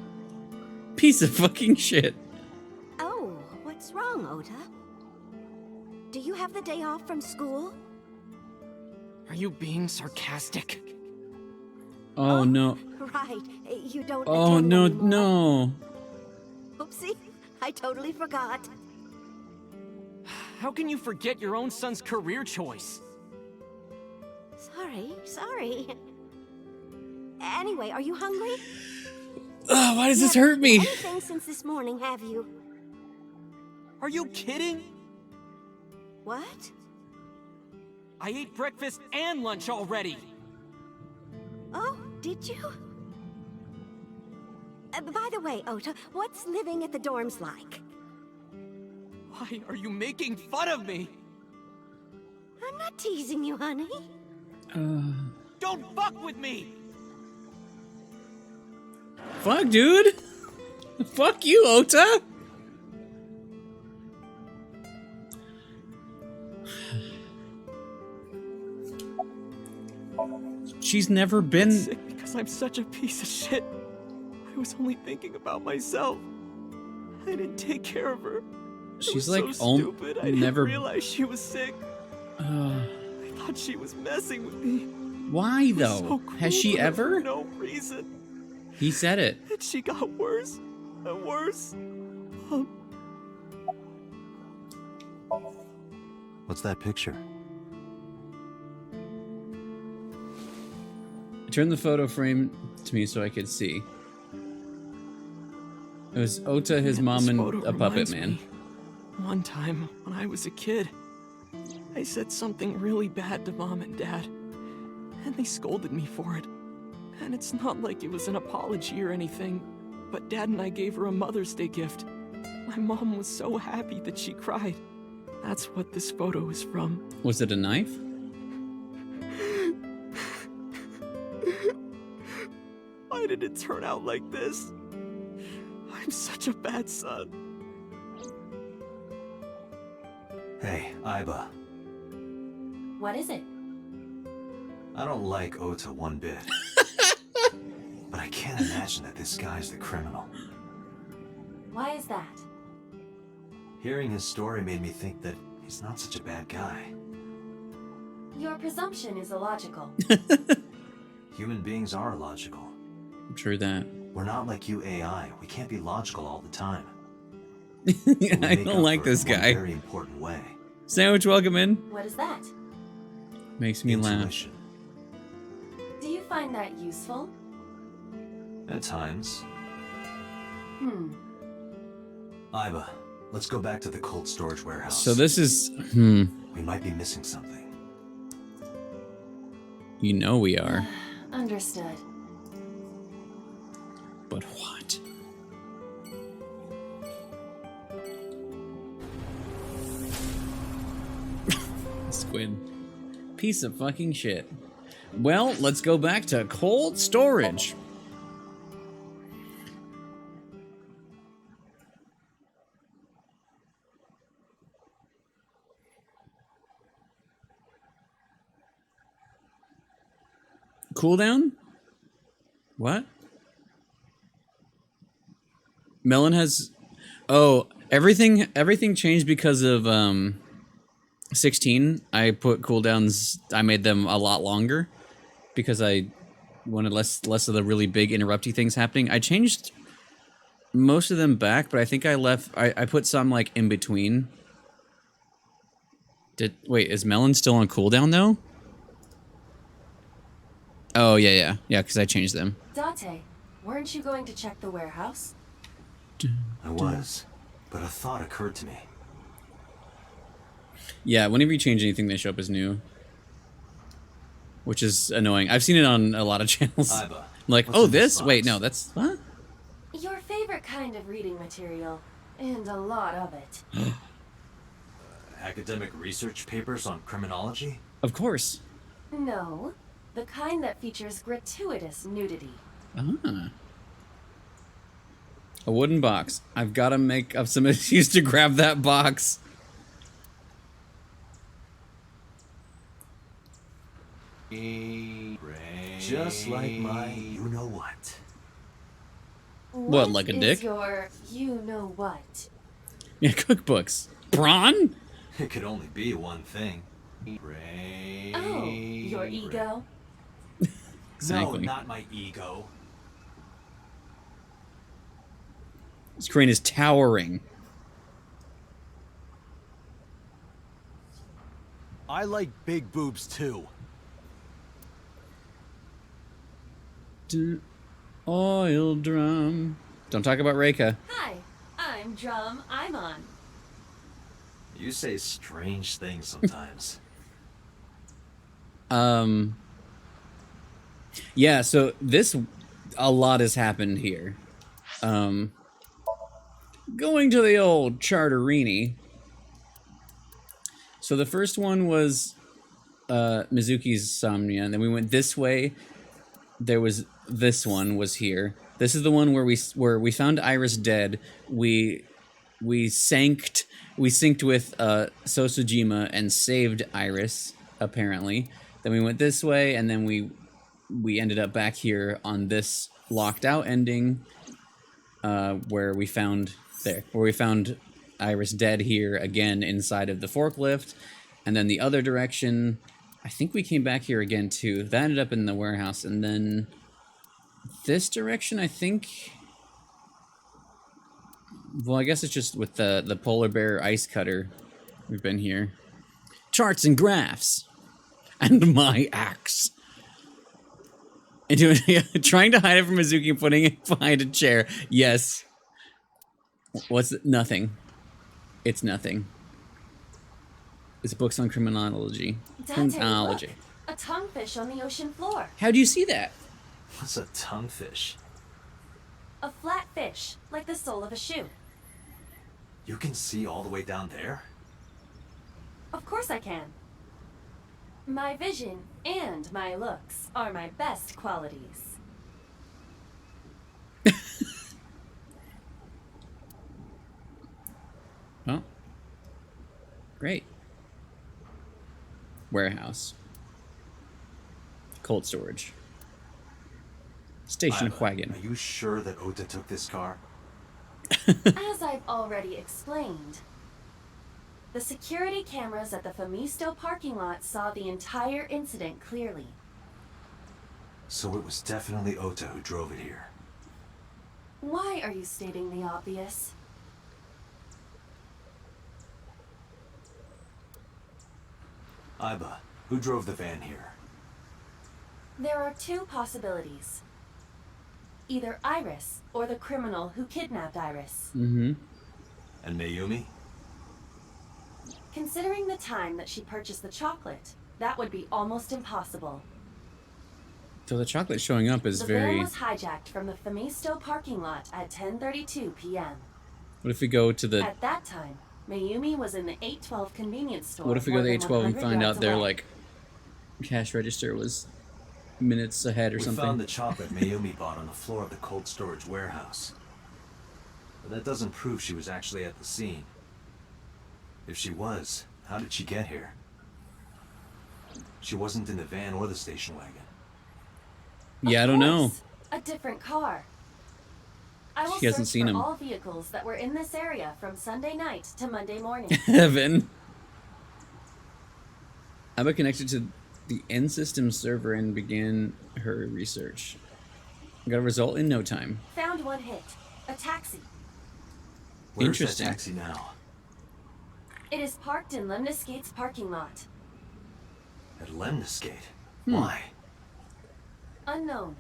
Piece of fucking shit. Oh, what's wrong, Ota? Do you have the day off from school? Are you being sarcastic? Oh, no. Right, you don't Oh, attend no, anymore. no. Oopsie, I totally forgot. How can you forget your own son's career choice? Sorry. Anyway, are you hungry? Oh, why does this You haven't hurt me? eaten anything since this morning, have you? Are you kidding? What? I ate breakfast and lunch already. Oh, did you? By the way, Ota, what's living at the dorms like? Why are you making fun of me? I'm not teasing you, honey. Don't fuck with me! Fuck, dude. Fuck you, Ota. She's never been sick because I'm such a piece of shit. I was only thinking about myself. I didn't take care of her. She's it like was so stupid. I never didn't realize she was sick. I thought she was messing with me. Why It was though? so cruel Has she to her ever? For no reason. He said it. And she got worse and worse. What's that picture? Turn the photo frame to me so I could see. It was Ota, his mom, and a puppet man. One time, when I was a kid, I said something really bad to Mom and Dad, and they scolded me for it. And it's not like it was an apology or anything, but Dad and I gave her a Mother's Day gift. My mom was so happy that she cried. That's what this photo is from. Was it a knife? Why did it turn out like this? I'm such a bad son. Hey, Iba. What is it? I don't like Ota one bit. But I can't imagine that this guy's the criminal. Why is that? Hearing his story made me think that he's not such a bad guy. Your presumption is illogical. Human beings are illogical. True that. We're not like you AI. We can't be logical all the time. I don't like this guy. Very important way. Sandwich, welcome in. What is that? Makes me laugh. Do you find that useful? At times. Iba, let's go back to the cold storage warehouse. So this is We might be missing something. You know we are. Understood. But what? Squid. Piece of fucking shit. Well, let's go back to cold storage. Cooldown? What? Melon has... Oh, everything changed because of 16. I put cooldowns, I made them a lot longer because I wanted less of the really big interrupty things happening. I changed most of them back, but I think I put some like in between. Wait, is Melon still on cooldown though? Oh, yeah, because I changed them. Date, weren't you going to check the warehouse? I was, but a thought occurred to me. Yeah, whenever you change anything, they show up as new. Which is annoying. I've seen it on a lot of channels. Iba, like, what's oh, in this this? box? Wait, no, that's... What? Your favorite kind of reading material, and a lot of it. Academic research papers on criminology? Of course. No, the kind that features gratuitous nudity. Ah. A wooden box. I've got to make up some excuse to grab that box. Just like my you-know-what. What, like a dick? Is your you-know-what? Yeah, cookbooks. Brawn? It could only be one thing. Brain. Oh, your ego? Exactly. No, not my ego. This crane is towering. I like big boobs too. Oil drum. Don't talk about Reika. Hi, I'm Drum. I'm on. You say strange things sometimes. Yeah, so a lot has happened here. Going to the old Charterini. So the first one was Mizuki's Somnia, and then we went this way. There was this one was here. This is the one where we found Iris dead. We synced with Sosujima and saved Iris, apparently. Then we went this way, and then we ended up back here on this locked out ending, where we found Iris dead here again inside of the forklift, and then the other direction. I think we came back here again too. That ended up in the warehouse, and then this direction, I think. Well, I guess it's just with the polar bear ice cutter. We've been here. Charts and graphs, and my axe. And trying to hide it from Mizuki and putting it behind a chair. Yes. What's it? Nothing. It's nothing. It's books on criminology. Dante, look, a tonguefish on the ocean floor. How do you see that? What's a tonguefish? A flat fish, like the sole of a shoe. You can see all the way down there? Of course I can. My vision and my looks are my best qualities. Well, great. Warehouse. Cold storage. Station wagon. Are you sure that Ota took this car? As I've already explained, the security cameras at the Famisto parking lot saw the entire incident clearly. So it was definitely Ota who drove it here. Why are you stating the obvious? Aiba, who drove the van here? There are two possibilities. Either Iris or the criminal who kidnapped Iris. Mm-hmm. And Mayumi? Considering the time that she purchased the chocolate, that would be almost impossible. So the chocolate showing up is the very... van was hijacked from the Famisto parking lot at 10:32 p.m. What if we go to the... At that time, Mayumi was in the 812 convenience store. What if we go to the 812 and find out their, away. like, cash register was minutes ahead or something? We found the chocolate Mayumi bought on the floor of the cold storage warehouse. But that doesn't prove she was actually at the scene. If she was, how did she get here? She wasn't in the van or the station wagon. Yeah, I don't know. A different car. I will She hasn't search seen for him. all vehicles that were in this area from Sunday night to Monday morning. Heaven. Abba connected to the end system server and began her research. Got a result in no time. Found one hit. A taxi. Where's Interesting. that taxi now? It is parked in Lemniscate's parking lot. At Lemniscate? Hmm. Why? Unknown.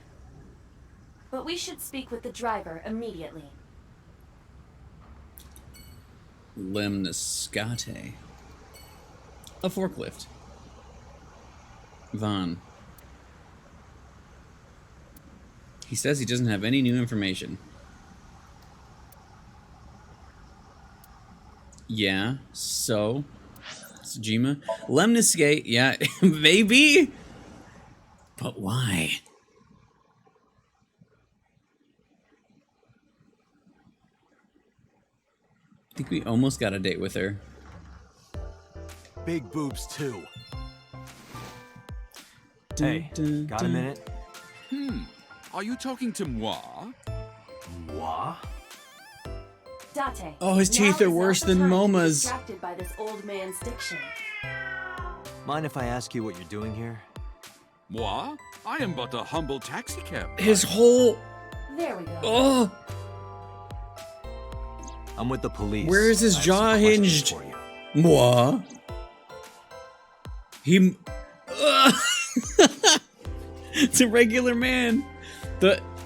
But we should speak with the driver immediately. Lemniscate. A forklift. Vaughn. He says he doesn't have any new information. Yeah, so... Tsujima? Lemniscate, yeah, maybe? But why? I think we almost got a date with her. Big boobs too. Hey, got a minute? Are you talking to moi? Moi? Moi? Date. Oh, his now teeth are is not worse the than time to be Moma's. Distracted by this old man's diction. Mind if I ask you what you're doing here? Moi? I am but a humble taxicab. His whole... There we go. Oh! I'm with the police. Where is his I have jaw some questions hinged? for you. Moi? He... It's a regular man.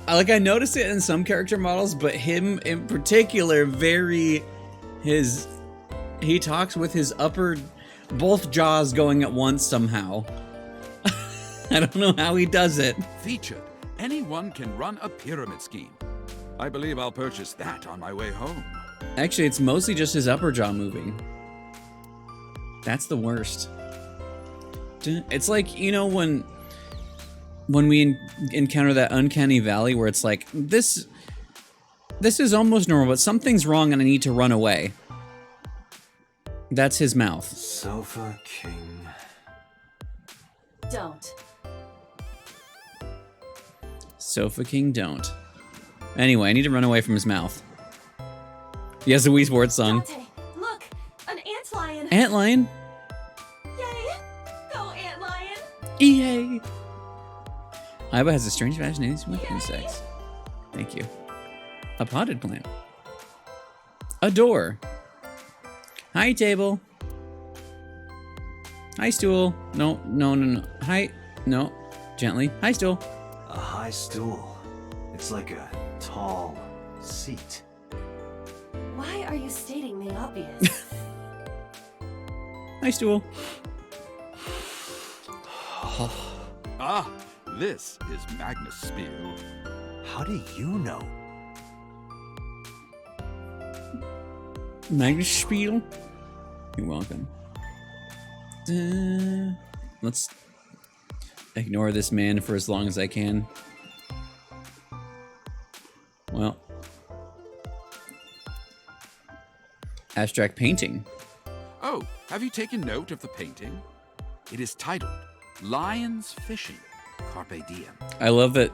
I noticed it in some character models, but him in particular, he talks with his both jaws going at once somehow. I don't know how he does it. Featured. Anyone can run a pyramid scheme. I believe I'll purchase that on my way home. Actually, it's mostly just his upper jaw moving. That's the worst. It's like, you know, when we encounter that uncanny valley where it's like, this is almost normal, but something's wrong and I need to run away. That's his mouth. Sofa King. Don't. Sofa King don't. Anyway, I need to run away from his mouth. He has a Wii Sports song. Date, look! An antlion! Antlion? Yay! Go, antlion! Yay! Aiba has a strange fascination with insects. Thank you. A potted plant. A door. Hi, table. Hi, stool. No. Hi. No. Gently. Hi, stool. A high stool. It's like a tall seat. Why are you stating the obvious? Hi, stool. Ah, this is Magnus Spiel. How do you know? Magnus Spiel? You're welcome. Let's ignore this man for as long as I can. Well. Abstract painting. Oh, have you taken note of the painting? It is titled Lions Fishing, Carpe Diem. I love that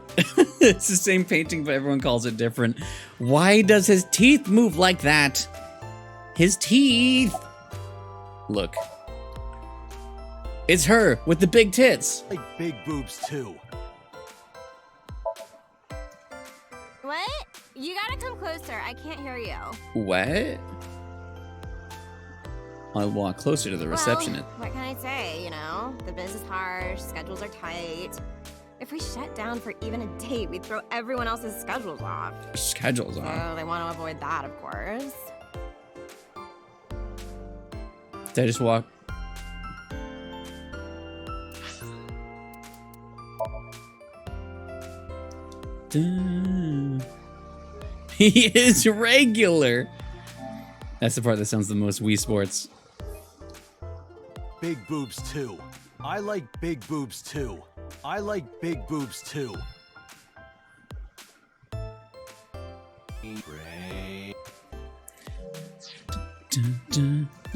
it's the same painting, but everyone calls it different. Why does his teeth move like that? His teeth! Look. It's her with the big tits. Like big boobs too. What? You gotta come closer. I can't hear you. What? I'll walk closer to the receptionist. Well, what can I say, you know? The biz is harsh, schedules are tight. If we shut down for even a date, we'd throw everyone else's schedules off. Schedules So off? they want to avoid that, of course. Did I just walk? He is regular. That's the part that sounds the most Wii Sports. Big boobs too. I like big boobs too. I like big boobs too.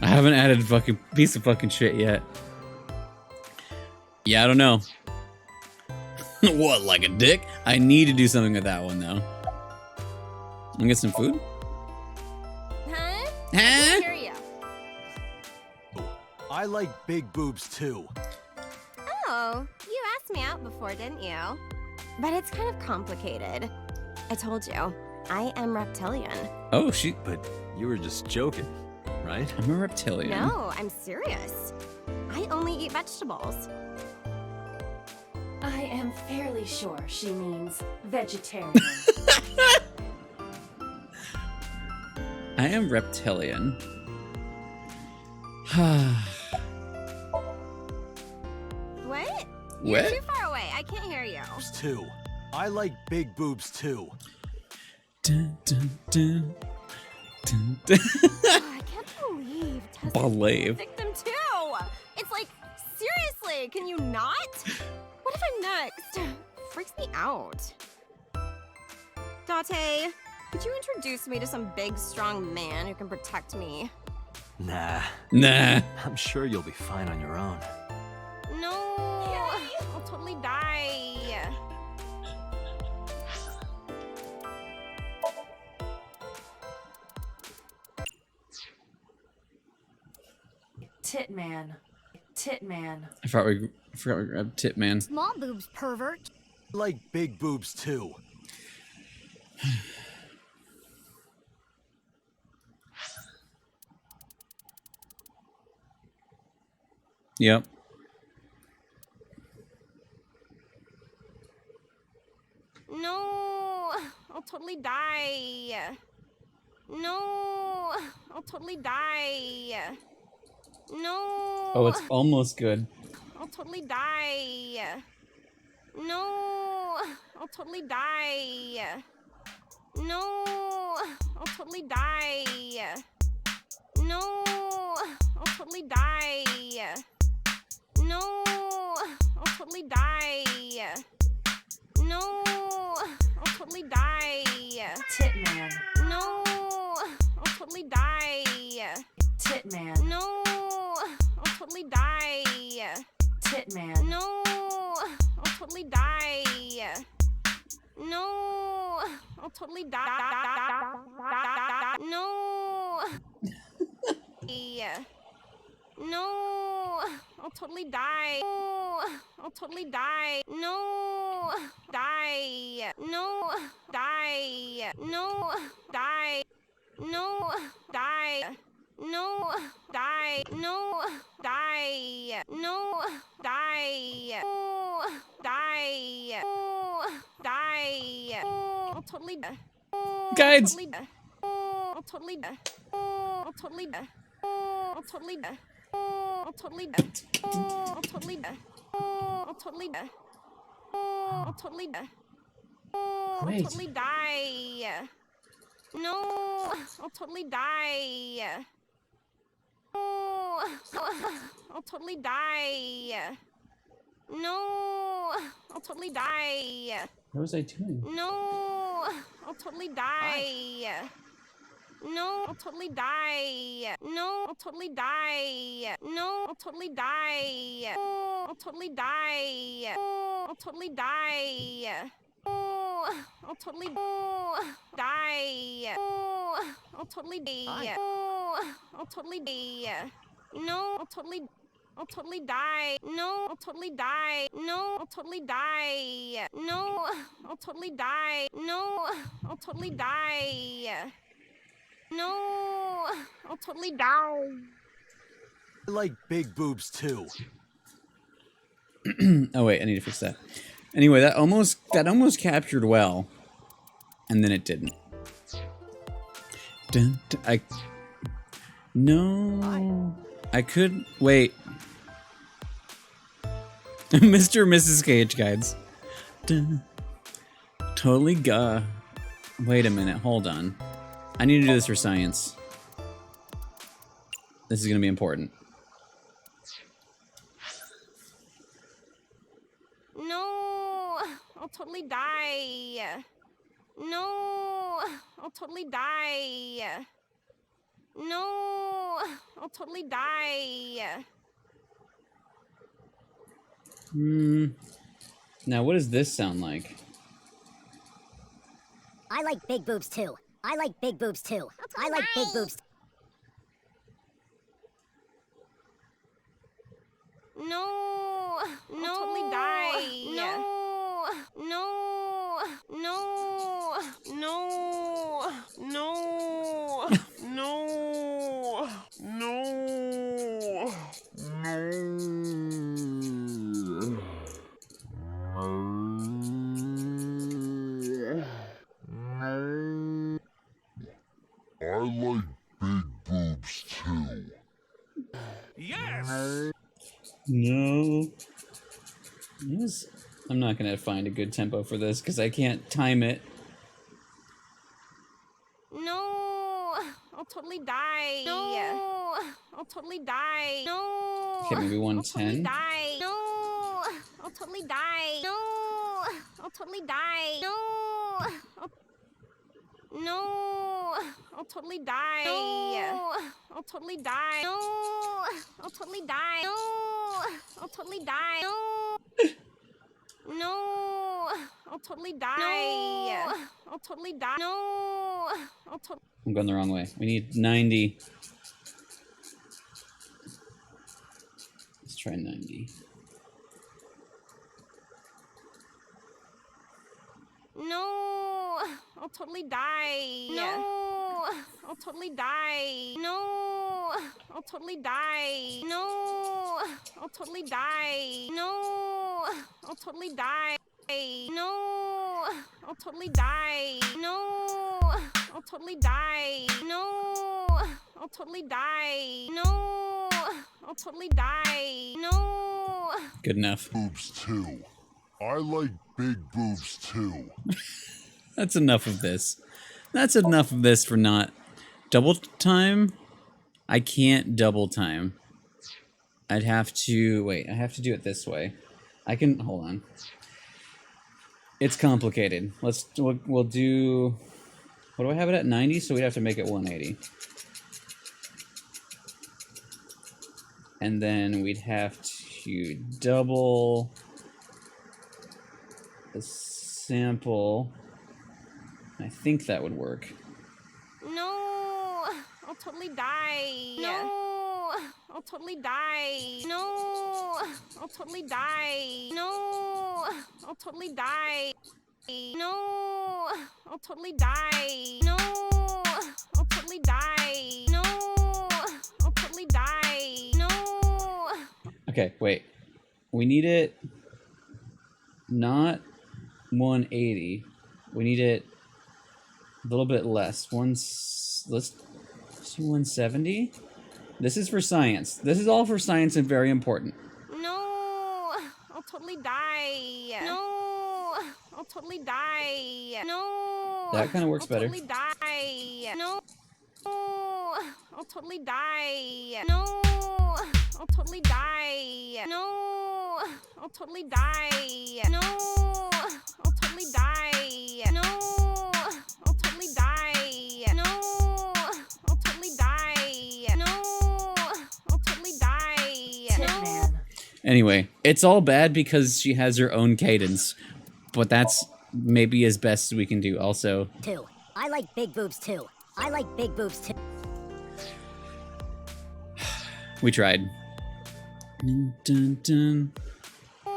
I haven't added a fucking piece of fucking shit yet. Yeah, I don't know. What, like a dick? I need to do something with that one though. Wanna get some food? Huh? Huh? I can't hear you. I like big boobs too. Oh, you asked me out before, didn't you? But it's kind of complicated. I told you, I am reptilian. Oh, But you were just joking, right? I'm a reptilian. No, I'm serious. I only eat vegetables. I am fairly sure she means vegetarian. I am reptilian. What? What? You're too far away. I can't hear you. Boobs too. I like big boobs too. Dun, dun, dun. Dun, dun. I can't believe Tessa Believe. picked them too. It's like, seriously, can you not? What if I'm next? Freaks me out. Date, could you introduce me to some big, strong man who can protect me? Nah. Nah. I'm sure you'll be fine on your own. No, I'll totally die. Titman. Titman. I forgot we grabbed Titman. Small boobs, pervert. Like big boobs too. Yep. No, I'll totally die. No, I'll totally die. No. Oh, it's almost good. I'll totally die. No, I'll totally die. No, I'll totally die. No, I'll totally die. No, I'll totally die. No, I'll totally die. Titman. No, I'll totally die. Titman. No, I'll totally die. Titman. No, I'll totally die. No, I'll totally die. No. No, I'll totally die. No, I'll totally die. No, die. No, die. No, die. No, die. No, die. No, die. No, die. No, die. No, die. I'll totally die. Guides. I'll totally die. I'll totally die. I'll totally die. I'll totally die. I'll totally die. I'll totally die. I'll totally die. I'll totally die. No, I'll totally die. No, I'll totally die. No, I'll totally die. What was I doing? No, I'll totally die. No, I'll totally die. No, I'll totally die. No, I'll totally die. No, I'll totally die. No, I'll totally die. No, I'll totally die. No, I'll totally die. No, I'll totally die. No, I'll totally I'll totally die. No, I'll totally die. No, I'll totally die. No, I'll totally die. No, I'll totally die. No, I'll totally die. I like big boobs too. Oh wait, I need to fix that. Anyway, that almost captured well, and then it didn't. No, I could wait. Mr. and Mrs. Cage guides. Totally wait a minute, hold on. I need to do this for science. This is gonna be important. No, I'll totally die. No, I'll totally die. No, I'll totally die. Now what does this sound like? I like big boobs too. I like big boobs too. I like big boobs. No, no, totally die. No, no, no, no, no, no, no, I like big boobs too. Yes! No. Yes. I'm not gonna find a good tempo for this because I can't time it. No, I'll totally die. No, I'll totally die. No, Okay, maybe 110. die. No, I'll totally die. No, I'll totally die. No, no, I'll totally die. No, I'll totally die. No, I'll totally die. No, I'll totally die. No, no, I'll totally die. No, I'll totally die. No, I'll totally. I'm going the wrong way. We need 90. try 90. No, I'll totally die. No, I'll totally die. No, I'll totally die. No, I'll totally die. No, I'll totally die. No, I'll totally die. No, I'll totally die. No, I'll totally die. No, I'll totally die. No. Good enough. Boobs too. I like big boobs too. That's enough of this. That's enough of this for not double time. I can't double time. I'd have to wait. I have to do it this way. I can hold on. It's complicated. We'll do. What do I have it at 90? So we'd have to make it 180. And then we'd have to double the sample. I think that would work. No, I'll totally die. No, I'll totally die. No, I'll totally die. No, I'll totally die. No, I'll totally die. No, I'll totally die. No, I'll totally die. No. Okay, wait. We need it not 180. We need it a little bit less. Let's do 170. This is for science. This is all for science and very important. No, I'll totally die. No, I'll totally die. No. That kind of works better. I'll totally die. No, I'll totally die. No, I'll totally die. No, I'll totally die. No, I'll totally die. No, I'll totally die. No, I'll totally die. No, I'll totally die. No. Anyway, it's all bad because she has her own cadence, but that's maybe as best as we can do. Also, too. I like big boobs too. I like big boobs too. we tried. Dun, dun. No,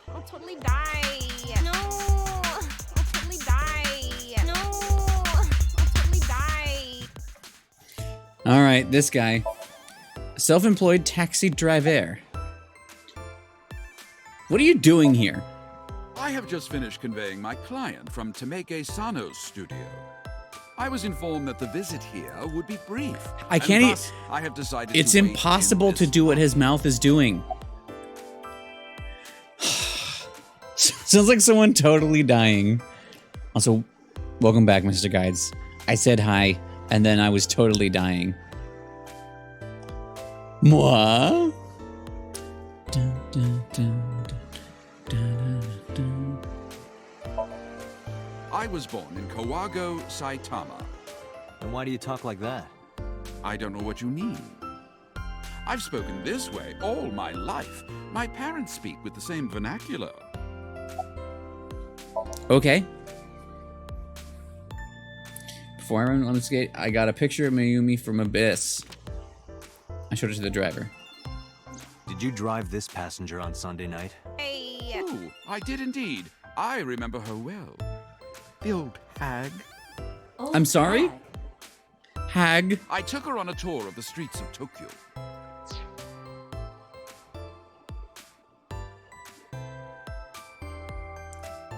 I'll totally die. No, I'll totally die. No, I'll totally die. All right, this guy, self-employed taxi driver. What are you doing here? I have just finished conveying my client from Temeke Sano's studio. I was informed that the visit here would be brief. I can't. Thus, I have decided. It's to wait impossible to do what his mouth is doing. Sounds like someone totally dying. Also, welcome back, Mr. Guides. I said hi, and then I was totally dying. Moi? Dun, dun, dun, dun, dun, dun. I was born in Kawago, Saitama. And why do you talk like that? I don't know what you mean. I've spoken this way all my life. My parents speak with the same vernacular. Okay. Before I run on the skate, I got a picture of Mayumi from Abyss. I showed it to the driver. Did you drive this passenger on Sunday night? Oh, I did indeed. I remember her well. The old hag. I'm sorry? Hag? I took her on a tour of the streets of Tokyo.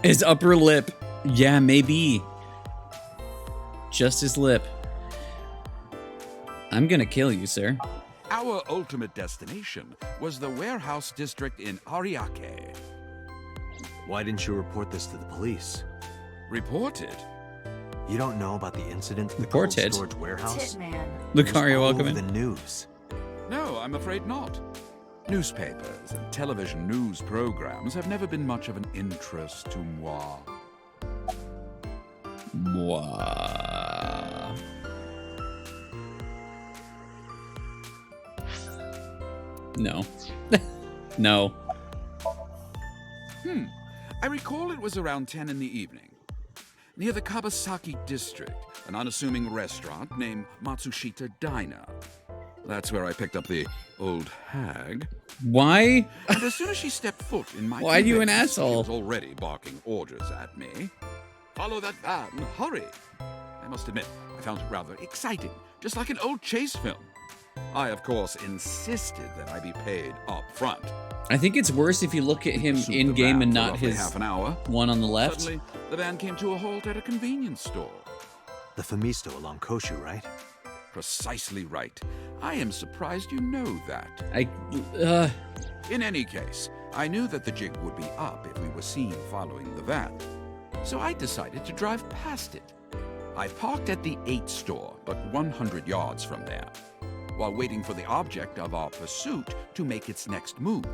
His upper lip. Yeah, maybe. Just his lip. I'm gonna kill you, sir. Our ultimate destination was the warehouse district in Ariake. Why didn't you report this to the police? Reported? You don't know about the incident at the Report cold it. storage warehouse? Lucario, welcome in. The news. No, I'm afraid not. Newspapers and television news programs have never been much of an interest to moi. Moi. No. No. I recall it was around 10 in the evening. Near the Kabasaki district, an unassuming restaurant named Matsushita Diner. That's where I picked up the old hag. Why? And as soon as she stepped foot in my Why are you an conveyance, asshole? She was already barking orders at me. Follow that van, hurry! I must admit, I found it rather exciting, just like an old chase film. I, of course, insisted that I be paid up front. I think it's worse if you look at him in-game and not his half an hour. one on the left. Suddenly, the van came to a halt at a convenience store. The Famisto along Koshu, right? Precisely right. I am surprised you know that. In any case, I knew that the jig would be up if we were seen following the van. So I decided to drive past it. I parked at the 8 store, but 100 yards from there. While waiting for the object of our pursuit to make its next move,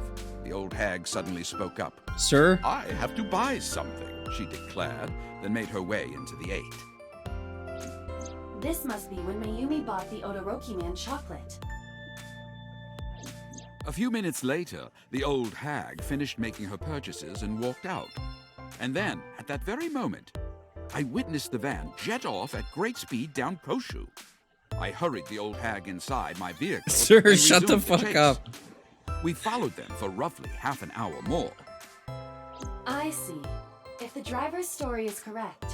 the old hag suddenly spoke up. Sir? I have to buy something, she declared, then made her way into the 8. This must be when Mayumi bought the Odoroki Man chocolate. A few minutes later, the old hag finished making her purchases and walked out. And then, at that very moment, I witnessed the van jet off at great speed down Koshu. I hurried the old hag inside my vehicle. Sir, and shut the resumed fuck chase. up. We followed them for roughly half an hour more. I see. If the driver's story is correct,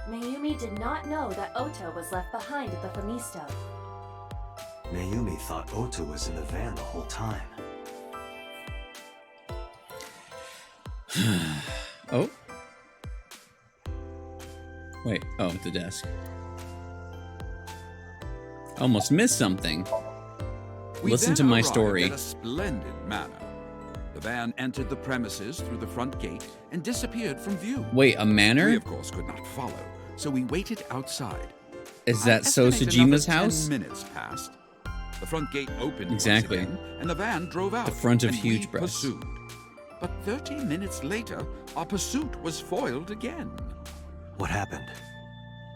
Mayumi did not know that Ota was left behind at the Famisto. Mayumi thought Ota was in the van the whole time. Oh. Wait, oh, the desk. Almost missed something. We Listen then to my arrived story. In a splendid manner. The van entered the premises through the front gate and disappeared from view. Wait, a manor? We, of course, could not follow, so we waited outside. Is that I estimate Sosujima's another house? 10 minutes passed. The front gate opened Exactly. once again, and the van drove out. The front of and huge we breasts. pursued. But 30 minutes later, our pursuit was foiled again. What happened?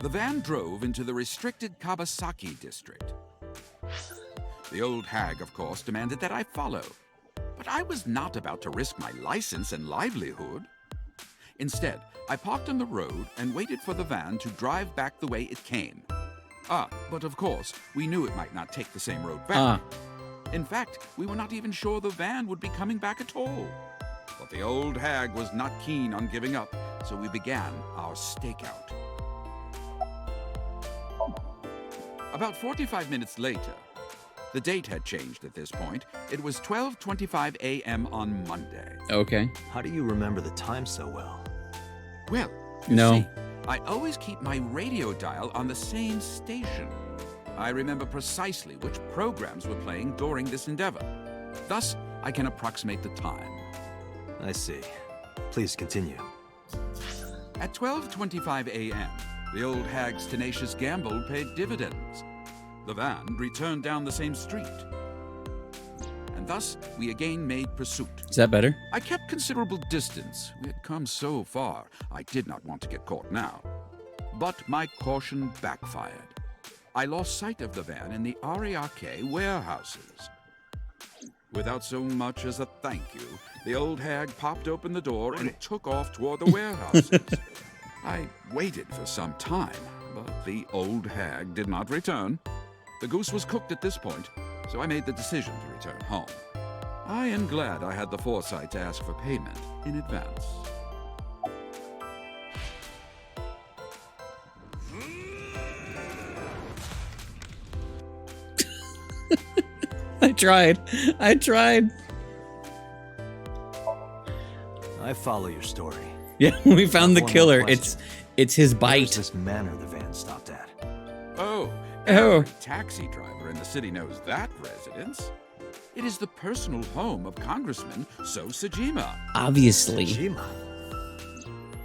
The van drove into the restricted Kabasaki district. The old hag, of course, demanded that I follow. But I was not about to risk my license and livelihood. Instead, I parked on the road and waited for the van to drive back the way it came. But of course, we knew it might not take the same road back. In fact, we were not even sure the van would be coming back at all. But the old hag was not keen on giving up, so we began our stakeout. About 45 minutes later, the date had changed at this point. It was 12:25 a.m. on Monday. Okay. How do you remember the time so well? Well, No. see, I always keep my radio dial on the same station. I remember precisely which programs were playing during this endeavor. Thus, I can approximate the time. I see. Please continue. At 12:25 a.m., the old hag's tenacious gamble paid dividends. The van returned down the same street. And thus, we again made pursuit. Is that better? I kept considerable distance. We had come so far, I did not want to get caught now. But my caution backfired. I lost sight of the van in the Ariake warehouses. Without so much as a thank you, the old hag popped open the door and took off toward the warehouses. I waited for some time, but the old hag did not return. The goose was cooked at this point, so I made the decision to return home. I am glad I had the foresight to ask for payment in advance. I tried. I follow your story. Yeah, we found the One more killer. question. It's his Where's bite. this manor the van stopped at? Oh, Oh. every taxi driver in the city knows that residence. It is the personal home of Congressman So Sajima. Obviously. Sajima?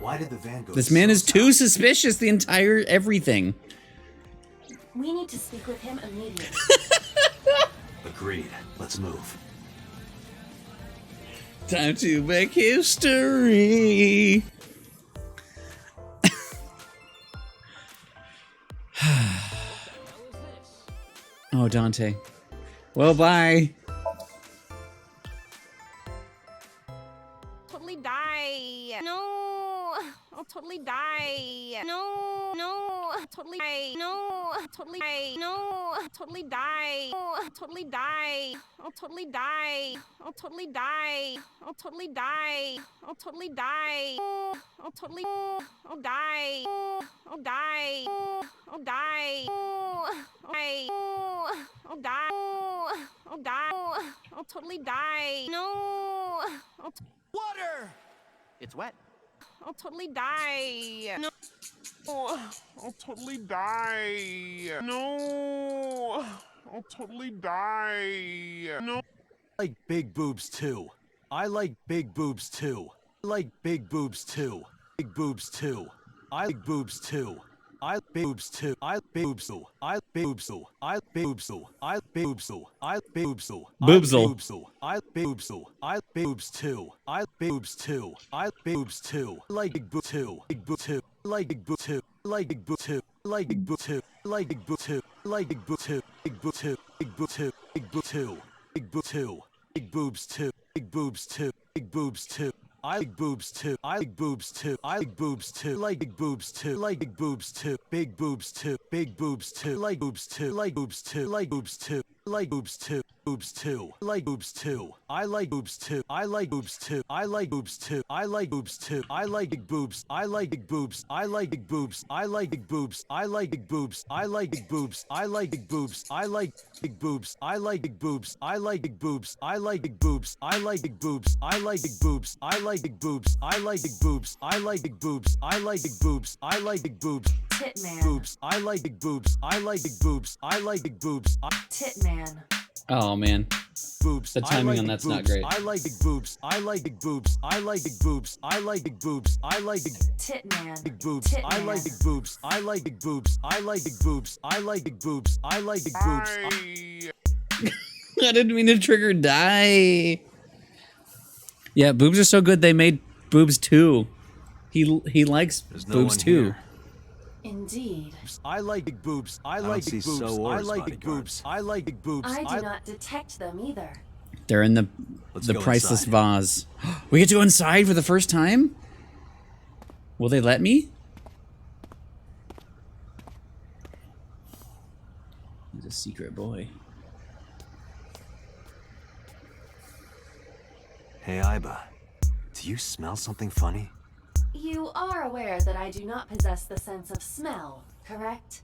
Why did the van go? This man is too suspicious, the entire everything. We need to speak with him immediately. Agreed. Let's move. Time to make history. Oh, Dante. Well, bye. Totally die. No. I'll totally die. No, no, totally die. No, totally die. No, totally die. Oh, totally die. I'll totally die. I'll totally die. I'll totally die. I'll totally die. I'll totally. I'll die. I'll die. I'll die. I'll die. I'll die. I'll totally die. No. Water! It's wet. I'll totally die. No. I'll totally die. No. I'll totally die. No. I like big boobs too. I like big boobs too. I like big boobs too. Big boobs too. I like boobs too. I like boobs too. I like boobs too. I like boobs too. I like boobs too. I like boobs too. I like boobs too. Boobsel. I like boobs too. I like boobs too. I like boobs too. I like boobs too. I like big boob too. Big boob too. I like big boob too. I like big boob too. I like big boob too. I like big boob too. I like big boob too. Big boob too. Big boob too. Big boob too. Big boob too. Big boobs too. Big boobs too. Big boobs too. I like boobs too. I like boobs too. I like boobs too. Like big boobs too. Like big boobs too. Big boobs too. Big boobs too. Like boobs too. Like boobs too. Like boobs too. Like boobs too. Boobs too. Like boobs too. I like boobs too. I like boobs too. I like boobs too. I like boobs too. I like big boobs. I like big boobs. I like big boobs. I like big boobs. I like big boobs. I like big boobs. I like big boobs. I like big boobs. I like big boobs. I like big boobs. I like big boobs. I like big boobs. I like big boobs. I like big boobs. I like big boobs. I like big boobs. I like big boobs. I like big boobs. Titman. Boobs. I like big boobs. I like big boobs. I like big boobs. Titman. Oh man. Boobs. The timing on that's not great. I like big boobs. I like big boobs. I like big boobs. I like big boobs. I like big Titman. Big boobs. I like big boobs. I like big boobs. I like big boobs. I like big boobs. I like big boobs. I didn't mean to trigger die. Yeah, boobs are so good they made boobs too. He likes boobs too. Indeed. I like big boobs. I like big boobs. I like big boobs. I like big boobs. I do not detect them either. They're in the priceless vase. We get to go inside for the first time? Will they let me? He's a secret boy. Hey, Iba. Do you smell something funny? You are aware that I do not possess the sense of smell, correct?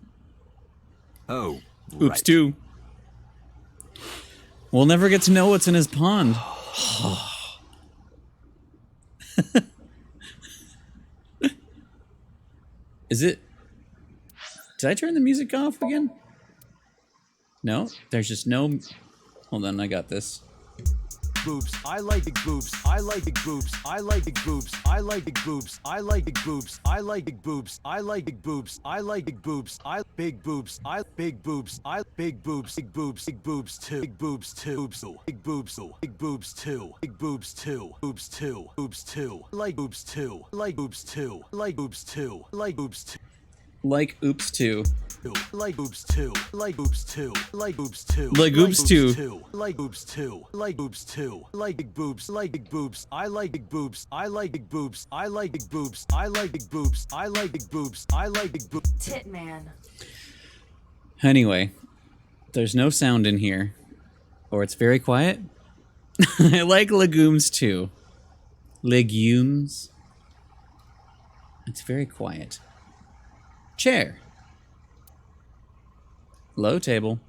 Oh, Oops, too. We'll never get to know what's in his pond. Is it... Did I turn the music off again? No? There's just no... Hold on, I got this. Boobs. I like big boobs. I like big boobs. I like big boobs. I like big boobs. I like big boobs. I like big boobs. I like big boobs. I like big boobs. I big boobs. I big boobs. I big boobs. Big boobs. Big boobs too. Big boobs too. Big boobs too. Big boobs too. Big boobs too. Boobs too. Boobs too. Like boobs too. Like boobs too. Like boobs too. Like boobs too. Like oops too. Like boobs too. Like boobs too. Like boobs too. Like boobs too. Like boobs too. Like boobs too. Like big boobs. Like big boobs. I like big boobs. I like big boobs. I like big boobs. I like big boobs. I like big boobs. I like big boobs. Titman. Anyway, there's no sound in here. Or it's very quiet. I like legumes too. Legumes. It's very quiet. Chair. Low table.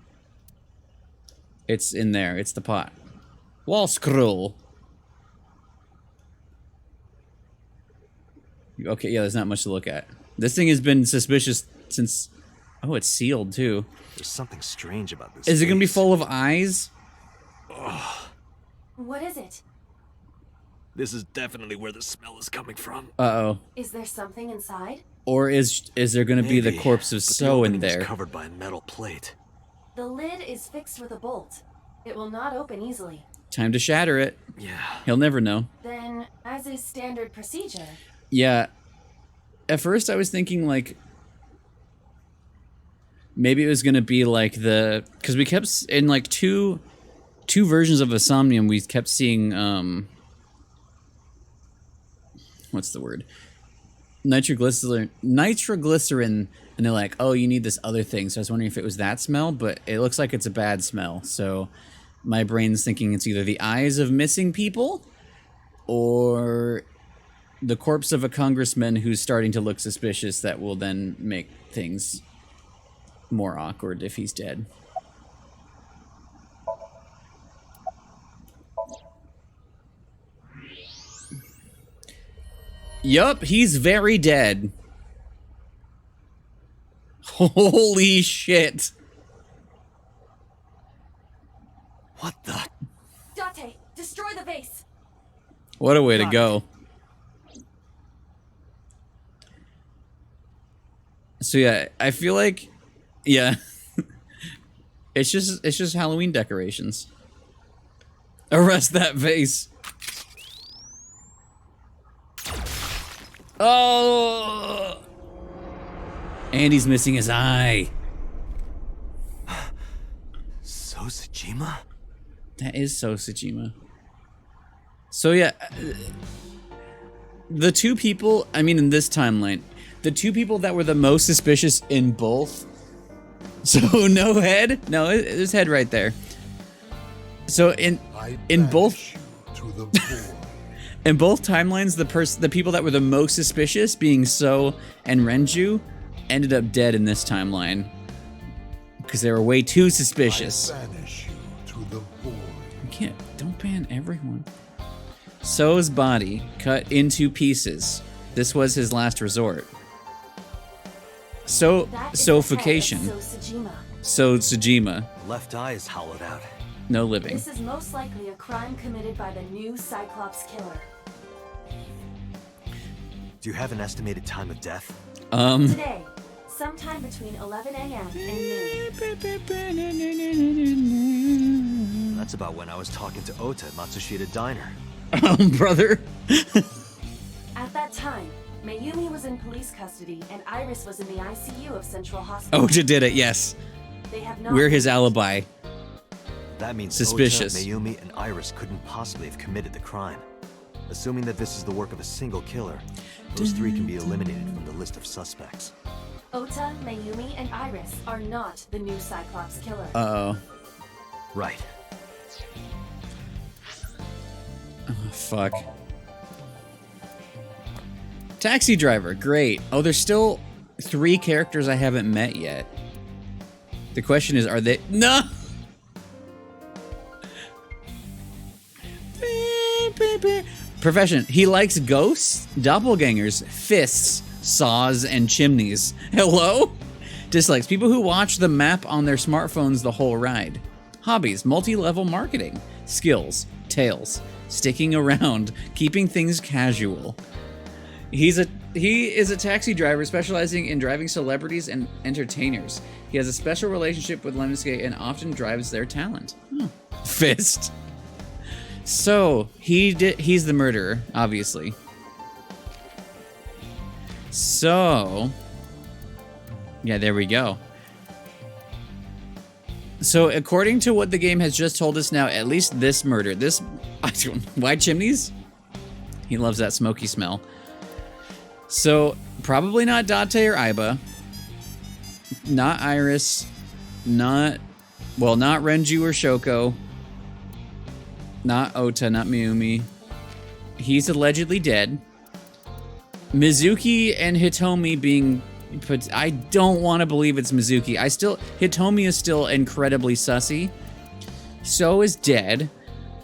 It's in there. It's the pot. Wall scroll. Okay, yeah, there's not much to look at. This thing has been suspicious since... Oh, it's sealed, too. There's something strange about this. Is it gonna be full of eyes? Ugh. What is it? This is definitely where the smell is coming from. Uh-oh. Is there something inside? Or is there gonna be the corpse of So in there? Covered by a metal plate. The lid is fixed with a bolt. It will not open easily. Time to shatter it. Yeah. He'll never know. Then, as is standard procedure... Yeah. At first I was thinking, like... Maybe it was gonna be like the... Because we kept... In, like, two versions of a Somnium, we kept seeing, what's the word? nitroglycerin, and they're like, oh, you need this other thing. So I was wondering if it was that smell, but it looks like it's a bad smell. So my brain's thinking it's either the eyes of missing people or the corpse of a congressman who's starting to look suspicious that will then make things more awkward if he's dead. Yup, he's very dead. Holy shit. What the? Date, destroy the vase. What a way to go. So yeah, I feel like, yeah, it's just Halloween decorations. Arrest that vase. Oh, and he's missing his eye. So Sejima? That is so Sejima. So yeah, the two people, I mean in this timeline, the two people that were the most suspicious in both. So no head? No, there's head right there. So in both in both timelines, the people that were the most suspicious, being So and Renju, ended up dead in this timeline because they were way too suspicious. You don't ban everyone. So's body cut into pieces. This was his last resort. Suffocation. So Sejima. Left eye is hollowed out. No living. This is most likely a crime committed by the new Cyclops killer. Do you have an estimated time of death? Today, sometime between 11 a.m. and noon. That's about when I was talking to Ota at Matsushita Diner. Brother. At that time, Mayumi was in police custody and Iris was in the ICU of Central Hospital. Ota did it, yes. They have not. We're his alibi. That means suspicious. Ota, Mayumi, and Iris couldn't possibly have committed the crime. Assuming that this is the work of a single killer, those three can be eliminated from the list of suspects. Ota, Mayumi, and Iris are not the new Cyclops killer. Uh-oh. Right. Oh, fuck. Taxi driver, great. Oh, there's still 3 characters I haven't met yet. The question is, are they... No! Profession. He likes ghosts, doppelgangers, fists, saws, and chimneys. Hello? Dislikes people who watch the map on their smartphones the whole ride. Hobbies, multi-level marketing. Skills, tales, sticking around, keeping things casual. He is a taxi driver specializing in driving celebrities and entertainers. He has a special relationship with Lemniscate and often drives their talent. Oh. Fist. So, he's the murderer, obviously. So, yeah, there we go. So, according to what the game has just told us now, at least this murder, why chimneys? He loves that smoky smell. So, probably not Date or Aiba. Not Iris. Not Renju or Shoko. Not Ota, not Mayumi. He's allegedly dead. Mizuki and Hitomi being... I don't want to believe it's Mizuki. Hitomi is still incredibly sussy. So is dead.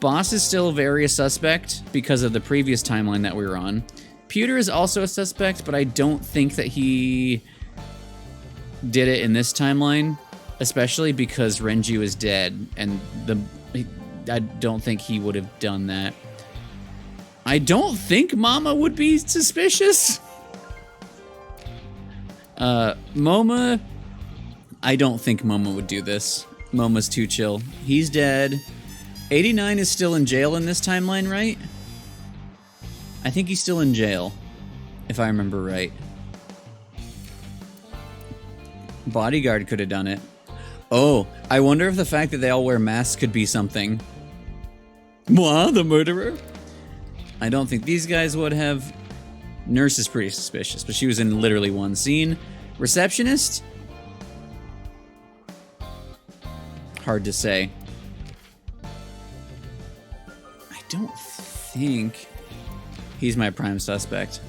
Boss is still very a suspect because of the previous timeline that we were on. Pewter is also a suspect, but I don't think that he did it in this timeline, especially because Renju is dead, and I don't think he would have done that. I don't think Mama would be suspicious. Moma, I don't think Moma would do this. Moma's too chill. He's dead. 89 is still in jail in this timeline, right? I think he's still in jail, if I remember right. Bodyguard could have done it. Oh, I wonder if the fact that they all wear masks could be something. Moi, the murderer? I don't think these guys would have. Nurse is pretty suspicious, but she was in literally one scene. Receptionist? Hard to say. I don't think he's my prime suspect.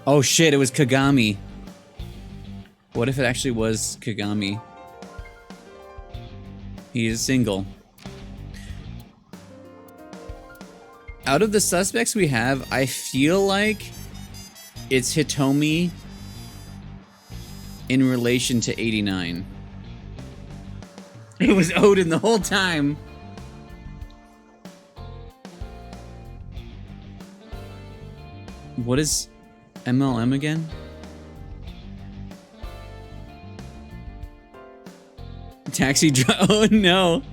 Oh shit, it was Kagami. What if it actually was Kagami? He is single. Out of the suspects we have, I feel like it's Hitomi in relation to 89. It was Odin the whole time. What is MLM again? Taxi driver. Oh no.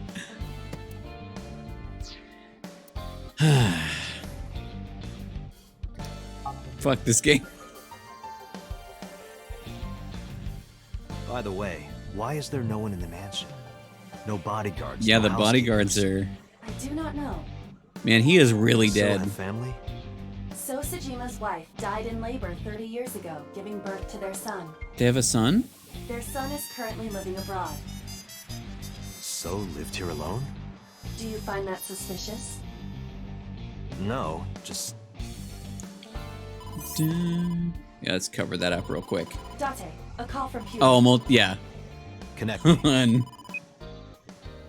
Fuck this game. By the way, why is there no one in the mansion? No bodyguards. Yeah, no the bodyguards are. I do not know. Man, he is really dead. So family? So Sajima's wife died in labor 30 years ago, giving birth to their son. They have a son? Their son is currently living abroad. So lived here alone? Do you find that suspicious? No, just... Yeah, let's cover that up real quick. Date, a call from Pew. Oh, yeah. Connect. Date,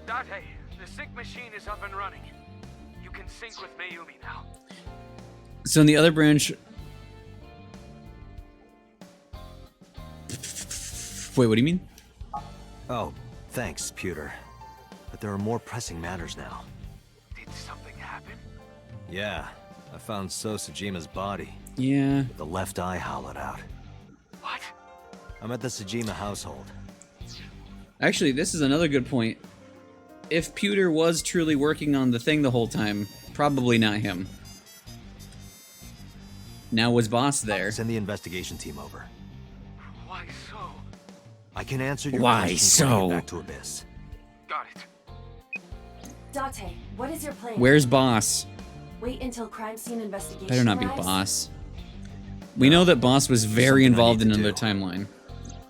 the sync machine is up and running. You can sync with Mayumi now. So in the other branch... Wait, what do you mean? Oh, thanks, Pewter. But there are more pressing matters now. Did something happen? Yeah, I found So Sajima's body. Yeah. With the left eye hollowed out. What? I'm at the Sajima household. Actually, this is another good point. If Pewter was truly working on the thing the whole time, probably not him. Now was Boss there? Send the investigation team over. Why so? I can answer your Why questions when I so? get back to Abyss. Got it. Date, what is your plan? Where's Boss? Wait until crime scene investigation Better not be arrives? Boss. We know that Boss was very involved in another timeline.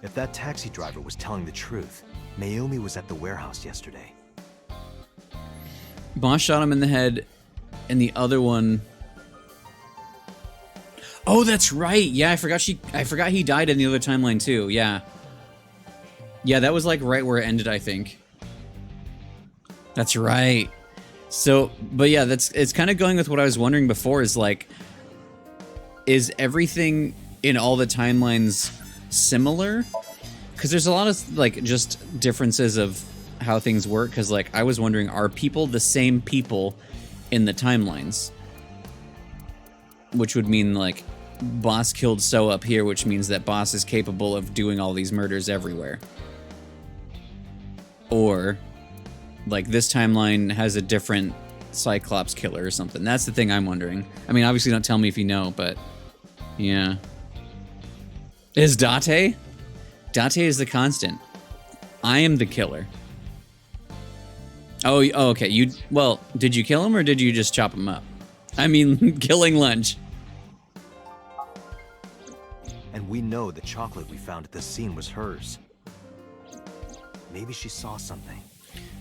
If that taxi driver was telling the truth, Mayumi was at the warehouse yesterday. Boss shot him in the head, and the other one... Oh, that's right. Yeah, I forgot he died in the other timeline too. Yeah. Yeah, that was like right where it ended, I think. That's right. So, but yeah, it's kind of going with what I was wondering before, is like, is everything in all the timelines similar? Because there's a lot of like just differences of how things work. Because like I was wondering, are people the same people in the timelines? Which would mean like Boss killed So up here, which means that Boss is capable of doing all these murders everywhere. Or like this timeline has a different Cyclops killer or something. That's the thing I'm wondering. I mean, obviously don't tell me if you know, but yeah. Is Date? Date is the constant. I am the killer. Oh, okay. Well, did you kill him or did you just chop him up? I mean, killing lunch. And we know the chocolate we found at the scene was hers. Maybe she saw something.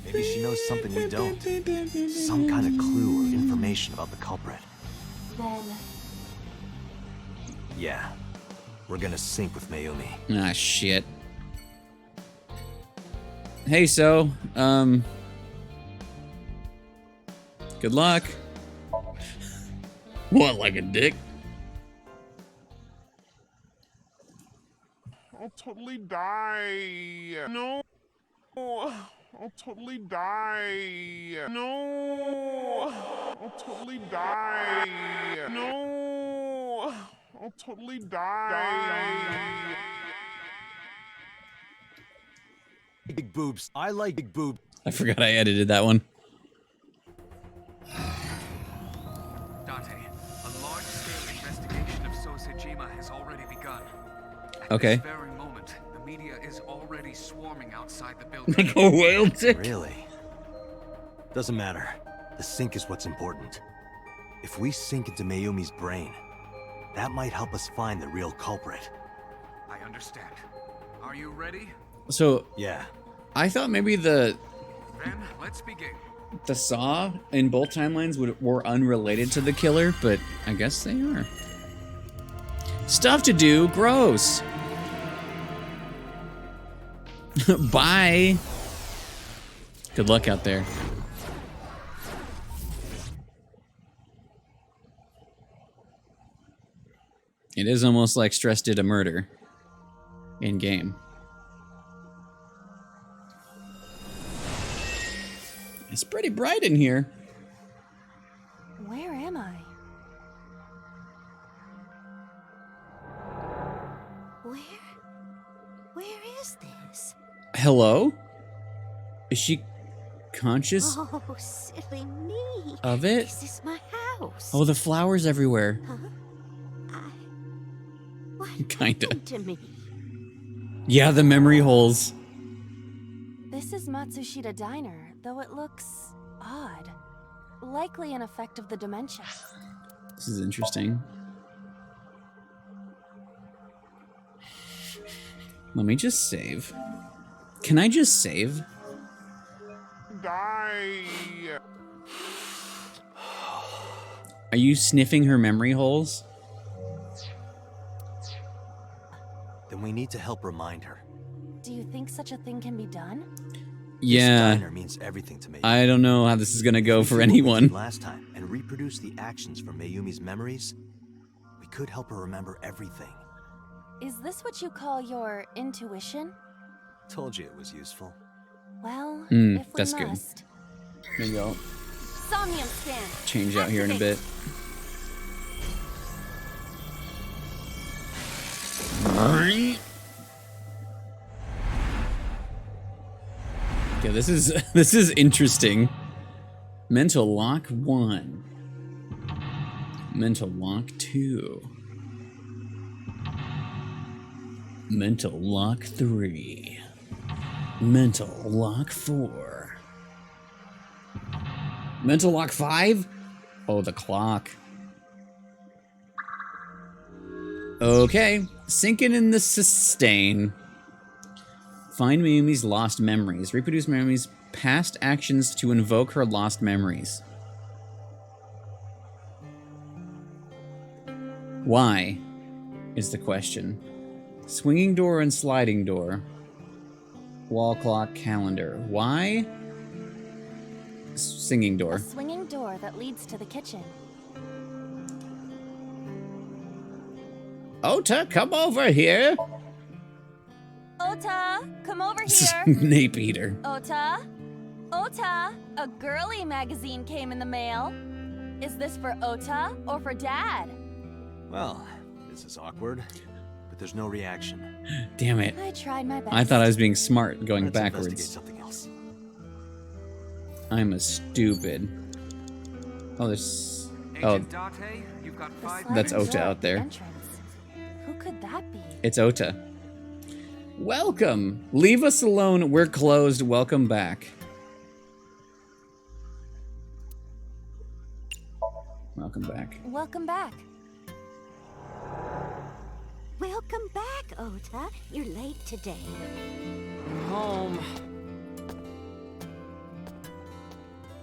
Maybe she knows something we don't. Some kind of clue or information about the culprit. Then... Yeah. We're gonna sync with Mayumi. Ah, shit. Hey, So, good luck. What, like a dick? I'll totally die. No. I'll totally die. No. I'll totally die. No. I'll totally die. Big boobs. I like big boobs. I forgot I edited that one. Date, a large-scale investigation of So Sajima has already begun. At Okay. this very moment, the media is already swarming outside the building. Like a whale tick. Really? Doesn't matter. The sync is what's important. If we sink into Mayumi's brain, that might help us find the real culprit. I understand. Are you ready? So yeah, I thought maybe the Then let's begin. saw in both timelines were unrelated to the killer, but I guess they are. Stuff to do, gross. Bye. Good luck out there. It is almost like Stress did a murder in game. It's pretty bright in here. Where am I? Where is this? Hello? Is she conscious Oh, silly me. of it? This is my house. Oh, the flowers everywhere. Huh? Kinda. To me. Yeah, the memory holes. This is Matsushita Diner, though it looks odd. Likely an effect of the dementia. This is interesting. Let me just save. Can I just save? Die. Are you sniffing her memory holes? Then we need to help remind her. Do you think such a thing can be done? Yeah. This diner means everything to me. I don't know how this is gonna go for anyone. Last time and reproduce the actions from Mayumi's memories, we could help her remember everything. Is this what you call your intuition? Told you it was useful. Well, Mm, if we that's good. must. Maybe I'll Somnium scan. change out here in a bit. Yeah, this is interesting. Mental lock 1. Mental lock 2. Mental lock 3. Mental lock 4. Mental lock 5? Oh, the clock. Okay, sinking in the sustain. Find Mayumi's lost memories. Reproduce Mayumi's past actions to invoke her lost memories. Why is the question. Swinging door and sliding door. Wall clock, calendar. Why? Singing door. A swinging door that leads to the kitchen. Ota, come over here. Ota, come over here. Snape eater. Ota, Ota, a girly magazine came in the mail. Is this for Ota or for Dad? Well, this is awkward, but there's no reaction. Damn it. I tried my best. I thought I was being smart going Let's investigate backwards. something else. I'm a stupid. Oh, there's. Agent Date, you've got 5 That's minutes. Ota out there. Entrance. Who could that be? It's Ota. Welcome. Leave us alone. We're closed. Welcome back. Welcome back. Welcome back. Welcome back, Ota. You're late today. Home.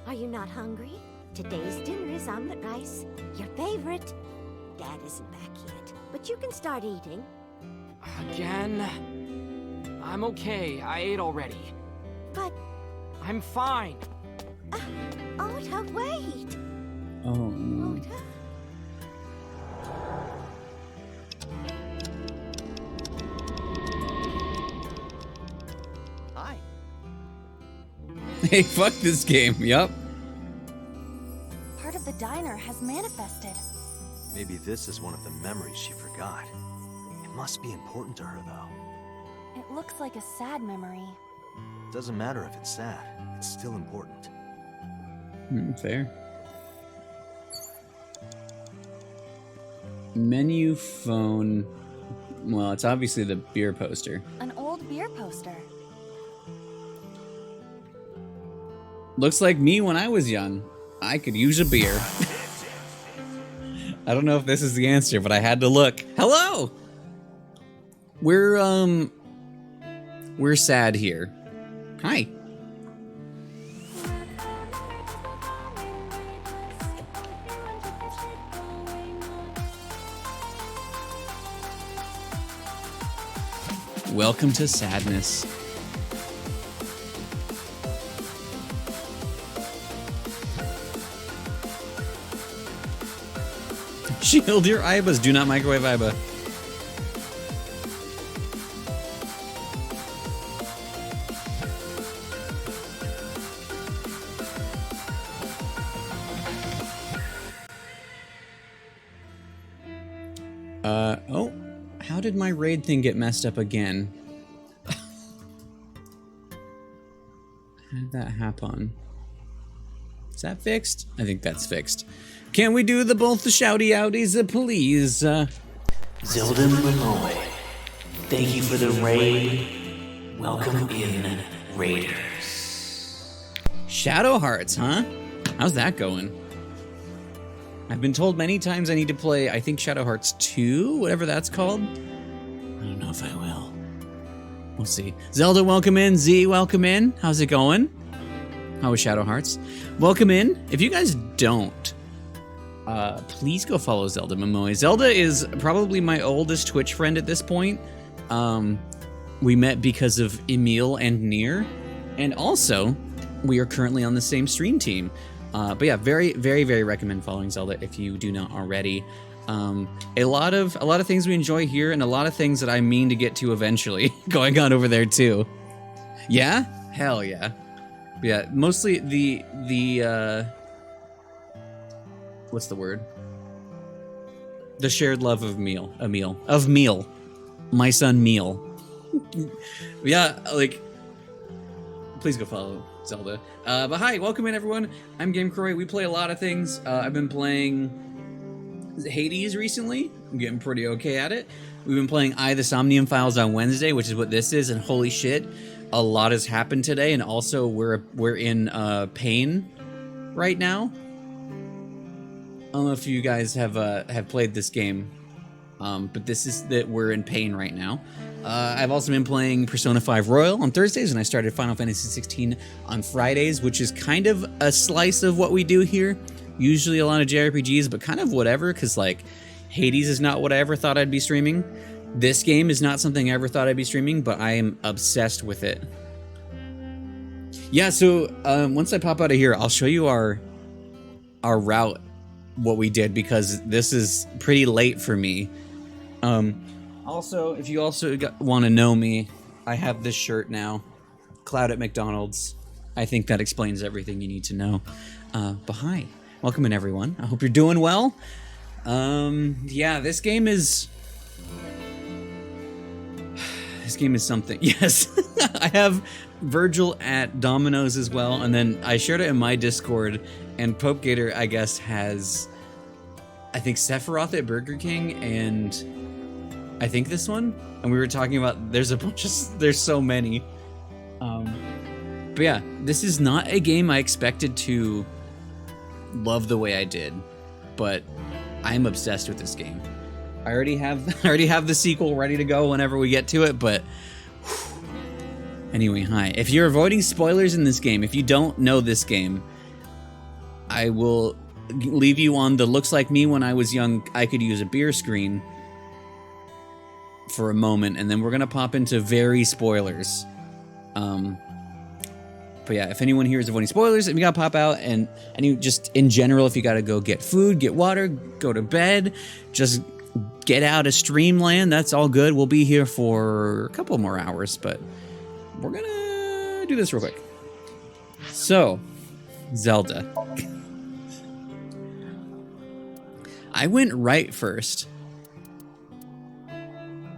Are you not hungry? Today's dinner is omelet rice. Your favorite. Dad isn't back yet, but you can start eating. Again? I'm okay. I ate already. But... I'm fine. Ota, wait! Oh, no. Ota? Hi. Hey, fuck this game. Yup. Part of the diner has manifested. Maybe this is one of the memories she forgot. It must be important to her, though. It looks like a sad memory. Doesn't matter if it's sad. It's still important. Fair. Menu phone. Well, it's obviously the beer poster. An old beer poster. Looks like me when I was young. I could use a beer. I don't know if this is the answer, but I had to look. Hello! We're sad here. Hi. Welcome to sadness. Shield your Ibas. Do not microwave Iba. Oh. How did my raid thing get messed up again? How did that happen? Is that fixed? I think that's fixed. Can we do both the shouty outies, please? Zelda Malloy, thank you for the raid. Welcome in, Raiders. Shadow Hearts, huh? How's that going? I've been told many times I need to play, I think, Shadow Hearts 2, whatever that's called. I don't know if I will. We'll see. Zelda, welcome in. Z, welcome in. How's it going? How is Shadow Hearts? Welcome in. If you guys don't, please go follow Zelda Momoe. Zelda is probably my oldest Twitch friend at this point. We met because of Emil and Nier, and also we are currently on the same stream team. But yeah, very, very, very recommend following Zelda if you do not already. A lot of things we enjoy here, and a lot of things that I mean to get to eventually going on over there too. Yeah, hell yeah. Yeah, mostly the what's the word? The shared love of meal. My son Meal. Yeah, like, please go follow Zelda. But hi, welcome in everyone. I'm Game Croix. We play a lot of things. I've been playing Hades recently. I'm getting pretty okay at it. We've been playing the Somnium Files on Wednesday, which is what this is, and holy shit, a lot has happened today, and also we're in pain right now. I don't know if you guys have played this game, but this is that we're in pain right now. I've also been playing Persona 5 Royal on Thursdays, and I started Final Fantasy 16 on Fridays, which is kind of a slice of what we do here. Usually a lot of JRPGs, but kind of whatever, because like Hades is not what I ever thought I'd be streaming. This game is not something I ever thought I'd be streaming, but I am obsessed with it. Yeah, so once I pop out of here, I'll show you our route, what we did, because this is pretty late for me. Also, if you also want to know me, I have this shirt now, Cloud at McDonald's. I think that explains everything you need to know. But hi, welcome in everyone. I hope you're doing well. Yeah, this game is something. Yes, I have Virgil at Domino's as well, and then I shared it in my Discord, and Pope Gator, I guess, has, I think, Sephiroth at Burger King, and I think this one, and we were talking about, there's so many. But yeah, this is not a game I expected to love the way I did, but I'm obsessed with this game. I already have the sequel ready to go whenever we get to it, but whew. Anyway, hi. If you're avoiding spoilers in this game, if you don't know this game, I will leave you on the looks like me when I was young, I could use a beer screen for a moment, and then we're gonna pop into very spoilers. But yeah, if anyone here is avoiding spoilers, if you gotta pop out, and you just in general, if you gotta go get food, get water, go to bed, just get out of Streamland, that's all good. We'll be here for a couple more hours, but we're gonna do this real quick. So, Zelda. I went right first.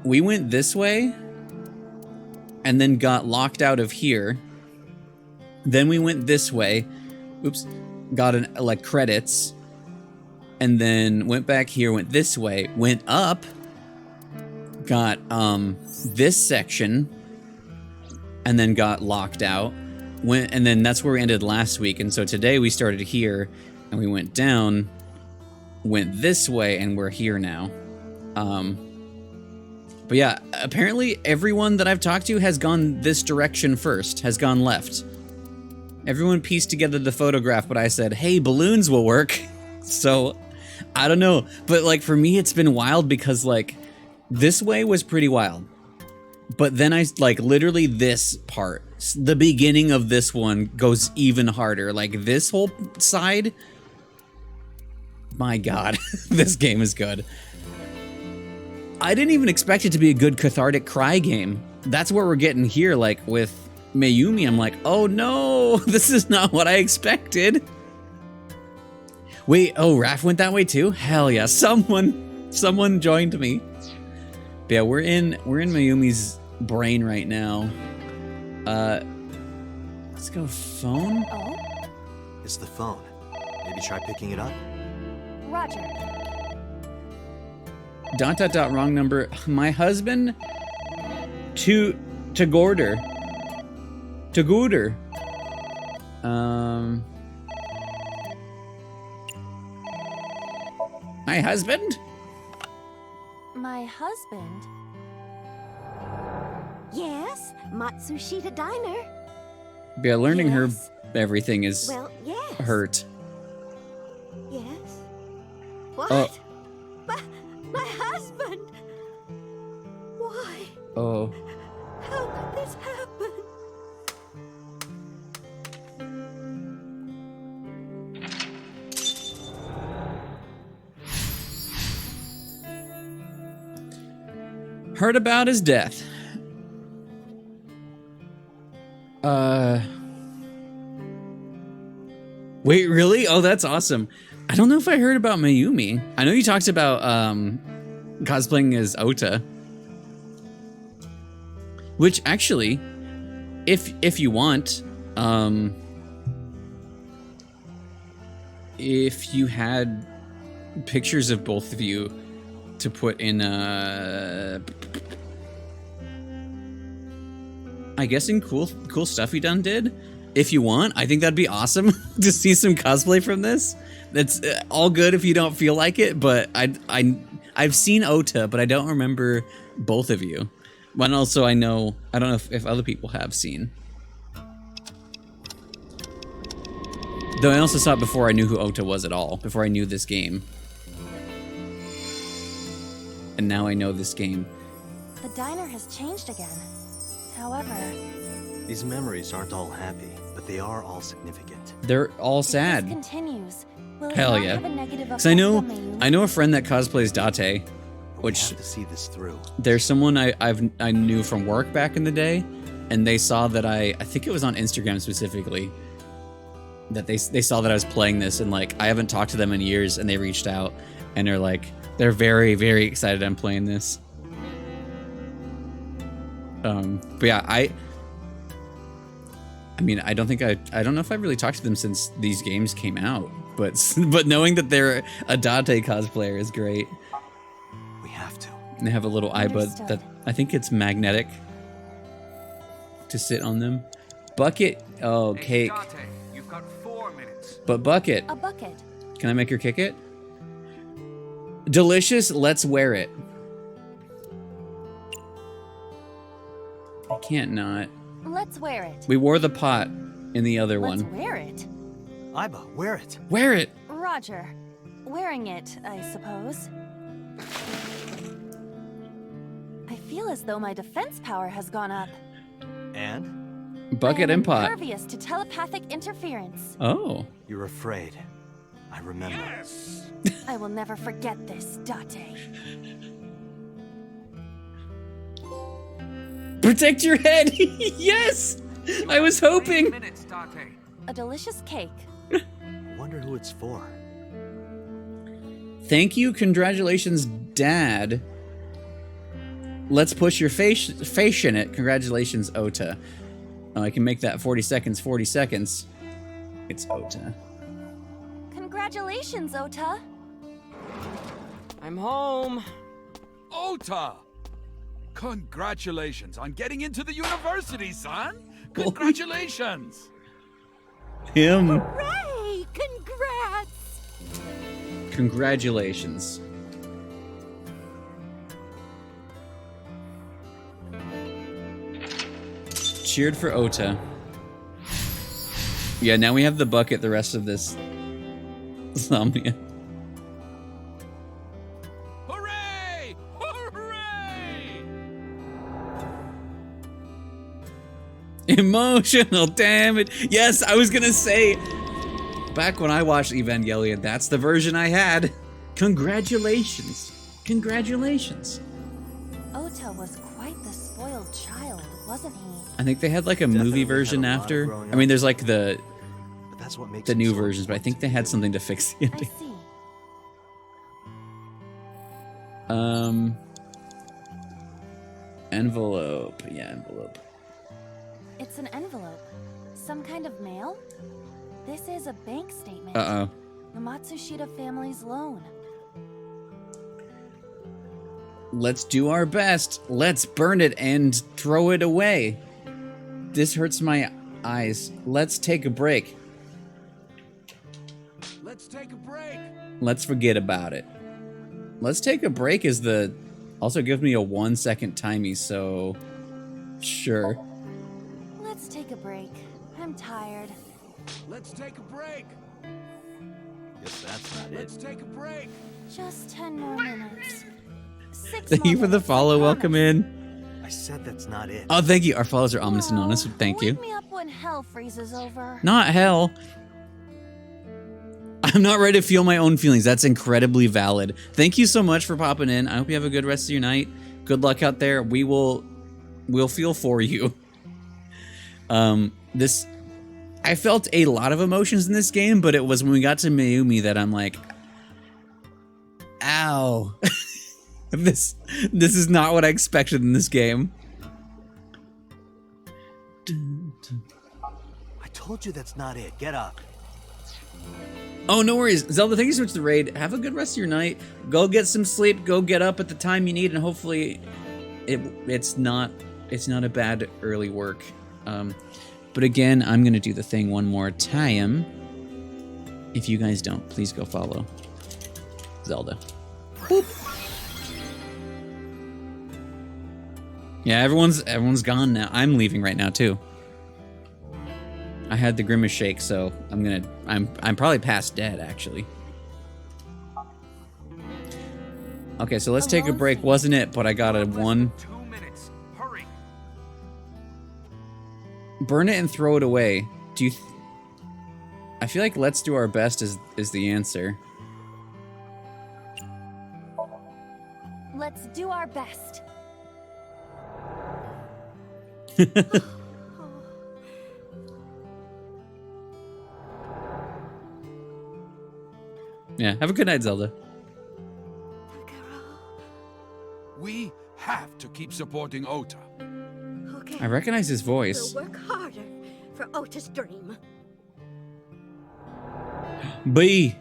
We went this way, and then got locked out of here. Then we went this way. Oops. Got like credits. And then went back here, went this way, went up, got this section, and then got locked out. And then that's where we ended last week. And so today we started here, and we went down, went this way, and we're here now. But yeah, apparently everyone that I've talked to has gone this direction first, has gone left. Everyone pieced together the photograph, but I said, hey, balloons will work. So, I don't know. But like for me, it's been wild because like this way was pretty wild. But then I like literally this part, the beginning of this one goes even harder. Like this whole side, my God, this game is good. I didn't even expect it to be a good cathartic cry game. That's what we're getting here. Like with Mayumi, I'm like, oh no, this is not what I expected. Wait, oh, Raph went that way too? Hell yeah, someone joined me. But yeah, we're in Mayumi's brain right now. Let's go phone. Oh? It's the phone. Maybe try picking it up? Roger. ... wrong number. My husband to Gorder. My husband? My husband? Yes, Matsushita Diner. Yeah, learning Yes. her everything is Well, yes. hurt. Yes. What? Oh. My husband! Why? Oh. How could this happen? Heard about his death. Wait, really? Oh, that's awesome. I don't know if I heard about Mayumi. I know you talked about cosplaying as Ota. Which actually, if you want, if you had pictures of both of you to put in I guess in cool stuff you did. If you want, I think that'd be awesome to see some cosplay from this. That's all good if you don't feel like it, but I've seen Ota, but I don't remember both of you. But also I don't know if other people have seen. Though I also saw it before I knew who Ota was at all, before I knew this game. And now I know this game. The diner has changed again. However, These memories aren't all happy, but they are all significant. They're all sad. if this continues, will it Hell not yeah. have a negative Because I effect know on Mayumi? I know a friend that cosplays Date, which To see this through. there's someone I knew from work back in the day, and they saw that I think it was on Instagram specifically, that they saw that I was playing this, and like I haven't talked to them in years, and they reached out and they're very, very excited I'm playing this. But yeah, I mean, I don't know if I've really talked to them since these games came out, but knowing that they're a Date cosplayer is great. We have to. And they have a little eye bud Understood. that I think it's magnetic to sit on them. Bucket, oh, Hey, cake. Dante, you've got 4 minutes. But Bucket, A bucket. can I make her kick it? Delicious, let's wear it. I can't not. Let's wear it. We wore the pot in the other Let's one. wear it. Aiba, wear it. Wear it. Roger. Wearing it, I suppose. I feel as though my defense power has gone up. And? Bucket I am and pot. impervious to telepathic interference. Oh. You're afraid. I remember. I will never forget this, Date. Protect your head. Yes. I was hoping. Minutes, Dante. A delicious cake. Wonder who it's for. Thank you, congratulations, Dad. Let's push your face in it. Congratulations, Ota. Oh, I can make that 40 seconds, 40 seconds. It's Ota. Congratulations, Ota. I'm home. Ota! Congratulations on getting into the university, son! Congratulations! Him. Hooray! Congrats! Congratulations. Cheered for Ota. Yeah, now we have the bucket the rest of this Somnia. Hooray! Hooray! Emotional damage. Yes, I was gonna say, back when I watched Evangelion, that's the version I had. Congratulations. Congratulations. Ota was quite the spoiled child, wasn't he? I think they had like a movie version after. I mean, there's like the new versions, but I think they had something to fix the ending. Envelope. Yeah, envelope. It's an envelope. Some kind of mail? This is a bank statement. Uh-oh. The Matsushita family's loan. Let's do our best. Let's burn it and throw it away. This hurts my eyes. Let's take a break. Let's take a break. Let's forget about it. Let's take a break is the... Also gives me a 1 second timey, so... Sure. Let's take a break. I'm tired. Let's take a break. Guess that's not it. Let's take a break. Just 10 more minutes. 6 Thank you for the follow. Welcome in. I said that's not it. Oh, thank you. Our follows are ominous and honest. Thank you. Wake me up when hell freezes over. Not hell. I'm not ready to feel my own feelings. That's incredibly valid. Thank you so much for popping in. I hope you have a good rest of your night. Good luck out there. We'll feel for you. I felt a lot of emotions in this game, but it was when we got to Mayumi that I'm like, ow. This is not what I expected in this game. I told you that's not it. Get up. Oh, no worries. Zelda, thank you so much for the raid. Have a good rest of your night. Go get some sleep. Go get up at the time you need, and hopefully it's not a bad early work. But again, I'm going to do the thing one more time. If you guys don't, please go follow Zelda. Boop. Yeah, everyone's gone now. I'm leaving right now too. I had the grimace shake, so I'm probably past dead actually. Okay, so let's take a break. Wasn't it? But I got a 1. 2 minutes. Hurry. Burn it and throw it away. Do you? I feel like let's do our best is the answer. Let's do our best. Yeah, have a good night, Zelda. We have to keep supporting Ota. Okay. I recognize his voice. We'll work harder for Ota's dream. B.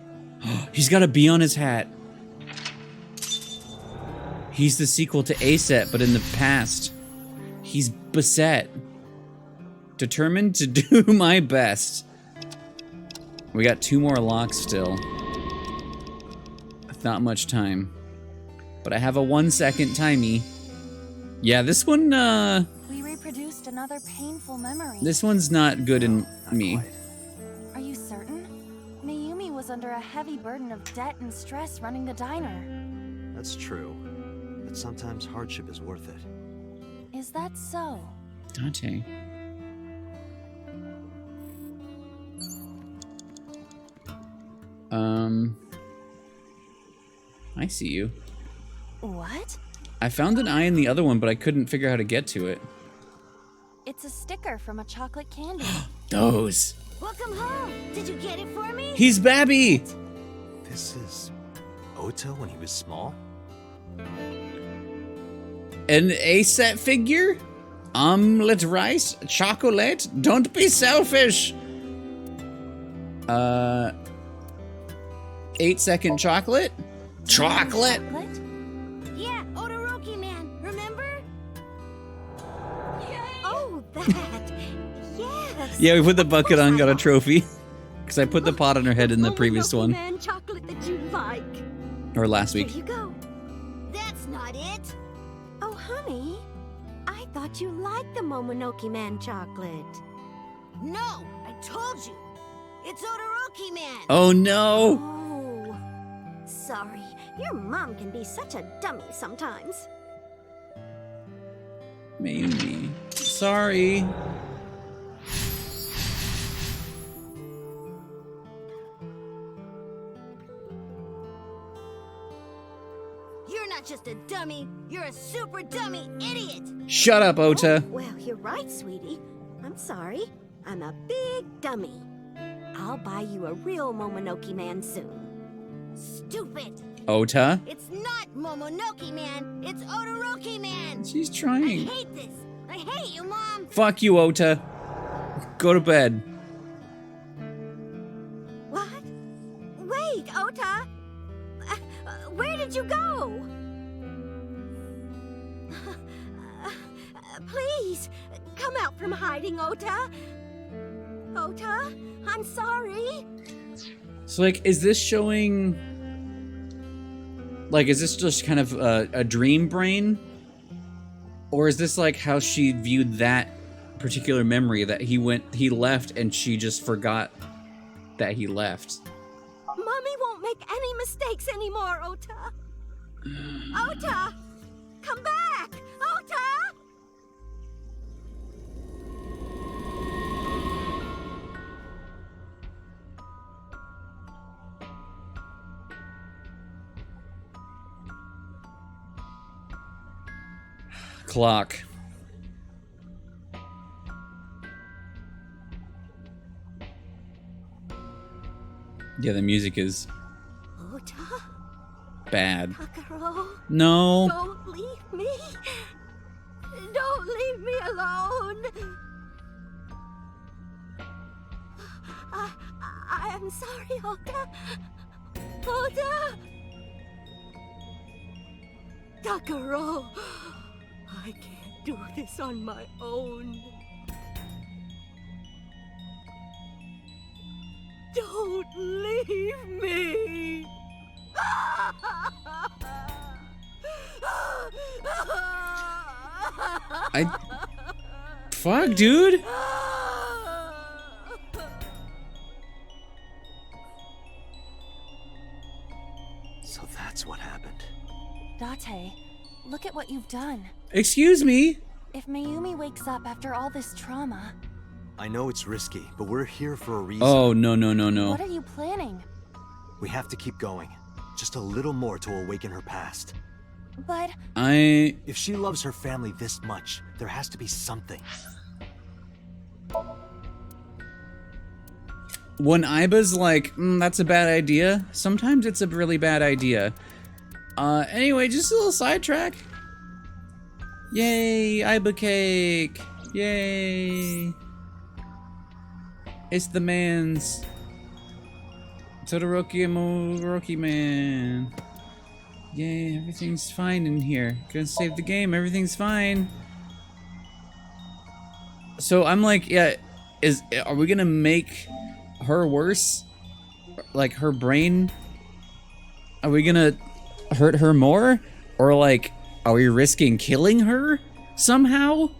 He's got a B on his hat. He's the sequel to A-Set, but in the past. He's beset. Determined to do my best. We got 2 more locks still. Not much time. But I have a 1 second timey. Yeah, this one, We reproduced another painful memory. this one's not good in me. Are you certain? Mayumi was under a heavy burden of debt and stress running the diner. That's true. But sometimes hardship is worth it. Is that so? Dante. I see you. What? I found an eye in the other one, but I couldn't figure out how to get to it. It's a sticker from a chocolate candy. Those. Welcome home. Did you get it for me? He's Babby! This is Ota when he was small? An A-Set figure? Omelette rice? Chocolate? Don't be selfish! 8-second chocolate? Chocolate? Yeah, Odoroki man, remember? Oh, that. Yes. Yeah, we put the bucket on, got a trophy. Because I put the pot on her head in the previous one. Man chocolate that you like. Or last week. Here you go. That's not it. Oh, honey. I thought you liked the Momonoke Man chocolate. No, I told you. It's Todoroki Man. Oh no. Oh. Sorry. Your mom can be such a dummy sometimes. Maybe. Sorry. You're not just a dummy, you're a super dummy idiot! Shut up, Ota. Oh, well, you're right, sweetie. I'm sorry. I'm a big dummy. I'll buy you a real Momonoke Man soon. Stupid! Ota? It's not Momonoke Man, it's Todoroki Man! She's trying. I hate this! I hate you, Mom! Fuck you, Ota. Go to bed. What? Wait, Ota! Where did you go? Please, come out from hiding, Ota. Ota, I'm sorry. So, like, is this showing... Like, is this just kind of a dream brain? Or is this, like, how she viewed that particular memory, that he left and she just forgot that he left? Mommy won't make any mistakes anymore, Ota. Ota! Come back! Ota! Clock. Yeah, the music is Ota? bad. Takaro? No. Don't leave me. Don't leave me alone. I am sorry, Ota. Ota! Takaro, I can't do this on my own. Don't leave me! Fuck, dude! So that's what happened. Date, look at what you've done. Excuse me? If Mayumi wakes up after all this trauma... I know it's risky, but we're here for a reason. Oh, no, no, no, no. What are you planning? We have to keep going. Just a little more to awaken her past. But... If she loves her family this much, there has to be something. When Aiba's like, that's a bad idea, sometimes it's a really bad idea. Anyway, just a little sidetrack. Yay, Aiba cake! Yay! It's the man's Todoroki and Moroki man. Yay, everything's fine in here. Gonna save the game, everything's fine. So I'm like, yeah, are we gonna make her worse? Like her brain? Are we gonna hurt her more? Or like, are we risking killing her somehow?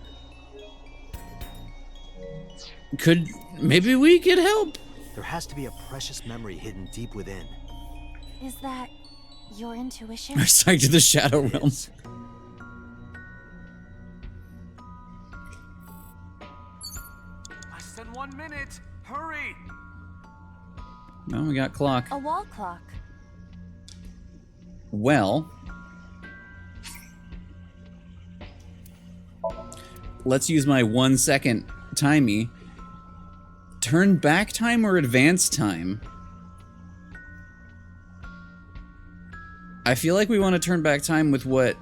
Maybe we could help. There has to be a precious memory hidden deep within. Is that your intuition? Our sight to the Shadow Realms. Less than 1 minute. Hurry! Well, we got clock. A wall clock. Well, let's use my 1 second timey. Turn back time or advance time? I feel like we want to turn back time with what...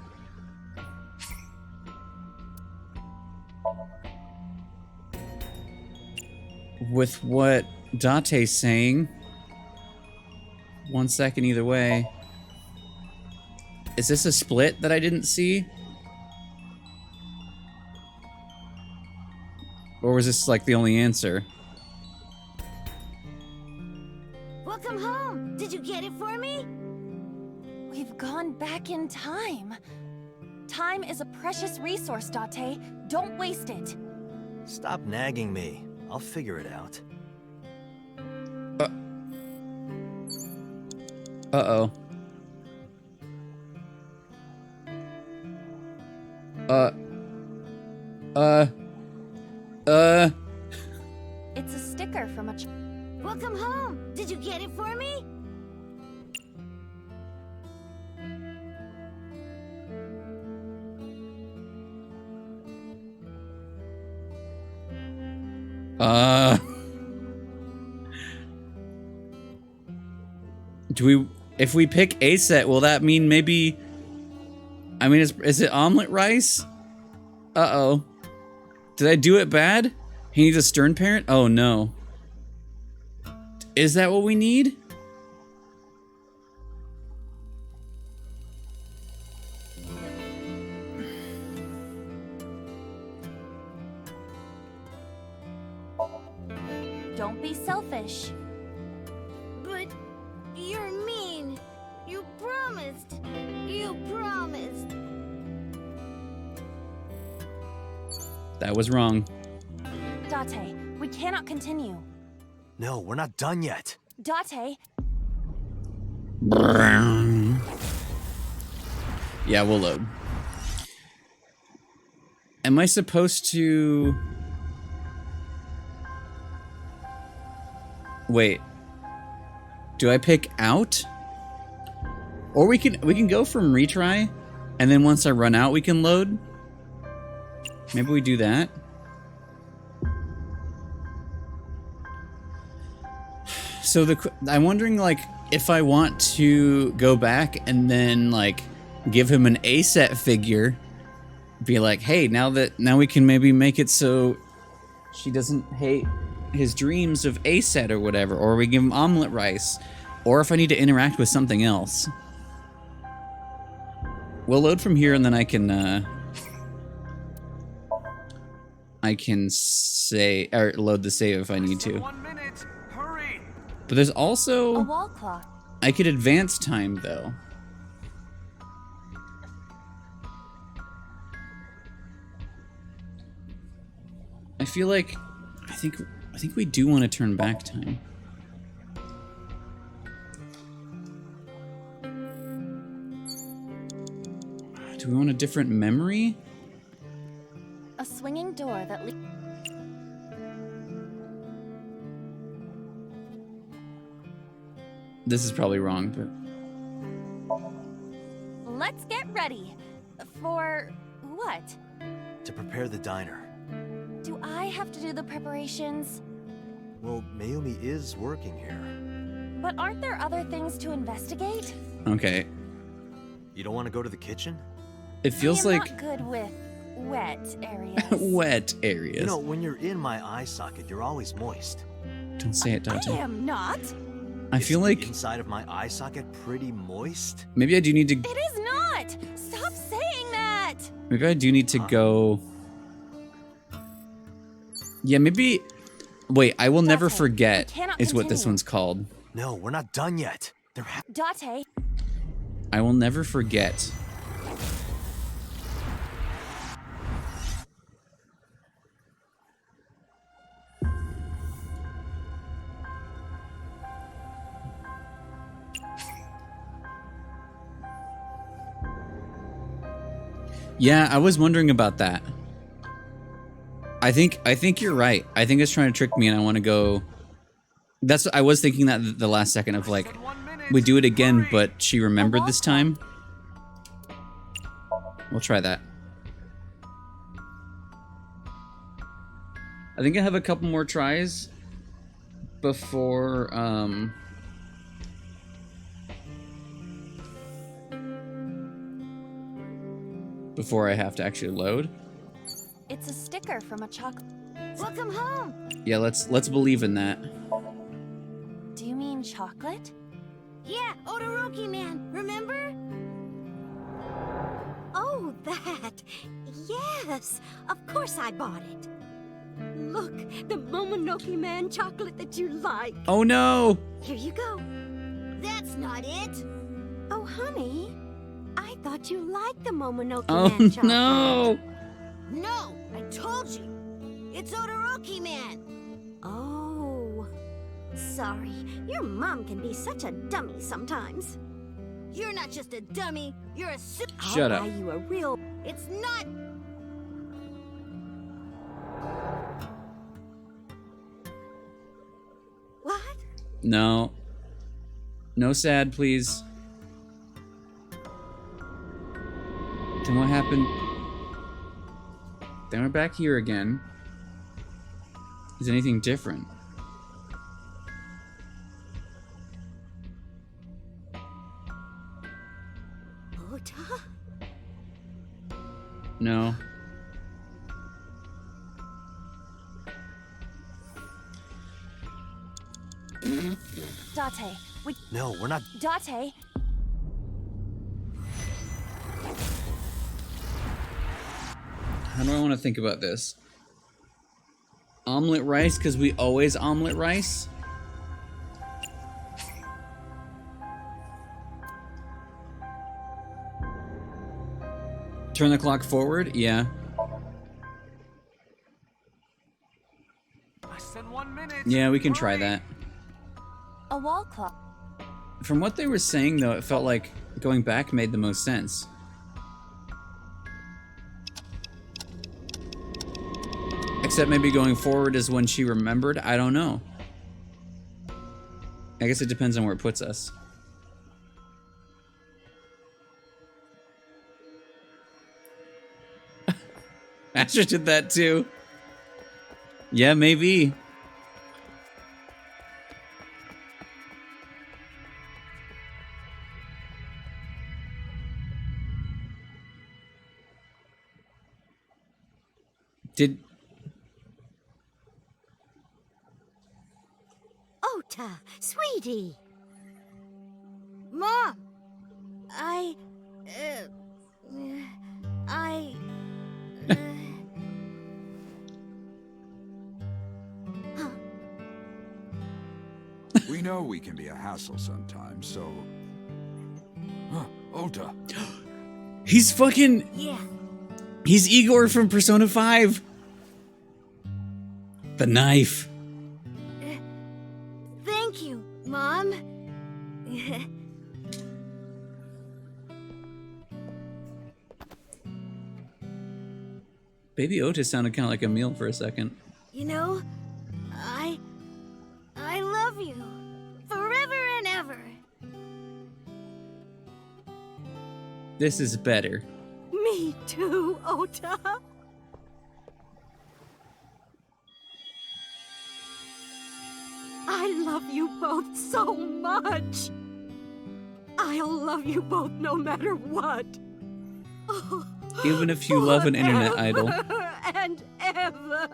With what Date's saying. 1 second either way. Is this a split that I didn't see? Or was this like the only answer? Welcome home. Did you get it for me? We precious resource, Date. Don't waste it. Stop nagging me. I'll figure it out. Uh-oh. It's a sticker from a Welcome home. Did you get it for me? Do we... If we pick a set, will that mean maybe... I mean, is it omelet rice? Uh-oh. Did I do it bad? He needs a stern parent? Oh, no. Is that what we need? Don't be selfish. But you're mean. You promised. You promised. That was wrong. Date, we cannot continue. No, we're not done yet. Date, Yeah, we'll load. Am I supposed to... Wait. Do I pick out? Or we can go from retry, and then once I run out, we can load? Maybe we do that? So I'm wondering, like, if I want to go back and then, like, give him an A set figure, be like, hey, now we can maybe make it so she doesn't hate his dreams of A set or whatever, or we give him omelet rice, or if I need to interact with something else. We'll load from here, and then I can say, or load the save if I need to. 1 minute. Hurry. But there's also... a wall clock. I could advance time, though. I feel like... I think we do want to turn back time. Do we want a different memory? A swinging door that This is probably wrong, but... Let's get ready. For what? To prepare the diner. Do I have to do the preparations? Well, Mayumi is working here. But aren't there other things to investigate? Okay. You don't want to go to the kitchen? It feels I am like... not good with wet areas. Wet areas. You know, when you're in my eye socket, you're always moist. Don't say it, Dante. I am not. I feel like... inside of my eye socket pretty moist? Maybe I do need to... It is not! Stop saying that! Maybe I do need to go... Yeah, maybe... Wait, I will never forget is what this one's called. No, we're not done yet. Date. I will never forget. Yeah, I was wondering about that. I think you're right. I think it's trying to trick me, and I want to go. That's I was thinking that the last second of like, we do it again, but she remembered this time. We'll try that. I think I have a couple more tries before before I have to actually load. It's a sticker from a chocolate. Welcome home. Yeah, let's believe in that. Do you mean chocolate? Yeah, Todoroki man, remember? Oh, that. Yes, of course I bought it. Look, the Momonoke man chocolate that you like. Oh no! Here you go. That's not it. Oh, honey, I thought you liked the Momonoki Oh, Man chocolate. no! No, I told you. It's Odoroki Man. Oh, sorry. Your mom can be such a dummy sometimes. You're not just a dummy. You're a Shut up. I'll buy you a real. It's not. What? No. No sad, please. Then what happened? Then we're back here again. Is anything different? Ota? No. Date, No, we're not. Date. How do I want to think about this? Omelet rice, because we always omelet rice? Turn the clock forward? Yeah. Less than 1 minute. Yeah, we can try that. A wall clock. From what they were saying, though, it felt like going back made the most sense. Except maybe going forward is when she remembered. I don't know. I guess it depends on where it puts us. Asher did that too. Yeah, maybe. Did... Ota, sweetie. Mom, I. We know we can be a hassle sometimes, so... Huh, Ota. He's fucking... Yeah. He's Igor from Persona 5. The knife. Thank you, Mom. Baby Otis sounded kind of like a meal for a second. You know, I love you forever and ever. This is better. Me too, Ota. I love you both so much. I'll love you both no matter what. Oh, Even if you love an internet idol. And ever.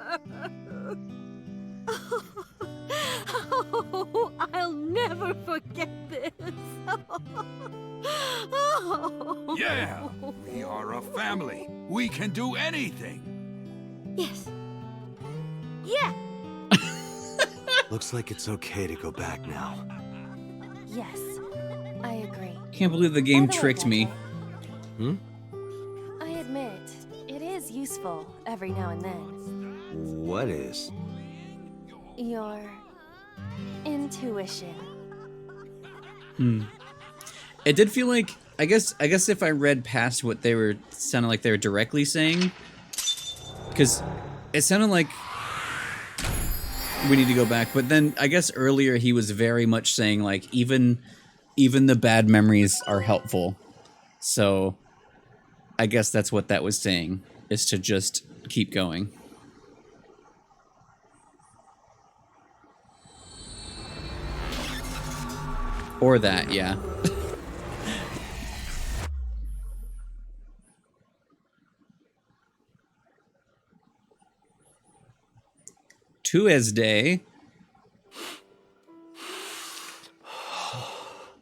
Oh, I'll never forget this. Oh. Yeah! We are a family. We can do anything. Yes. Yeah. Looks like it's okay to go back now. Yes, I agree. Can't believe the game tricked me. Hmm? I admit, it is useful every now and then. What is? Your intuition. It did feel like, I guess if I read past what they were, sounded like they were directly saying, because it sounded like we need to go back, but then I guess earlier he was very much saying like even the bad memories are helpful. So I guess that's what that was saying, is to just keep going. Or that, yeah. Tuesday.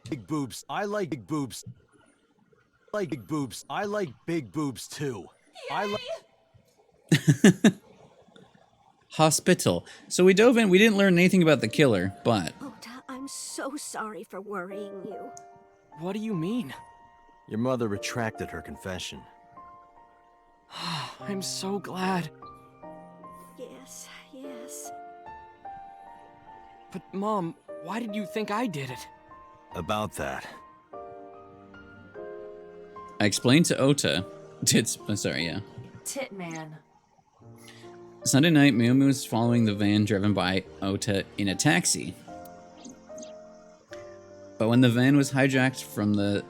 Big boobs. I like big boobs. I like big boobs. I like big boobs too. I like. Hospital. So we dove in. We didn't learn anything about the killer, but Ota, I'm so sorry for worrying you. What do you mean? Your mother retracted her confession. I'm so glad. Yes, yes. But Mom, why did you think I did it? About that. I explained to Ota. Sorry, yeah. Tit man. Sunday night, Mayumi was following the van driven by Ota in a taxi. But when the van was hijacked from the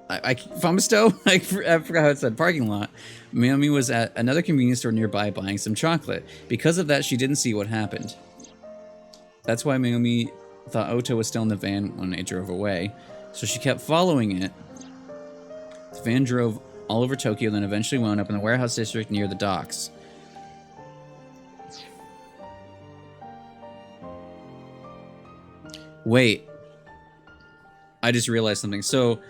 Famisto? I forgot how it said parking lot. Mayumi was at another convenience store nearby buying some chocolate. Because of that, she didn't see what happened. That's why Mayumi thought Ota was still in the van when it drove away. So she kept following it. The van drove all over Tokyo, then eventually wound up in the warehouse district near the docks. Wait. I just realized something. So,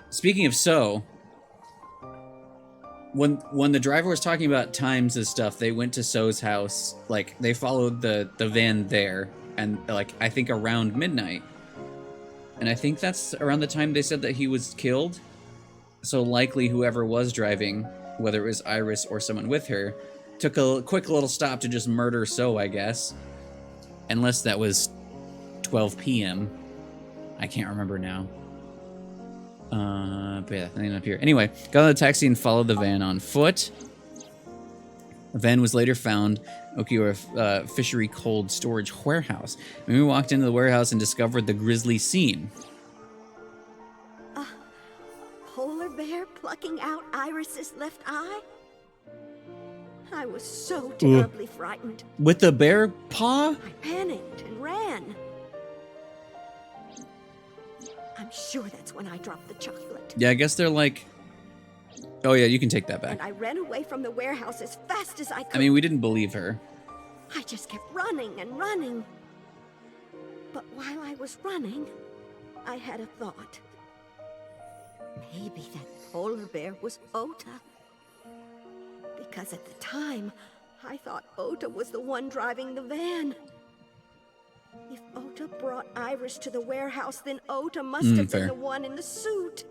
speaking of when the driver was talking about times and stuff, they went to So's house. Like, they followed the van there, and, like, I think around midnight. And I think that's around the time they said that he was killed. So likely whoever was driving, whether it was Iris or someone with her, took a quick little stop to just murder So, I guess. Unless that was 12 p.m. I can't remember now. But yeah, nothing up here. Anyway, got on the taxi and followed the van on foot. The van was later found Okiura Fishery Cold Storage Warehouse. When we walked into the warehouse and discovered the grisly scene. A polar bear plucking out Iris's left eye? I was so terribly frightened. With the bear paw? I panicked and ran. I'm sure that's when I dropped the chocolate. Yeah, I guess they're like... Oh yeah, you can take that back. And I ran away from the warehouse as fast as I could. I mean, we didn't believe her. I just kept running and running. But while I was running, I had a thought. Maybe that polar bear was Ota. Because at the time, I thought Ota was the one driving the van. If Ota brought Iris to the warehouse, then Ota must have been the one in the suit.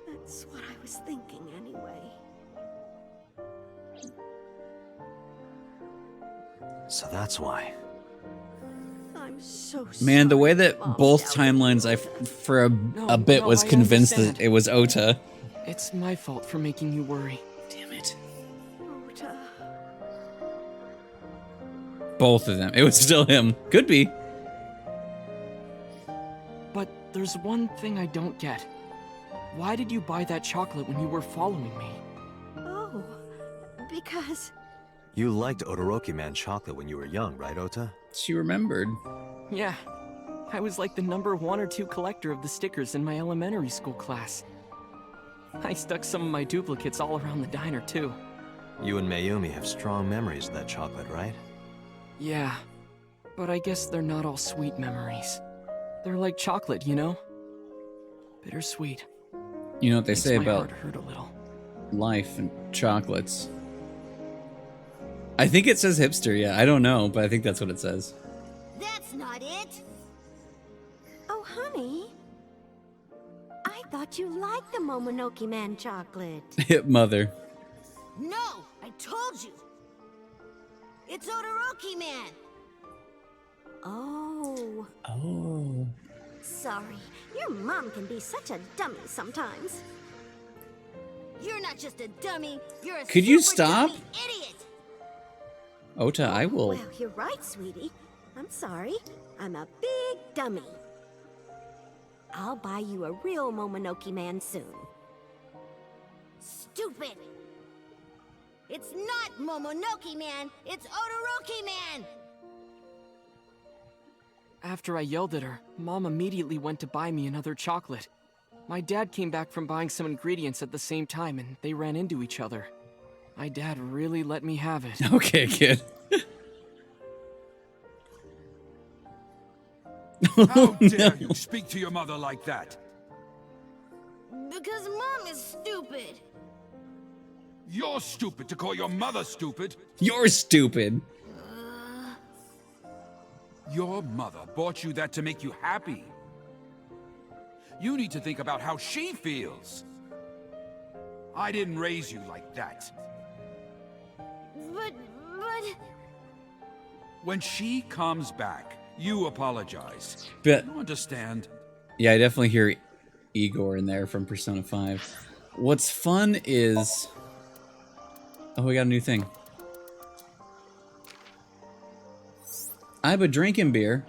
That's what I was thinking anyway. So that's why. I'm so Man, the way that both timelines, for a bit was convinced that it was Ota. It's my fault for making you worry. Damn it. Ota. Both of them. It was still him. Could be. But there's one thing I don't get. Why did you buy that chocolate when you were following me? Oh, because... You liked Todoroki Man chocolate when you were young, right, Ota? She remembered. Yeah. I was like the number 1 or 2 collector of the stickers in my elementary school class. I stuck some of my duplicates all around the diner, too. You and Mayumi have strong memories of that chocolate, right? Yeah. But I guess they're not all sweet memories. They're like chocolate, you know? Bittersweet. You know what they Makes say my about heart hurt a little. life and chocolates. I think it says hipster, yeah. I don't know, but I think that's what it says. That's not it. Oh, honey. I thought you liked the Momonoke Man chocolate. Hip mother. No, I told you. It's Todoroki Man. Oh. Oh. Sorry. Your mom can be such a dummy sometimes. You're not just a dummy, you're a Could you super stop? dummy idiot. Ota, I will. Well, you're right, sweetie. I'm sorry. I'm a big dummy. I'll buy you a real Momonoke Man soon. Stupid! It's not Momonoke Man, it's Todoroki Man! After I yelled at her, Mom immediately went to buy me another chocolate. My dad came back from buying some ingredients at the same time, and they ran into each other. My dad really let me have it. Okay, kid. How dare you speak to your mother like that? Because Mom is stupid. You're stupid to call your mother stupid. You're stupid. Your mother bought you that to make you happy. You need to think about how she feels. I didn't raise you like that. But... When she comes back, you apologize. But you understand? Yeah, I definitely hear Igor in there from Persona 5. What's fun is... Oh, we got a new thing. I've been drinking beer.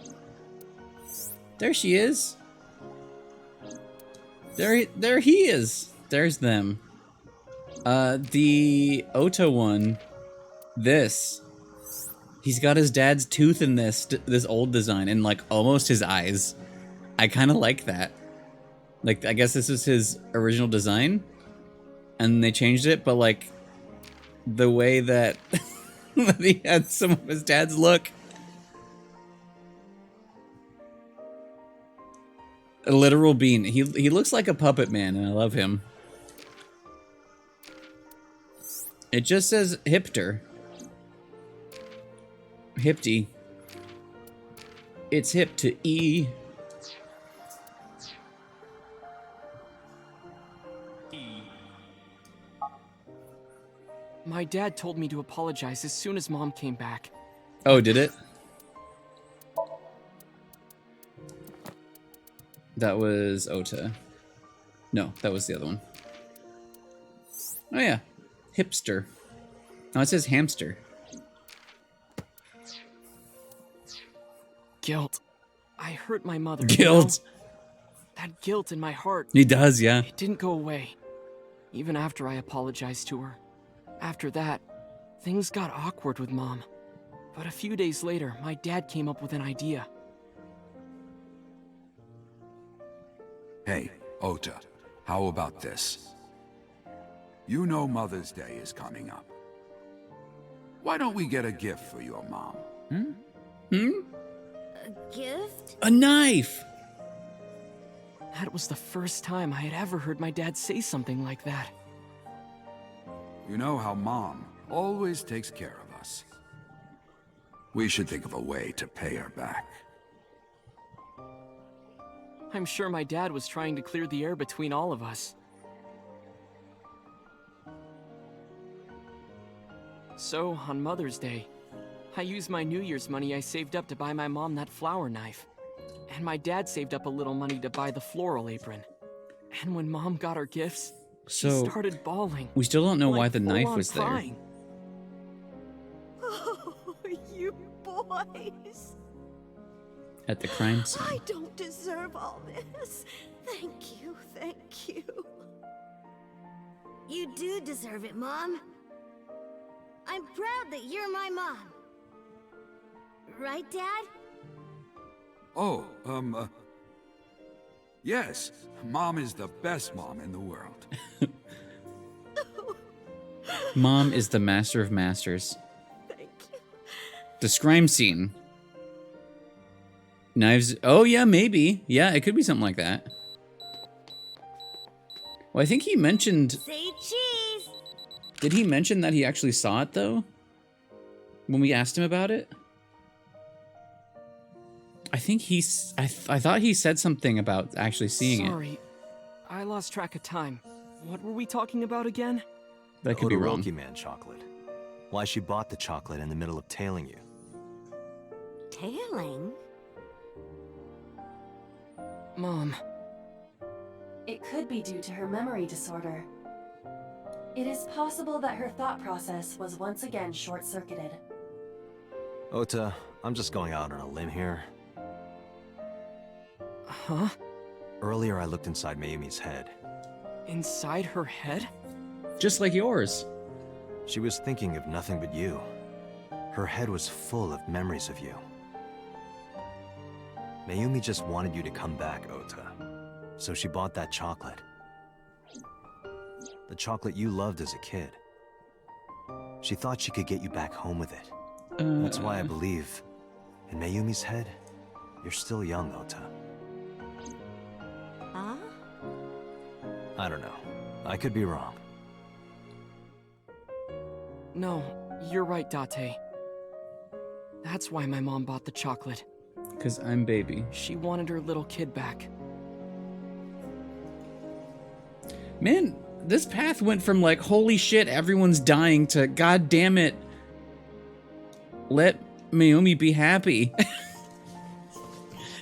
There she is. There he is. There's them. The Ota one. This. He's got his dad's tooth in this old design and like almost his eyes. I kind of like that. Like, I guess this is his original design and they changed it, but like the way that he had some of his dad's look. A literal bean. He looks like a puppet man and I love him. It just says Hipter. Hipty. It's hip to E. My dad told me to apologize as soon as Mom came back. Oh, did it? That was Ota. No, that was the other one. Oh yeah. Hipster. No, it says hamster. Guilt. I hurt my mother. Guilt. You know? That guilt in my heart. He does, yeah. It didn't go away. Even after I apologized to her. After that, things got awkward with Mom. But a few days later, my dad came up with an idea. Hey, Ota, how about this? You know Mother's Day is coming up. Why don't we get a gift for your mom? Hmm? A gift? A knife! That was the first time I had ever heard my dad say something like that. You know how Mom always takes care of us. We should think of a way to pay her back. I'm sure my dad was trying to clear the air between all of us. So, on Mother's Day, I used my New Year's money I saved up to buy my mom that flower knife. And my dad saved up a little money to buy the floral apron. And when Mom got her gifts, she started bawling. We still don't know like why the knife full-on was there. crying. Oh, you boys. At the crime scene. I don't deserve all this. Thank you, thank you. You do deserve it, Mom. I'm proud that you're my mom. Right, Dad? Oh, yes. Mom is the best mom in the world. Mom is the master of masters. Thank you. The crime scene. Knives. Oh, yeah, maybe. Yeah, it could be something like that. Well, I think he mentioned... Say cheese! Did he mention that he actually saw it, though? When we asked him about it? I think he's... I thought he said something about actually seeing it. Sorry, I lost track of time. What were we talking about again? That could be wrong. Todoroki Man chocolate. Why she bought the chocolate in the middle of tailing you. Tailing? Mom. It could be due to her memory disorder. It is possible that her thought process was once again short-circuited. Ota, I'm just going out on a limb here. Huh? Earlier I looked inside Mayumi's head. Inside her head? Just like yours. She was thinking of nothing but you. Her head was full of memories of you. Mayumi just wanted you to come back, Ota. So she bought that chocolate. The chocolate you loved as a kid. She thought she could get you back home with it. That's why I believe, in Mayumi's head, you're still young, Ota. Huh? I don't know. I could be wrong. No, you're right, Date. That's why my mom bought the chocolate. 'Cause I'm baby. She wanted her little kid back. Man, this path went from like, holy shit, everyone's dying to, god damn it, let Mayumi be happy.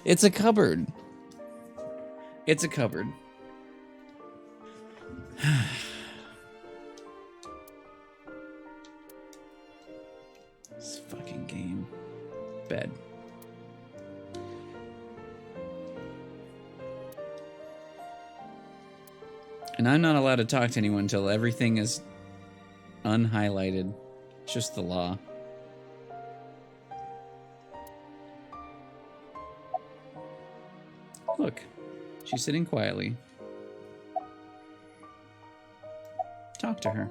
It's a cupboard. It's a cupboard. This fucking game. Bed. And I'm not allowed to talk to anyone until everything is unhighlighted. It's just the law. Look, she's sitting quietly. Talk to her.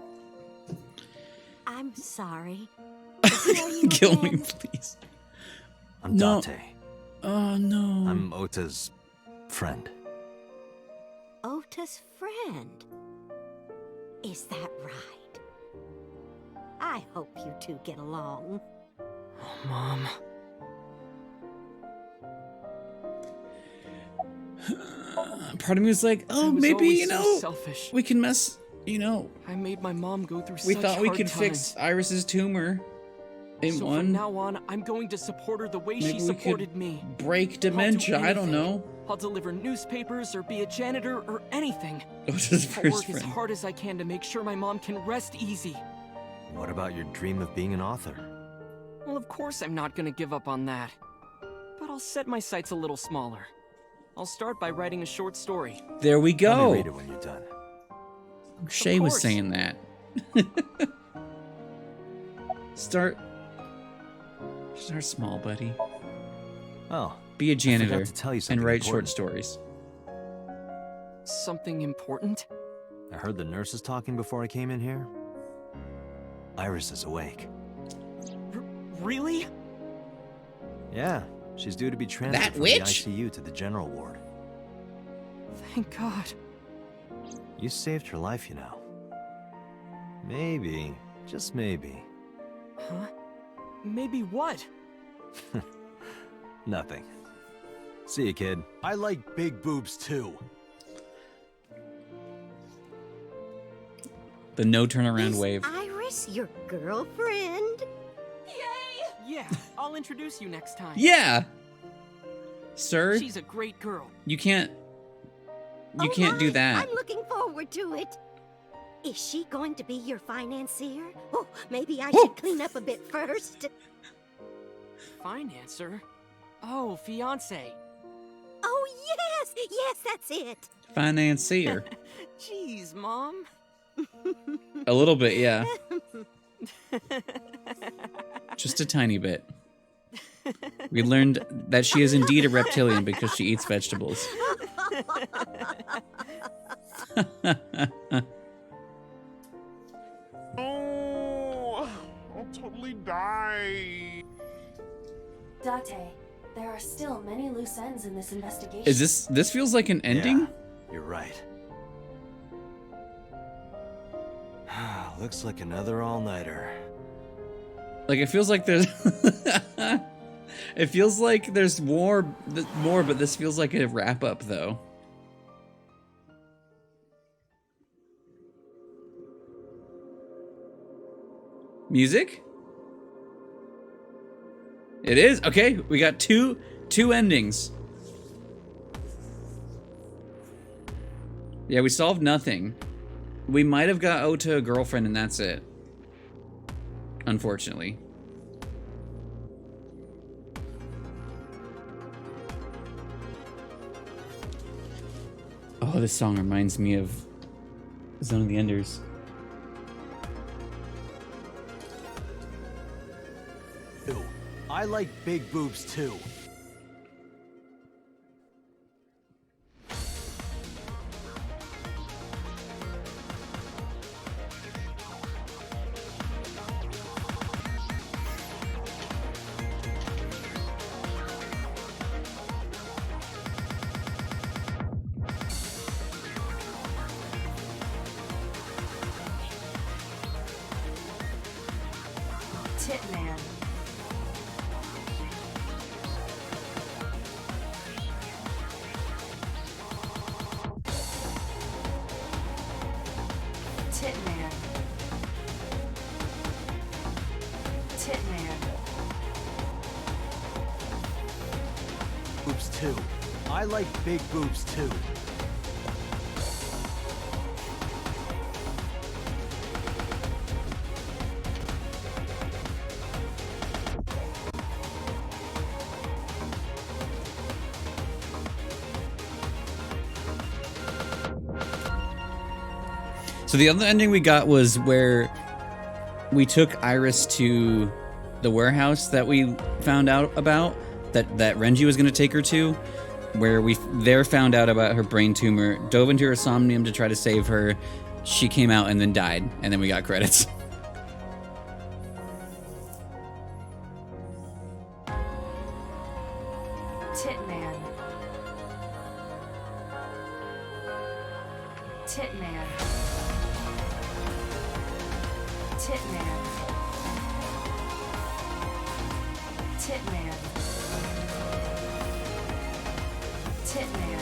I'm sorry. Kill me, please. I'm No. Dante. Oh, no. I'm Ota's friend. Ota's friend. Is that right? I hope you two get along. Mom. Part of me was like, oh, I was maybe, always you so know, selfish. we can mess, you know, I made my mom go through we such thought we hard could times. fix Iris's tumor in So one. from now on, I'm going to support her the way Maybe she we could supported me. break dementia, I don't anything. know. I'll deliver newspapers or be a janitor or anything. Ota's I'll first work as friend. hard as I can to make sure my mom can rest easy. What about your dream of being an author? Well, of course I'm not gonna give up on that. But I'll set my sights a little smaller. I'll start by writing a short story. There we Let go. me read it when you're done. Shay was course. saying that. Start small, buddy. Oh. Be a I forgot janitor to tell you and something write short important. stories. Something important? I heard the nurses talking before I came in here. Iris is awake. Really? Yeah, she's due to be transferred That from witch? the ICU to the general ward. Thank God. You saved her life, you know. Maybe, just maybe, Huh? Maybe what? nothing. See you, kid. I like big boobs too. The no turnaround Is wave. Iris your girlfriend? Yeah, I'll introduce you next time. Yeah. Sir, She's a great girl. you can't Oh do my, that. I'm looking forward to it. Is she going to be your financier? Oh, maybe I should clean up a bit first. Financer? Oh, fiance. Oh, yes! Yes, that's it. Financier. Jeez, Mom. A little bit, yeah. Just a tiny bit. We learned that she is indeed a reptilian because she eats vegetables. Oh, I'll totally die. Date, there are still many loose ends in this investigation. Is this feels like an ending? Yeah, you're right. Looks like another all-nighter. Like it feels like there's it feels like there's more, but this feels like a wrap up though. Music? It is? Okay, we got two endings. Yeah, we solved nothing. We might have got Ota a girlfriend and that's it. Unfortunately. Oh, this song reminds me of Zone of the Enders. I like big boobs too. Titman. too. I like big boobs too. So the other ending we got was where we took Iris to the warehouse that we found out about, that Renji was going to take her to, where we there found out about her brain tumor, dove into her somnium to try to save her. She came out and then died, and then we got credits. Titman. Titman. Titman. Titman. Titman.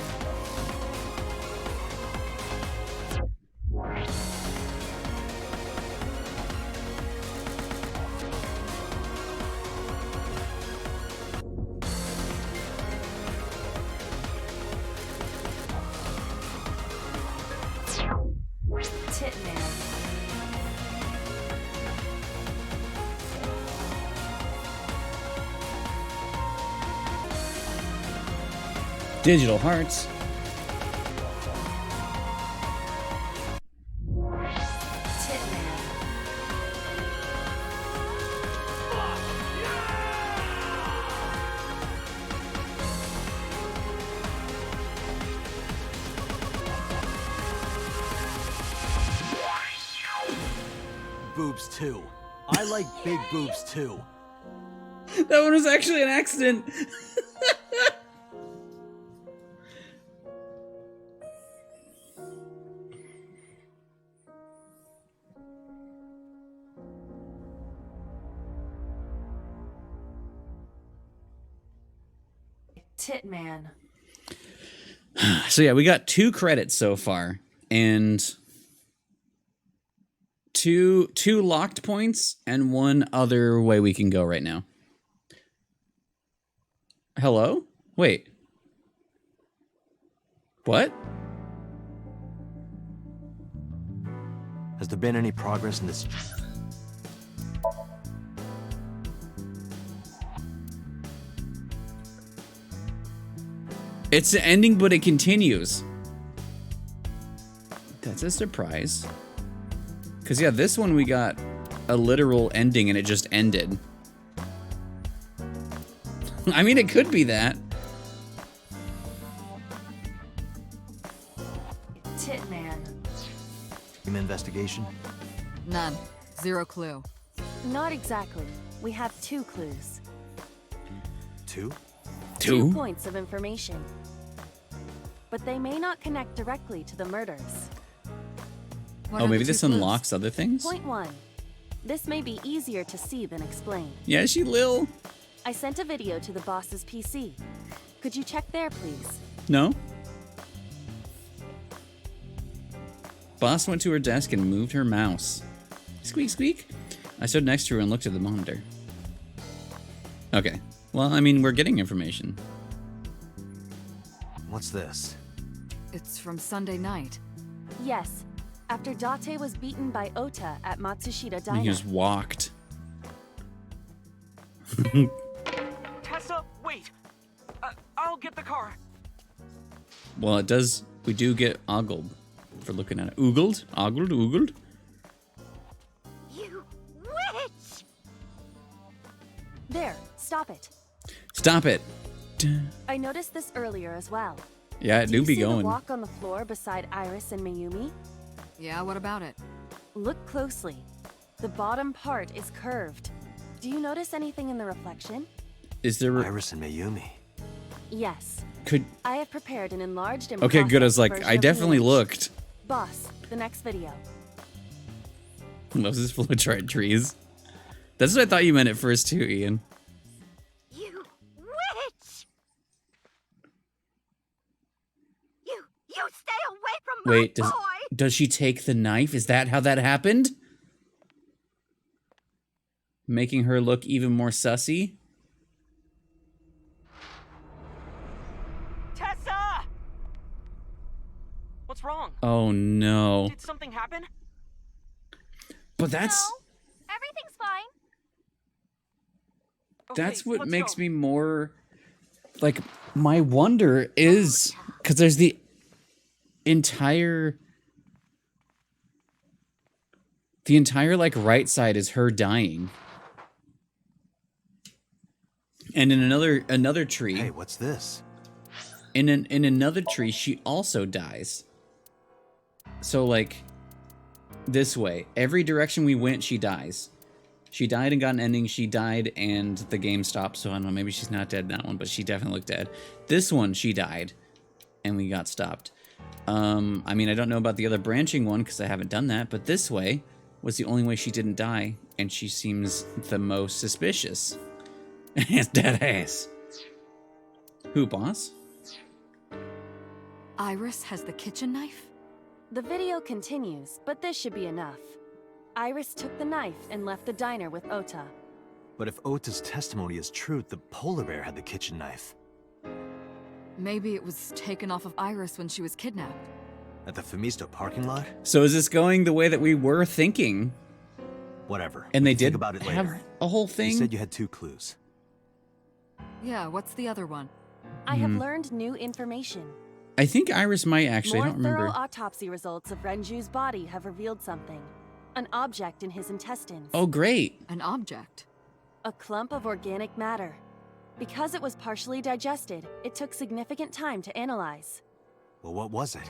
Titman. Digital Hearts. Boobs too. I like big boobs too. That one was actually an accident. Titman. So yeah, we got 2 credits so far, and two locked points, and 1 other way we can go right now. Hello? Wait. What? Has there been any progress in this? It's the ending, but it continues. That's a surprise. Because, yeah, this one we got a literal ending and it just ended. I mean, it could be that. Titman. Investigation? None. Zero clue. Not exactly. We have 2 clues. 2? 2 points of information. But they may not connect directly to the murders. Oh, maybe this unlocks other things? Point 1. This may be easier to see than explain. Yeah, she lil. I sent a video to the boss's PC. Could you check there, please? No? Boss went to her desk and moved her mouse. Squeak, squeak. I stood next to her and looked at the monitor. Okay. Well, I mean, we're getting information. What's this? It's from Sunday night. Yes. After Date was beaten by Ota at Matsushita Diner. He just walked. Tessa, wait! I'll get the car. Well, it does. We do get ogled for looking at it. Oogled? Ogled? Oogled? You witch! There, stop it. Stop it. I noticed this earlier as well. Yeah, it do you be see going. The walk on the floor beside Iris and Mayumi? Yeah, what about it? Look closely. The bottom part is curved. Do you notice anything in the reflection? Is there Iris and Mayumi? Yes. Could I have prepared an enlarged and okay, good. I was processed like, version I of the definitely image. looked. Boss, the next video. Loves his flowchart trees. That's what I thought you meant at first too, Ian. You witch! You stay away from Wait, my boy! does she take the knife? Is that how that happened? Making her look even more sussy? Oh no. Did something happen? But that's Everything's fine. that's what let's makes go. me more like my wonder is because there's the entire like right side is her dying. And in another tree. Hey, what's this? In another tree, she also dies. So like this way, every direction we went, she dies. She died and got an ending. She died and the game stopped. So I don't know. Maybe she's not dead in that one, but she definitely looked dead. This one, she died, and we got stopped. I mean, I don't know about the other branching one because I haven't done that. But this way was the only way she didn't die, and she seems the most suspicious. It's dead ass. Who, boss? Iris has the kitchen knife? The video continues, but this should be enough. Iris took the knife and left the diner with Ota. But if Ota's testimony is true, the polar bear had the kitchen knife. Maybe it was taken off of Iris when she was kidnapped. At the Femisto parking lot? So is this going the way that we were thinking? Whatever. And they Think did about it have later. a whole thing? You said you had 2 clues. Yeah, what's the other one? I have learned new information. I think Iris might actually. More I don't remember. thorough autopsy results of Renju's body have revealed something. An object in his intestines. Oh, great. An object? A clump of organic matter. Because it was partially digested, it took significant time to analyze. Well, what was it?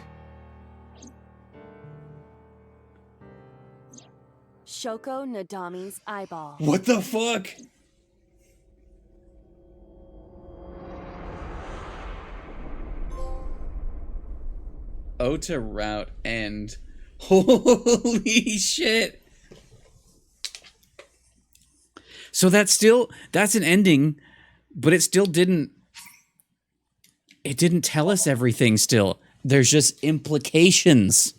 Shoko Nadami's eyeball. What the fuck? Ota route end. Holy shit. So that's an ending, but it still didn't tell us everything still. There's just implications.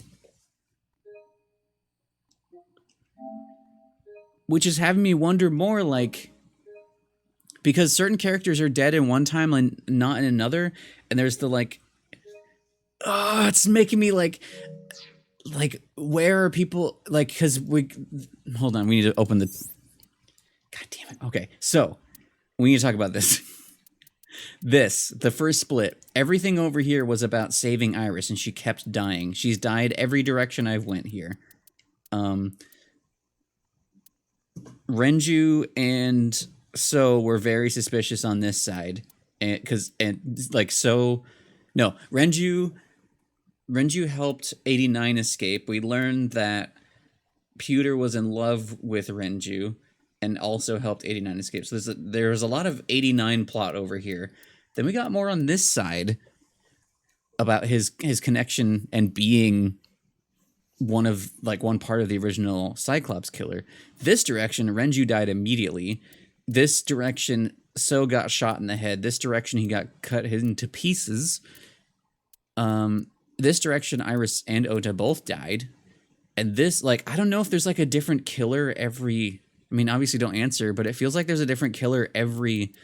Which is having me wonder more, like, because certain characters are dead in one timeline, not in another, and there's the like, oh, it's making me like where are people, like, because hold on, we need to open the, god damn it. Okay, so we need to talk about this. The first split, everything over here was about saving Iris, and she kept dying. She's died every direction I've went here. Renju and So were very suspicious on this side, and Renju helped 89 escape. We learned that Pewter was in love with Renju and also helped 89 escape. So there's a lot of 89 plot over here. Then we got more on this side about his connection and being one part of the original Cyclops killer. This direction, Renju died immediately. This direction, So got shot in the head. This direction, he got cut into pieces. This direction, Iris and Ota both died. And this, like, I don't know if there's like a different killer every, I mean, obviously don't answer, but it feels like there's a different killer every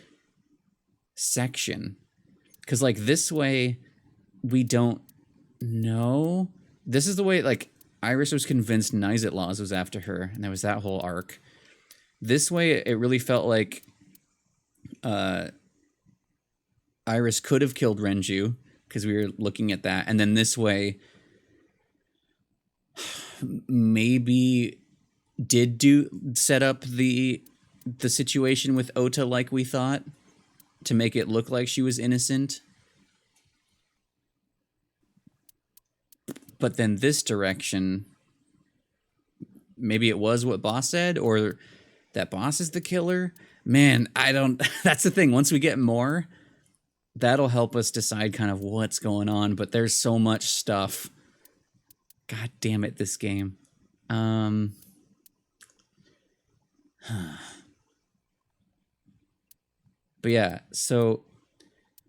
section. Because like this way, we don't know. This is the way, like, Iris was convinced Laws was after her, and there was that whole arc. This way, it really felt like Iris could have killed Renju, because we were looking at that. And then this way, maybe did set up the situation with Ota like we thought, to make it look like she was innocent. But then this direction, maybe it was what Boss said, or that Boss is the killer. Man, that's the thing. Once we get more, that'll help us decide kind of what's going on. But there's so much stuff. God damn it, this game. But yeah, so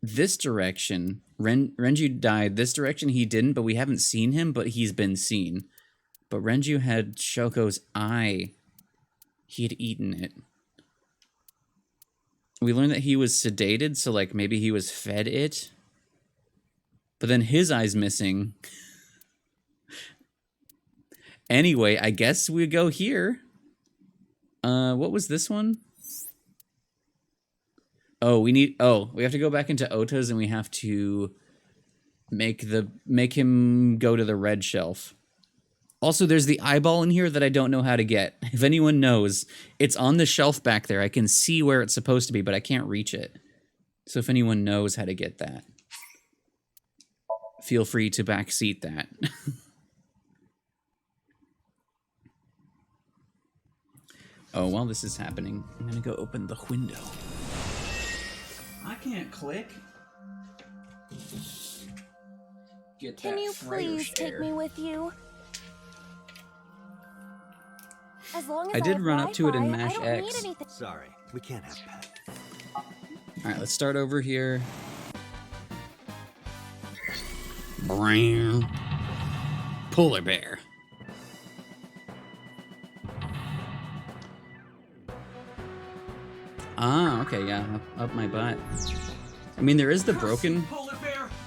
this direction, Renju died. This direction he didn't, but we haven't seen him, but he's been seen. But Renju had Shoko's eye. He had eaten it. We learned that he was sedated, so like maybe he was fed it. But then his eye's missing. Anyway, I guess we go here. What was this one? Oh, we have to go back into Ota's and we have to make him go to the red shelf. Also, there's the eyeball in here that I don't know how to get. If anyone knows, it's on the shelf back there. I can see where it's supposed to be, but I can't reach it. So if anyone knows how to get that, feel free to backseat that. Oh, while this is happening, I'm gonna go open the window. I can't click. Get Can that you please take me with you? As long as I did have run up to it and Wi-Fi, mash I don't X. need anything. Sorry, we can't have pets. Alright, let's start over here. Brown. Polar bear. Ah, okay, yeah, up my butt. I mean, there is the broken,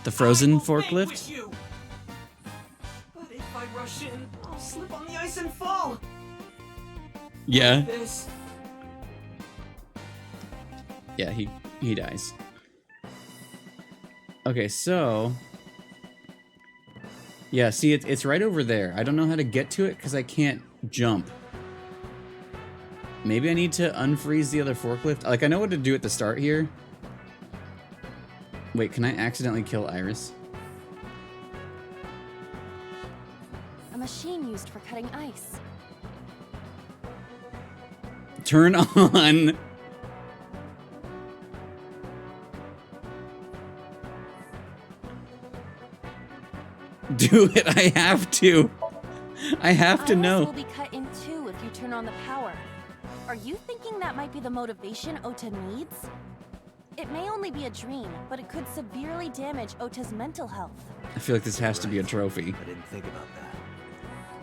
the frozen forklift. But if I rush in, I'll slip on the ice and fall. Yeah. This. Yeah, he dies. Okay, so... Yeah, see, it's right over there. I don't know how to get to it because I can't jump. Maybe I need to unfreeze the other forklift. Like, I know what to do at the start here. Wait, can I accidentally kill Iris? A machine used for cutting ice. Turn on! Do it, I have to. I have to know. Iris will be cut in two if you turn on the power. Are you thinking that might be the motivation Ota needs? It may only be a dream, but it could severely damage Ota's mental health. I feel like this has to be a trophy. I didn't think about that.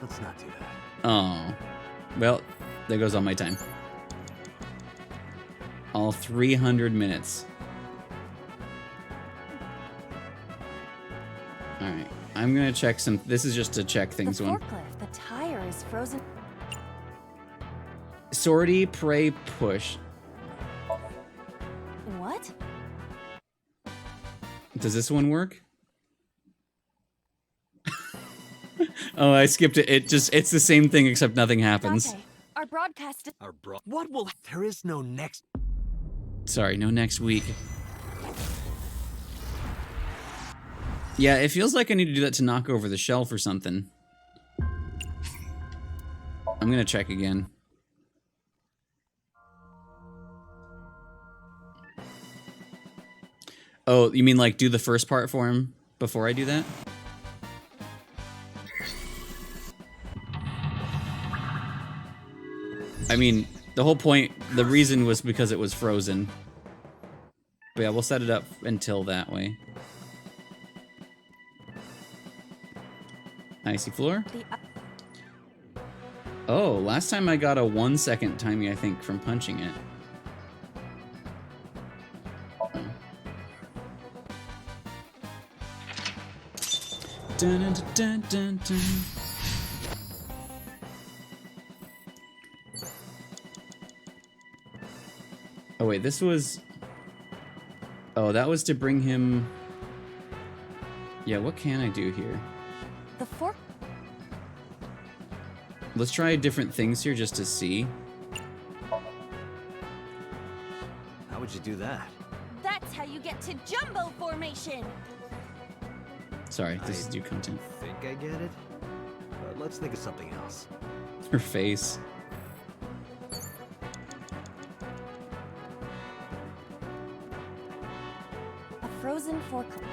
Let's not do that. Oh. Well, there goes all my time. All 300 minutes. Alright. I'm gonna check some... This is just to check things. The forklift, the tire is frozen. Sortie, pray, push. What? Does this one work? Oh, I skipped it. It's the same thing except nothing happens. Dante, our broadcast... What will... There is no next... Sorry, no next week. Yeah, it feels like I need to do that to knock over the shelf or something. I'm gonna check again. Oh, you mean like do the first part for him before I do that? I mean, the whole point, the reason was because it was frozen. But yeah, we'll set it up until that way. Icy floor. Oh, last time I got a 1 second timing, I think, from punching it. Dun, dun, dun, dun, dun. Oh wait, this was... Oh, that was to bring him... Yeah, what can I do here? The fork... Let's try different things here just to see. How would you do that? That's how you get to jumbo formation! Sorry, this is new content. I think I get it. But let's think of something else. Her face. A frozen forklift.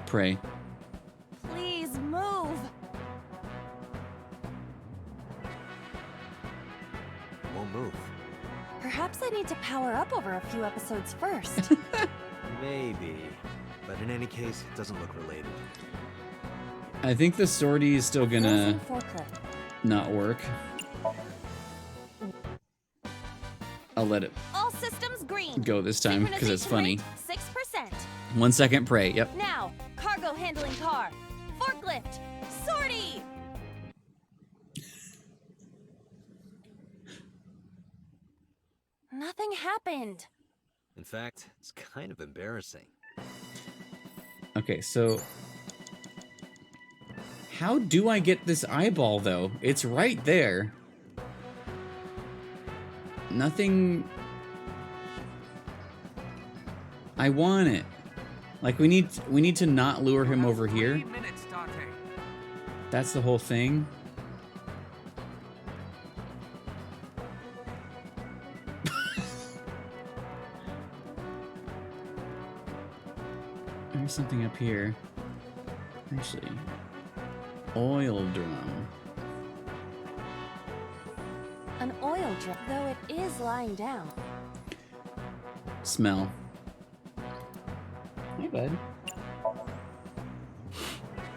Pray. Please move! Won't move. Perhaps I need to power up over a few episodes first. Maybe. But in any case, it doesn't look related. I think the sortie is still gonna not work. I'll let it All systems green. go this time because it's funny. 6%. 1 second pray, yep. Now, cargo handling car. Forklift. forklift! Sortie! Nothing happened. In fact, it's kind of embarrassing. Okay, so how do I get this eyeball though? It's right there. Nothing. I want it. Like we need to not lure him over here. That's the whole thing. There's something up here. Actually, oil drum. An oil drum, though it is lying down. Smell. Hey, bud.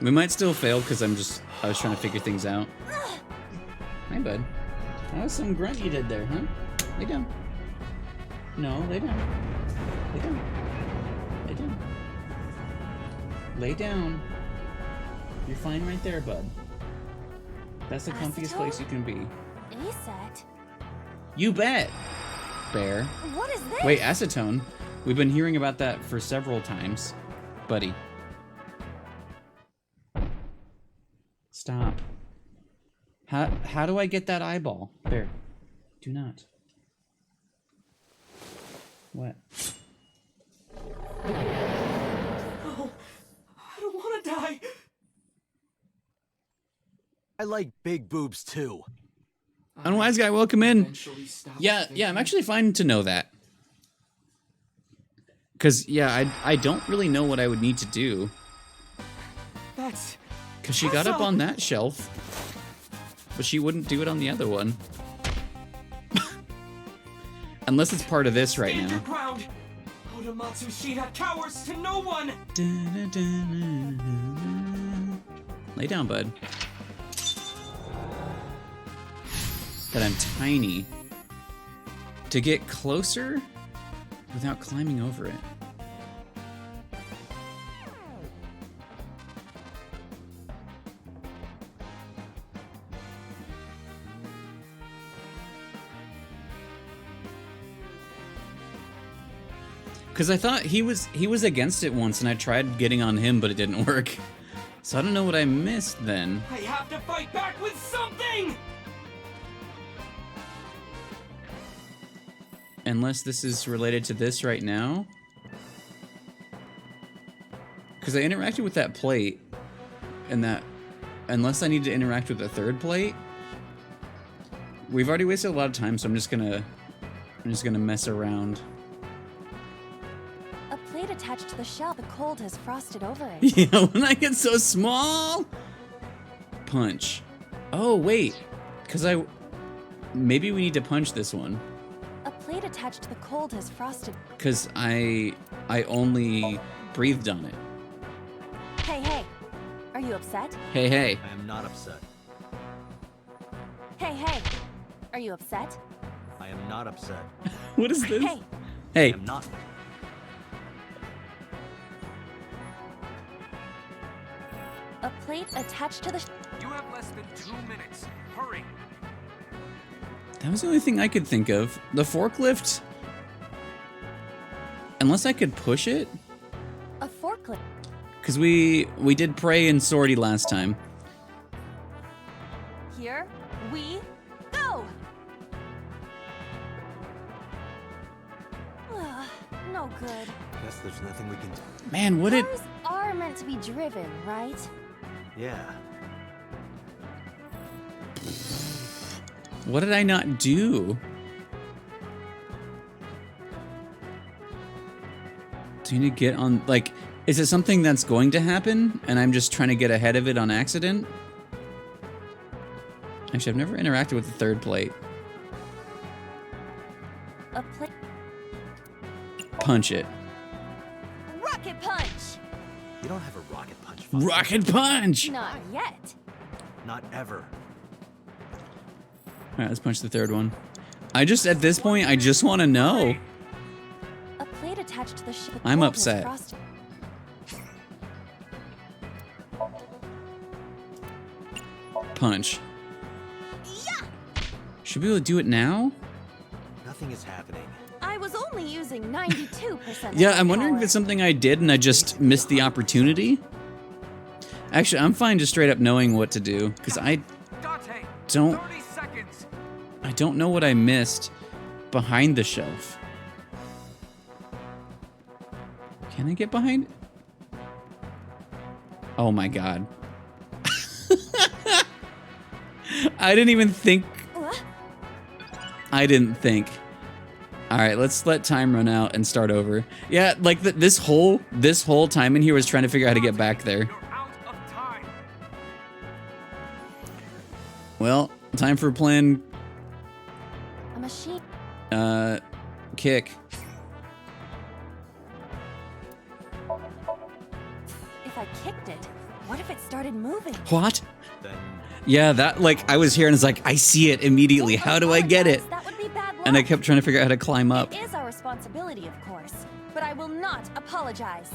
We might still fail because I was trying to figure things out. Hey, bud. That was some grunt you did there, huh? Lay down. No, lay down. Lay down. Lay down. Lay down. You're fine right there, bud. That's the comfiest place you can be. ASAT? You bet, Bear. What is this? Wait, acetone? We've been hearing about that for several times. Buddy. Stop. How do I get that eyeball? Bear. Do not. What? Oh, I don't want to die. I like big boobs too. Unwise guy, welcome in. Yeah, I'm actually fine to know that. Because, yeah, I don't really know what I would need to do. That's... Because she got up on that shelf, but she wouldn't do it on the other one. Unless it's part of this right now. Stand your ground. Odamatsu Shida cowers to no one. Lay down, bud. That I'm tiny. To get closer without climbing over it. Because I thought he was against it once, and I tried getting on him, but it didn't work. So I don't know what I missed then. I have to fight back with something! Unless this is related to this right now. Because I interacted with that plate, and that... Unless I need to interact with the third plate... We've already wasted a lot of time, so I'm just gonna mess around. A plate attached to the shell. The cold has frosted over it. Yeah, when I get so small! Punch. Oh, wait. Because maybe we need to punch this one. A plate attached to the cold has frosted. Because I only breathed on it. Hey. Are you upset? Hey. I am not upset. Hey. Are you upset? I am not upset. What is this? Hey. Hey. I am not. A plate attached to the... You have less than 2 minutes. Hurry. That was the only thing I could think of. The forklift... Unless I could push it? A forklift. Because we did pray and sortie last time. Here we go! No good. Guess there's nothing we can do. Man, what did... Cars are meant to be driven, right? Yeah. What did I not do? Do you need to get on... Like, is it something that's going to happen, and I'm just trying to get ahead of it on accident? Actually, I've never interacted with the third plate. A plate... Punch it. Rocket punch! You don't have a rocket punch. Rocket punch! Not yet. Not ever. Alright, let's punch the third one. At this point, I just want to know. A plate attached to the ship. I'm upset. punch. Should be able to do it now? Nothing is happening. I was only using 92%. Yeah, I'm wondering if it's something I did and I just missed the opportunity. Actually, I'm fine just straight up knowing what to do, because I don't know what I missed behind the shelf. Can I get behind it? Oh my god. I didn't even think. I didn't think. All right, let's let time run out and start over. Yeah, like this whole time in here was trying to figure out how to get back there. Well, time for plan. A machine. Kick. If I kicked it, what if it started moving? What? Yeah, that, like, I was here and it's like, I see it immediately. How do I get it? That would be bad luck. And I kept trying to figure out how to climb up. It is our responsibility, of course, but I will not apologize.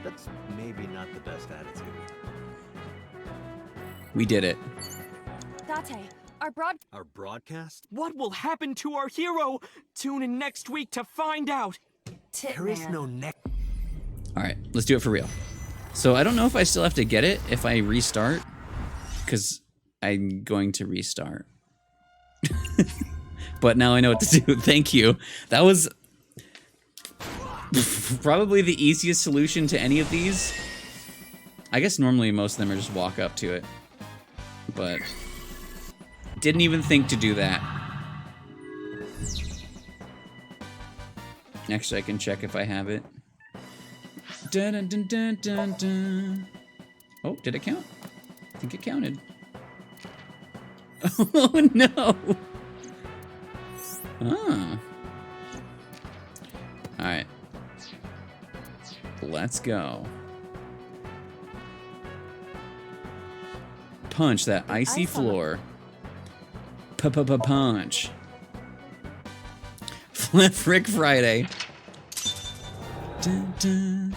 That's maybe not the best attitude. We did it. Date, Our broadcast? What will happen to our hero? Tune in next week to find out. There is no next. All right, let's do it for real. So I don't know if I still have to get it if I restart, because I'm going to restart. But now I know what to do. Thank you. That was probably the easiest solution to any of these. I guess normally most of them are just walk up to it, but didn't even think to do that. Actually, I can check if I have it. Dun, dun, dun, dun, dun, dun. Oh, did it count? I think it counted. Oh no! Ah. Alright. Let's go. Punch that icy floor. Punch. Frick Friday. Dun, dun.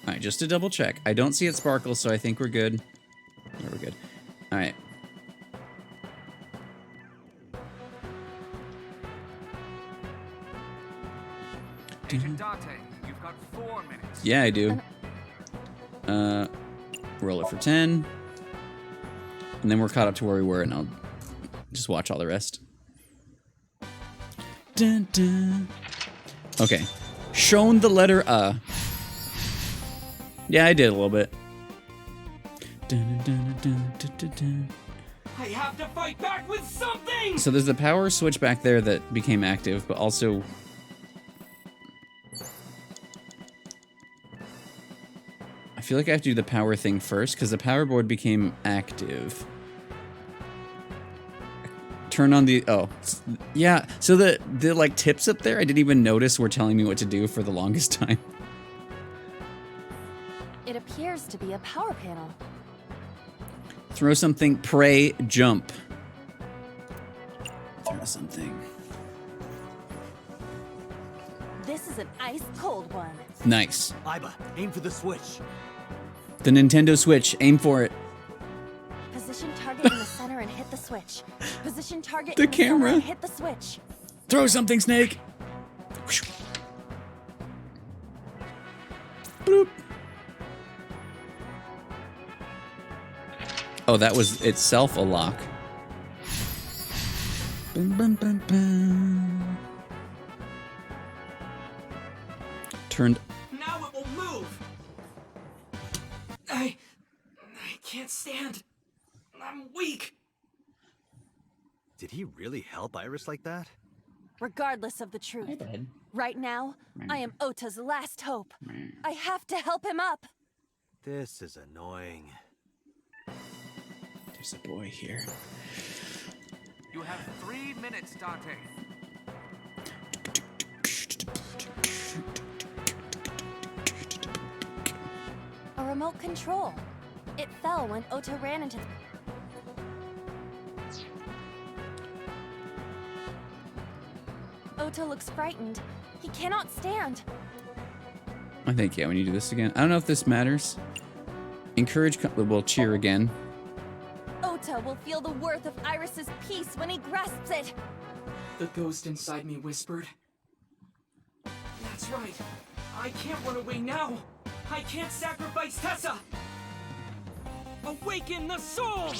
Alright, just to double check. I don't see it sparkle, so I think we're good. Yeah, we're good. Alright. Agent Date, you've got 4 minutes. Yeah, I do. Roll it for 10. And then we're caught up to where we were, and I'll just watch all the rest. Dun, dun. Okay. Shown the letter Yeah, I did a little bit. Dun, dun, dun, dun, dun, dun. I have to fight back with something! So there's the power switch back there that became active, but also... I feel like I have to do the power thing first, because the power board became active. Turn on the... Oh. Yeah, so the like, tips up there I didn't even notice were telling me what to do for the longest time. It appears to be a power panel. Throw something, pray, jump. Throw something. This is an ice-cold one. Nice. Iba, aim for the switch. The Nintendo Switch, aim for it. Position target in the center and hit the switch. Position target The in the center camera. and hit the switch. Throw something, Snake. Bloop. Oh, that was itself a lock. Bum, bum, bum, bum. Turned. Now it will move! I can't stand. I'm weak. Did he really help Iris like that? Regardless of the truth, right now, I am Ota's last hope. I have to help him up. This is annoying. There's a boy here. You have 3 minutes, Date. A remote control. It fell when Ota ran into... Ota looks frightened. He cannot stand. I think, yeah, when you do this again. I don't know if this matters. We'll cheer again. Ota will feel the worth of Iris's peace when he grasps it. The ghost inside me whispered. That's right. I can't run away now. I can't sacrifice Tessa. Awaken the soul.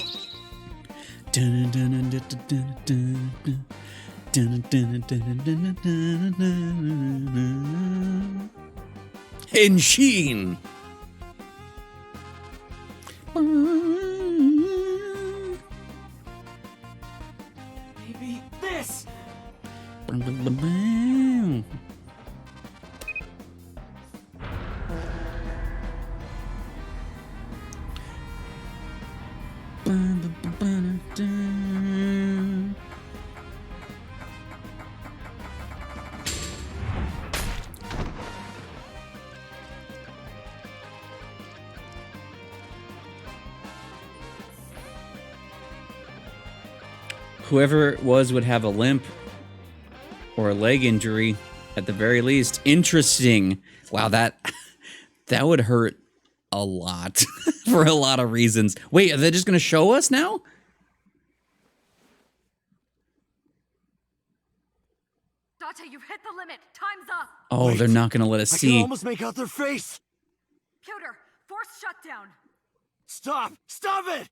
Henshin. Maybe this. Whoever it was would have a limp or a leg injury at the very least. Interesting. Wow, that would hurt a lot for a lot of reasons. Wait, are they just going to show us now? Date, you've hit the limit. Time's up. Oh, wait, they're not going to let us see. I can almost make out their face. Pewter, force shutdown. Stop! Stop it!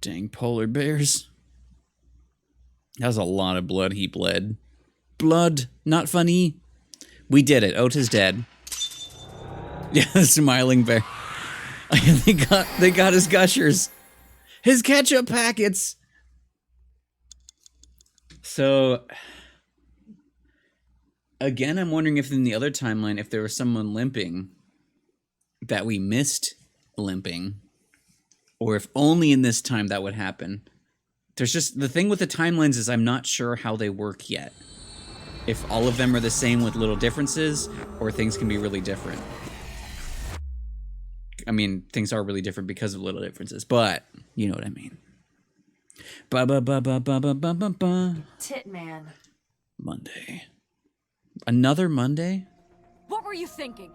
Dang polar bears. That was a lot of blood he bled. Blood, not funny. We did it. Ota's dead. Yeah, the smiling bear. they got his gushers. His ketchup packets. So again, I'm wondering if in the other timeline, if there was someone limping that we missed limping, or if only in this time that would happen. There's just, the thing with the timelines is I'm not sure how they work yet. If all of them are the same with little differences, or things can be really different. I mean, things are really different because of little differences, but you know what I mean. Titman. Monday. Another Monday? What were you thinking?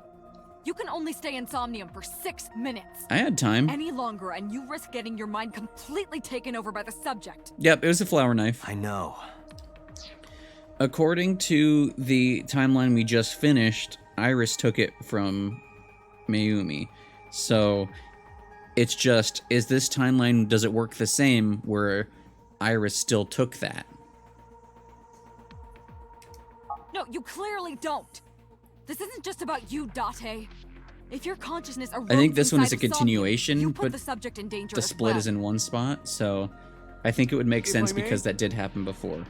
You can only stay in Somnium for 6 minutes. I had time. Any longer, and you risk getting your mind completely taken over by the subject. Yep, it was a flower knife. I know. According to the timeline we just finished, Iris took it from Mayumi. So it's just, is this timeline, does it work the same where Iris still took that? No, you clearly don't. This isn't just about you, Date. If your consciousness erodes I think this one is a inside of continuation, Somnium, you put but the subject in danger the as split well. is in one spot, so I think it would make If sense I may? because that did happen before.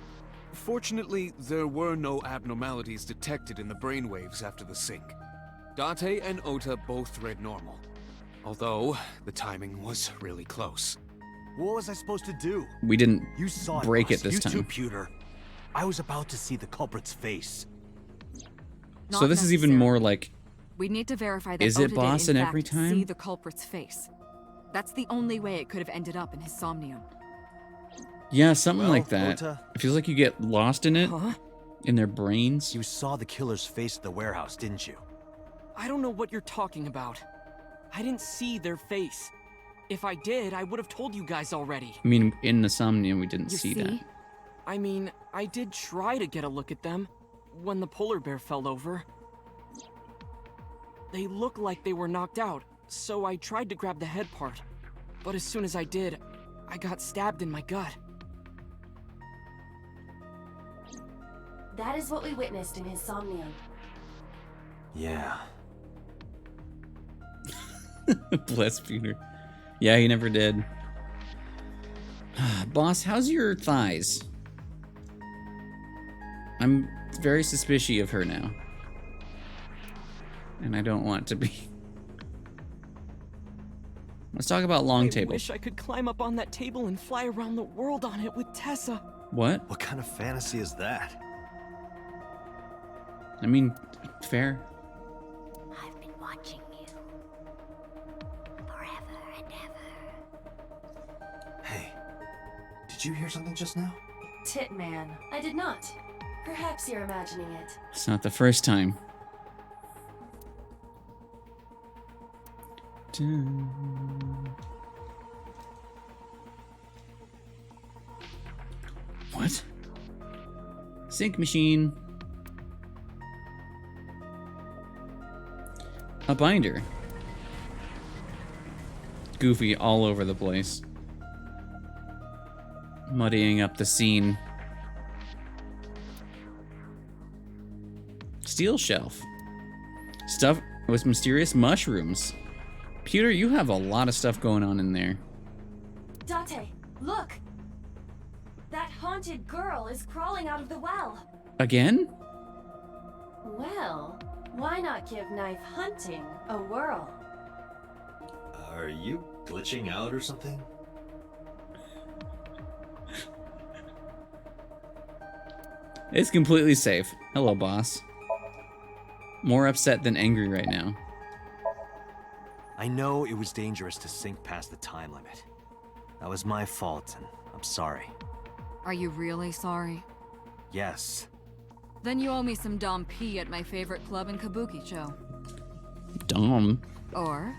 Fortunately, there were no abnormalities detected in the brainwaves after the sync. Date and Ota both read normal. Although, the timing was really close. What was I supposed to do? We didn't You saw break boss. it this you time. too, Pewter. I was about to see the culprit's face. So this is even more like, We need to verify that is it Ota did, boss in in fact, every time? see the culprit's face. That's the only way it could have ended up in his Somnium. yeah, something Well, like that. Ota? It feels like you get lost in it, in their brains. You saw the killer's face at the warehouse, didn't you? I don't know what you're talking about. I didn't see their face. If I did, I would have told you guys already. I mean, in the Somnium, we didn't see that. I mean, I did try to get a look at them when the polar bear fell over. They looked like they were knocked out, so I tried to grab the head part. But as soon as I did, I got stabbed in my gut. That is what we witnessed in his Somnium. Yeah. Bless Peter. Yeah, he never did. Boss, how's your thighs? I'm very suspicious of her now. And I don't want to be. Let's talk about long I table. wish I could climb up on that table and fly around the world on it with Tessa. What? What kind of fantasy is that? I mean, fair. Did you hear something just now? Tit man, I did not. Perhaps you're imagining it. It's not the first time. What? Sync machine. A binder. Goofy all over the place. Muddying up the scene. Steel shelf. Stuff with mysterious mushrooms. Pewter, you have a lot of stuff going on in there. Date, look! That haunted girl is crawling out of the well. Again? Well, why not give knife hunting a whirl? Are you glitching out or something? It's completely safe. Hello, boss. More upset than angry right now. I know it was dangerous to sink past the time limit. That was my fault, and I'm sorry. Are you really sorry? Yes. Then you owe me some Dom P at my favorite club in Kabukicho. Dom. Or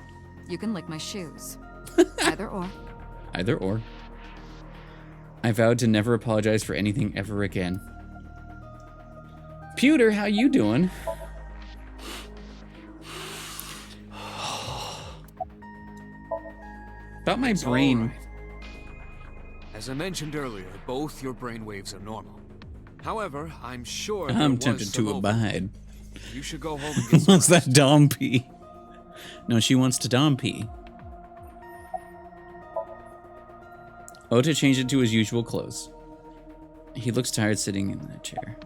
you can lick my shoes. Either or. Either or. I vowed to never apologize for anything ever again. Pewter, how you doing? About my brain. All right. As I mentioned earlier, both your brainwaves are normal. However, I'm sure I'm tempted to abide. You should go home and get some What's that Dom P? No, she wants to Dom P. Ota changed it to his usual clothes. He looks tired sitting in the chair.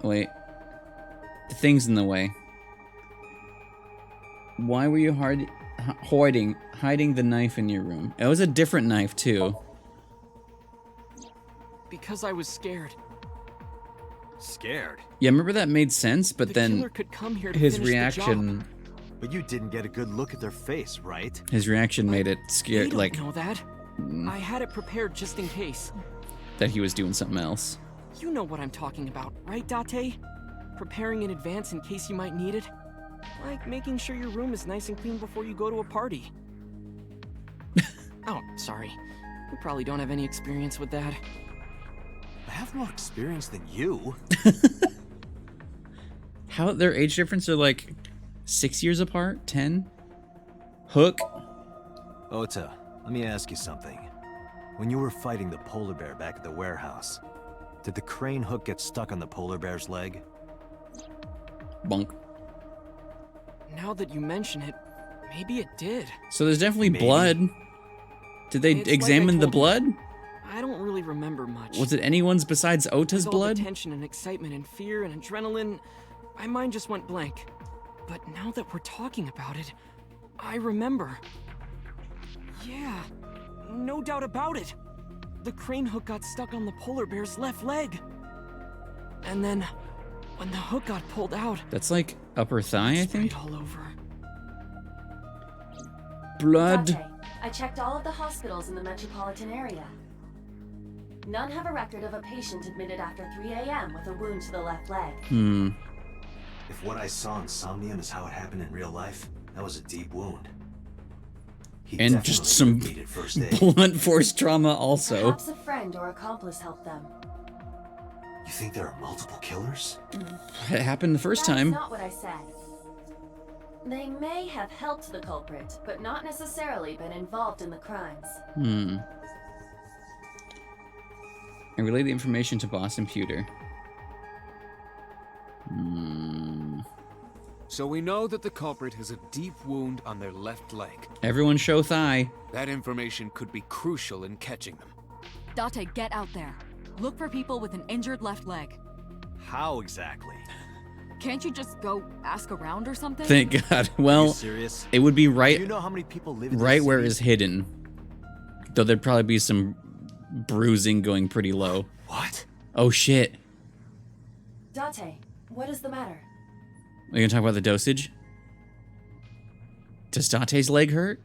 Wait. The thing's in the way. Why were you hiding the knife in your room? It was a different knife, too. Because I was scared. Scared? Yeah, remember that made sense, but then killer could come here to his finish the reaction... job. But you didn't get a good look at their face, right? His reaction made it I scared, don't like... know that. I had it prepared just in case. that he was doing something else. You know what I'm talking about, right, Date? Preparing in advance in case you might need it. Like making sure your room is nice and clean before you go to a party. Oh, sorry. You probably don't have any experience with that. I have more experience than you. How their age difference are like 6 years apart? 10? Hook? Ota, let me ask you something. When you were fighting the polar bear back at the warehouse, did the crane hook get stuck on the polar bear's leg? Bonk. Now that you mention it, maybe it did. So there's definitely blood. Did they examine the blood? I don't really remember much. Was it anyone's besides Ota's With all blood? the tension and excitement and fear and adrenaline, my mind just went blank. But now that we're talking about it, I remember. Yeah, no doubt about it. The crane hook got stuck on the polar bear's left leg. And then, when the hook got pulled out... That's like upper thigh, I think? all over. Blood. Date, I checked all of the hospitals in the metropolitan area. None have a record of a patient admitted after 3 a.m. with a wound to the left leg. If what I saw in Somnium is how it happened in real life, that was a deep wound. He And just some needed first aid. blunt force trauma also. Perhaps a friend or accomplice helped them. You think there are multiple killers? It happened the first time. That's not what I said. They may have helped the culprit, but not necessarily been involved in the crimes. I relay the information to boss and Pewter. So we know that the culprit has a deep wound on their left leg. Everyone show thigh. That information could be crucial in catching them. Date, get out there. Look for people with an injured left leg. How exactly? Can't you just go ask around or something? Thank God. Well, serious? it would be right, Do you know how many people live in right this where city? it's hidden. Though there'd probably be some bruising going pretty low. What? Oh shit. Date, what is the matter? Are you gonna talk about the dosage? Does Date's leg hurt?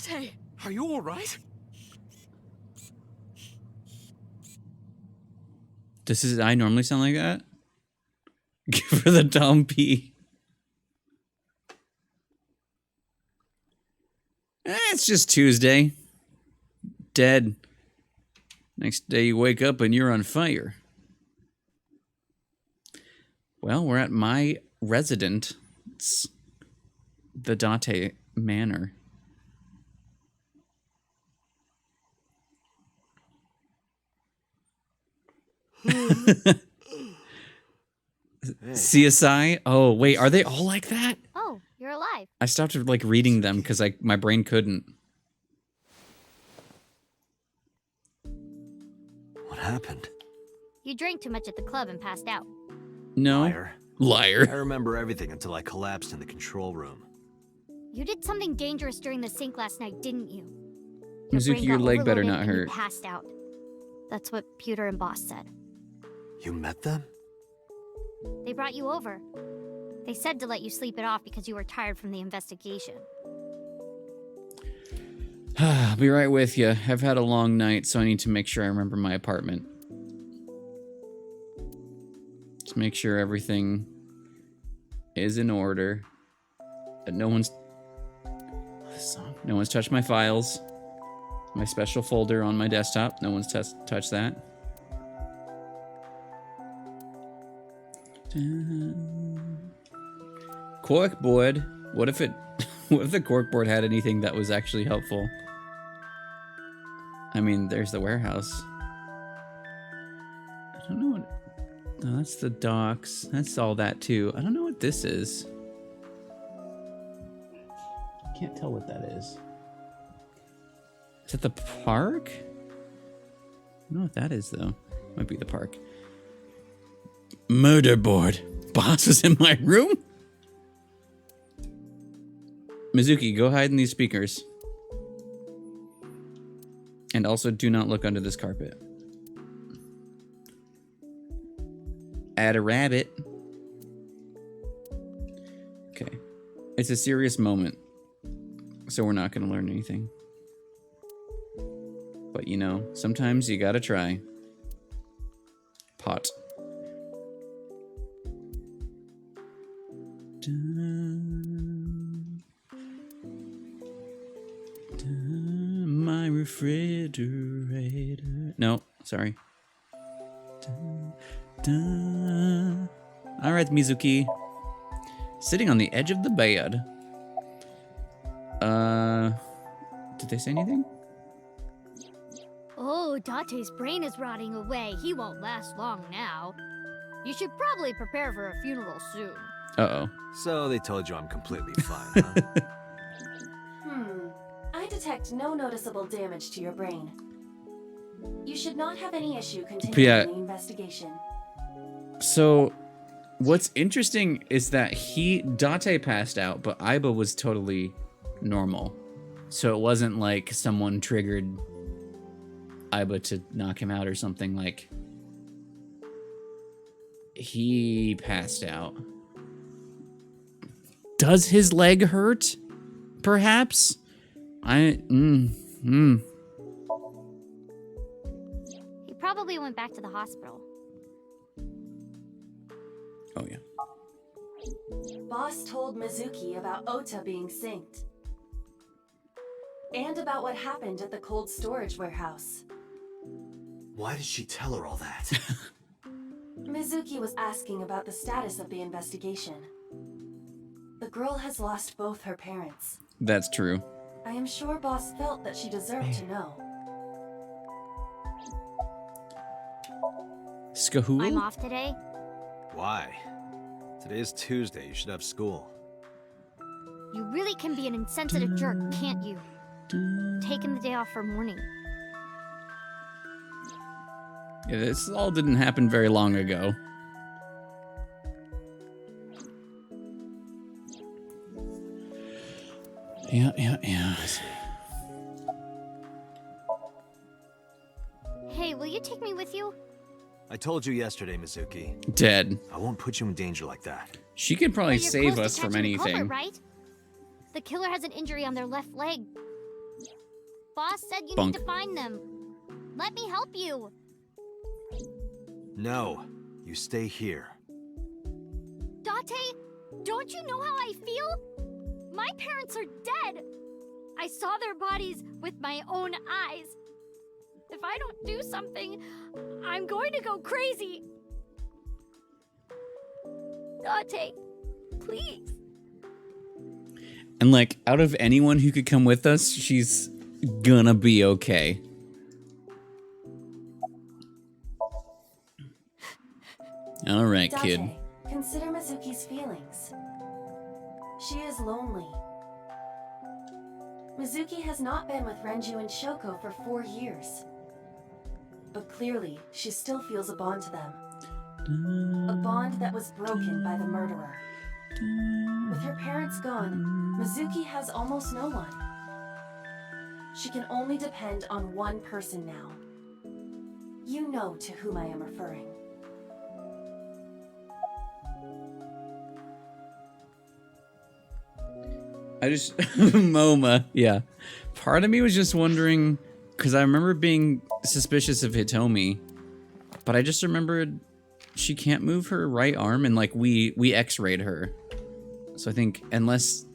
Date! Are you alright? Does I normally sound like that? Give her the dumb pee. It's just Tuesday. Dead. Next day you wake up and you're on fire. Well, we're at my residence, the Date Manor. CSI? Oh, wait, are they all like that? Oh, you're alive. I stopped like reading them because my brain couldn't. What happened? You drank too much at the club and passed out. No. Liar. I remember everything until I collapsed in the control room. You did something dangerous during the sink last night, didn't you? Your Mizuki, brain your got leg better overloaded not and you hurt. passed out. That's what Pewter and Boss said. You met them? They brought you over. They said to let you sleep it off because you were tired from the investigation. I'll be right with you. I've had a long night, so I need to make sure I remember my apartment. Just make sure everything is in order. That no one's touched my files. My special folder on my desktop. No one's touched that. Corkboard. What if the corkboard had anything that was actually helpful? I mean, there's the warehouse. I don't know what... No, that's the docks. That's all that too. I don't know what this is. I can't tell what that is. Is it the park? I don't know what that is though. Might be the park. Murder board. Boss is in my room? Mizuki, go hide in these speakers. And also do not look under this carpet. Add a rabbit. Okay. It's a serious moment. So we're not going to learn anything. But you know, sometimes you gotta try. Pot. My refrigerator. No, sorry. Alright, Mizuki. Sitting on the edge of the bed. Did they say anything? Oh, Date's brain is rotting away. He won't last long now. You should probably prepare for a funeral soon. Uh-oh. So they told you I'm completely fine, huh? I detect no noticeable damage to your brain. You should not have any issue continuing the investigation. So, what's interesting is that Date passed out, but Aiba was totally normal. So it wasn't like someone triggered Aiba to knock him out or something. Like, he passed out. Does his leg hurt? Perhaps? He probably went back to the hospital. Oh, yeah. Boss told Mizuki about Ota being synced. And about what happened at the cold storage warehouse. Why did she tell her all that? Mizuki was asking about the status of the investigation. The girl has lost both her parents. That's true. I am sure Boss felt that she deserved to know. Skahul? I'm off today. Why? Today is Tuesday. You should have school. You really can be an insensitive jerk, can't you? Taking the day off for mourning. Yeah, this all didn't happen very long ago. Yeah. Hey, will you take me with you? I told you yesterday, Mizuki. Dead. I won't put you in danger like that. She could probably Well, you're save close us to from catching the anything. culprit, right? The killer has an injury on their left leg. Boss said you Bunk. need to find them. Let me help you. No, you stay here. Date, don't you know how I feel? My parents are dead. I saw their bodies with my own eyes. If I don't do something, I'm going to go crazy. Date, please. And like, out of anyone who could come with us, she's gonna be okay. All right, kid. Date, consider Mizuki's feelings. She is lonely. Mizuki has not been with Renju and Shoko for 4 years. But clearly, she still feels a bond to them. A bond that was broken by the murderer. With her parents gone, Mizuki has almost no one. She can only depend on one person now. You know to whom I am referring. I just MoMA, yeah. Part of me was just wondering, because I remember being suspicious of Hitomi, but I just remembered she can't move her right arm, and like we X-rayed her. So I think unless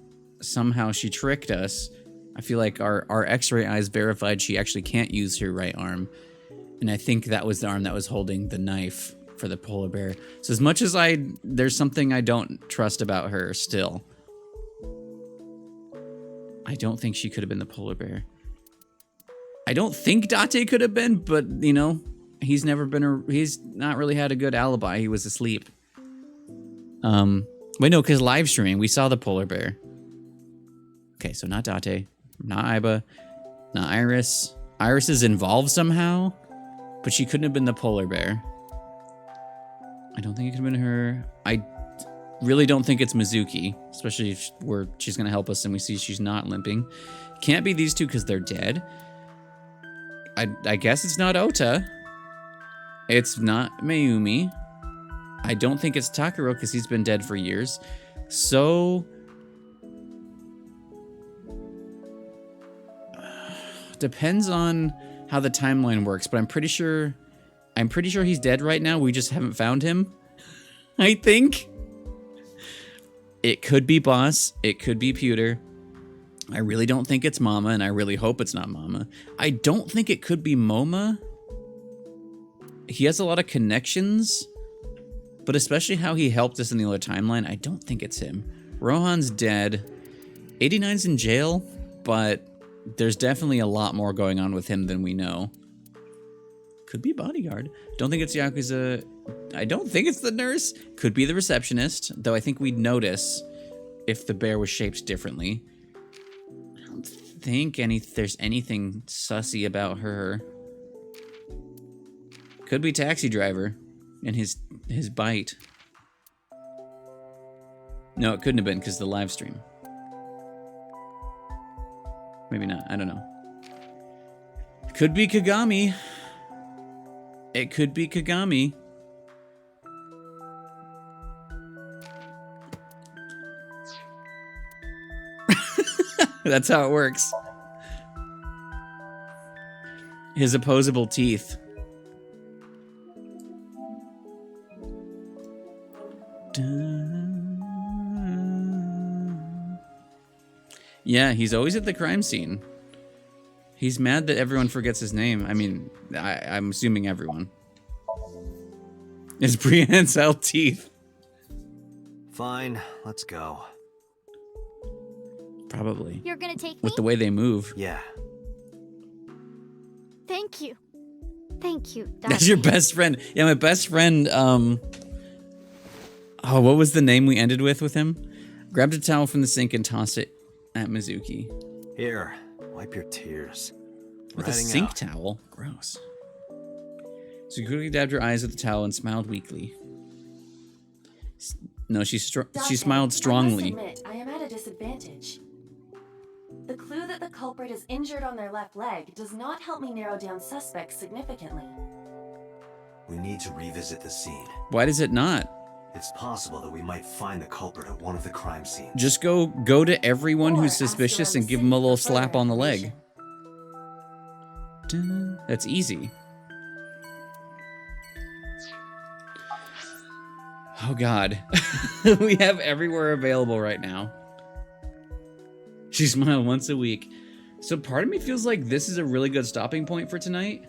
somehow she tricked us, I feel like our X-ray eyes verified she actually can't use her right arm, and I think that was the arm that was holding the knife for the polar bear. So as much as there's something I don't trust about her still. I don't think she could have been the polar bear. I don't think Date could have been, but you know, he's not really had a good alibi. He was asleep. Wait, no, because live streaming, we saw the polar bear. Okay, so not Date, not Aiba, not Iris. Iris is involved somehow, but she couldn't have been the polar bear. I don't think it could have been her. I really don't think it's Mizuki, especially if she's going to help us and we see she's not limping. Can't be these two because they're dead. I guess it's not Ota. It's not Mayumi. I don't think it's Takuro because he's been dead for years. So depends on how the timeline works, but I'm pretty sure he's dead right now. We just haven't found him. I think. It could be Boss. It could be Pewter. I really don't think it's Mama, and I really hope it's not Mama. I don't think it could be Moma. He has a lot of connections, but especially how he helped us in the other timeline, I don't think it's him. Rohan's dead. 89's in jail, but there's definitely a lot more going on with him than we know. Could be Bodyguard. Don't think it's Yakuza. I don't think it's the nurse. Could be the receptionist, though I think we'd notice if the bear was shaped differently. I don't think there's anything sussy about her. Could be Taxi Driver and his bite. No, it couldn't have been because the live stream. Maybe not. I don't know. Could be Kagami. It could be Kagami. That's how it works. His opposable teeth. Yeah, he's always at the crime scene. He's mad that everyone forgets his name. I mean, I'm assuming everyone. His prehensile teeth. Fine, let's go. Probably. You're gonna take me? With the way they move. Yeah. Thank you. Thank you, Dad. That's your best friend. Yeah, my best friend, oh, what was the name we ended with him? Grabbed a towel from the sink and tossed it at Mizuki. Here, wipe your tears. With a sink towel? Gross. So quickly dabbed her eyes with the towel and smiled weakly. No, she smiled strongly. I must admit, I am at a disadvantage. The clue that the culprit is injured on their left leg does not help me narrow down suspects significantly. We need to revisit the scene. Why does it not? It's possible that we might find the culprit at one of the crime scenes. Just go to everyone who's suspicious and give them a little slap on the leg. That's easy. Oh god. We have everywhere available right now. She smiled once a week. So part of me feels like this is a really good stopping point for tonight.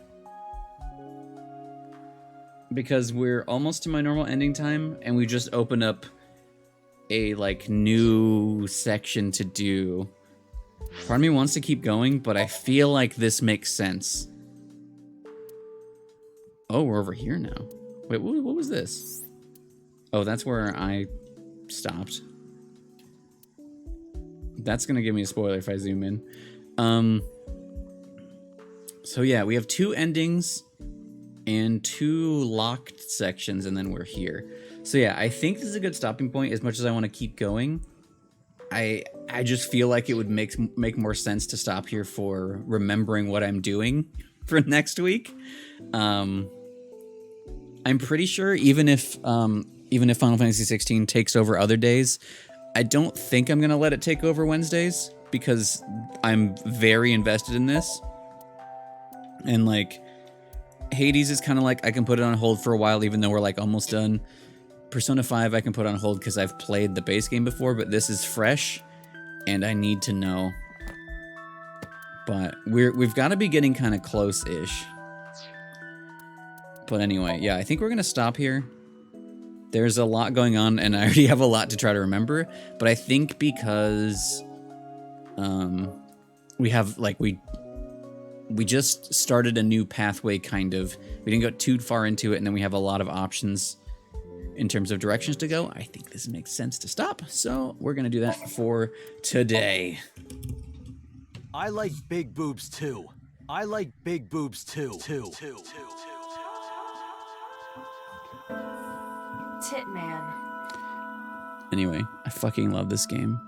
Because we're almost to my normal ending time, and we just open up a like new section to do. Part of me wants to keep going, but I feel like this makes sense. Oh, we're over here now. Wait, what was this? Oh, that's where I stopped. That's gonna give me a spoiler if I zoom in. So yeah, we have 2 endings and 2 locked sections, and then we're here. So yeah, I think this is a good stopping point. As much as I want to keep going, I just feel like it would make more sense to stop here for remembering what I'm doing for next week. I'm pretty sure even if Final Fantasy 16 takes over other days, I don't think I'm gonna let it take over Wednesdays because I'm very invested in this. And like Hades is kind of like I can put it on hold for a while even though we're like almost done. Persona 5 I can put on hold because I've played the base game before, but this is fresh and I need to know. But we've got to be getting kind of close-ish. But anyway, yeah, I think we're gonna stop here. There's a lot going on, and I already have a lot to try to remember. But I think because we have like we just started a new pathway, kind of. We didn't go too far into it, and then we have a lot of options in terms of directions to go. I think this makes sense to stop, so we're gonna do that for today. I like big boobs too. I like big boobs too. Titman. Anyway, I fucking love this game.